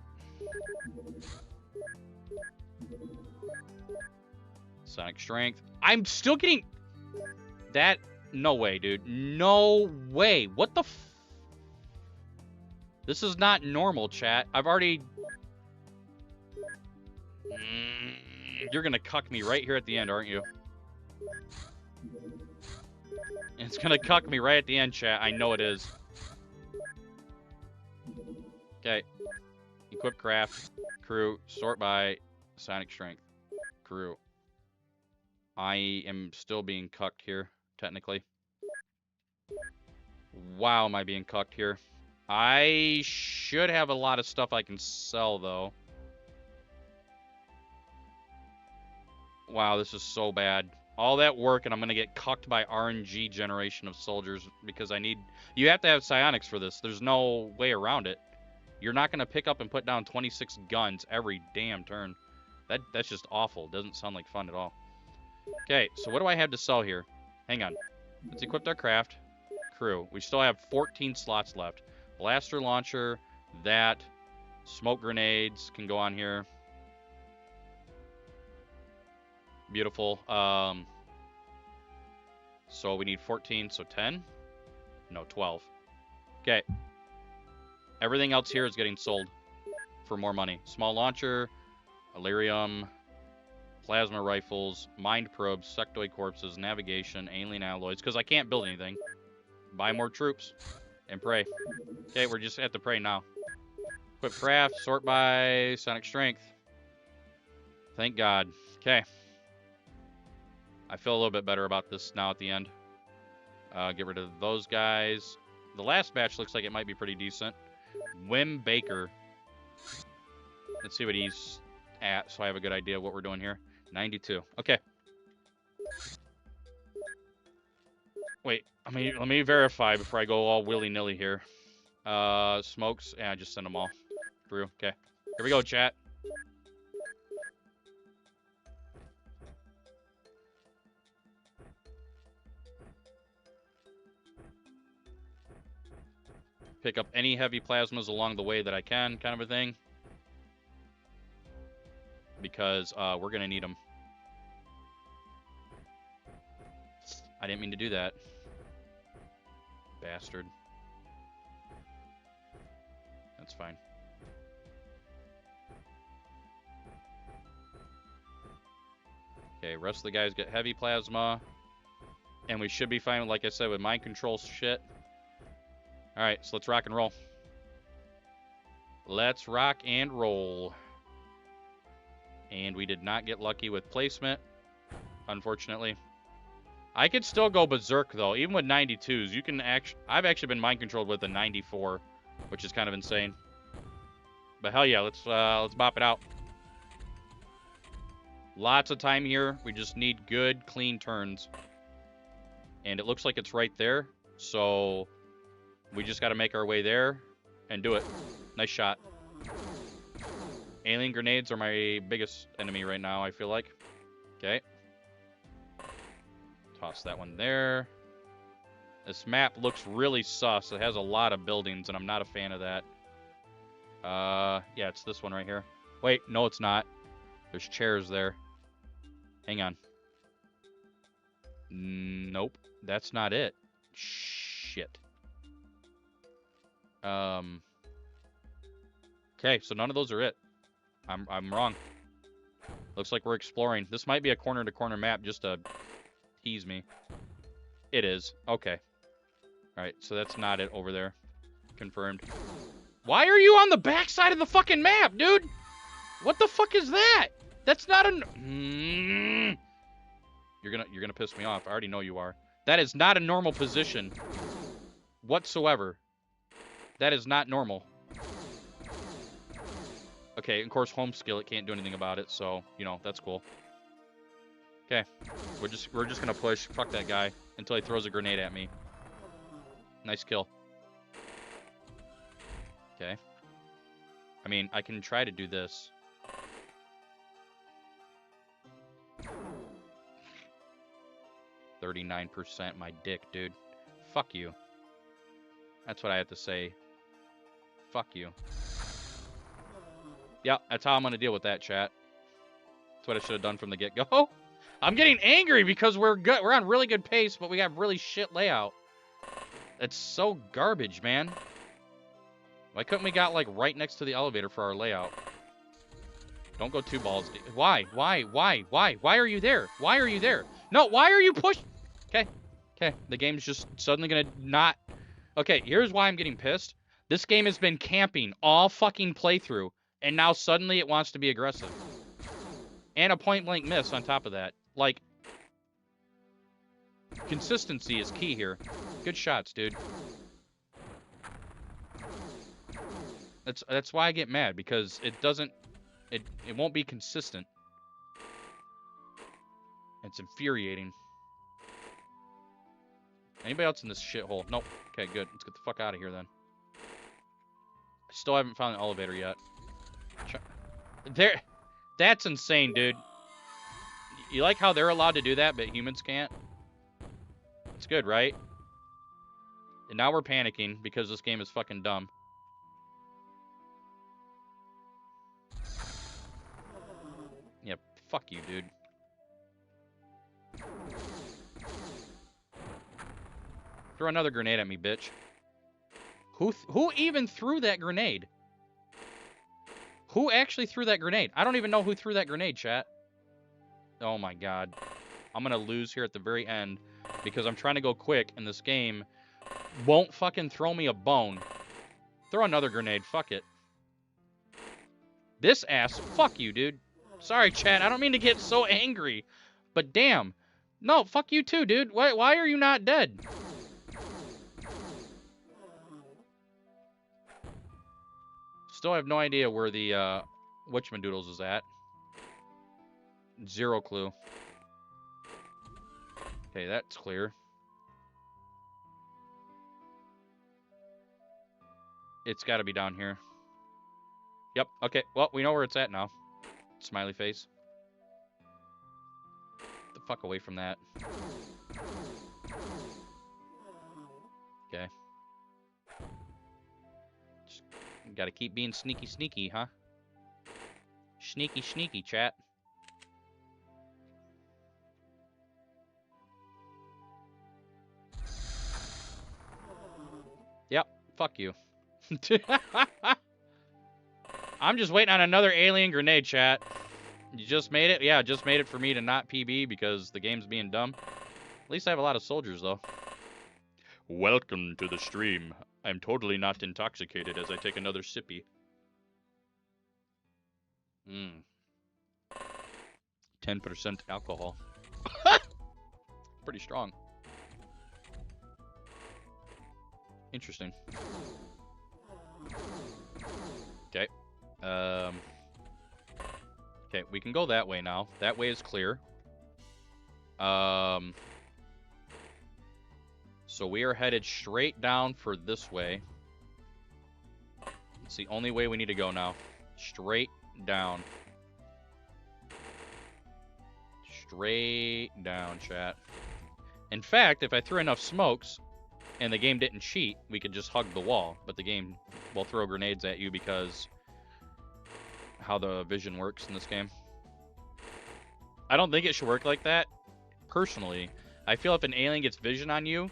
Sonic Strength. I'm still getting... That... No way, dude. No way. What the f... This is not normal, chat. I've already... You're gonna cuck me right here at the end, aren't you? It's gonna cuck me right at the end, chat. I know it is. Okay. Equip craft. Crew. Sort by Sonic Strength. Crew. I am still being cucked here, technically. Wow, am I being cucked here. I should have a lot of stuff I can sell, though. Wow, this is so bad. All that work, and I'm going to get cucked by RNG generation of soldiers because I need... You have to have psionics for this. There's no way around it. You're not going to pick up and put down 26 guns every damn turn. That's just awful. Doesn't sound like fun at all. Okay, so what do I have to sell here? Hang on. Let's equip our craft. Crew. We still have 14 slots left. Blaster launcher, that. Smoke grenades can go on here. Beautiful. So we need 14, so 10? No, 12. Okay. Everything else here is getting sold for more money. Small launcher, Illyrium, plasma rifles, mind probes, sectoid corpses, navigation, alien alloys, because I can't build anything. Buy more troops and pray. Okay, we're just at the pray now. Equip craft, sort by Sonic Strength. Thank God. Okay. I feel a little bit better about this now at the end. Get rid of those guys. The last batch looks like it might be pretty decent. Wim Baker. Let's see what he's at, so I have a good idea of what we're doing here. 92. Okay. Wait, let me verify before I go all willy-nilly here. Smokes. Yeah, I just sent them all through. Okay. Here we go, chat. Pick up any heavy plasmas along the way that I can, kind of a thing. Because we're going to need them. I didn't mean to do that. Bastard. That's fine. Okay, rest of the guys get heavy plasma. And we should be fine, like I said, with mind control shit. Alright, so let's rock and roll. Let's rock and roll. And we did not get lucky with placement, unfortunately. I could still go berserk, though. Even with 92s, you can actually... I've actually been mind controlled with a 94, which is kind of insane. But hell yeah, let's bop it out. Lots of time here. We just need good, clean turns. And it looks like it's right there. So we just got to make our way there and do it. Nice shot. Alien grenades are my biggest enemy right now, I feel like. Okay. Toss that one there. This map looks really sus. It has a lot of buildings, and I'm not a fan of that. Yeah, it's this one right here. Wait, no, it's not. There's chairs there. Hang on. Nope, that's not it. Shit. Okay, so none of those are it. I'm wrong. Looks like we're exploring. This might be a corner-to-corner map just to tease me. It is. Okay. Alright, so that's not it over there. Confirmed. Why are you on the backside of the fucking map, dude? What the fuck is that? That's not a... You're gonna piss me off. I already know you are. That is not a normal position whatsoever. That is not normal. Okay, of course, home skill, it can't do anything about it, so, you know, that's cool. Okay, we're just gonna push. Fuck that guy until he throws a grenade at me. Nice kill. Okay. I mean, I can try to do this. %, my dick, dude. Fuck you. That's what I have to say. Fuck you. Yeah, that's how I'm gonna deal with that, chat. That's what I should have done from the get-go. I'm getting angry because we're on really good pace, but we have really shit layout. It's so garbage, man. Why couldn't we got, like, right next to the elevator for our layout? Don't go two balls deep. Why? Why? Why? Why? Why are you there? Why are you there? No, why are you push? Okay. Okay. The game's just suddenly gonna not... Okay, here's why I'm getting pissed. This game has been camping all fucking playthrough, and now suddenly it wants to be aggressive. And a point-blank miss on top of that. Like, consistency is key here. Good shots, dude. That's why I get mad, because it doesn't... It won't be consistent. It's infuriating. Anybody else in this shithole? Nope. Okay, good. Let's get the fuck out of here, then. I still haven't found an elevator yet. There... That's insane, dude. You like how they're allowed to do that, but humans can't? It's good, right? And now we're panicking because this game is fucking dumb. Yeah, fuck you, dude. Throw another grenade at me, bitch. Who even threw that grenade? Who actually threw that grenade? I don't even know who threw that grenade, chat. Oh my god. I'm gonna lose here at the very end because I'm trying to go quick and this game won't fucking throw me a bone. Throw another grenade. Fuck it. This ass. Fuck you, dude. Sorry, chat. I don't mean to get so angry. But damn. No, fuck you too, dude. Why are you not dead? Still have no idea where the whatchamadoodles is at. Zero clue. Okay, that's clear. It's got to be down here. Yep, okay. Well, we know where it's at now. Smiley face. Get the fuck away from that. Okay. Just gotta keep being sneaky, sneaky, huh? Sneaky, sneaky, chat. Yep, fuck you. I'm just waiting on another alien grenade, chat. You just made it? Yeah, just made it for me to not PB because the game's being dumb. At least I have a lot of soldiers, though. Welcome to the stream. I'm totally not intoxicated as I take another sippy. 10% alcohol. Pretty strong. Interesting. Okay. Okay, we can go that way now. That way is clear. So we are headed straight down for this way. It's the only way we need to go now. Straight down. Straight down, chat. In fact, if I threw enough smokes and the game didn't cheat, we could just hug the wall. But the game will throw grenades at you because how the vision works in this game. I don't think it should work like that. Personally, I feel if an alien gets vision on you,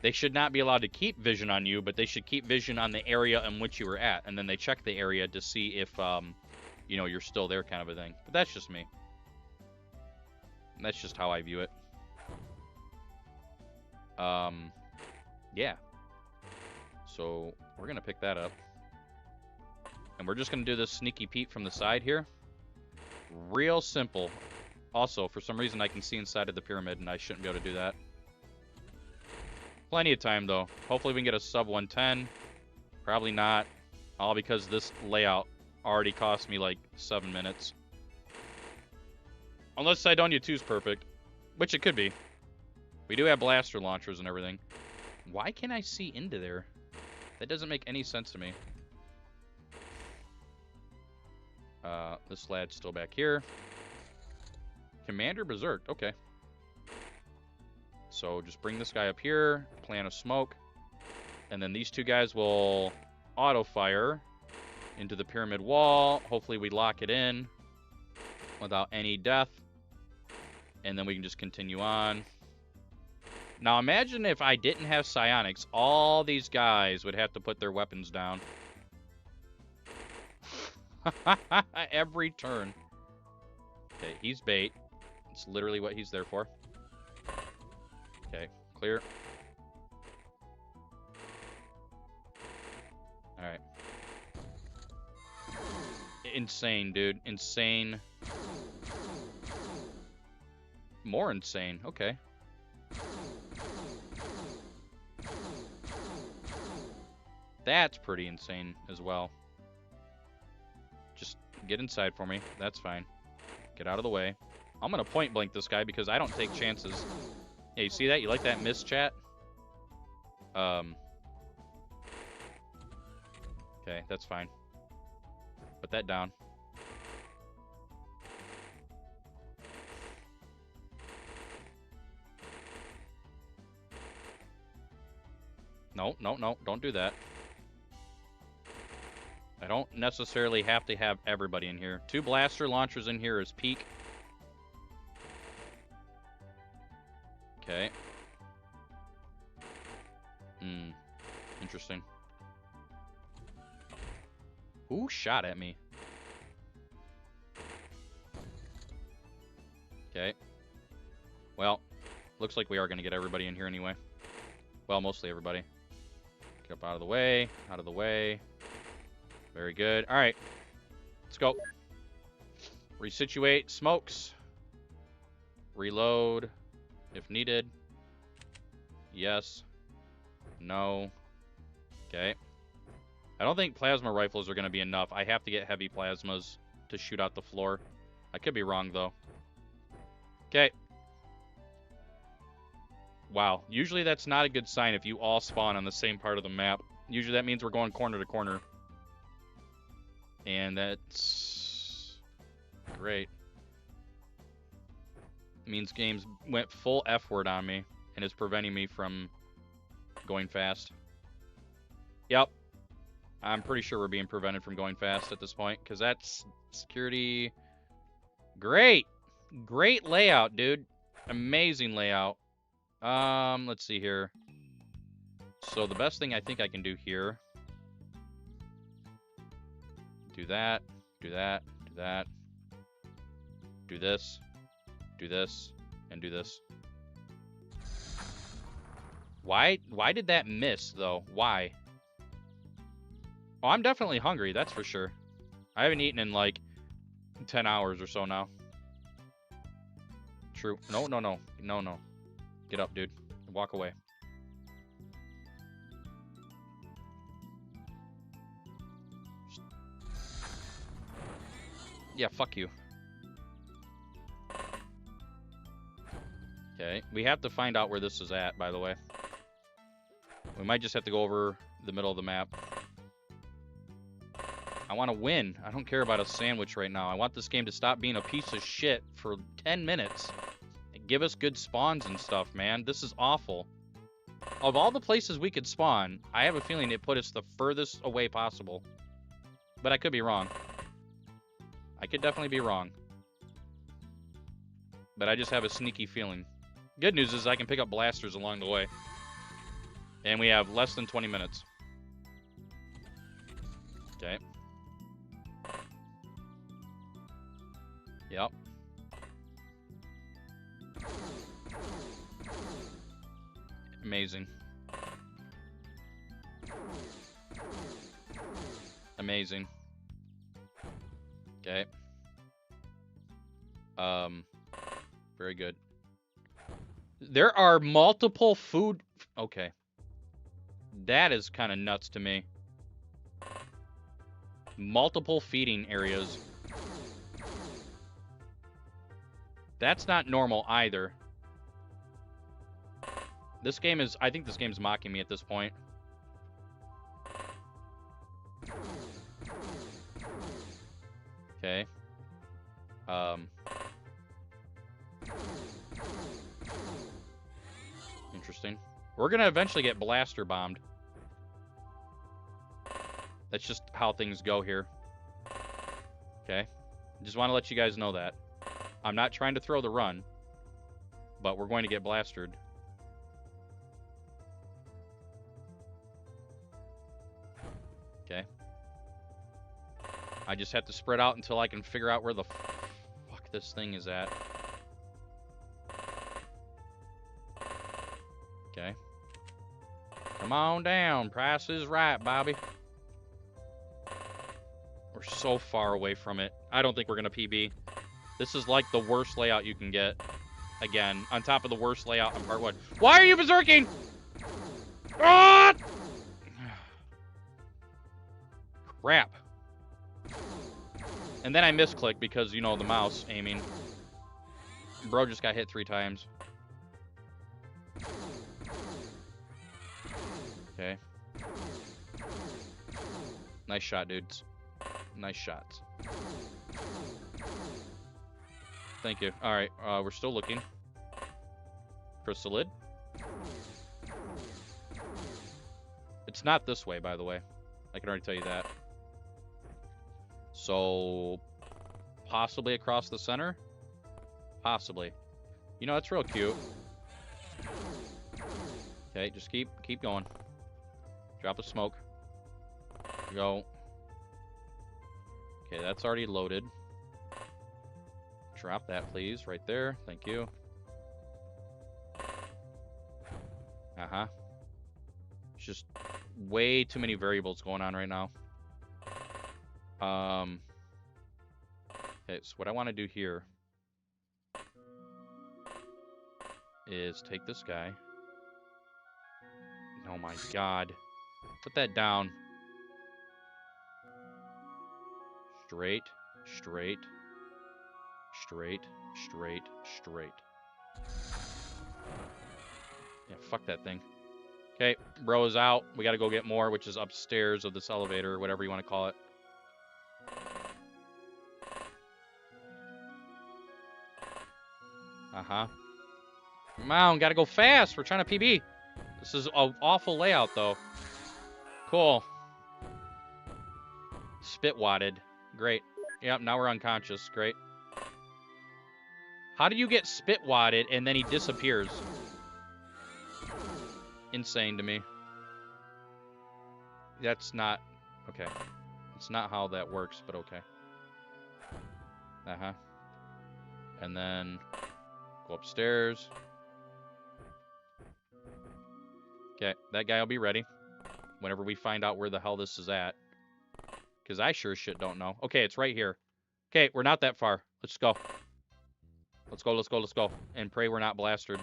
they should not be allowed to keep vision on you, but they should keep vision on the area in which you were at. And then they check the area to see if, you know, you're still there kind of a thing. But that's just me. That's just how I view it. Yeah. So we're going to pick that up. And we're just going to do this sneaky Pete from the side here. Real simple. Also, for some reason, I can see inside of the pyramid, and I shouldn't be able to do that. Plenty of time, though. Hopefully we can get a sub 110. Probably not. All because this layout already cost me like 7 minutes. Unless Sidonia 2 is perfect. Which it could be. We do have blaster launchers and everything. Why can't I see into there? That doesn't make any sense to me. This lad's still back here. Commander Berserk. Okay. So just bring this guy up here. Plant a smoke. And then these two guys will auto-fire into the pyramid wall. Hopefully we lock it in without any death. And then we can just continue on. Now imagine if I didn't have psionics, all these guys would have to put their weapons down. Every turn. Okay, he's bait. It's literally what he's there for. Okay, clear. Alright. Insane, dude. Insane. More insane. Okay. That's pretty insane as well. Just get inside for me. That's fine. Get out of the way. I'm going to point blank this guy because I don't take chances. Yeah, you see that? You like that miss, chat? Okay, that's fine. Put that down. No, no, no. Don't do that. I don't necessarily have to have everybody in here. 2 blaster launchers in here is peak. Okay. Interesting. Who shot at me? Okay. Well, looks like we are going to get everybody in here anyway. Well, mostly everybody. Get up out of the way. Out of the way. Very good. All right. Let's go. Resituate. Smokes. Reload. If needed. Yes. No. Okay. I don't think plasma rifles are going to be enough. I have to get heavy plasmas to shoot out the floor. I could be wrong, though. Okay. Wow. Usually that's not a good sign if you all spawn on the same part of the map. Usually that means we're going corner to corner. And that's great. It means games went full F word on me and is preventing me from going fast. Yep. I'm pretty sure we're being prevented from going fast at this point, because that's security. Great. Great layout, dude. Amazing layout. Let's see here. So the best thing I think I can do here. Do that, do that, do that. Do this, and do this. Why did that miss, though? Why? Oh, I'm definitely hungry, that's for sure. I haven't eaten in, like, 10 hours or so now. True. No, no, no. No, no. Get up, dude. Walk away. Yeah, fuck you. Okay, we have to find out where this is at, by the way. We might just have to go over the middle of the map. I want to win. I don't care about a sandwich right now. I want this game to stop being a piece of shit for 10 minutes. And give us good spawns and stuff, man. This is awful. Of all the places we could spawn, I have a feeling it put us the furthest away possible. But I could be wrong. I could definitely be wrong. But I just have a sneaky feeling. Good news is I can pick up blasters along the way. And we have less than 20 minutes. Okay. Yep. Amazing. Amazing. Okay. Very good. There are multiple food... Okay. That is kind of nuts to me. Multiple feeding areas. That's not normal either. This game is... I think this game's mocking me at this point. Okay. Interesting. We're gonna eventually get blaster bombed. That's just how things go here. Okay. Just want to let you guys know that. I'm not trying to throw the run, but we're going to get blastered. Okay. I just have to spread out until I can figure out where the fuck this thing is at. Okay. Come on down. Price is right, Bobby. We're so far away from it. I don't think we're going to PB. This is like the worst layout you can get. Again, on top of the worst layout on part 1. Why are you berserking? Ah! Crap. And then I misclicked because, you know, the mouse aiming. Bro just got hit 3 times. Okay. Nice shot, dudes. Nice shots. Thank you. Alright, we're still looking. Crystal lid. It's not this way, by the way. I can already tell you that. So, possibly across the center? Possibly. You know, that's real cute. Okay, just keep going. Drop a smoke. Go. Okay, that's already loaded. Drop that, please, right there. Thank you. Uh-huh. It's just way too many variables going on right now. Okay, so what I want to do here is take this guy. Oh my god. Put that down. Straight, straight, Straight, straight, straight. Yeah, fuck that thing. Okay, bro is out. We gotta go get more, which is upstairs of this elevator, or whatever you want to call it. Uh-huh. Come on, gotta go fast. We're trying to PB. This is an awful layout, though. Cool. Spit wadded. Great. Yep, now we're unconscious. Great. How do you get spit wadded and then he disappears? Insane to me. That's not... Okay. It's not how that works, but okay. Uh-huh. And then... Go upstairs. Okay, that guy will be ready whenever we find out where the hell this is at. Because I sure shit don't know. Okay, it's right here. Okay, we're not that far. Let's go. Let's go, let's go, let's go. And pray we're not blasted.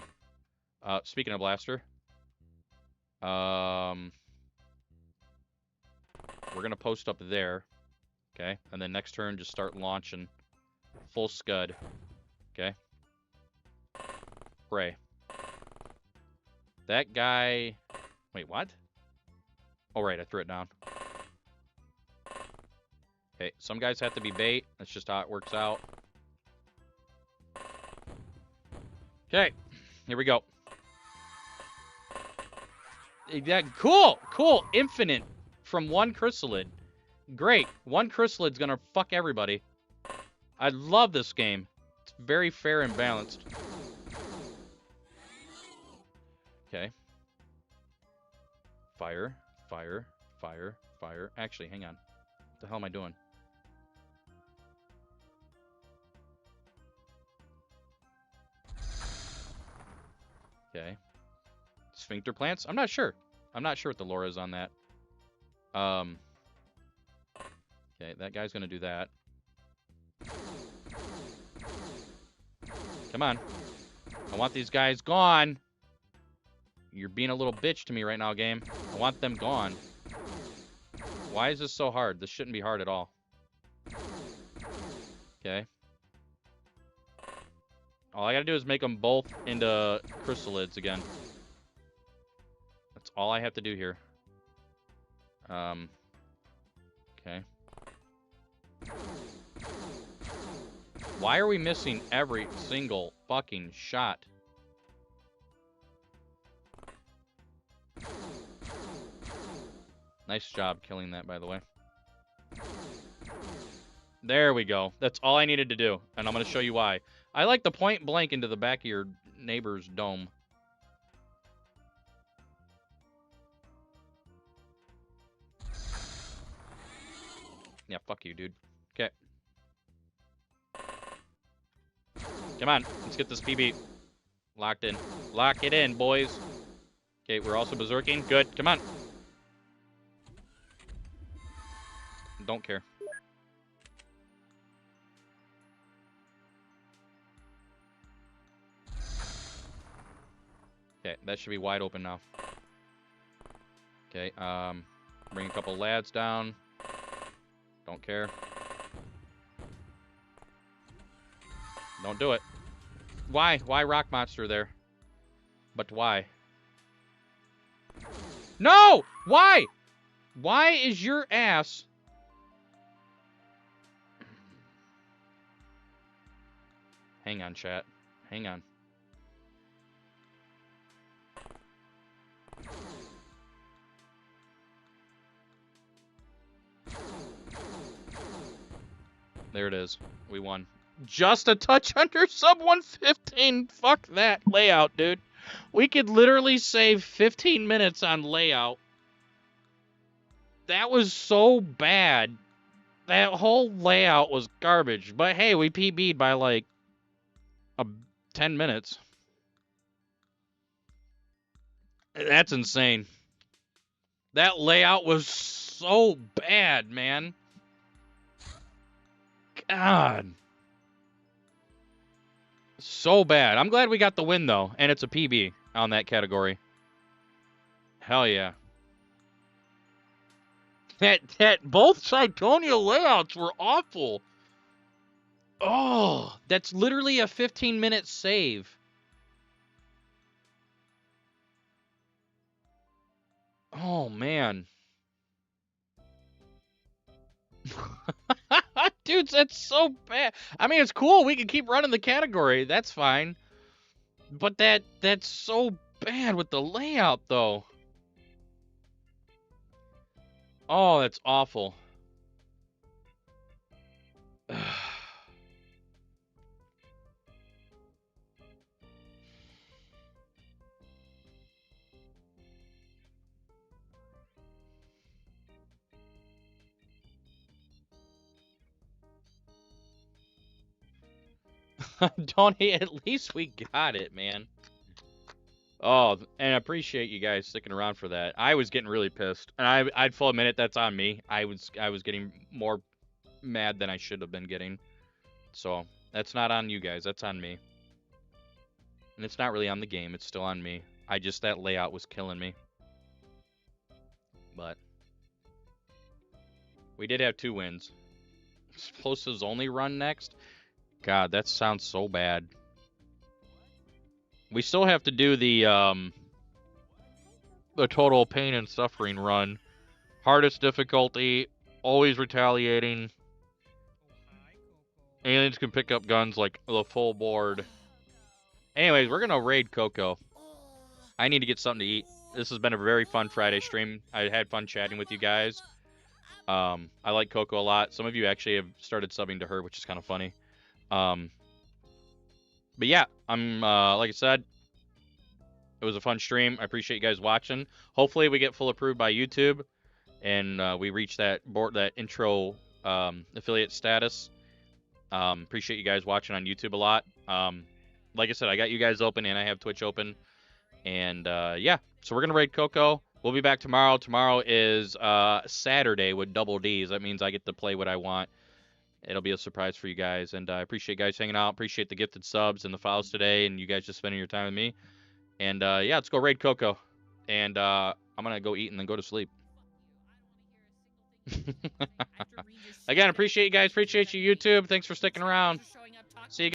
Speaking of blaster. We're going to post up there. Okay, and then next turn just start launching. Full scud. Okay. Pray. That guy... Wait, what? Oh, right, I threw it down. Okay, some guys have to be bait. That's just how it works out. Okay, here we go. Yeah, cool, cool. Infinite from one chrysalid. Great. One chrysalid's gonna fuck everybody. I love this game. It's very fair and balanced. Okay. Fire, fire, fire, fire. Actually, hang on. What the hell am I doing? Okay. Sphincter plants? I'm not sure. I'm not sure what the lore is on that. Okay, that guy's gonna do that. Come on. I want these guys gone. You're being a little bitch to me right now, game. I want them gone. Why is this so hard? This shouldn't be hard at all. Okay. All I gotta do is make them both into chrysalids again. That's all I have to do here. Okay. Why are we missing every single fucking shot? Nice job killing that, by the way. There we go. That's all I needed to do, and I'm going to show you why. I like the point blank into the back of your neighbor's dome. Yeah, fuck you, dude. Okay. Come on, let's get this PB locked in. Lock it in, boys. Okay, we're also berserking. Good, come on. Don't care. Okay, that should be wide open now. Okay, bring a couple lads down. Don't care. Don't do it. Why? Why rock monster there? But why? No! Why? Why is your ass... Hang on, chat. Hang on. There it is. We won. Just a touch under sub 115. Fuck that layout, dude. We could literally save 15 minutes on layout. That was so bad. That whole layout was garbage. But hey, we PB'd by like 10 minutes. That's insane. That layout was so bad, man. God. So bad. I'm glad we got the win, though. And it's a PB on that category. Hell yeah. Both Cytonia layouts were awful. Oh, that's literally a 15-minute save. Oh, man. Dude, that's so bad. I mean, it's cool. We can keep running the category. That's fine. But that's so bad with the layout, though. Oh, that's awful. Donnie, at least we got it, man. Oh, and I appreciate you guys sticking around for that. I was getting really pissed, and I'd full admit it, that's on me. I was getting more mad than I should have been getting. So that's not on you guys. That's on me. And it's not really on the game. It's still on me. That layout was killing me. But we did have 2 wins. Explosives only run next. God, that sounds so bad. We still have to do the total pain and suffering run. Hardest difficulty, always retaliating. Aliens can pick up guns like the full board. Anyways, we're gonna raid Coco. I need to get something to eat. This has been a very fun Friday stream. I had fun chatting with you guys. I like Coco a lot. Some of you actually have started subbing to her, which is kind of funny. But yeah, I'm like I said, it was a fun stream. I appreciate you guys watching. Hopefully, we get full approved by YouTube, and we reach that intro affiliate status. Appreciate you guys watching on YouTube a lot. Like I said, I got you guys open, and I have Twitch open. And yeah, so we're gonna raid Coco. We'll be back tomorrow. Tomorrow is Saturday with double D's. That means I get to play what I want. It'll be a surprise for you guys. And I appreciate you guys hanging out. Appreciate the gifted subs and the files today, and you guys just spending your time with me. And yeah, let's go raid Coco. And I'm gonna go eat and then go to sleep. Again, appreciate you guys. Appreciate you, YouTube. Thanks for sticking around. See you guys.